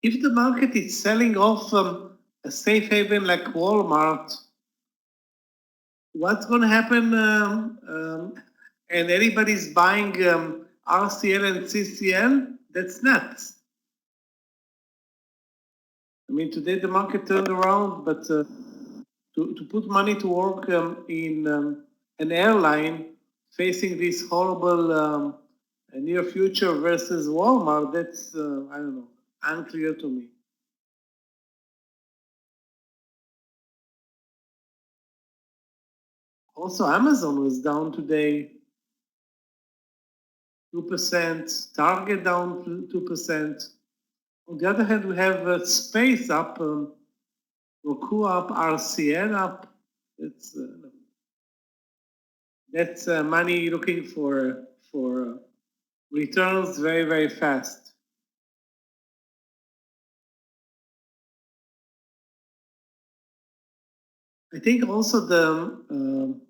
If the market is selling off a safe haven like Walmart, what's going to happen? And anybody's buying RCL and CCL? That's nuts. I mean, today the market turned around, but to put money to work in an airline facing this horrible near future versus Walmart, that's, I don't know, unclear to me. Also, Amazon was down today 2%, Target down 2%. On the other hand, we have Space up, Roku up, RCN up. That's money looking for returns very, very fast. I think also the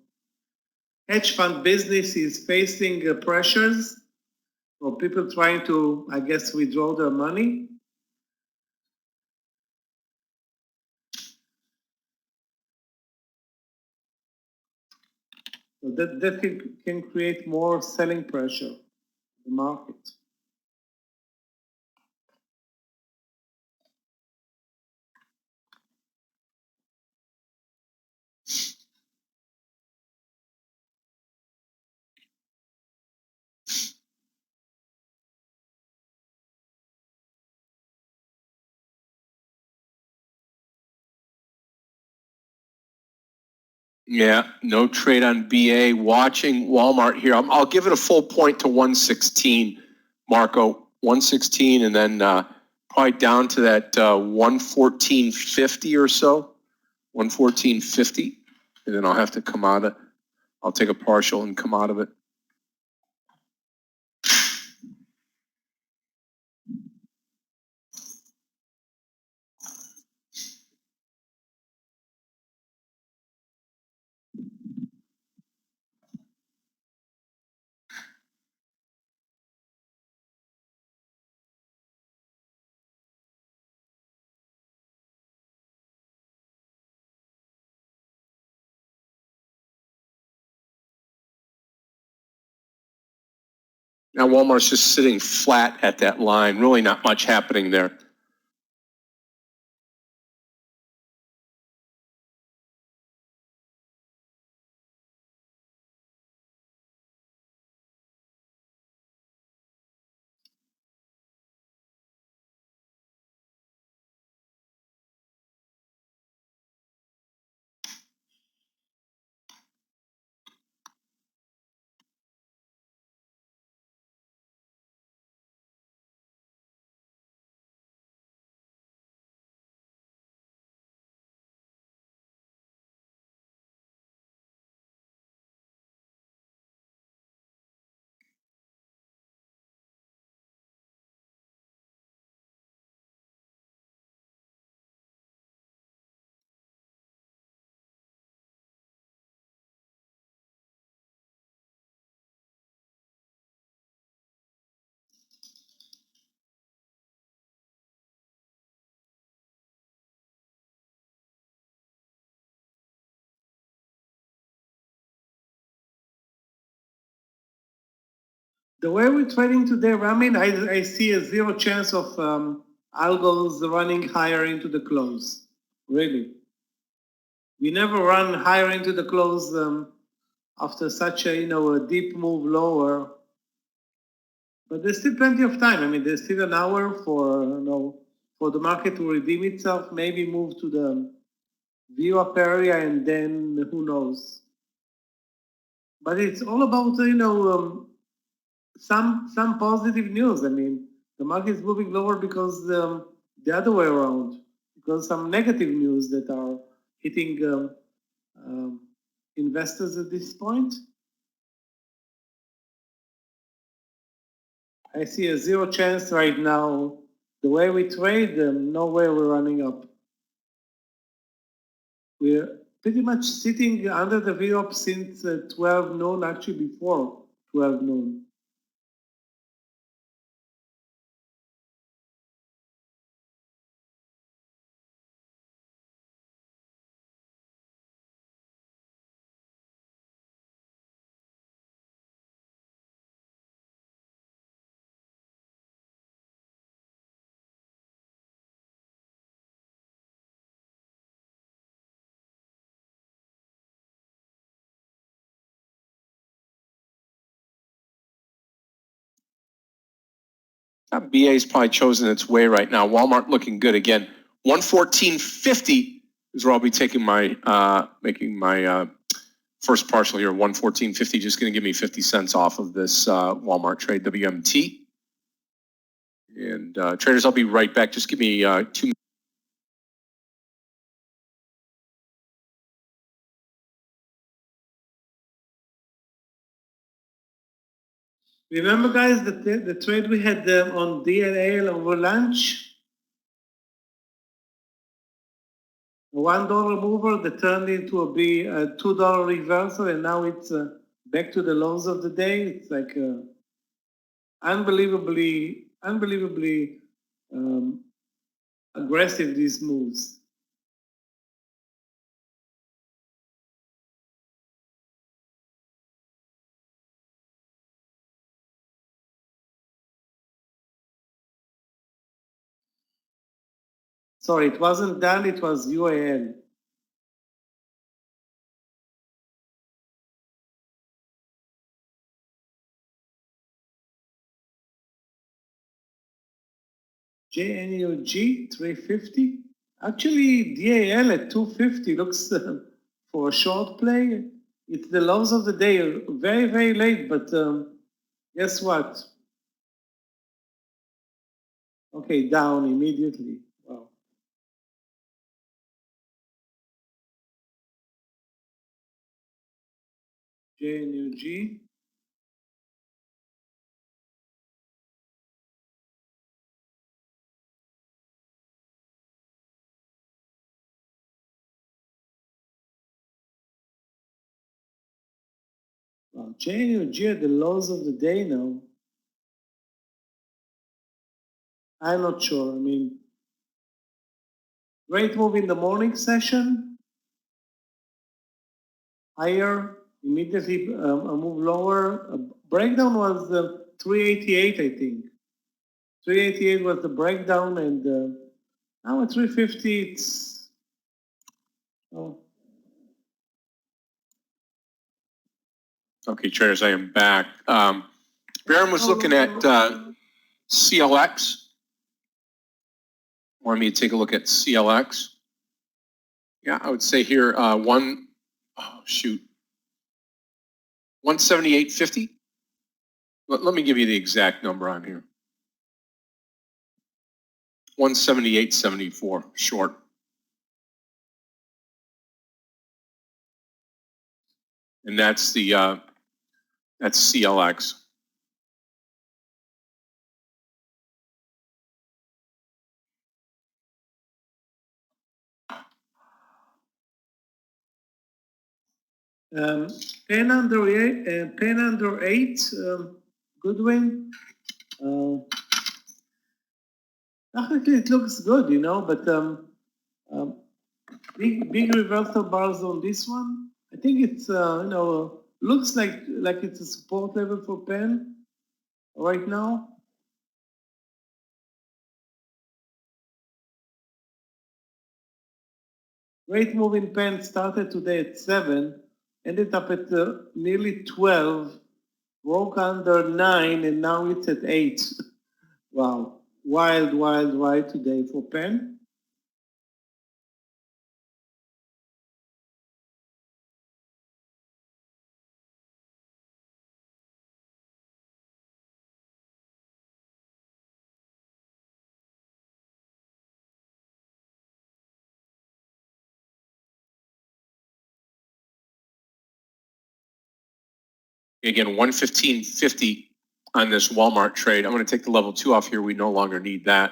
hedge fund business is facing pressures for people trying to, I guess, withdraw their money. So that can create more selling pressure in the market. Yeah, no trade on BA. Watching Walmart here. I'll give it a full point to 116, Marco. 116, and then probably down to that 114.50 or so. 114.50, and then I'll have to come out of, I'll take a partial and come out of it. Now Walmart's just sitting flat at that line, really not much happening there. The way we're trading today, Ramin, I see a zero chance of algos running higher into the close. Really. We never run higher into the close after such a, a deep move lower. But there's still plenty of time. I mean, there's still an hour for, for the market to redeem itself, maybe move to the view-up area, and then who knows. But it's all about, some positive news. I mean, the market is moving lower because the other way around, because some negative news that are hitting investors at this point. I see a zero chance right now. The way we trade, no way we're running up. We're pretty much sitting under the VWAP since 12 noon, actually before 12 noon. BA's probably chosen its way right now. Walmart looking good again. 114.50 is where I'll be taking my making my first partial here. 114.50, just going to give me 50 cents off of this Walmart trade WMT. And traders, I'll be right back. Just give me 2 minutes. Remember, guys, the trade we had on DNAL over lunch? A $1 mover that turned into a $2 reversal, and now it's back to the lows of the day. It's like unbelievably aggressive, these moves. Sorry, it wasn't done, it was UAL. JNUG 350. Actually, DAL at 250 looks for a short play. It's the lows of the day, very, very late, but guess what? Okay, down immediately. Wow. JNUG. Well, JNUG at the lows of the day now. I'm not sure. I mean, great move in the morning session. Higher, immediately a move lower. A breakdown was 388, I think. 388 was the breakdown, and now at 350, it's. Oh. Okay, traders, I am back. Baron was looking at CLX. Want me to take a look at CLX? Yeah, I would say here, 178.50. Let me give you the exact number on here. 178.74 short. And that's the that's CLX. Pen under eight, good win. Technically, it looks good, you know, but big reversal bars on this one. I think it's you know, looks like it's a support level for Pen right now. Great move in Pen started today at 7, ended up at nearly 12, broke under 9, and now it's at 8. Wow, wild ride today for Pen. Again, 115.50 on this Walmart trade. I'm going to take the level 2 off here. We no longer need that.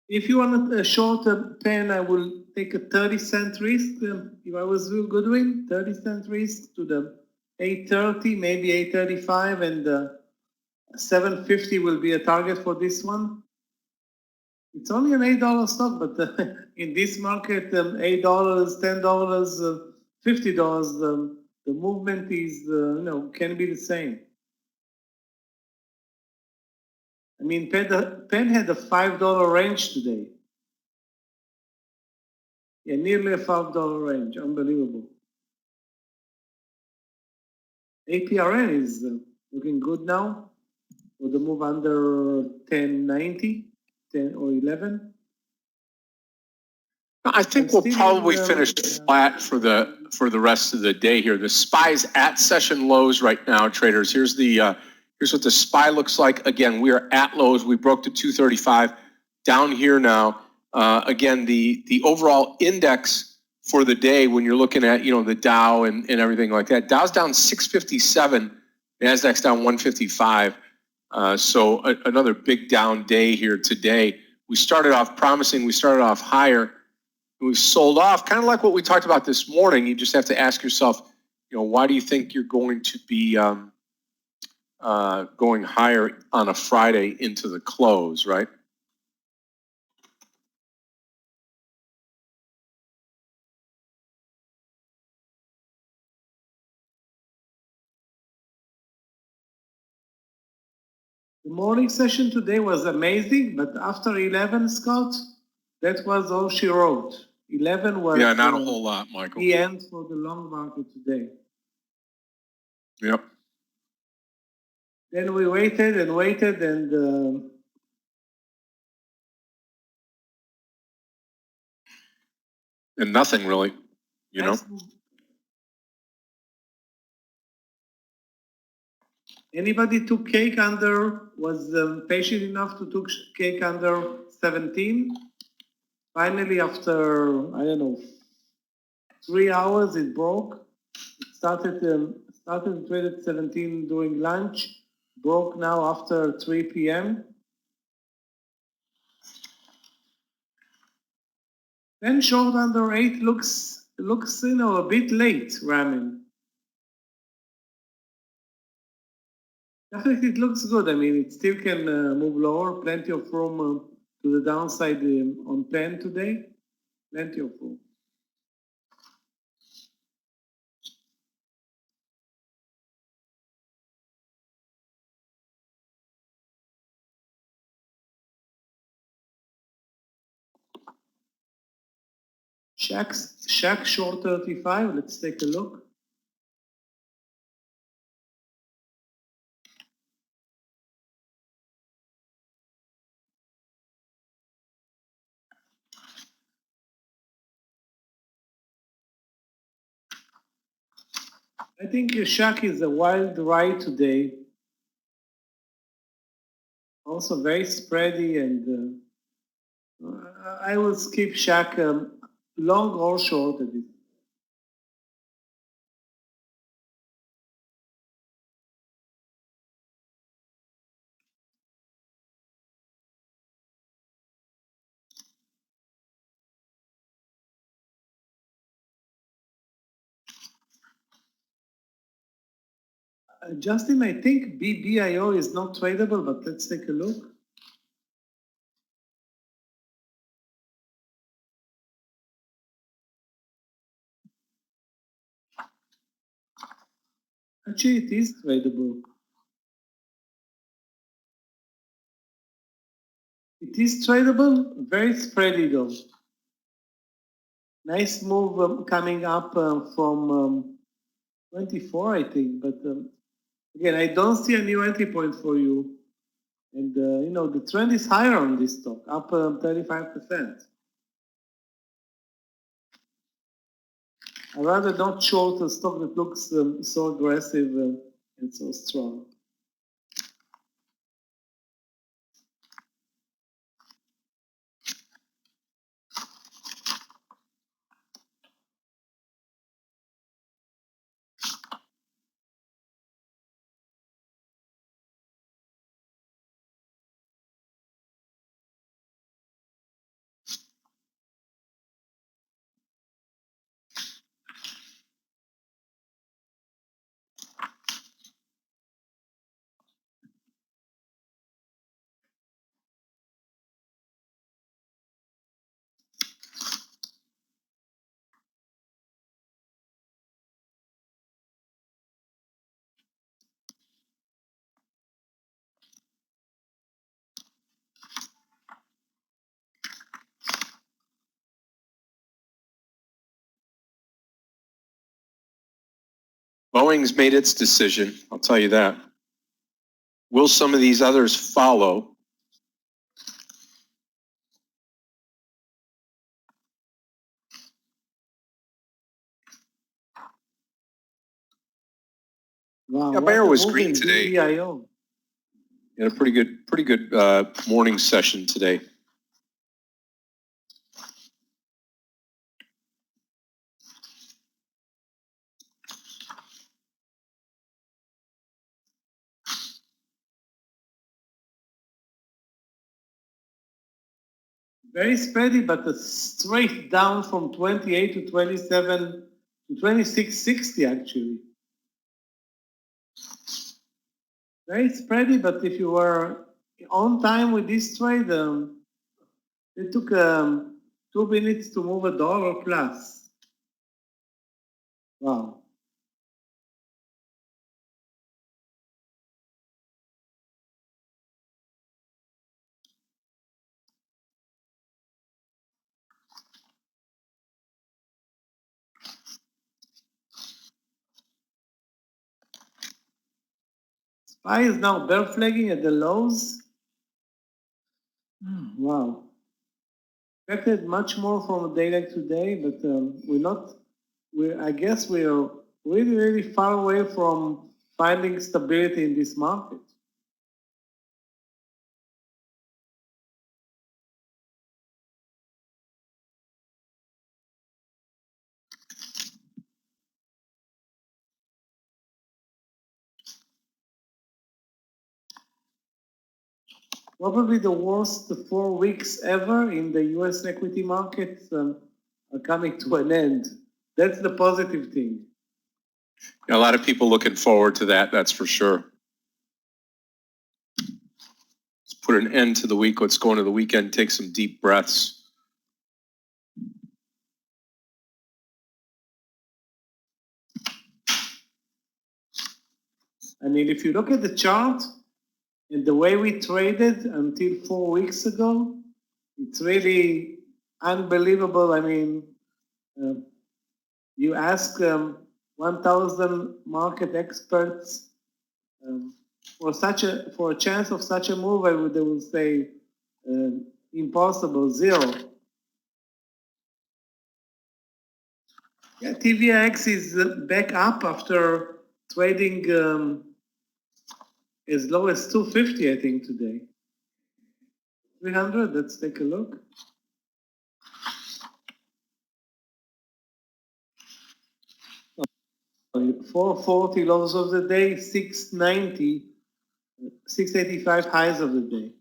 If you want a shorter Pen, I will take a 30-cent risk. If I was Will Goodwin, 30-cent risk to the 830, maybe 835, and 750 will be a target for this one. It's only an $8 stock, but in this market, $8, $10, $50, the movement is, you know, can be the same. I mean, Pen had a $5 range today. Yeah, nearly a $5 range. Unbelievable. APRN is looking good now for the move under 1090, 10 or 11. I think we'll probably finish flat for the rest of the day here. The SPY's at session lows right now, traders. Here's what the SPY looks like. Again, we are at lows. We broke to 235. Down here now. Again, the overall index for the day, when you're looking at, you know, the Dow and everything like that, Dow's down 657, Nasdaq's down 155. So another big down day here today. We started off promising. We started off higher. We've sold off, kind of like what we talked about this morning. You just have to ask yourself, you know, why do you think you're going to be going higher on a Friday into the close, right? The morning session today was amazing, but after 11, Scott, that was all she wrote. 11 was not a whole lot, Michael. The end for the long market today. Yep. Then we waited and and nothing really, you know. Anybody took cake under, was patient enough to took cake under 17? Finally, after, I don't know, 3 hours, it broke. It started to trade at 17 during lunch, broke now after 3 p.m. Then short under 8 looks a bit late, Ramin. Definitely, it looks good. I mean, it still can move lower. Plenty of room to the downside on pen today. Plenty of room. Shack short 35. Let's take a look. I think Shack is a wild ride today. Also very spready, and I will skip Shack long or short at this. Justin, I think BBIO is not tradable, but let's take a look. Actually, it is tradable. It is tradable, very spready though. Nice move coming up from 24, I think. But again, I don't see a new entry point for you. And, the trend is higher on this stock, up 35%. I'd rather not short a stock that looks so aggressive and so strong. Boeing's made its decision, I'll tell you that. Will some of these others follow? Wow, Yeah, what Meir a was move green in today. BBIO. Had a pretty good morning session today. Very spready, but straight down from 28 to 27 to 26.60 actually. Very spready, but if you were on time with this trade, it took 2 minutes to move $1 plus. Wow. SPY is now bear flagging at the lows. Wow. Expected much more from a day like today, but I guess we're really, really far away from finding stability in this market. Probably the worst 4 weeks ever in the US equity markets are coming to an end. That's the positive thing. A lot of people looking forward to that, that's for sure. Let's put an end to the week. Let's go into the weekend, take some deep breaths. I mean, if you look at the chart and the way we traded until 4 weeks ago, it's really unbelievable. I mean, you ask 1,000 market experts for a chance of such a move, they will say impossible, zero. Yeah, TVX is back up after trading as low as 250, I think, today. 300, let's take a look. Oh, 440 lows of the day, 690, 685 highs of the day.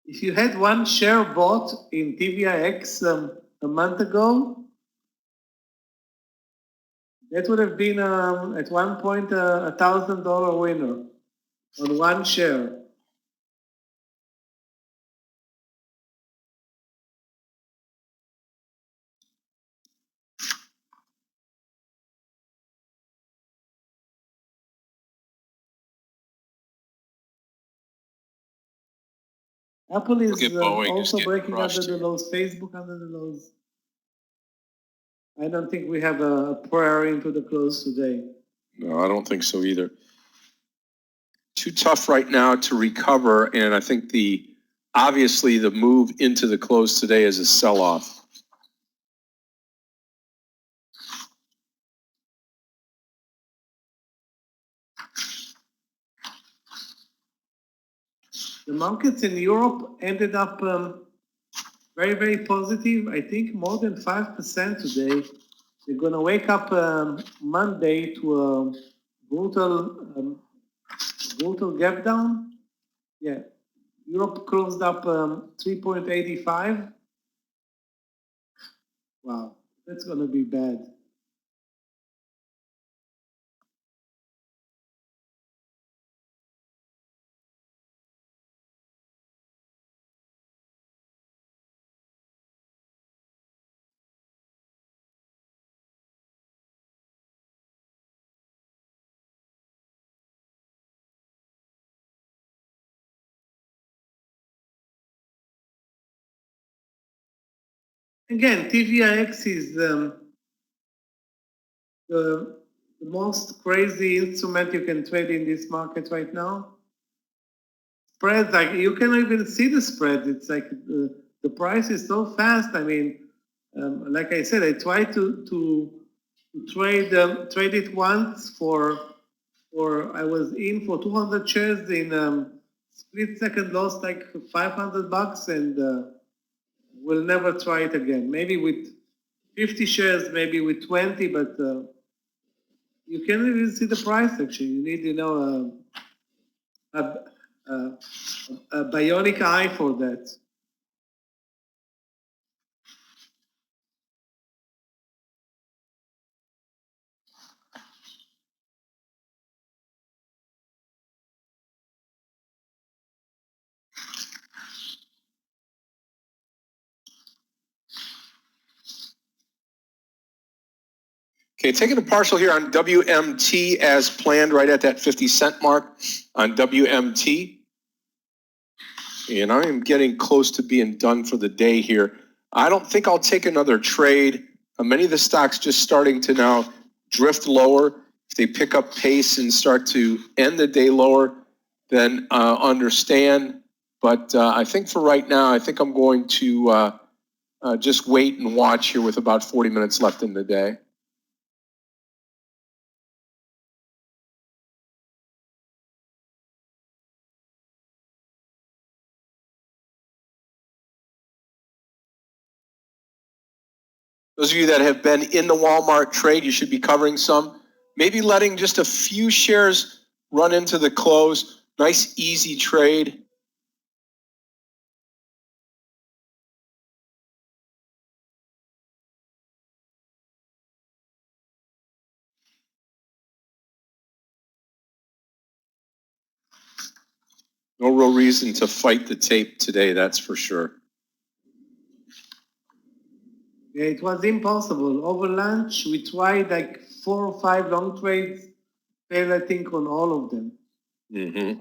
If you had one share bought in TVIX a month ago, that would have been at one point a $1,000 winner on one share. Apple is also breaking under the lows, Facebook under the lows. I don't think we have a prayer into the close today. No, I don't think so either. Too tough right now to recover, and I think obviously the move into the close today is a sell-off. The markets in Europe ended up very, very positive. I think more than 5% today. They're going to wake up Monday to a brutal gap down. Yeah, Europe closed up 3.85. Wow, that's going to be bad. Again, TVIX is the most crazy instrument you can trade in this market right now. Spreads, like you cannot even see the spread. It's like the price is so fast. I mean, like I said, I tried to trade it once I was in for 200 shares in split second, lost like $500, and we'll never try it again. Maybe with 50 shares, maybe with 20, but you can't even see the price. Actually, you need a bionic eye for that. Okay, taking a partial here on WMT as planned, right at that 50-cent mark on WMT. And I am getting close to being done for the day here. I don't think I'll take another trade. Many of the stocks just starting to now drift lower. If they pick up pace and start to end the day lower, then understand. But I think for right now, I think I'm going to just wait and watch here with about 40 minutes left in the day. Those of you that have been in the Walmart trade, you should be covering some. Maybe letting just a few shares run into the close. Nice, easy trade. No real reason to fight the tape today, that's for sure. Yeah, it was impossible. Over lunch, we tried like 4 or 5 long trades, failed, I think, on all of them. Mm-hmm.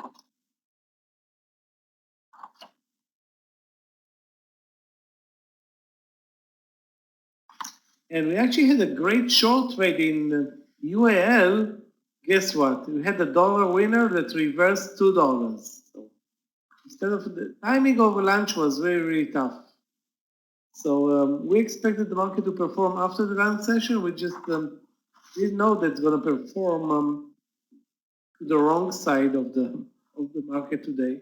And we actually had a great short trade in UAL. Guess what? We had a dollar winner that reversed $2. So instead of the timing over lunch was very, very tough. So we expected the market to perform after the lunch session. We just didn't know that it's going to perform to the wrong side of the market today.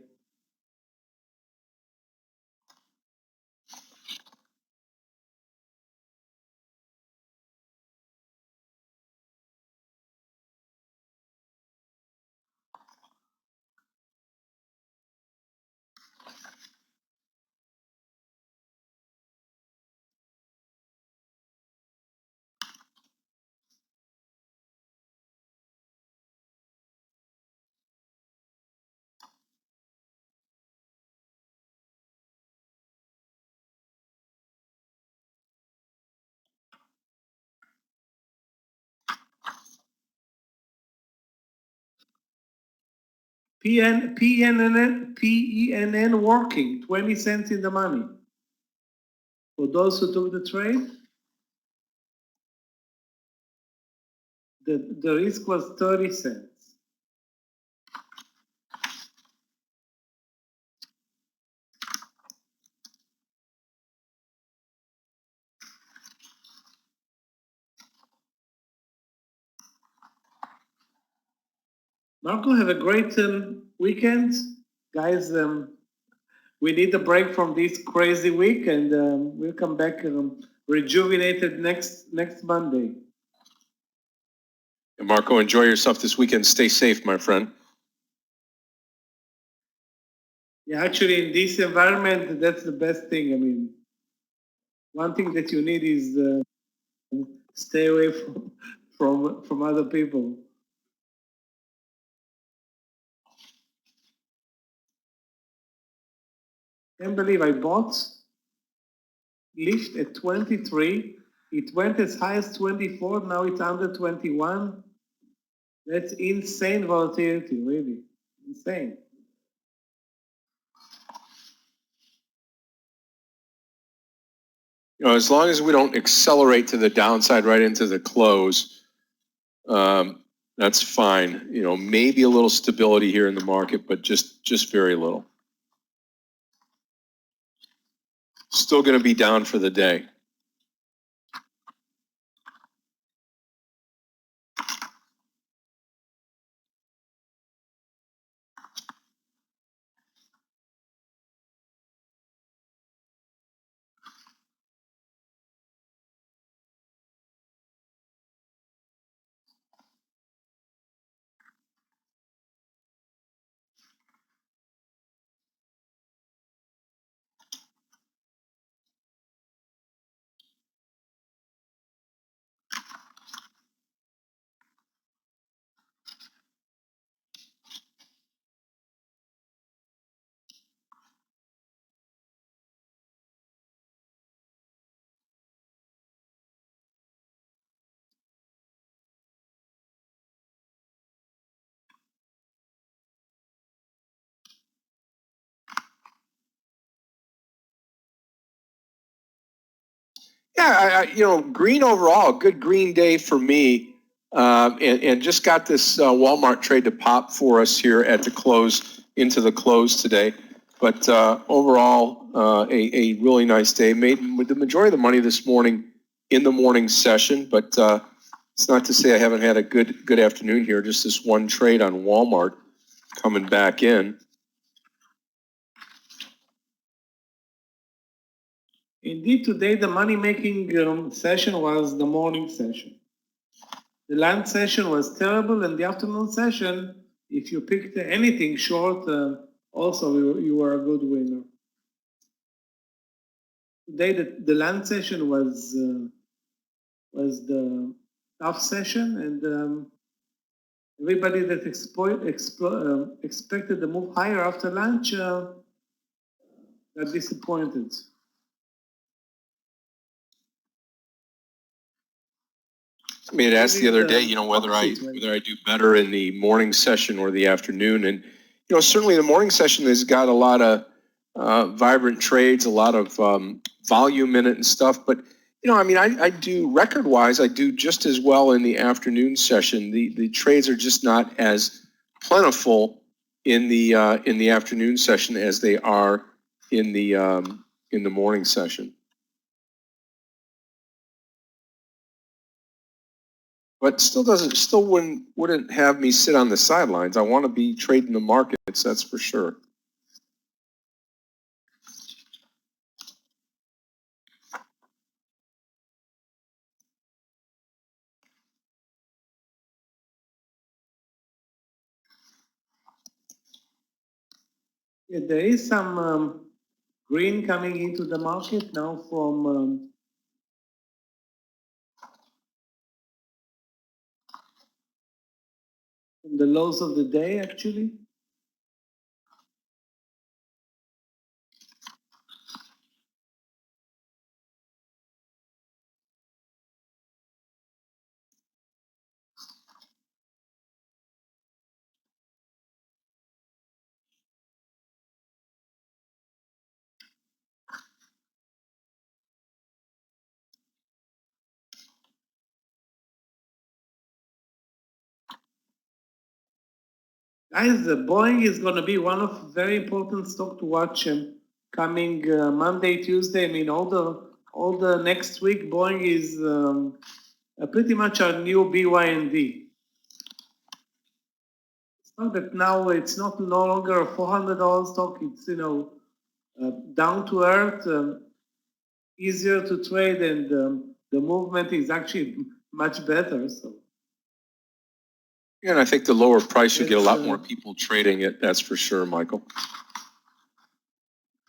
PENN working, 20 cents in the money. For those who took the trade, the risk was 30 cents. Marco, have a great weekend. Guys, we need a break from this crazy week, and we'll come back rejuvenated next Monday. And Marco, enjoy yourself this weekend. Stay safe, my friend. Yeah, actually, in this environment, that's the best thing. I mean, one thing that you need is stay away from other people. Can't believe I bought Lyft at 23. It went as high as 24. Now it's under 21. That's insane volatility, really. Insane. You know, as long as we don't accelerate to the downside right into the close, that's fine. You know, maybe a little stability here in the market, but just very little. Still going to be down for the day. Yeah, you know, green overall, good green day for me. and just got this Walmart trade to pop for us here at the close, into the close today. But overall, a really nice day. Made the majority of the money this morning in the morning session, but it's not to say I haven't had a good afternoon here. Just this one trade on Walmart coming back in. Indeed, today the money-making session was the morning session. The lunch session was terrible, and the afternoon session, if you picked anything short, also you were a good winner. Today the lunch session was the tough session, and everybody that expected to move higher after lunch got disappointed. I mean, asked the other day, whether I do better in the morning session or the afternoon, and certainly the morning session has got a lot of vibrant trades, a lot of volume in it and stuff. But I do record-wise, I do just as well in the afternoon session. The trades are just not as plentiful in the afternoon session as they are in the morning session. But still wouldn't have me sit on the sidelines. I want to be trading the markets, that's for sure. Yeah, there is some green coming into the market now from the lows of the day, actually. Guys, Boeing is going to be one of very important stock to watch coming Monday, Tuesday. I mean, all the next week, Boeing is pretty much our new BYND. It's not that now it's no longer a $400 stock. It's down to earth, easier to trade, and the movement is actually much better. So. Yeah, and I think the lower price, you get a lot more people trading it. That's for sure, Michael.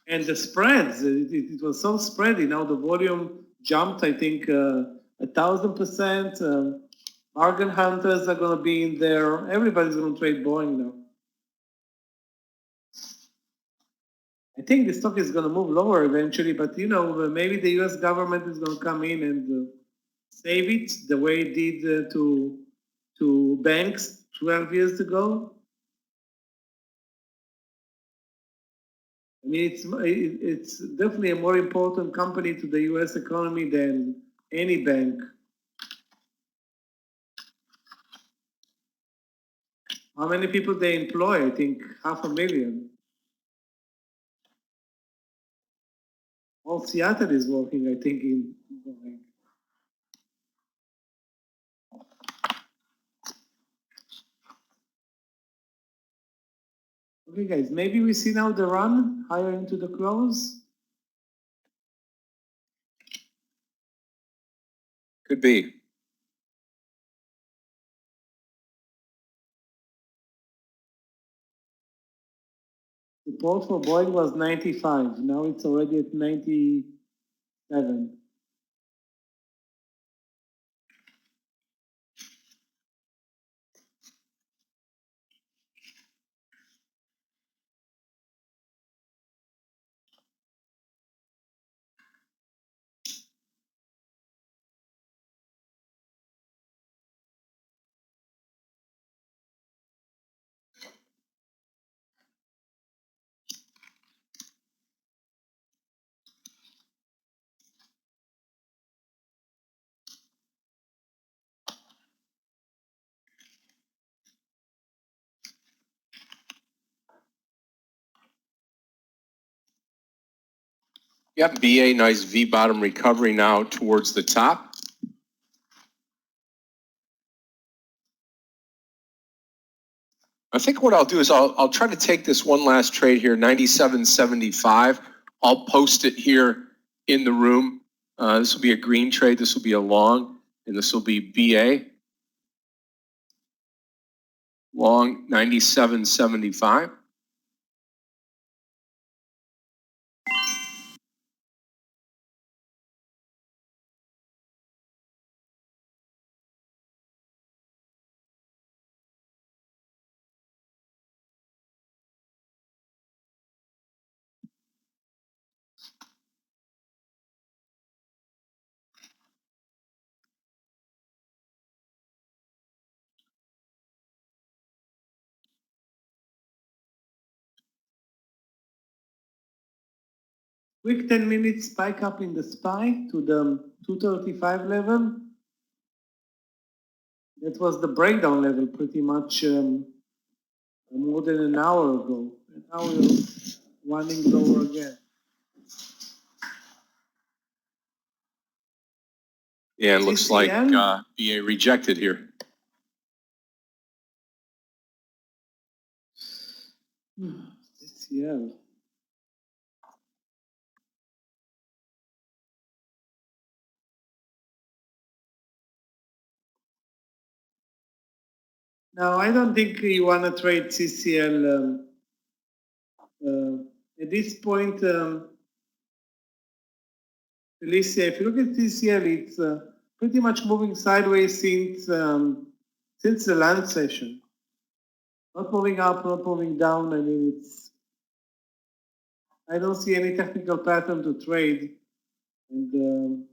And the spreads, it was so spready. Now the volume jumped, I think, 1,000%. Bargain hunters are going to be in there. Everybody's going to trade Boeing now. I think the stock is going to move lower eventually, but maybe the U.S. government is going to come in and save it the way it did to banks 12 years ago. I mean, it's definitely a more important company to the U.S. economy than any bank. How many people they employ? I think 500,000. All Seattle is working, I think, in the bank. Okay, guys, maybe we see now the run higher into the close. Could be. Support for Boeing was 95. Now it's already at 97. Yep, BA, nice V bottom recovery now towards the top. I think what I'll do is I'll try to take this one last trade here, 97.75. I'll post it here in the room. This will be a green trade. This will be a long, and this will be BA. Long 97.75. Quick 10-minute spike up in the SPY to the 235 level. That was the breakdown level pretty much more than an hour ago. And now we're running lower again. Yeah, it looks like CCL? BA rejected here. CCL. Now, I don't think you want to trade CCL at this point. Alicia, if you look at CCL, it's pretty much moving sideways since the lunch session. Not moving up, not moving down. I mean, I don't see any technical pattern to trade, and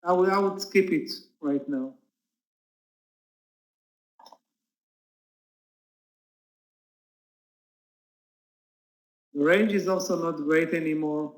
I would skip it right now. The range is also not great anymore.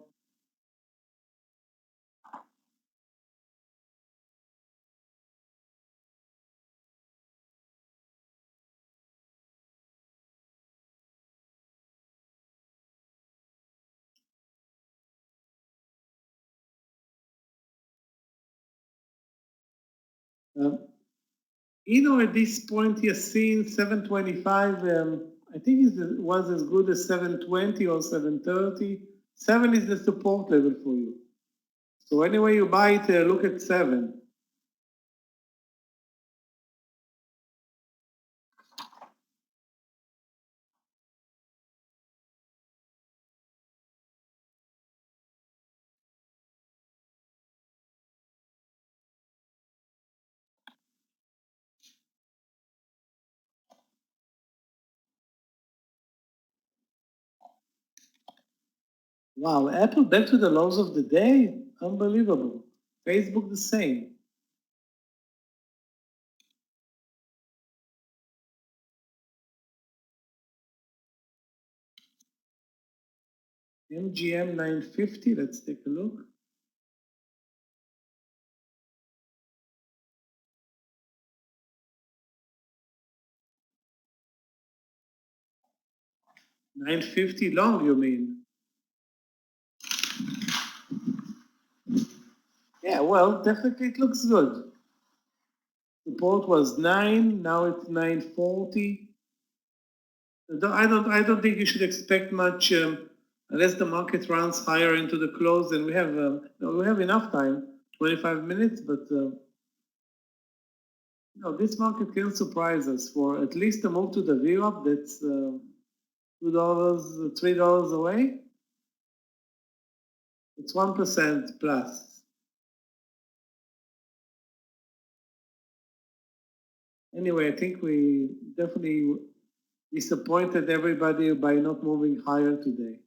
At this point, you're seeing 725. I think it was as good as 720 or 730. 7 is the support level for you. So anyway you buy it, look at 7. Wow, Apple back to the lows of the day? Unbelievable. Facebook the same. MGM 950, let's take a look. $950 long, you mean? Yeah, well, definitely it looks good. Support was 9, now it's 940. I don't think you should expect much unless the market runs higher into the close. And we have enough time, 25 minutes, but this market can surprise us for at least a move to the VWAP. That's $2, $3 away. It's 1% plus. Anyway, I think we definitely disappointed everybody by not moving higher today.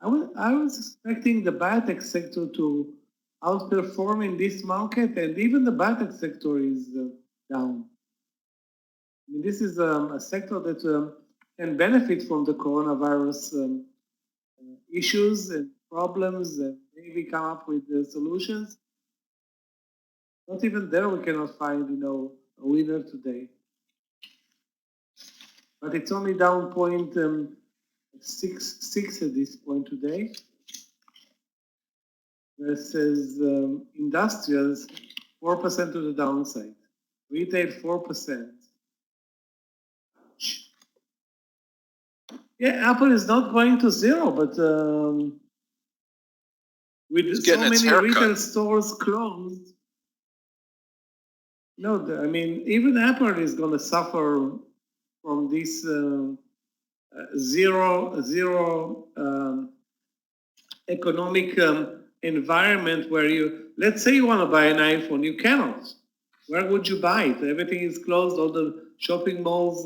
I was expecting the biotech sector to outperform in this market, and even the biotech sector is down. I mean, this is a sector that can benefit from the coronavirus issues and problems, and maybe come up with solutions. Not even there we cannot find, a winner today. But it's only down 0.66 at this point today, versus industrials 4% to the downside, retail 4%. Yeah, Apple is not going to zero, but with so many retail stores closed, I mean, even Apple is going to suffer from this zero economic environment where let's say you want to buy an iPhone, you cannot. Where would you buy it? Everything is closed, all the shopping malls,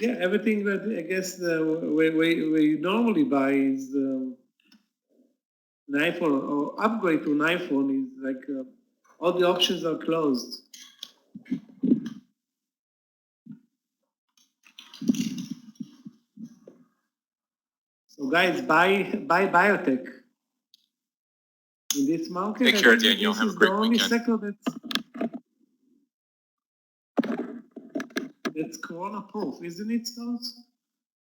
yeah, everything that I guess where you normally buy is an iPhone or upgrade to an iPhone is like all the options are closed. So guys, buy biotech in this market. Take care, Daniel. Have a great weekend. This is the only sector that's corona-proof, isn't it, Scott?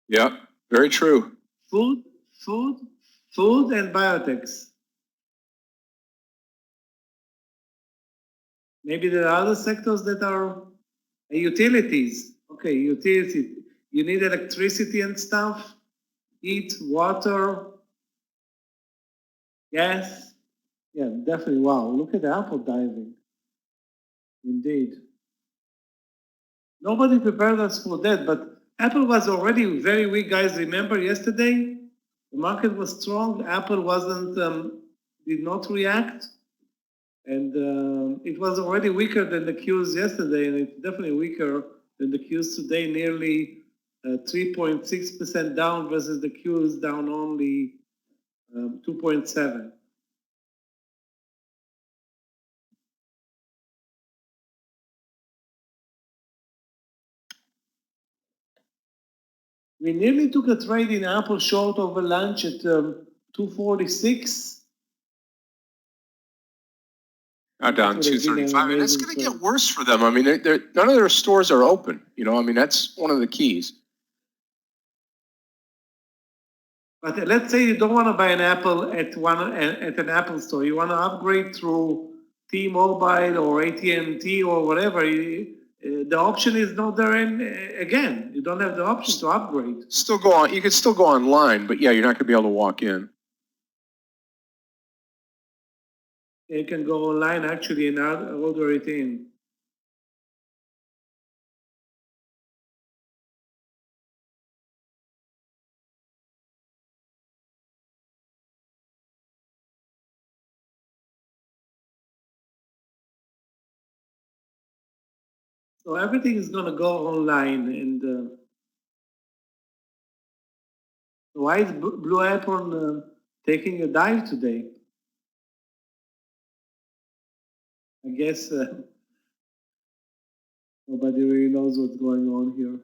Yeah, very true. Food, and biotechs. Maybe there are other sectors that are utilities. Okay, utilities. You need electricity and stuff, heat, water, gas. Yeah, definitely. Wow, look at the Apple diving. Indeed. Nobody prepared us for that, but Apple was already very weak, guys. Remember yesterday? The market was strong. Apple did not react. And it was already weaker than the Qs yesterday, and it's definitely weaker than the Qs today, nearly 3.6% down versus the Qs down only 2.7. We nearly took a trade in Apple short over lunch at 246. Down 235. And it's going to get worse for them. I mean, none of their stores are open. I mean, that's one of the keys. But let's say you don't want to buy an Apple at an Apple store. You want to upgrade through T-Mobile or AT&T or whatever. The option is not there. Again, you don't have the option to upgrade. Still go on. You can still go online, but yeah, you're not going to be able to walk in. You can go online actually and order it in. So everything is going to go online. And why is Blue Apron taking a dive today? I guess nobody really knows what's going on here.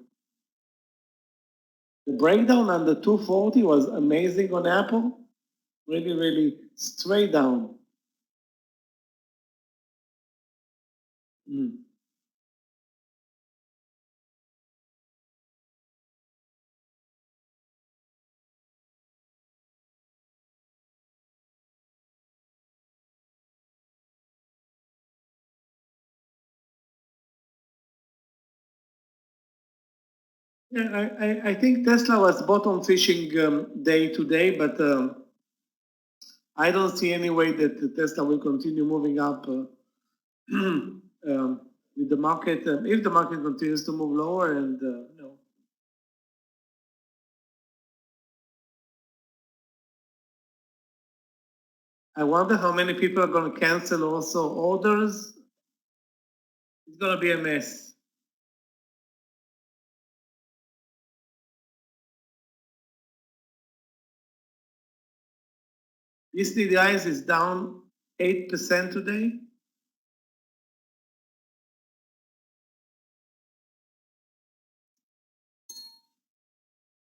The breakdown on the 240 was amazing on Apple. Really, really straight down. Yeah, I think Tesla was bottom fishing day today, but I don't see any way that Tesla will continue moving up with the market. If the market continues to move lower, and I wonder how many people are going to cancel also orders. It's going to be a mess. This DDI is down 8% today.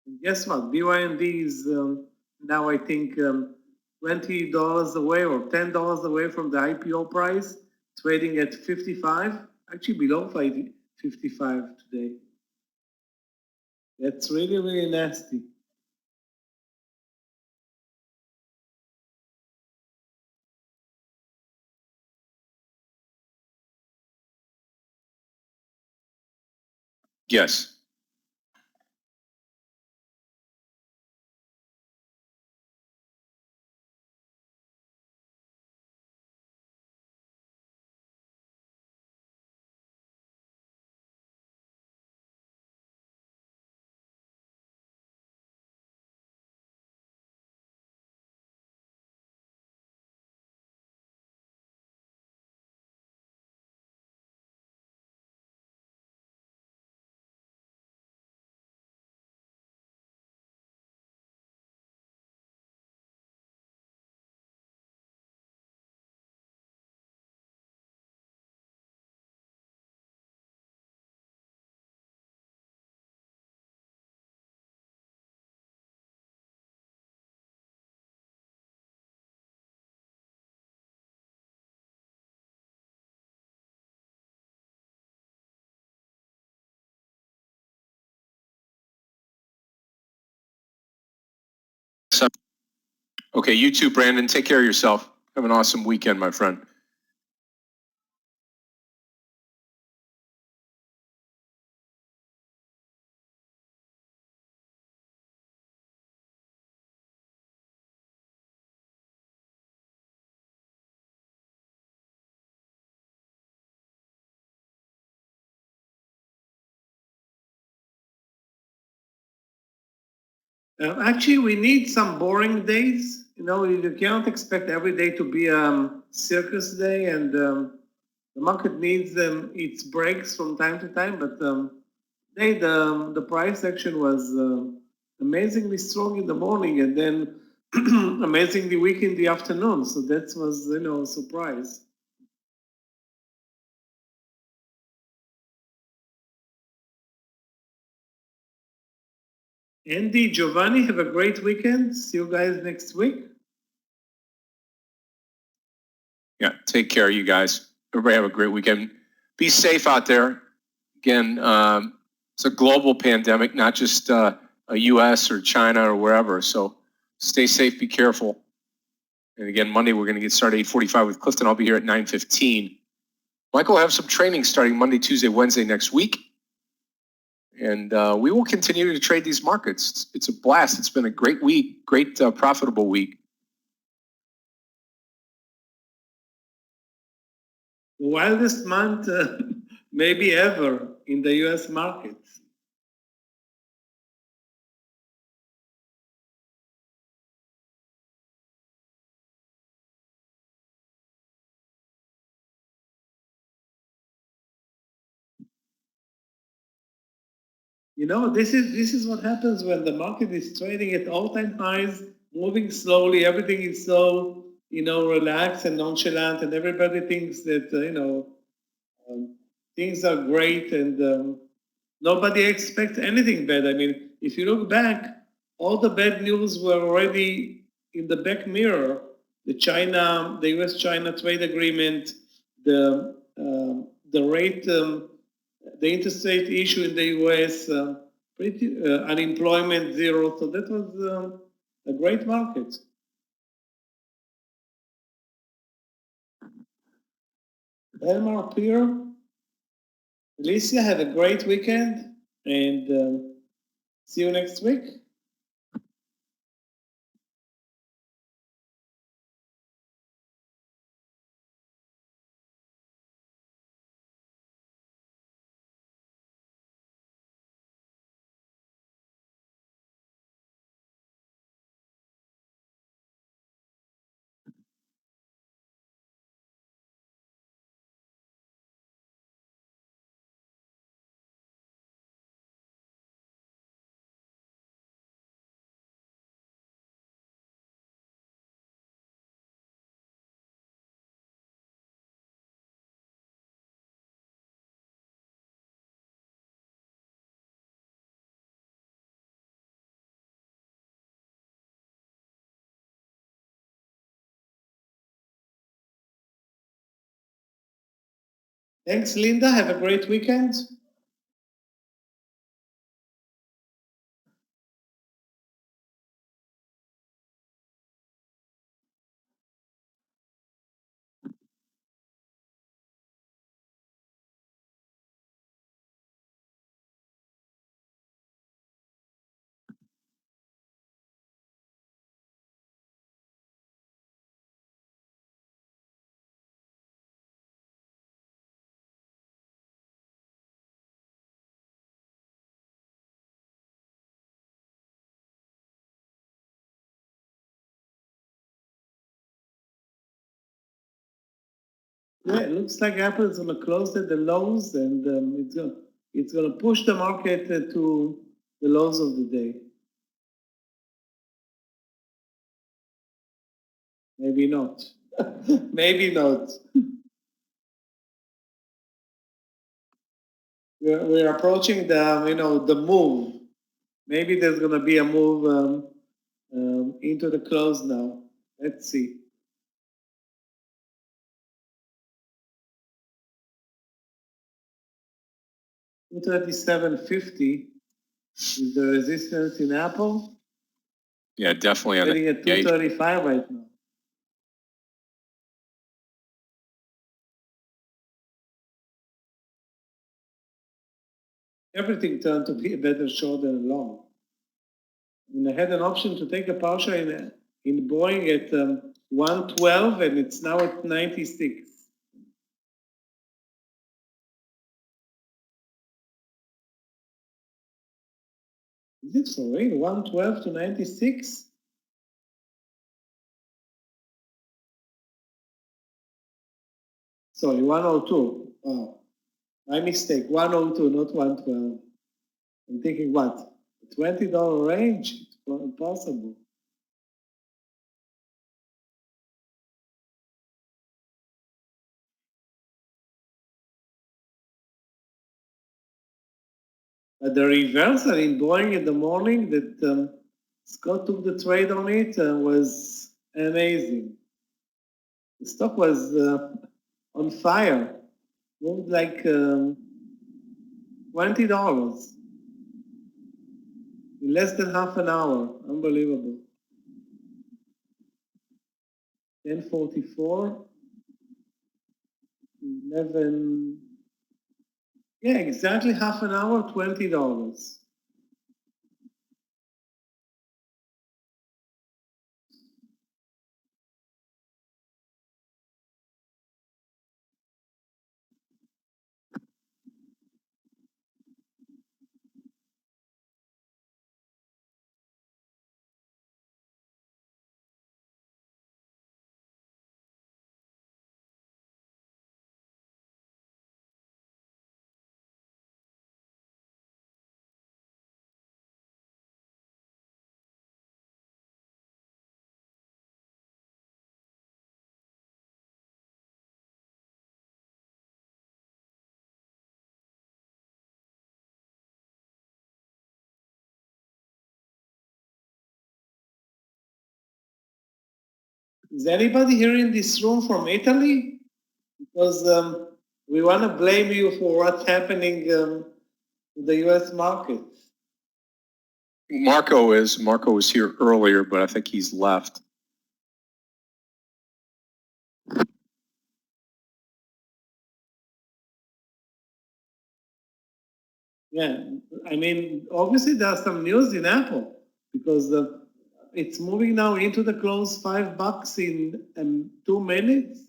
And guess what? BYND is now, I think, $20 away or $10 away from the IPO price, trading at 55, actually below 55 today. That's really, really nasty. Yes. So, okay, you too, Brandon. Take care of yourself. Have an awesome weekend, my friend. Actually, we need some boring days. You know, you cannot expect every day to be a circus day, and the market needs its breaks from time to time. But today, the price action was amazingly strong in the morning, and then amazingly weak in the afternoon. So that was, a surprise. Andy, Giovanni, have a great weekend. See you guys next week. Yeah, take care, you guys. Everybody have a great weekend. Be safe out there. Again, it's a global pandemic, not just a U.S. or China or wherever. So stay safe, be careful. And again, Monday we're going to get started at 8:45 with Clifton. I'll be here at 9:15. Michael will have some training starting Monday, Tuesday, Wednesday next week. And we will continue to trade these markets. It's a blast. It's been a great week, great profitable week. The wildest month maybe ever in the US market. You know, this is what happens when the market is trading at all-time highs, moving slowly. Everything is so, relaxed and nonchalant, and everybody thinks that things are great, and nobody expects anything bad. I mean, if you look back, all the bad news were already in the back mirror. The U.S.-China trade agreement, the rate, the interest rate issue in the U.S., unemployment zero. So that was a great market. Elmar Pierre, Alicia, have a great weekend, and see you next week. Thanks, Linda. Have a great weekend. Yeah, it looks like Apple is going to close at the lows, and it's going to push the market to the lows of the day. Maybe not. Maybe not. We're approaching the move. Maybe there's going to be a move into the close now. Let's see. $237.50 is the resistance in Apple. Yeah, definitely on Trading at $235 right now. Everything turned to be a better short than a long. And I had an option to take a partial in Boeing at 112, and it's now at 96. Is it for real? 112 to 96? Sorry, 102. Oh, my mistake. 102, not 112. I'm thinking what? A $20 range? It's impossible. But the reversal in Boeing in the morning that Scott took the trade on it was amazing. The stock was on fire, moved like $20 in less than half an hour. Unbelievable. 10:44, 11. Yeah, exactly half an hour, $20. Is anybody here in this room from Italy? Because we want to blame you for what's happening in the US market. Marco was here earlier, but I think he's left. Yeah, I mean, obviously there's some news in Apple because it's moving now into the close $5 in 2 minutes.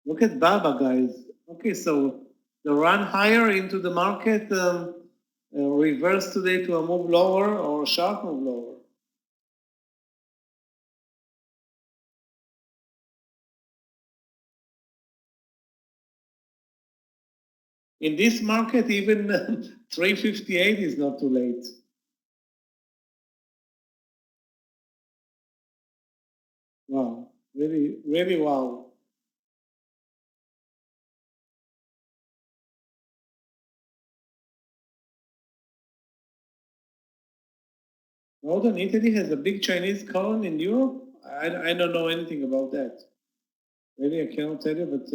Look at Baba, guys. Okay, so the run higher into the market reversed today to a move lower or a sharp move lower. In this market, even 358 is not too late. Wow, really, really wow. Northern Italy has a big Chinese colony in Europe. I don't know anything about that. Really, I cannot tell you, but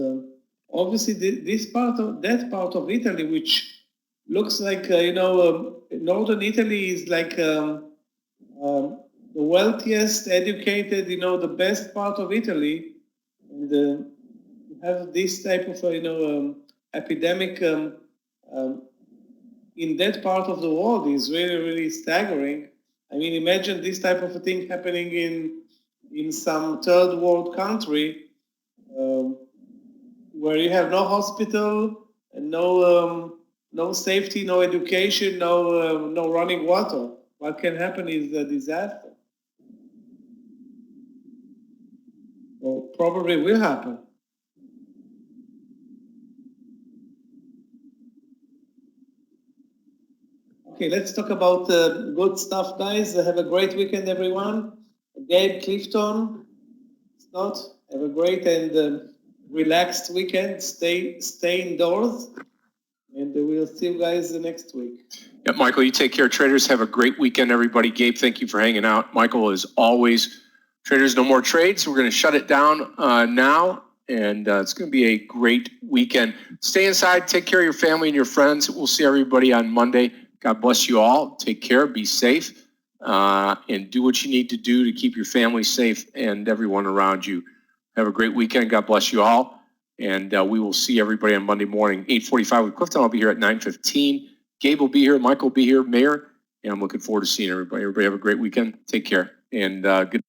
obviously that part of Italy, which looks like, northern Italy is like the wealthiest, educated, the best part of Italy. And have this type of, epidemic in that part of the world is really, really staggering. I mean, imagine this type of a thing happening in some third world country where you have no hospital and no safety, no education, no running water. What can happen is a disaster. Well, probably will happen. Okay, let's talk about good stuff, guys. Have a great weekend, everyone. Gabe, Clifton, Scott, have a great and relaxed weekend. Stay indoors, and we'll see you guys next week. Yeah, Michael, you take care. Traders, have a great weekend, everybody. Gabe, thank you for hanging out. Michael, as always, Traders, no more trades. We're going to shut it down now, and it's going to be a great weekend. Stay inside. Take care of your family and your friends. We'll see everybody on Monday. God bless you all. Take care. Be safe, and do what you need to do to keep your family safe and everyone around you. Have a great weekend. God bless you all, and we will see everybody on Monday morning, 8:45 with Clifton. I'll be here at 9:15. Gabe will be here. Michael will be here. Meir, and I'm looking forward to seeing everybody. Everybody have a great weekend. Take care, and good.